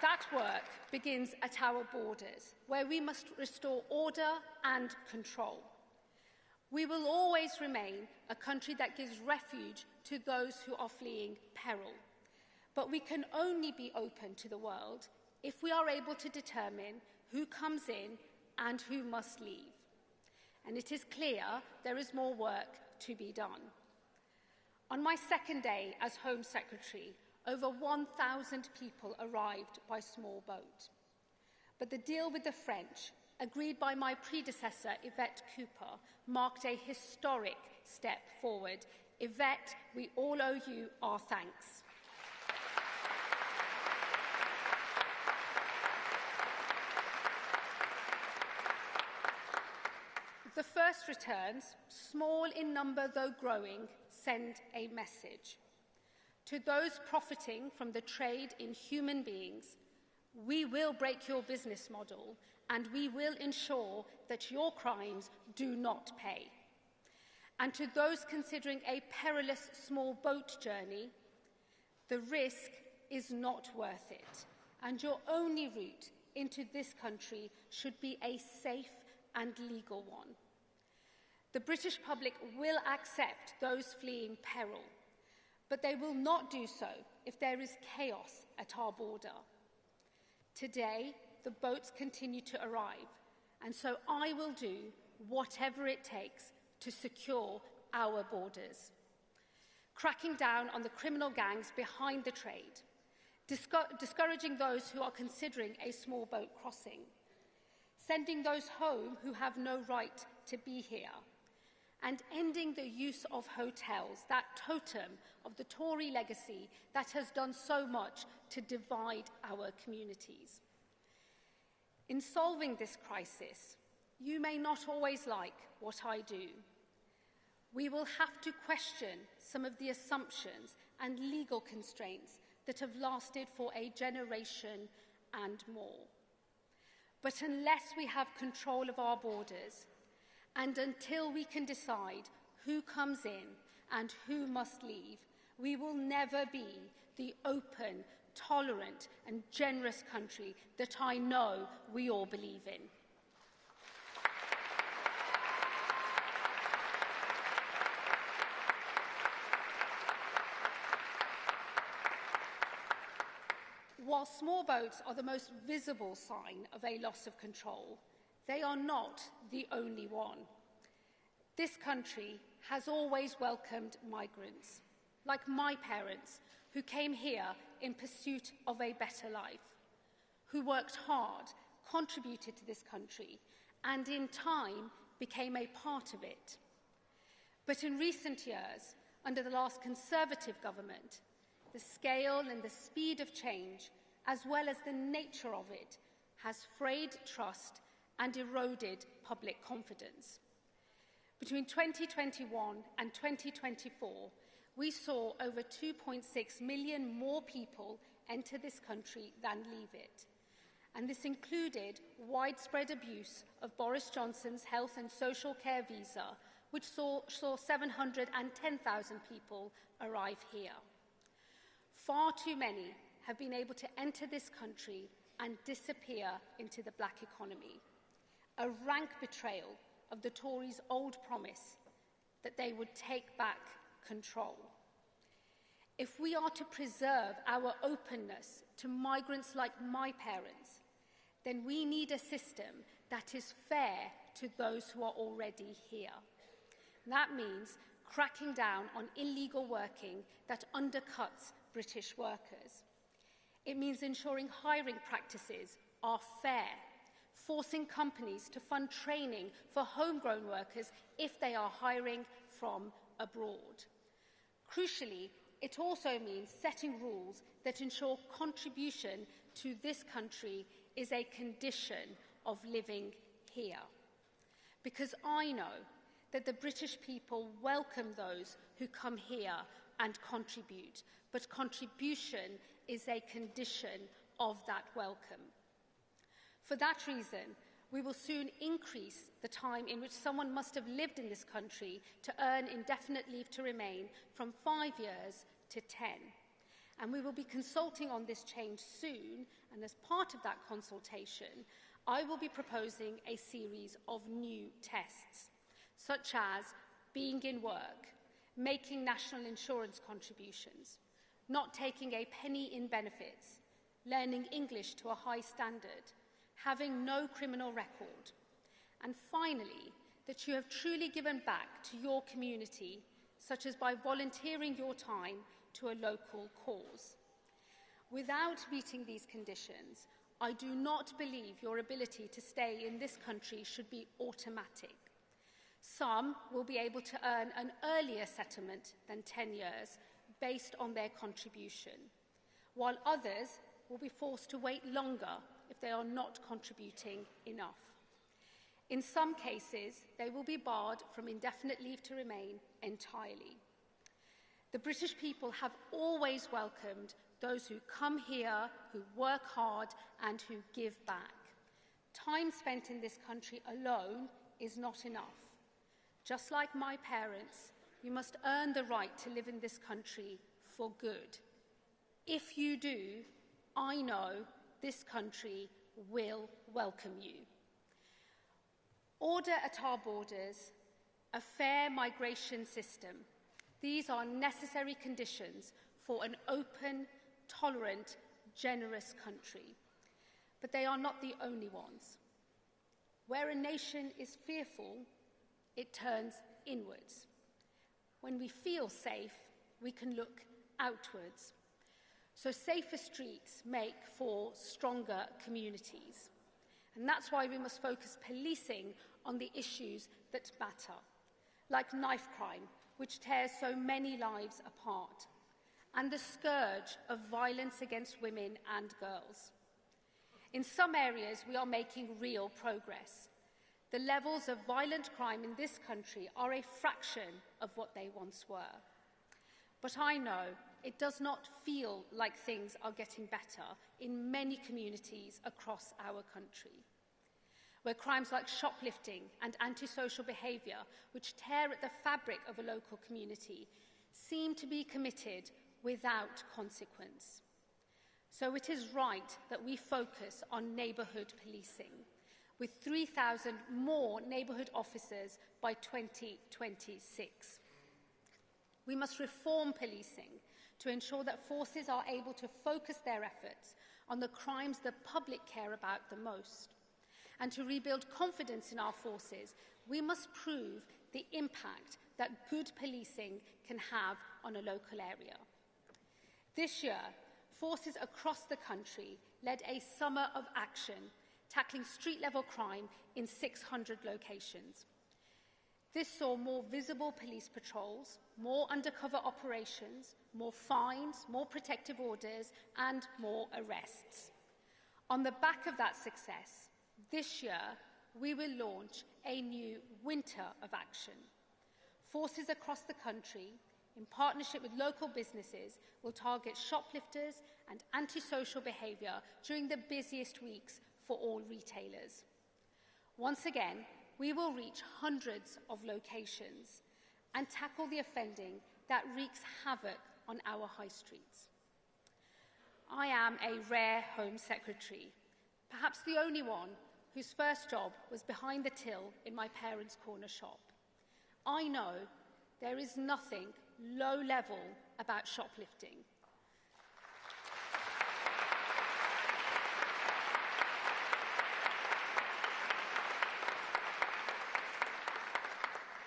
S3: That work begins at our borders, where we must restore order and control. We will always remain a country that gives refuge to those who are fleeing peril. But we can only be open to the world if we are able to determine who comes in and who must leave. And it is clear there is more work to be done. On my second day as Home Secretary, over 1,000 people arrived by small boat. But the deal with the French, agreed by my predecessor, Yvette Cooper, marked a historic step forward. Yvette, we all owe you our thanks. The first returns, small in number though growing, send a message. To those profiting from the trade in human beings, we will break your business model and we will ensure that your crimes do not pay. And to those considering a perilous small boat journey, the risk is not worth it, and your only route into this country should be a safe and legal one. The British public will accept those fleeing peril, but they will not do so if there is chaos at our border. Today, the boats continue to arrive, and so I will do whatever it takes to secure our borders. Cracking down on the criminal gangs behind the trade, discouraging those who are considering a small boat crossing, sending those home who have no right to be here, and ending the use of hotels, that totem of the Tory legacy that has done so much to divide our communities. In solving this crisis, you may not always like what I do. We will have to question some of the assumptions and legal constraints that have lasted for a generation and more. But unless we have control of our borders, and until we can decide who comes in and who must leave, we will never be the open, tolerant, and generous country that I know we all believe in. While small boats are the most visible sign of a loss of control, they are not the only one. This country has always welcomed migrants, like my parents, who came here in pursuit of a better life, who worked hard, contributed to this country, and in time became a part of it. But in recent years, under the last Conservative government, the scale and the speed of change, as well as the nature of it, has frayed trust and eroded public confidence. Between 2021 and 2024, we saw over 2.6 million more people enter this country than leave it. And this included widespread abuse of Boris Johnson's health and social care visa, which saw 710,000 people arrive here. Far too many have been able to enter this country and disappear into the black economy. A rank betrayal of the Tories' old promise that they would take back control. If we are to preserve our openness to migrants like my parents, then we need a system that is fair to those who are already here. That means cracking down on illegal working that undercuts British workers. It means ensuring hiring practices are fair, forcing companies to fund training for homegrown workers if they are hiring from abroad. Crucially, It also means setting rules that ensure contribution to this country is a condition of living here. Because I know that the British people welcome those who come here and contribute, but contribution is a condition of that welcome. For that reason, we will soon increase the time in which someone must have lived in this country to earn indefinite leave to remain from 5 years to 10. And we will be consulting on this change soon, and as part of that consultation, I will be proposing a series of new tests, such as being in work, making national insurance contributions, not taking a penny in benefits, learning English to a high standard, having no criminal record, and finally, that you have truly given back to your community, such as by volunteering your time to a local cause. Without meeting these conditions, I do not believe your ability to stay in this country should be automatic. Some will be able to earn an earlier settlement than 10 years based on their contribution, while others will be forced to wait longer if they are not contributing enough. In some cases, they will be barred from indefinite leave to remain entirely. The British people have always welcomed those who come here, who work hard, and who give back. Time spent in this country alone is not enough. Just like my parents, you must earn the right to live in this country for good. If you do, I know this country will welcome you. Order at our borders, a fair migration system. These are necessary conditions for an open, tolerant, generous country. But they are not the only ones. Where a nation is fearful, it turns inwards. When we feel safe, we can look outwards. So safer streets make for stronger communities. And that's why we must focus policing on the issues that matter, like knife crime, which tears so many lives apart, and the scourge of violence against women and girls. In some areas, we are making real progress. The levels of violent crime in this country are a fraction of what they once were. But I know it does not feel like things are getting better in many communities across our country, where crimes like shoplifting and antisocial behaviour, which tear at the fabric of a local community, seem to be committed without consequence. So it is right that we focus on neighbourhood policing, with 3,000 more neighbourhood officers by 2026. We must reform policing to ensure that forces are able to focus their efforts on the crimes the public care about the most. And to rebuild confidence in our forces, we must prove the impact that good policing can have on a local area. This year, forces across the country led a summer of action tackling street-level crime in 600 locations. This saw more visible police patrols, more undercover operations, more fines, more protective orders, and more arrests. On the back of that success, this year, we will launch a new winter of action. Forces across the country, in partnership with local businesses, will target shoplifters and antisocial behaviour during the busiest weeks for all retailers. Once again, we will reach hundreds of locations and tackle the offending that wreaks havoc on our high streets. I am a rare Home Secretary, perhaps the only one whose first job was behind the till in my parents' corner shop. I know there is nothing low-level about shoplifting.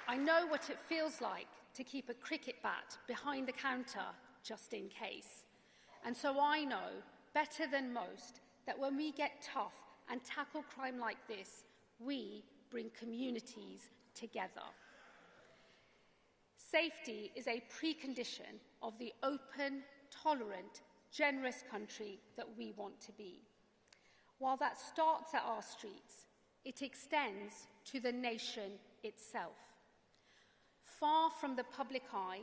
S3: I know what it feels like to keep a cricket bat behind the counter just in case. And so I know, better than most, that when we get tough and tackle crime like this, we bring communities together. Safety is a precondition of the open, tolerant, generous country that we want to be. While that starts at our streets, it extends to the nation itself. Far from the public eye,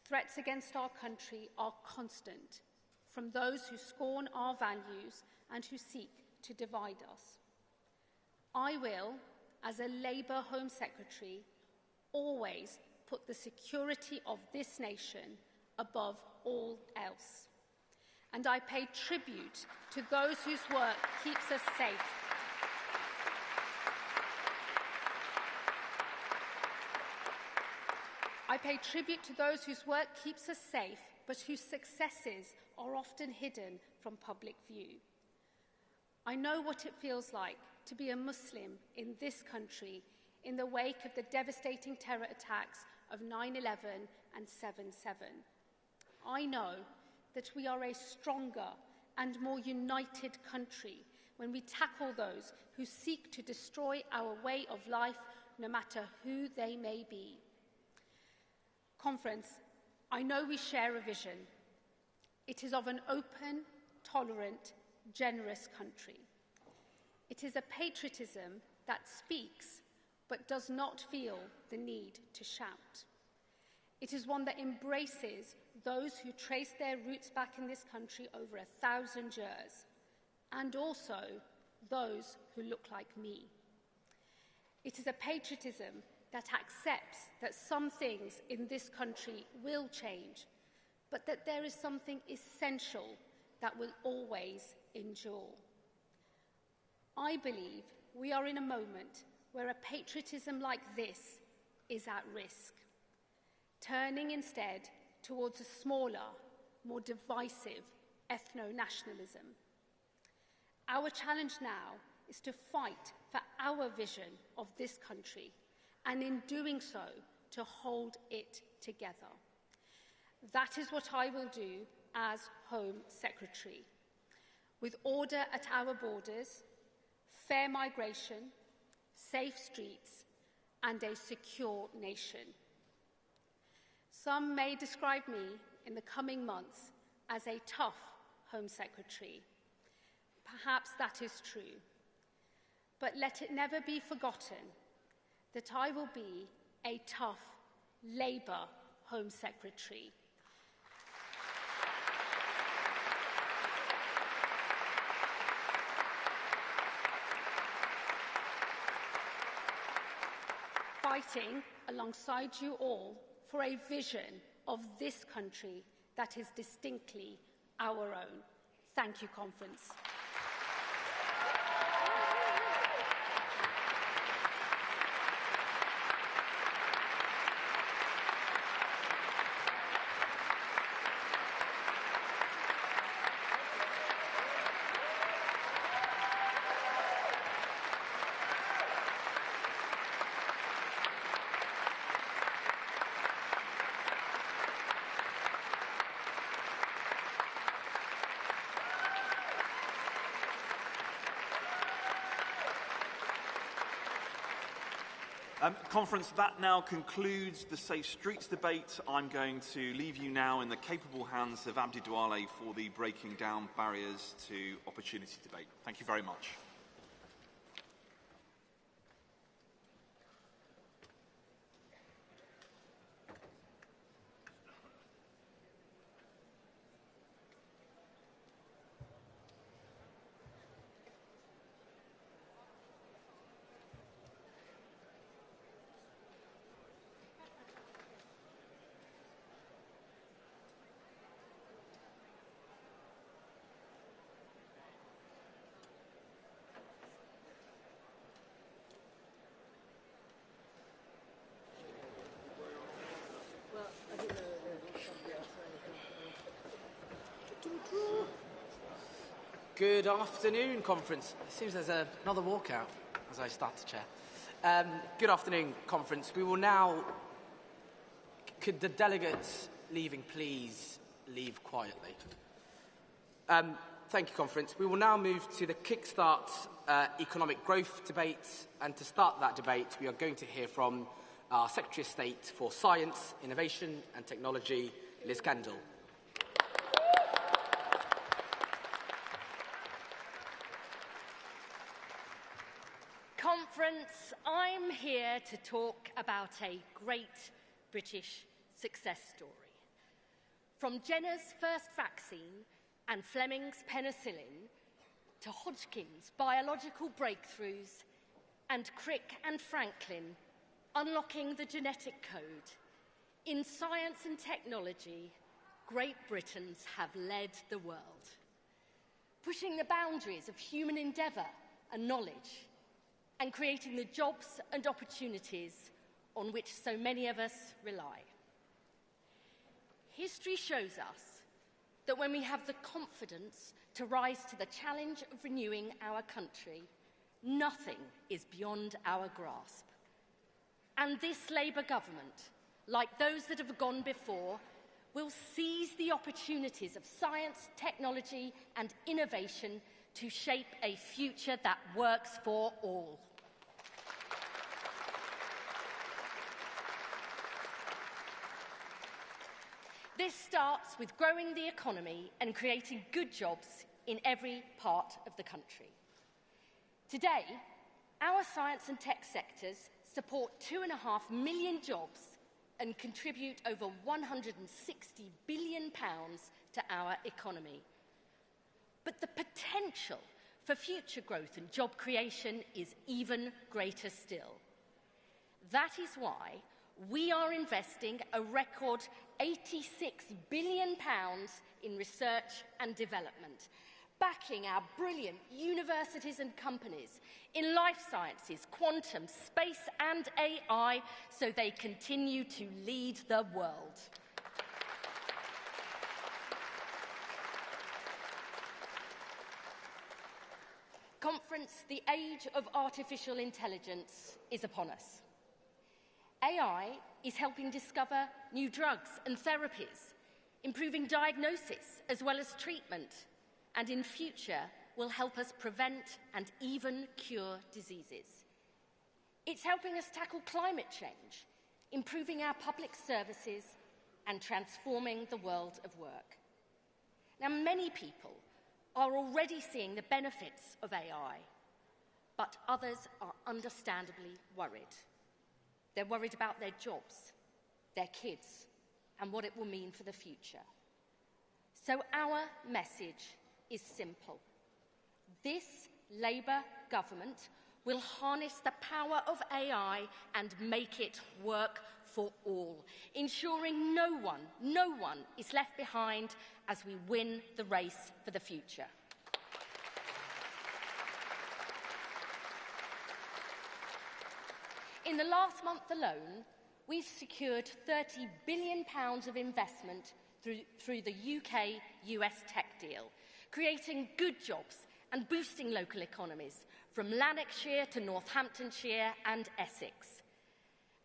S3: threats against our country are constant from those who scorn our values and who seek to divide us. I will, as a Labour Home Secretary, always put the security of this nation above all else. And I pay tribute to those whose work keeps us safe. I pay tribute to those whose work keeps us safe, but whose successes are often hidden from public view. I know what it feels like to be a Muslim in this country in the wake of the devastating terror attacks of 9/11 and 7/7. I know that we are a stronger and more united country when we tackle those who seek to destroy our way of life, no matter who they may be. Conference, I know we share a vision. It is of an open, tolerant, generous country. It is a patriotism that speaks but does not feel the need to shout. It is one that embraces those who trace their roots back in this country over 1,000 years, and also those who look like me. It is a patriotism that accepts that some things in this country will change, but that there is something essential that will always endure. I believe we are in a moment where a patriotism like this is at risk, turning instead towards a smaller, more divisive ethno-nationalism. Our challenge now is to fight for our vision of this country, and in doing so, to hold it together. That is what I will do as Home Secretary, with order at our borders, fair migration, safe streets, and a secure nation. Some may describe me in the coming months as a tough Home Secretary. Perhaps that is true. But let it never be forgotten that I will be a tough Labour Home Secretary. Fighting alongside you all for a vision of this country that is distinctly our own. Thank you, Conference.
S10: Conference, that now concludes the Safe Streets debate. I'm going to leave you now in the capable hands of Abdi Douale for the Breaking Down Barriers to Opportunity debate. Thank you very much.
S4: Good afternoon, Conference. It seems there's another walkout as I start to chair. Good afternoon, Conference. We will now... Could the delegates leaving please leave quietly? Thank you, Conference. We will now move to the Kickstart economic growth debate. And to start that debate, we are going to hear from our Secretary of State for Science, Innovation and Technology, Liz Kendall.
S15: Conference, I'm here to talk about a great British success story. From Jenner's first vaccine and Fleming's penicillin to Hodgkin's biological breakthroughs and Crick and Franklin unlocking the genetic code, in science and technology, Great Britons have led the world, pushing the boundaries of human endeavour and knowledge, and creating the jobs and opportunities on which so many of us rely. History shows us that when we have the confidence to rise to the challenge of renewing our country, nothing is beyond our grasp. And this Labour government, like those that have gone before, will seize the opportunities of science, technology and innovation to shape a future that works for all. This starts with growing the economy and creating good jobs in every part of the country. Today, our science and tech sectors support 2.5 million jobs and contribute over £160 billion to our economy. But the potential for future growth and job creation is even greater still. That is why we are investing a record £86 billion in research and development, backing our brilliant universities and companies in life sciences, quantum, space and AI so they continue to lead the world. Conference, the age of artificial intelligence is upon us. AI is helping discover new drugs and therapies, improving diagnosis as well as treatment, and in future will help us prevent and even cure diseases. It's helping us tackle climate change, improving our public services and transforming the world of work. Now, many people are already seeing the benefits of AI, but others are understandably worried. They're worried about their jobs, their kids, and what it will mean for the future. So our message is simple. This Labour government will harness the power of AI and make it work for all, ensuring no one is left behind as we win the race for the future. In the last month alone, we've secured £30 billion of investment through the UK-US tech deal, creating good jobs and boosting local economies from Lanarkshire to Northamptonshire and Essex.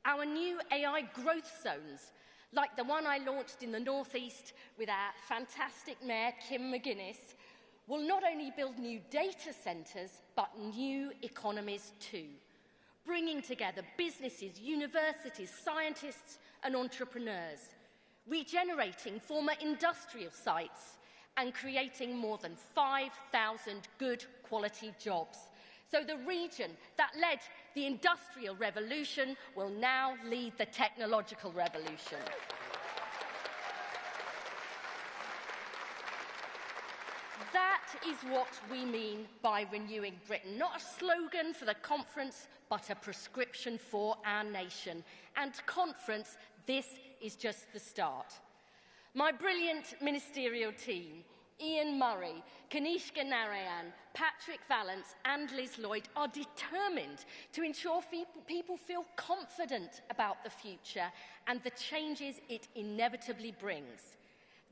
S15: Our new AI growth zones, like the one I launched in the North East with our fantastic Mayor Kim McGuinness, will not only build new data centres, but new economies too, bringing together businesses, universities, scientists and entrepreneurs, regenerating former industrial sites and creating more than 5,000 good quality jobs. So the region that led the Industrial Revolution will now lead the technological revolution. That is what we mean by renewing Britain. Not a slogan for the conference, but a prescription for our nation. And conference, this is just the start. My brilliant ministerial team, Ian Murray, Kanishka Narayan, Patrick Vallance and Liz Lloyd are determined to ensure people feel confident about the future and the changes it inevitably brings.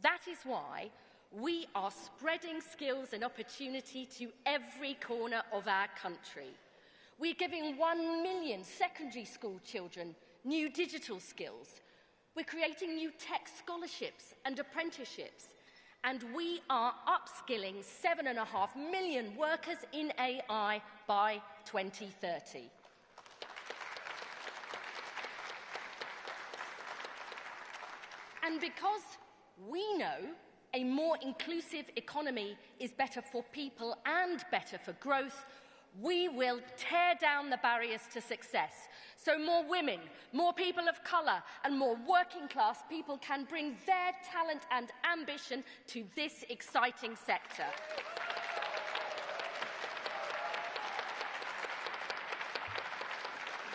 S15: That is why we are spreading skills and opportunity to every corner of our country. We're giving 1 million secondary school children new digital skills. We're creating new tech scholarships and apprenticeships. And we are upskilling 7.5 million workers in AI by 2030. And because we know a more inclusive economy is better for people and better for growth, we will tear down the barriers to success so more women, more people of colour and more working-class people can bring their talent and ambition to this exciting sector.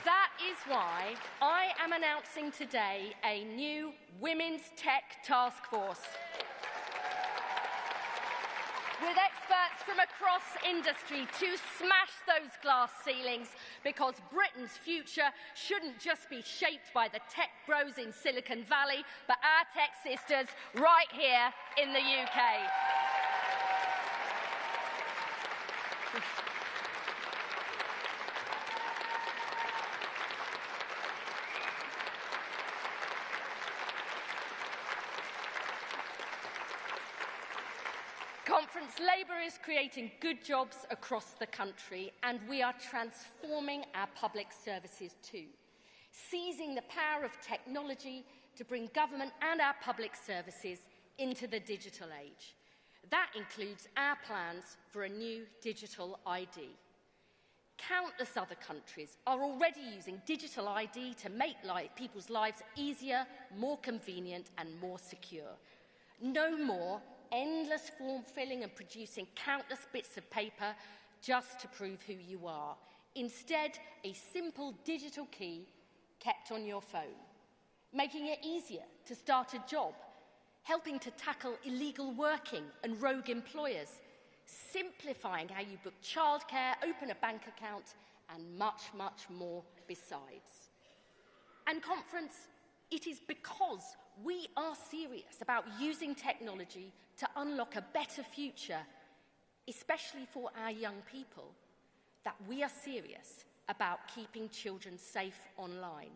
S15: That is why I am announcing today a new Women's Tech Task Force, with experts from across industry to smash those glass ceilings, because Britain's future shouldn't just be shaped by the tech bros in Silicon Valley, but our tech sisters right here in the UK. Labour is creating good jobs across the country, and we are transforming our public services too, seizing the power of technology to bring government and our public services into the digital age. That includes our plans for a new digital ID. Countless other countries are already using digital ID to make people's lives easier, more convenient and more secure. No more endless form filling and producing countless bits of paper just to prove who you are. Instead, a simple digital key kept on your phone, making it easier to start a job, helping to tackle illegal working and rogue employers, simplifying how you book childcare, open a bank account, and much, much more besides. And conference, it is because we are serious about using technology to unlock a better future, especially for our young people, that we are serious about keeping children safe online.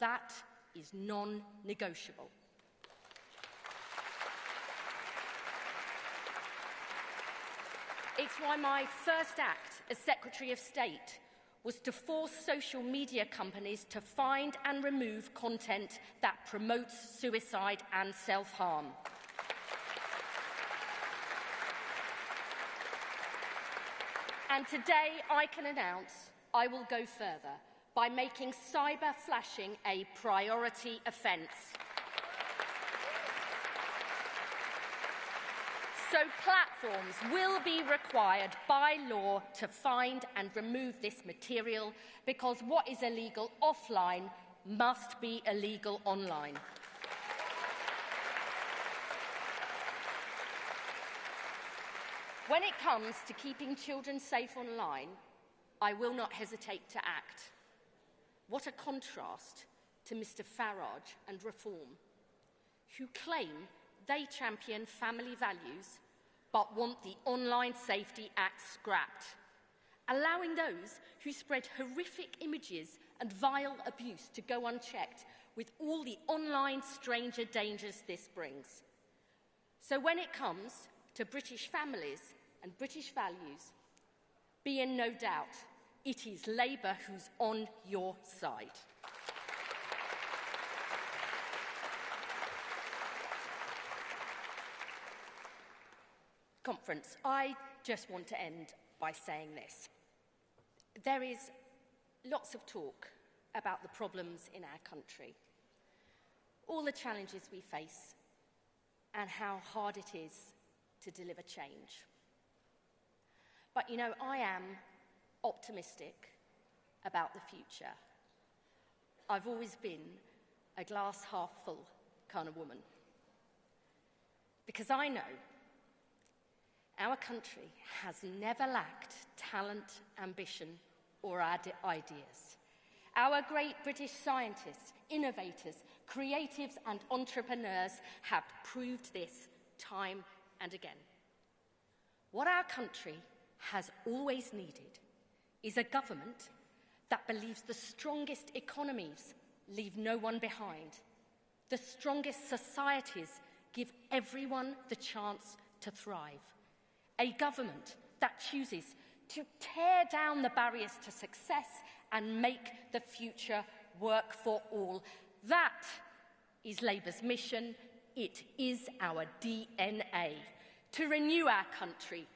S15: That is non-negotiable. It's why my first act as Secretary of State was to force social media companies to find and remove content that promotes suicide and self-harm. And today I can announce I will go further by making cyber flashing a priority offence. So platforms will be required by law to find and remove this material, because what is illegal offline must be illegal online. When it comes to keeping children safe online, I will not hesitate to act. What a contrast to Mr Farage and Reform, who claim they champion family values but want the Online Safety Act scrapped, allowing those who spread horrific images and vile abuse to go unchecked, with all the online stranger dangers this brings. So when it comes to British families and British values, be in no doubt, it is Labour who's on your side. Conference, I just want to end by saying this. There is lots of talk about the problems in our country, all the challenges we face, and how hard it is to deliver change. But, you know, I am optimistic about the future. I've always been a glass half full kind of woman, because I know our country has never lacked talent, ambition, or ideas. Our great British scientists, innovators, creatives, and entrepreneurs have proved this time and again. What our country has always needed is a government that believes the strongest economies leave no one behind. The strongest societies give everyone the chance to thrive. A government that chooses to tear down the barriers to success and make the future work for all. That is Labour's mission. It is our DNA to renew our country,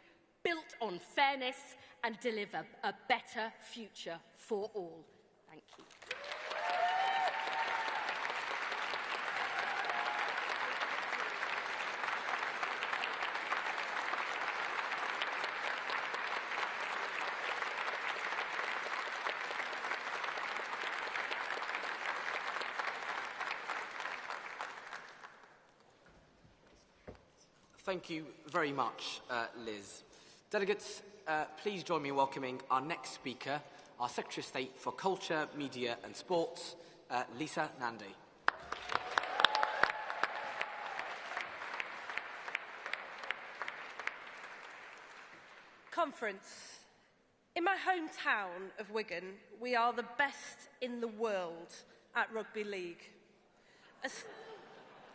S15: built on fairness and deliver a better future for all. Thank you.
S4: Thank you very much, Liz. Delegates, please join me in welcoming our next speaker, our Secretary of State for Culture, Media and Sports, Lisa Nandy.
S18: Conference. In my hometown of Wigan, we are the best in the world at rugby league.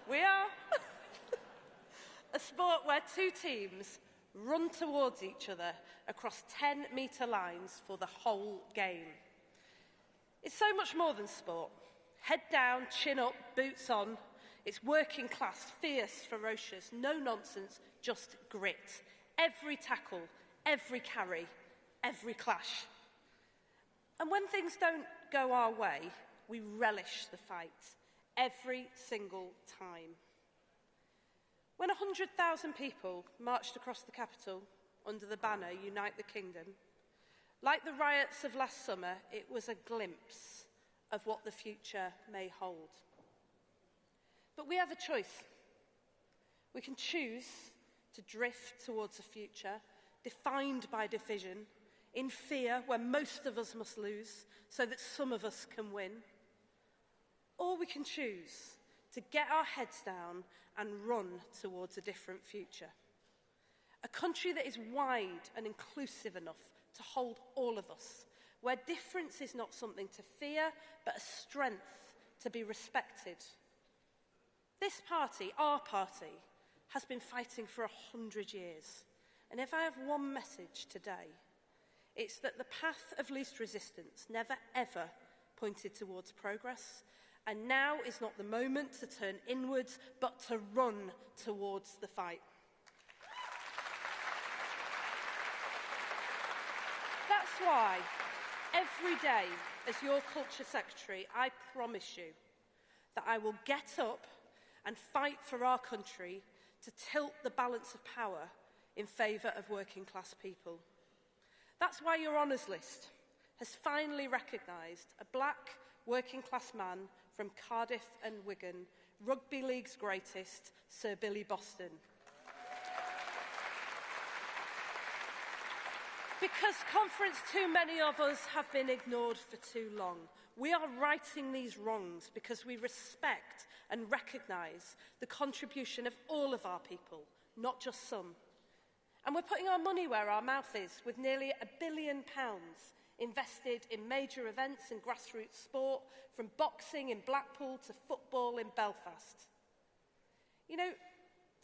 S18: We are a sport where two teams run towards each other across 10-metre lines for the whole game. It's so much more than sport. Head down, chin up, boots on. It's working class, fierce, ferocious, no nonsense, just grit. Every tackle, every carry, every clash. And when things don't go our way, we relish the fight every single time. When 100,000 people marched across the capital under the banner Unite the Kingdom, like the riots of last summer, it was a glimpse of what the future may hold. But we have a choice. We can choose to drift towards a future defined by division, in fear where most of us must lose so that some of us can win. Or we can choose to get our heads down and run towards a different future. A country that is wide and inclusive enough to hold all of us, where difference is not something to fear, but a strength to be respected. This party, our party, has been fighting for 100 years. And if I have one message today, it's that the path of least resistance never ever pointed towards progress. And now is not the moment to turn inwards, but to run towards the fight. That's why, every day, as your Culture Secretary, I promise you that I will get up and fight for our country to tilt the balance of power in favour of working class people. That's why your honours list has finally recognised a black working class man from Cardiff and Wigan, rugby league's greatest, Sir Billy Boston. Because, Conference, too many of us have been ignored for too long. We are righting these wrongs because we respect and recognise the contribution of all of our people, not just some. And we're putting our money where our mouth is, with nearly £1 billion invested in major events and grassroots sport, from boxing in Blackpool to football in Belfast. You know,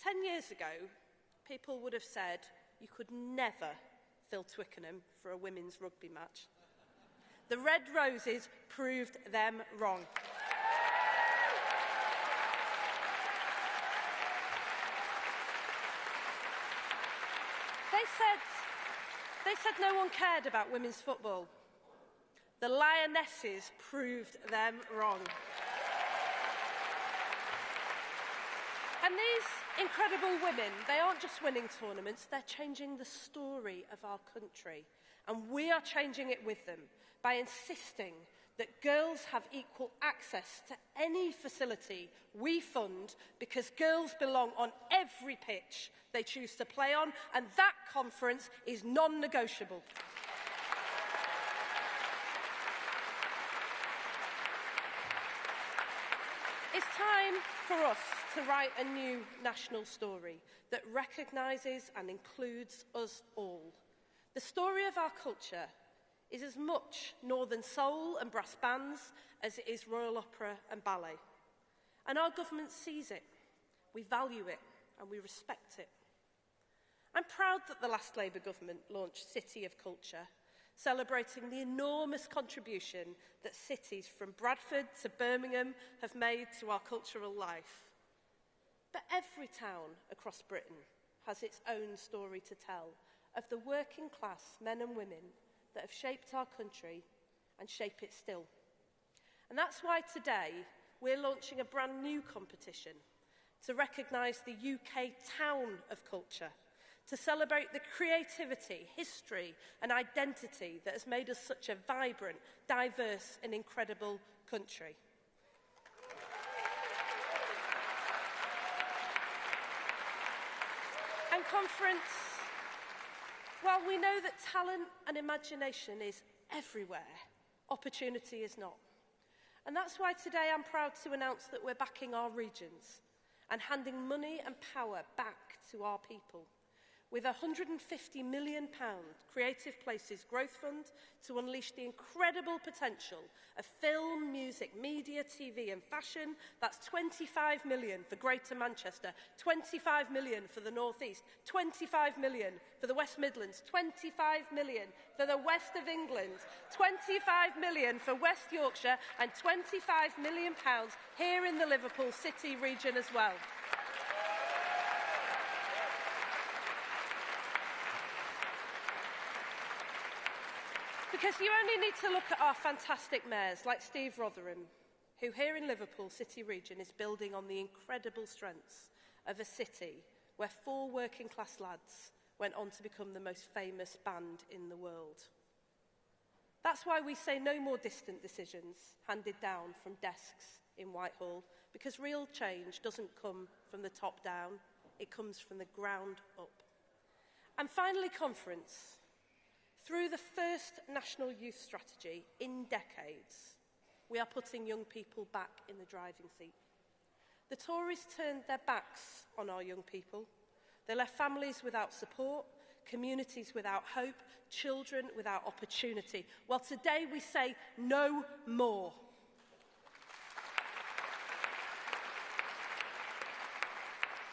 S18: 10 years ago, people would have said you could never fill Twickenham for a women's rugby match. The Red Roses proved them wrong. They said no one cared about women's football. The Lionesses proved them wrong. And these incredible women, they aren't just winning tournaments, they're changing the story of our country. And we are changing it with them by insisting that girls have equal access to any facility we fund, because girls belong on every pitch they choose to play on, and that, Conference, is non-negotiable. It's time for us to write a new national story that recognises and includes us all. The story of our culture is as much Northern soul and brass bands as it is Royal Opera and ballet. And our government sees it, we value it, and we respect it. I'm proud that the last Labour government launched City of Culture, celebrating the enormous contribution that cities from Bradford to Birmingham have made to our cultural life. But every town across Britain has its own story to tell of the working class men and women that have shaped our country and shape it still. And that's why today we're launching a brand new competition to recognise the UK town of culture, to celebrate the creativity, history and identity that has made us such a vibrant, diverse and incredible country. And conference, while we know that talent and imagination is everywhere, opportunity is not. And that's why today I'm proud to announce that we're backing our regions and handing money and power back to our people with a £150 million Creative Places Growth Fund to unleash the incredible potential of film, music, media, TV and fashion. That's £25 million for Greater Manchester, £25 million for the North East, £25 million for the West Midlands, £25 million for the West of England, £25 million for West Yorkshire and £25 million here in the Liverpool City region as well. Because you only need to look at our fantastic mayors like Steve Rotherham, who here in Liverpool City region is building on the incredible strengths of a city where 4 working class lads went on to become the most famous band in the world. That's why we say no more distant decisions handed down from desks in Whitehall, because real change doesn't come from the top down, it comes from the ground up. And finally, conference. Through the first National Youth Strategy in decades, we are putting young people back in the driving seat. The Tories turned their backs on our young people. They left families without support, communities without hope, children without opportunity. Well, today we say no more.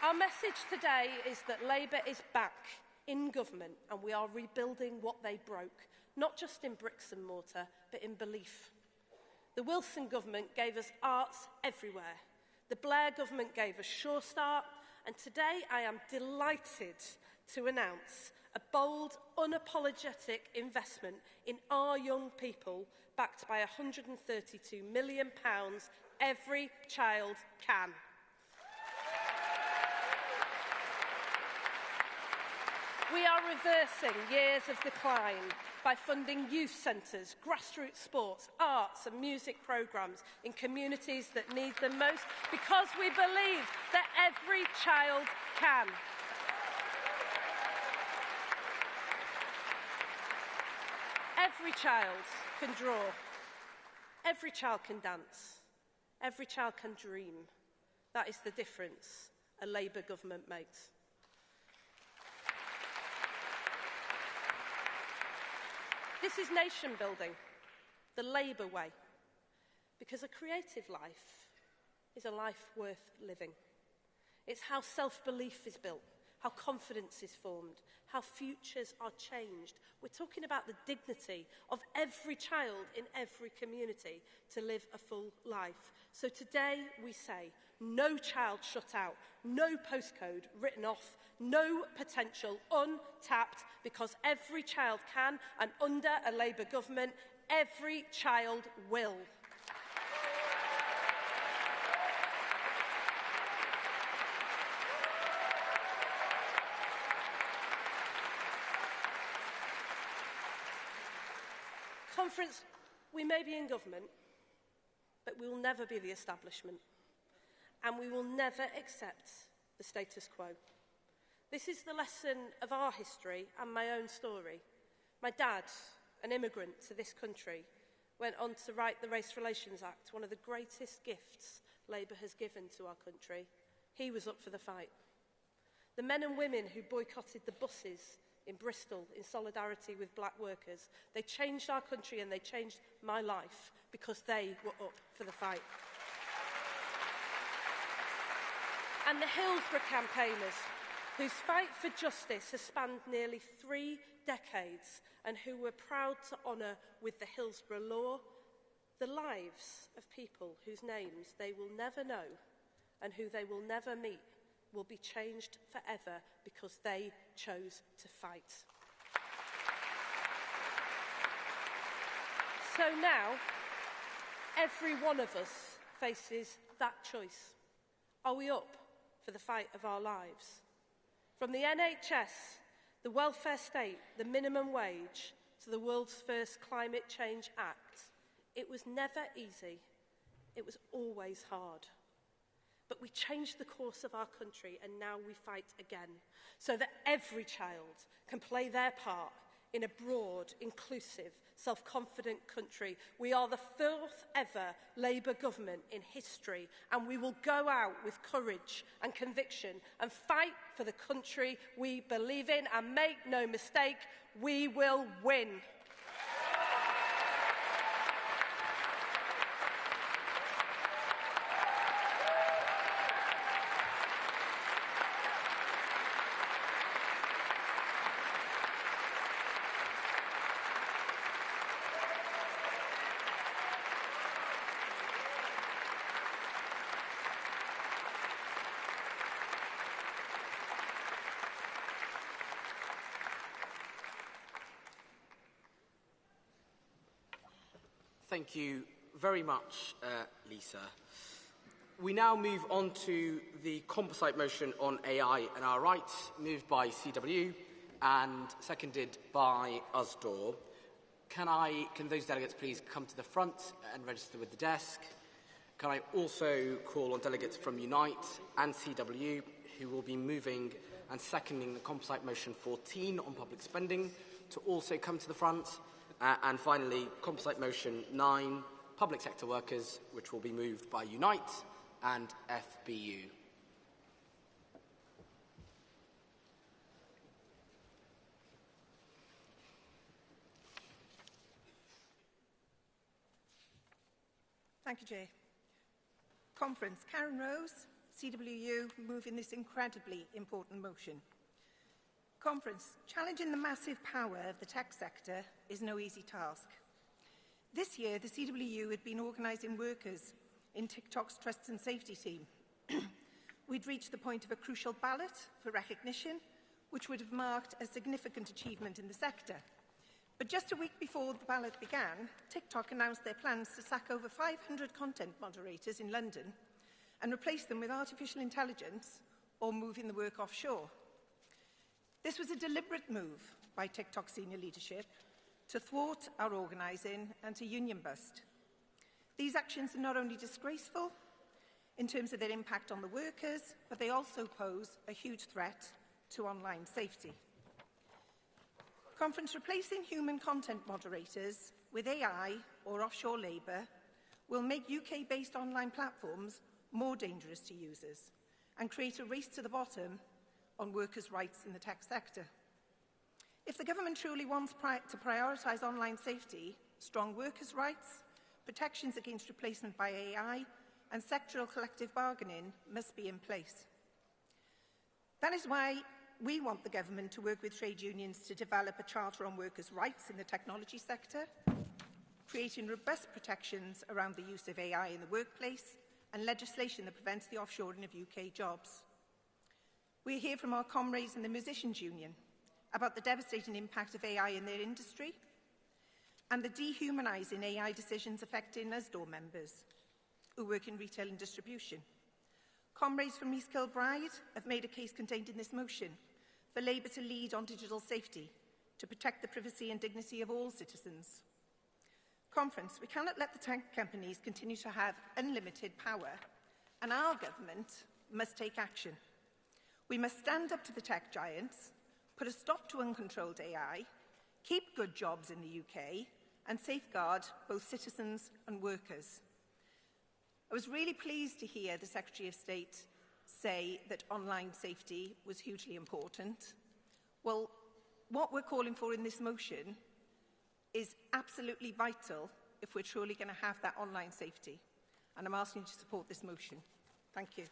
S18: Our message today is that Labour is back in government and we are rebuilding what they broke, not just in bricks and mortar, but in belief. The Wilson government gave us arts everywhere. The Blair government gave us Sure Start, and today I am delighted to announce a bold, unapologetic investment in our young people, backed by £132 million. Every child can. We are reversing years of decline by funding youth centres, grassroots sports, arts and music programmes in communities that need them most, because we believe that every child can. Every child can draw. Every child can dance. Every child can dream. That is the difference a Labour government makes. This is nation building, the Labour way, because a creative life is a life worth living. It's how self-belief is built, how confidence is formed, how futures are changed. We're talking about the dignity of every child in every community to live a full life. So today we say, no child shut out, no postcode written off, no potential untapped, because every child can, and under a Labour government, every child will. Conference, we may be in government, but we will never be the establishment, and we will never accept the status quo. This is the lesson of our history and my own story. My dad, an immigrant to this country, went on to write the Race Relations Act, one of the greatest gifts Labour has given to our country. He was up for the fight. The men and women who boycotted the buses in Bristol in solidarity with black workers, they changed our country and they changed my life because they were up for the fight. And the Hillsborough campaigners, whose fight for justice has spanned nearly 3 decades and who we're proud to honour with the Hillsborough Law, the lives of people whose names they will never know and who they will never meet will be changed forever because they chose to fight. So now, every one of us faces that choice. Are we up for the fight of our lives? From the NHS, the welfare state, the minimum wage, to the world's first Climate Change Act, it was never easy. It was always hard. But we changed the course of our country and now we fight again so that every child can play their part in a broad, inclusive, self-confident country. We are the 4th ever Labour government in history, and we will go out with courage and conviction and fight for the country we believe in, and make no mistake, we will win.
S4: Thank you very much, Lisa. We now move on to the composite motion on AI and our rights, moved by CW and seconded by USDOR. Can those delegates please come to the front and register with the desk? Can I also call on delegates from Unite and CW, who will be moving and seconding the composite motion 14 on public spending, to also come to the front? And finally, composite motion 9, public sector workers, which will be moved by Unite and FBU.
S1: Thank you, Jay. Conference. Karen Rose, CWU, moving this incredibly important motion. Conference. Challenging the massive power of the tech sector is no easy task. This year, the CWU had been organising workers in TikTok's Trust and Safety team. We'd reached the point of a crucial ballot for recognition, which would have marked a significant achievement in the sector. But just a week before the ballot began, TikTok announced their plans to sack over 500 content moderators in London and replace them with artificial intelligence or moving the work offshore. This was a deliberate move by TikTok senior leadership to thwart our organising and to union bust. These actions are not only disgraceful in terms of their impact on the workers, but they also pose a huge threat to online safety. Conference. Replacing human content moderators with AI or offshore labour will make UK-based online platforms more dangerous to users and create a race to the bottom on workers' rights in the tech sector. If the government truly wants to prioritise online safety, strong workers' rights, protections against replacement by AI, and sectoral collective bargaining must be in place. That is why we want the government to work with trade unions to develop a charter on workers' rights in the technology sector, creating robust protections around the use of AI in the workplace, and legislation that prevents the offshoring of UK jobs. We hear from our comrades in the Musicians Union about the devastating impact of AI in their industry and the dehumanising AI decisions affecting USDOR members who work in retail and distribution. Comrades from East Kilbride have made a case contained in this motion for Labour to lead on digital safety to protect the privacy and dignity of all citizens. Conference. We cannot let the tech companies continue to have unlimited power, and our government must take action. We must stand up to the tech giants, put a stop to uncontrolled AI, keep good jobs in the UK, and safeguard both citizens and workers. I was really pleased to hear the Secretary of State say that online safety was hugely important. Well, what we're calling for in this motion is absolutely vital if we're truly going to have that online safety. And I'm asking you to support this motion. Thank you.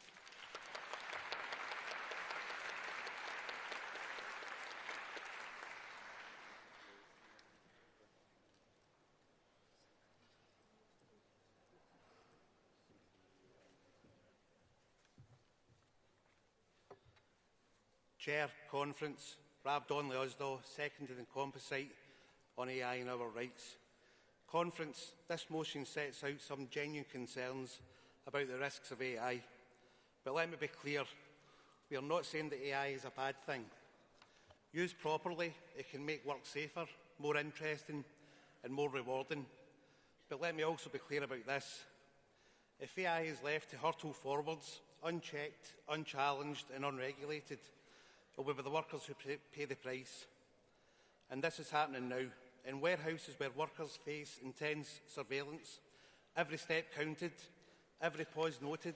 S17: Chair, Conference, Rab Donnelly Osdaw, seconded in composite on AI and our rights. Conference, this motion sets out some genuine concerns about the risks of AI. But let me be clear, we are not saying that AI is a bad thing. Used properly, it can make work safer, more interesting and more rewarding. But let me also be clear about this. If AI is left to hurtle forwards, unchecked, unchallenged and unregulated, it will be the workers who pay the price. And this is happening now. In warehouses where workers face intense surveillance, every step counted, every pause noted,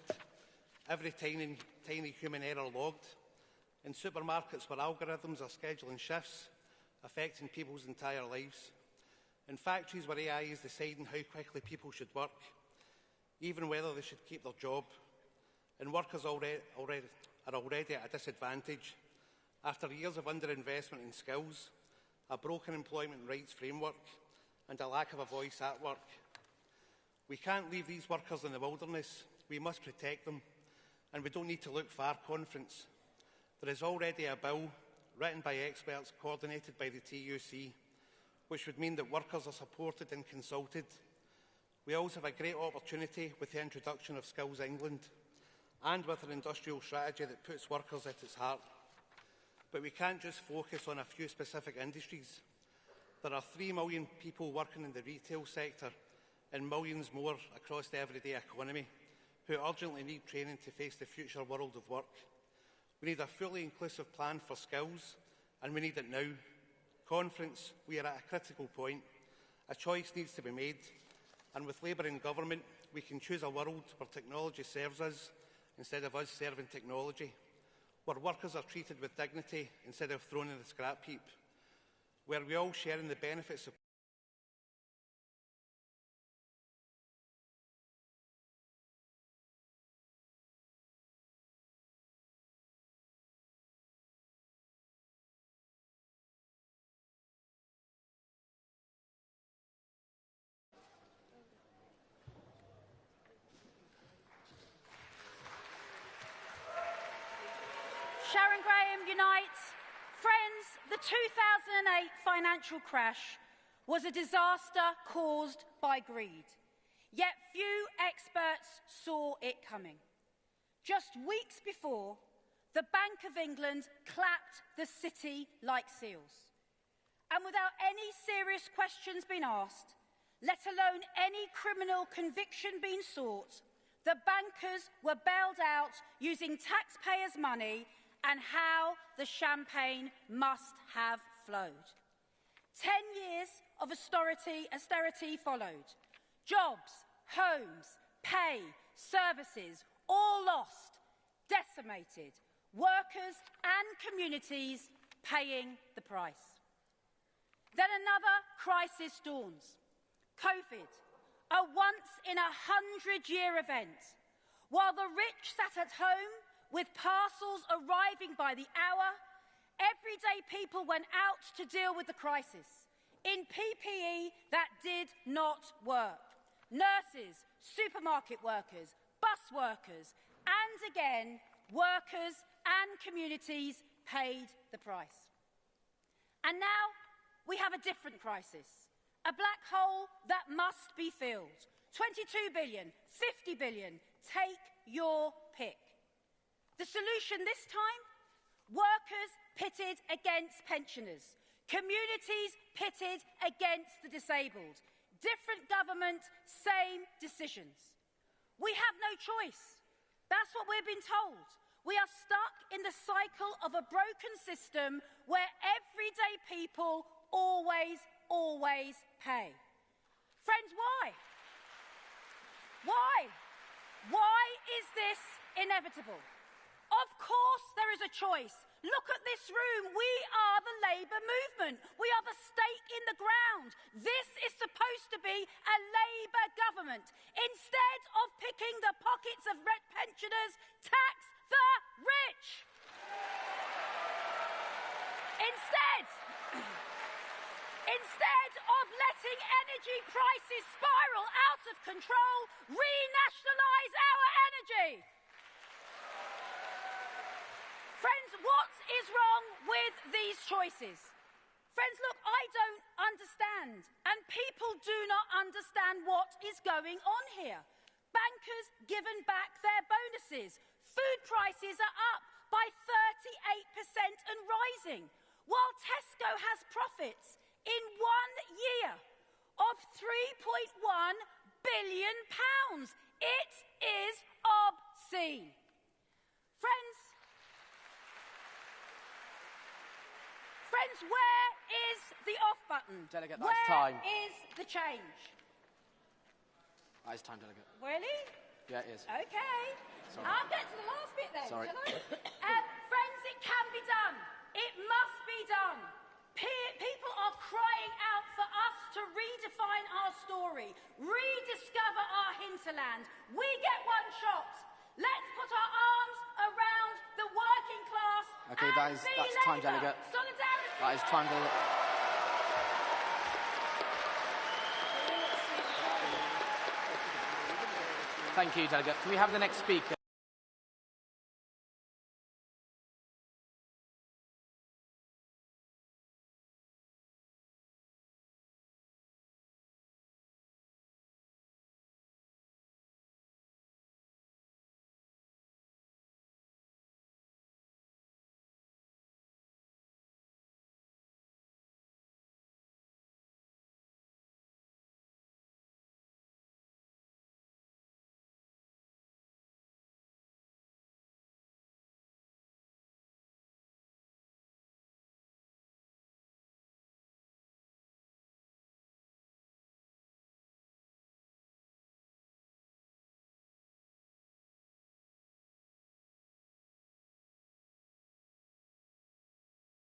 S17: every tiny human error logged. In supermarkets where algorithms are scheduling shifts, affecting people's entire lives. In factories where AI is deciding how quickly people should work, even whether they should keep their job. And workers are already at a disadvantage after years of underinvestment in skills, a broken employment rights framework and a lack of a voice at work. We can't leave these workers in the wilderness. We must protect them. And we don't need to look far, Conference. There is already a bill written by experts, coordinated by the TUC, which would mean that workers are supported and consulted. We also have a great opportunity with the introduction of Skills England and with an industrial strategy that puts workers at its heart. But we can't just focus on a few specific industries. There are 3 million people working in the retail sector and millions more across the everyday economy who urgently need training to face the future world of work. We need a fully inclusive plan for skills, and we need it now. Conference, we are at a critical point. A choice needs to be made, and with Labour in government, we can choose a world where technology serves us instead of us serving technology, where workers are treated with dignity instead of thrown in the scrap heap, where we all share in the benefits of
S19: Sharon Graham unites. Friends, the 2008 financial crash was a disaster caused by greed. Yet few experts saw it coming. Just weeks before, the Bank of England clapped the city like seals. And without any serious questions being asked, let alone any criminal conviction being sought, the bankers were bailed out using taxpayers' money, and how the champagne must have flowed. 10 years of austerity followed. Jobs, homes, pay, services, all lost, decimated. Workers and communities paying the price. Then another crisis dawns. COVID, a once-in-a-100-year event. While the rich sat at home with parcels arriving by the hour, everyday people went out to deal with the crisis in PPE that did not work. Nurses, supermarket workers, bus workers, and again, workers and communities paid the price. And now we have a different crisis, a black hole that must be filled. 22 billion, 50 billion, take your pick. The solution this time? Workers pitted against pensioners. Communities pitted against the disabled. Different government, same decisions. We have no choice. That's what we've been told. We are stuck in the cycle of a broken system where everyday people always pay. Friends, why? Why? Why is this inevitable? Of course there is a choice. Look at this room. We are the Labour movement. We are the stake in the ground. This is supposed to be a Labour government. Instead of picking the pockets of pensioners, tax the rich. Instead of letting energy prices spiral out of control, renationalise our energy. Friends, what is wrong with these choices? Friends, look, I don't understand, and people do not understand what is going on here. Bankers given back their bonuses. Food prices are up by 38% and rising, while Tesco has profits in 1 year of £3.1 billion. It is obscene. Friends, where is the off button?
S4: Delegate, that's time.
S19: Where is the change?
S4: That is time, Delegate.
S19: Really?
S4: Yeah, it is.
S19: Okay.
S4: Sorry.
S19: I'll get to the last bit then,
S4: Sorry.
S19: shall I? Friends, it can be done. It must be done. People are crying out for us to redefine our story, rediscover our hinterland. We get one shot. Let's put our arms around the working class.
S4: Okay, that's time, Delegate.
S19: Solidarity.
S4: That is time, Delegate. Thank you, Delegate. Can we have the next speaker?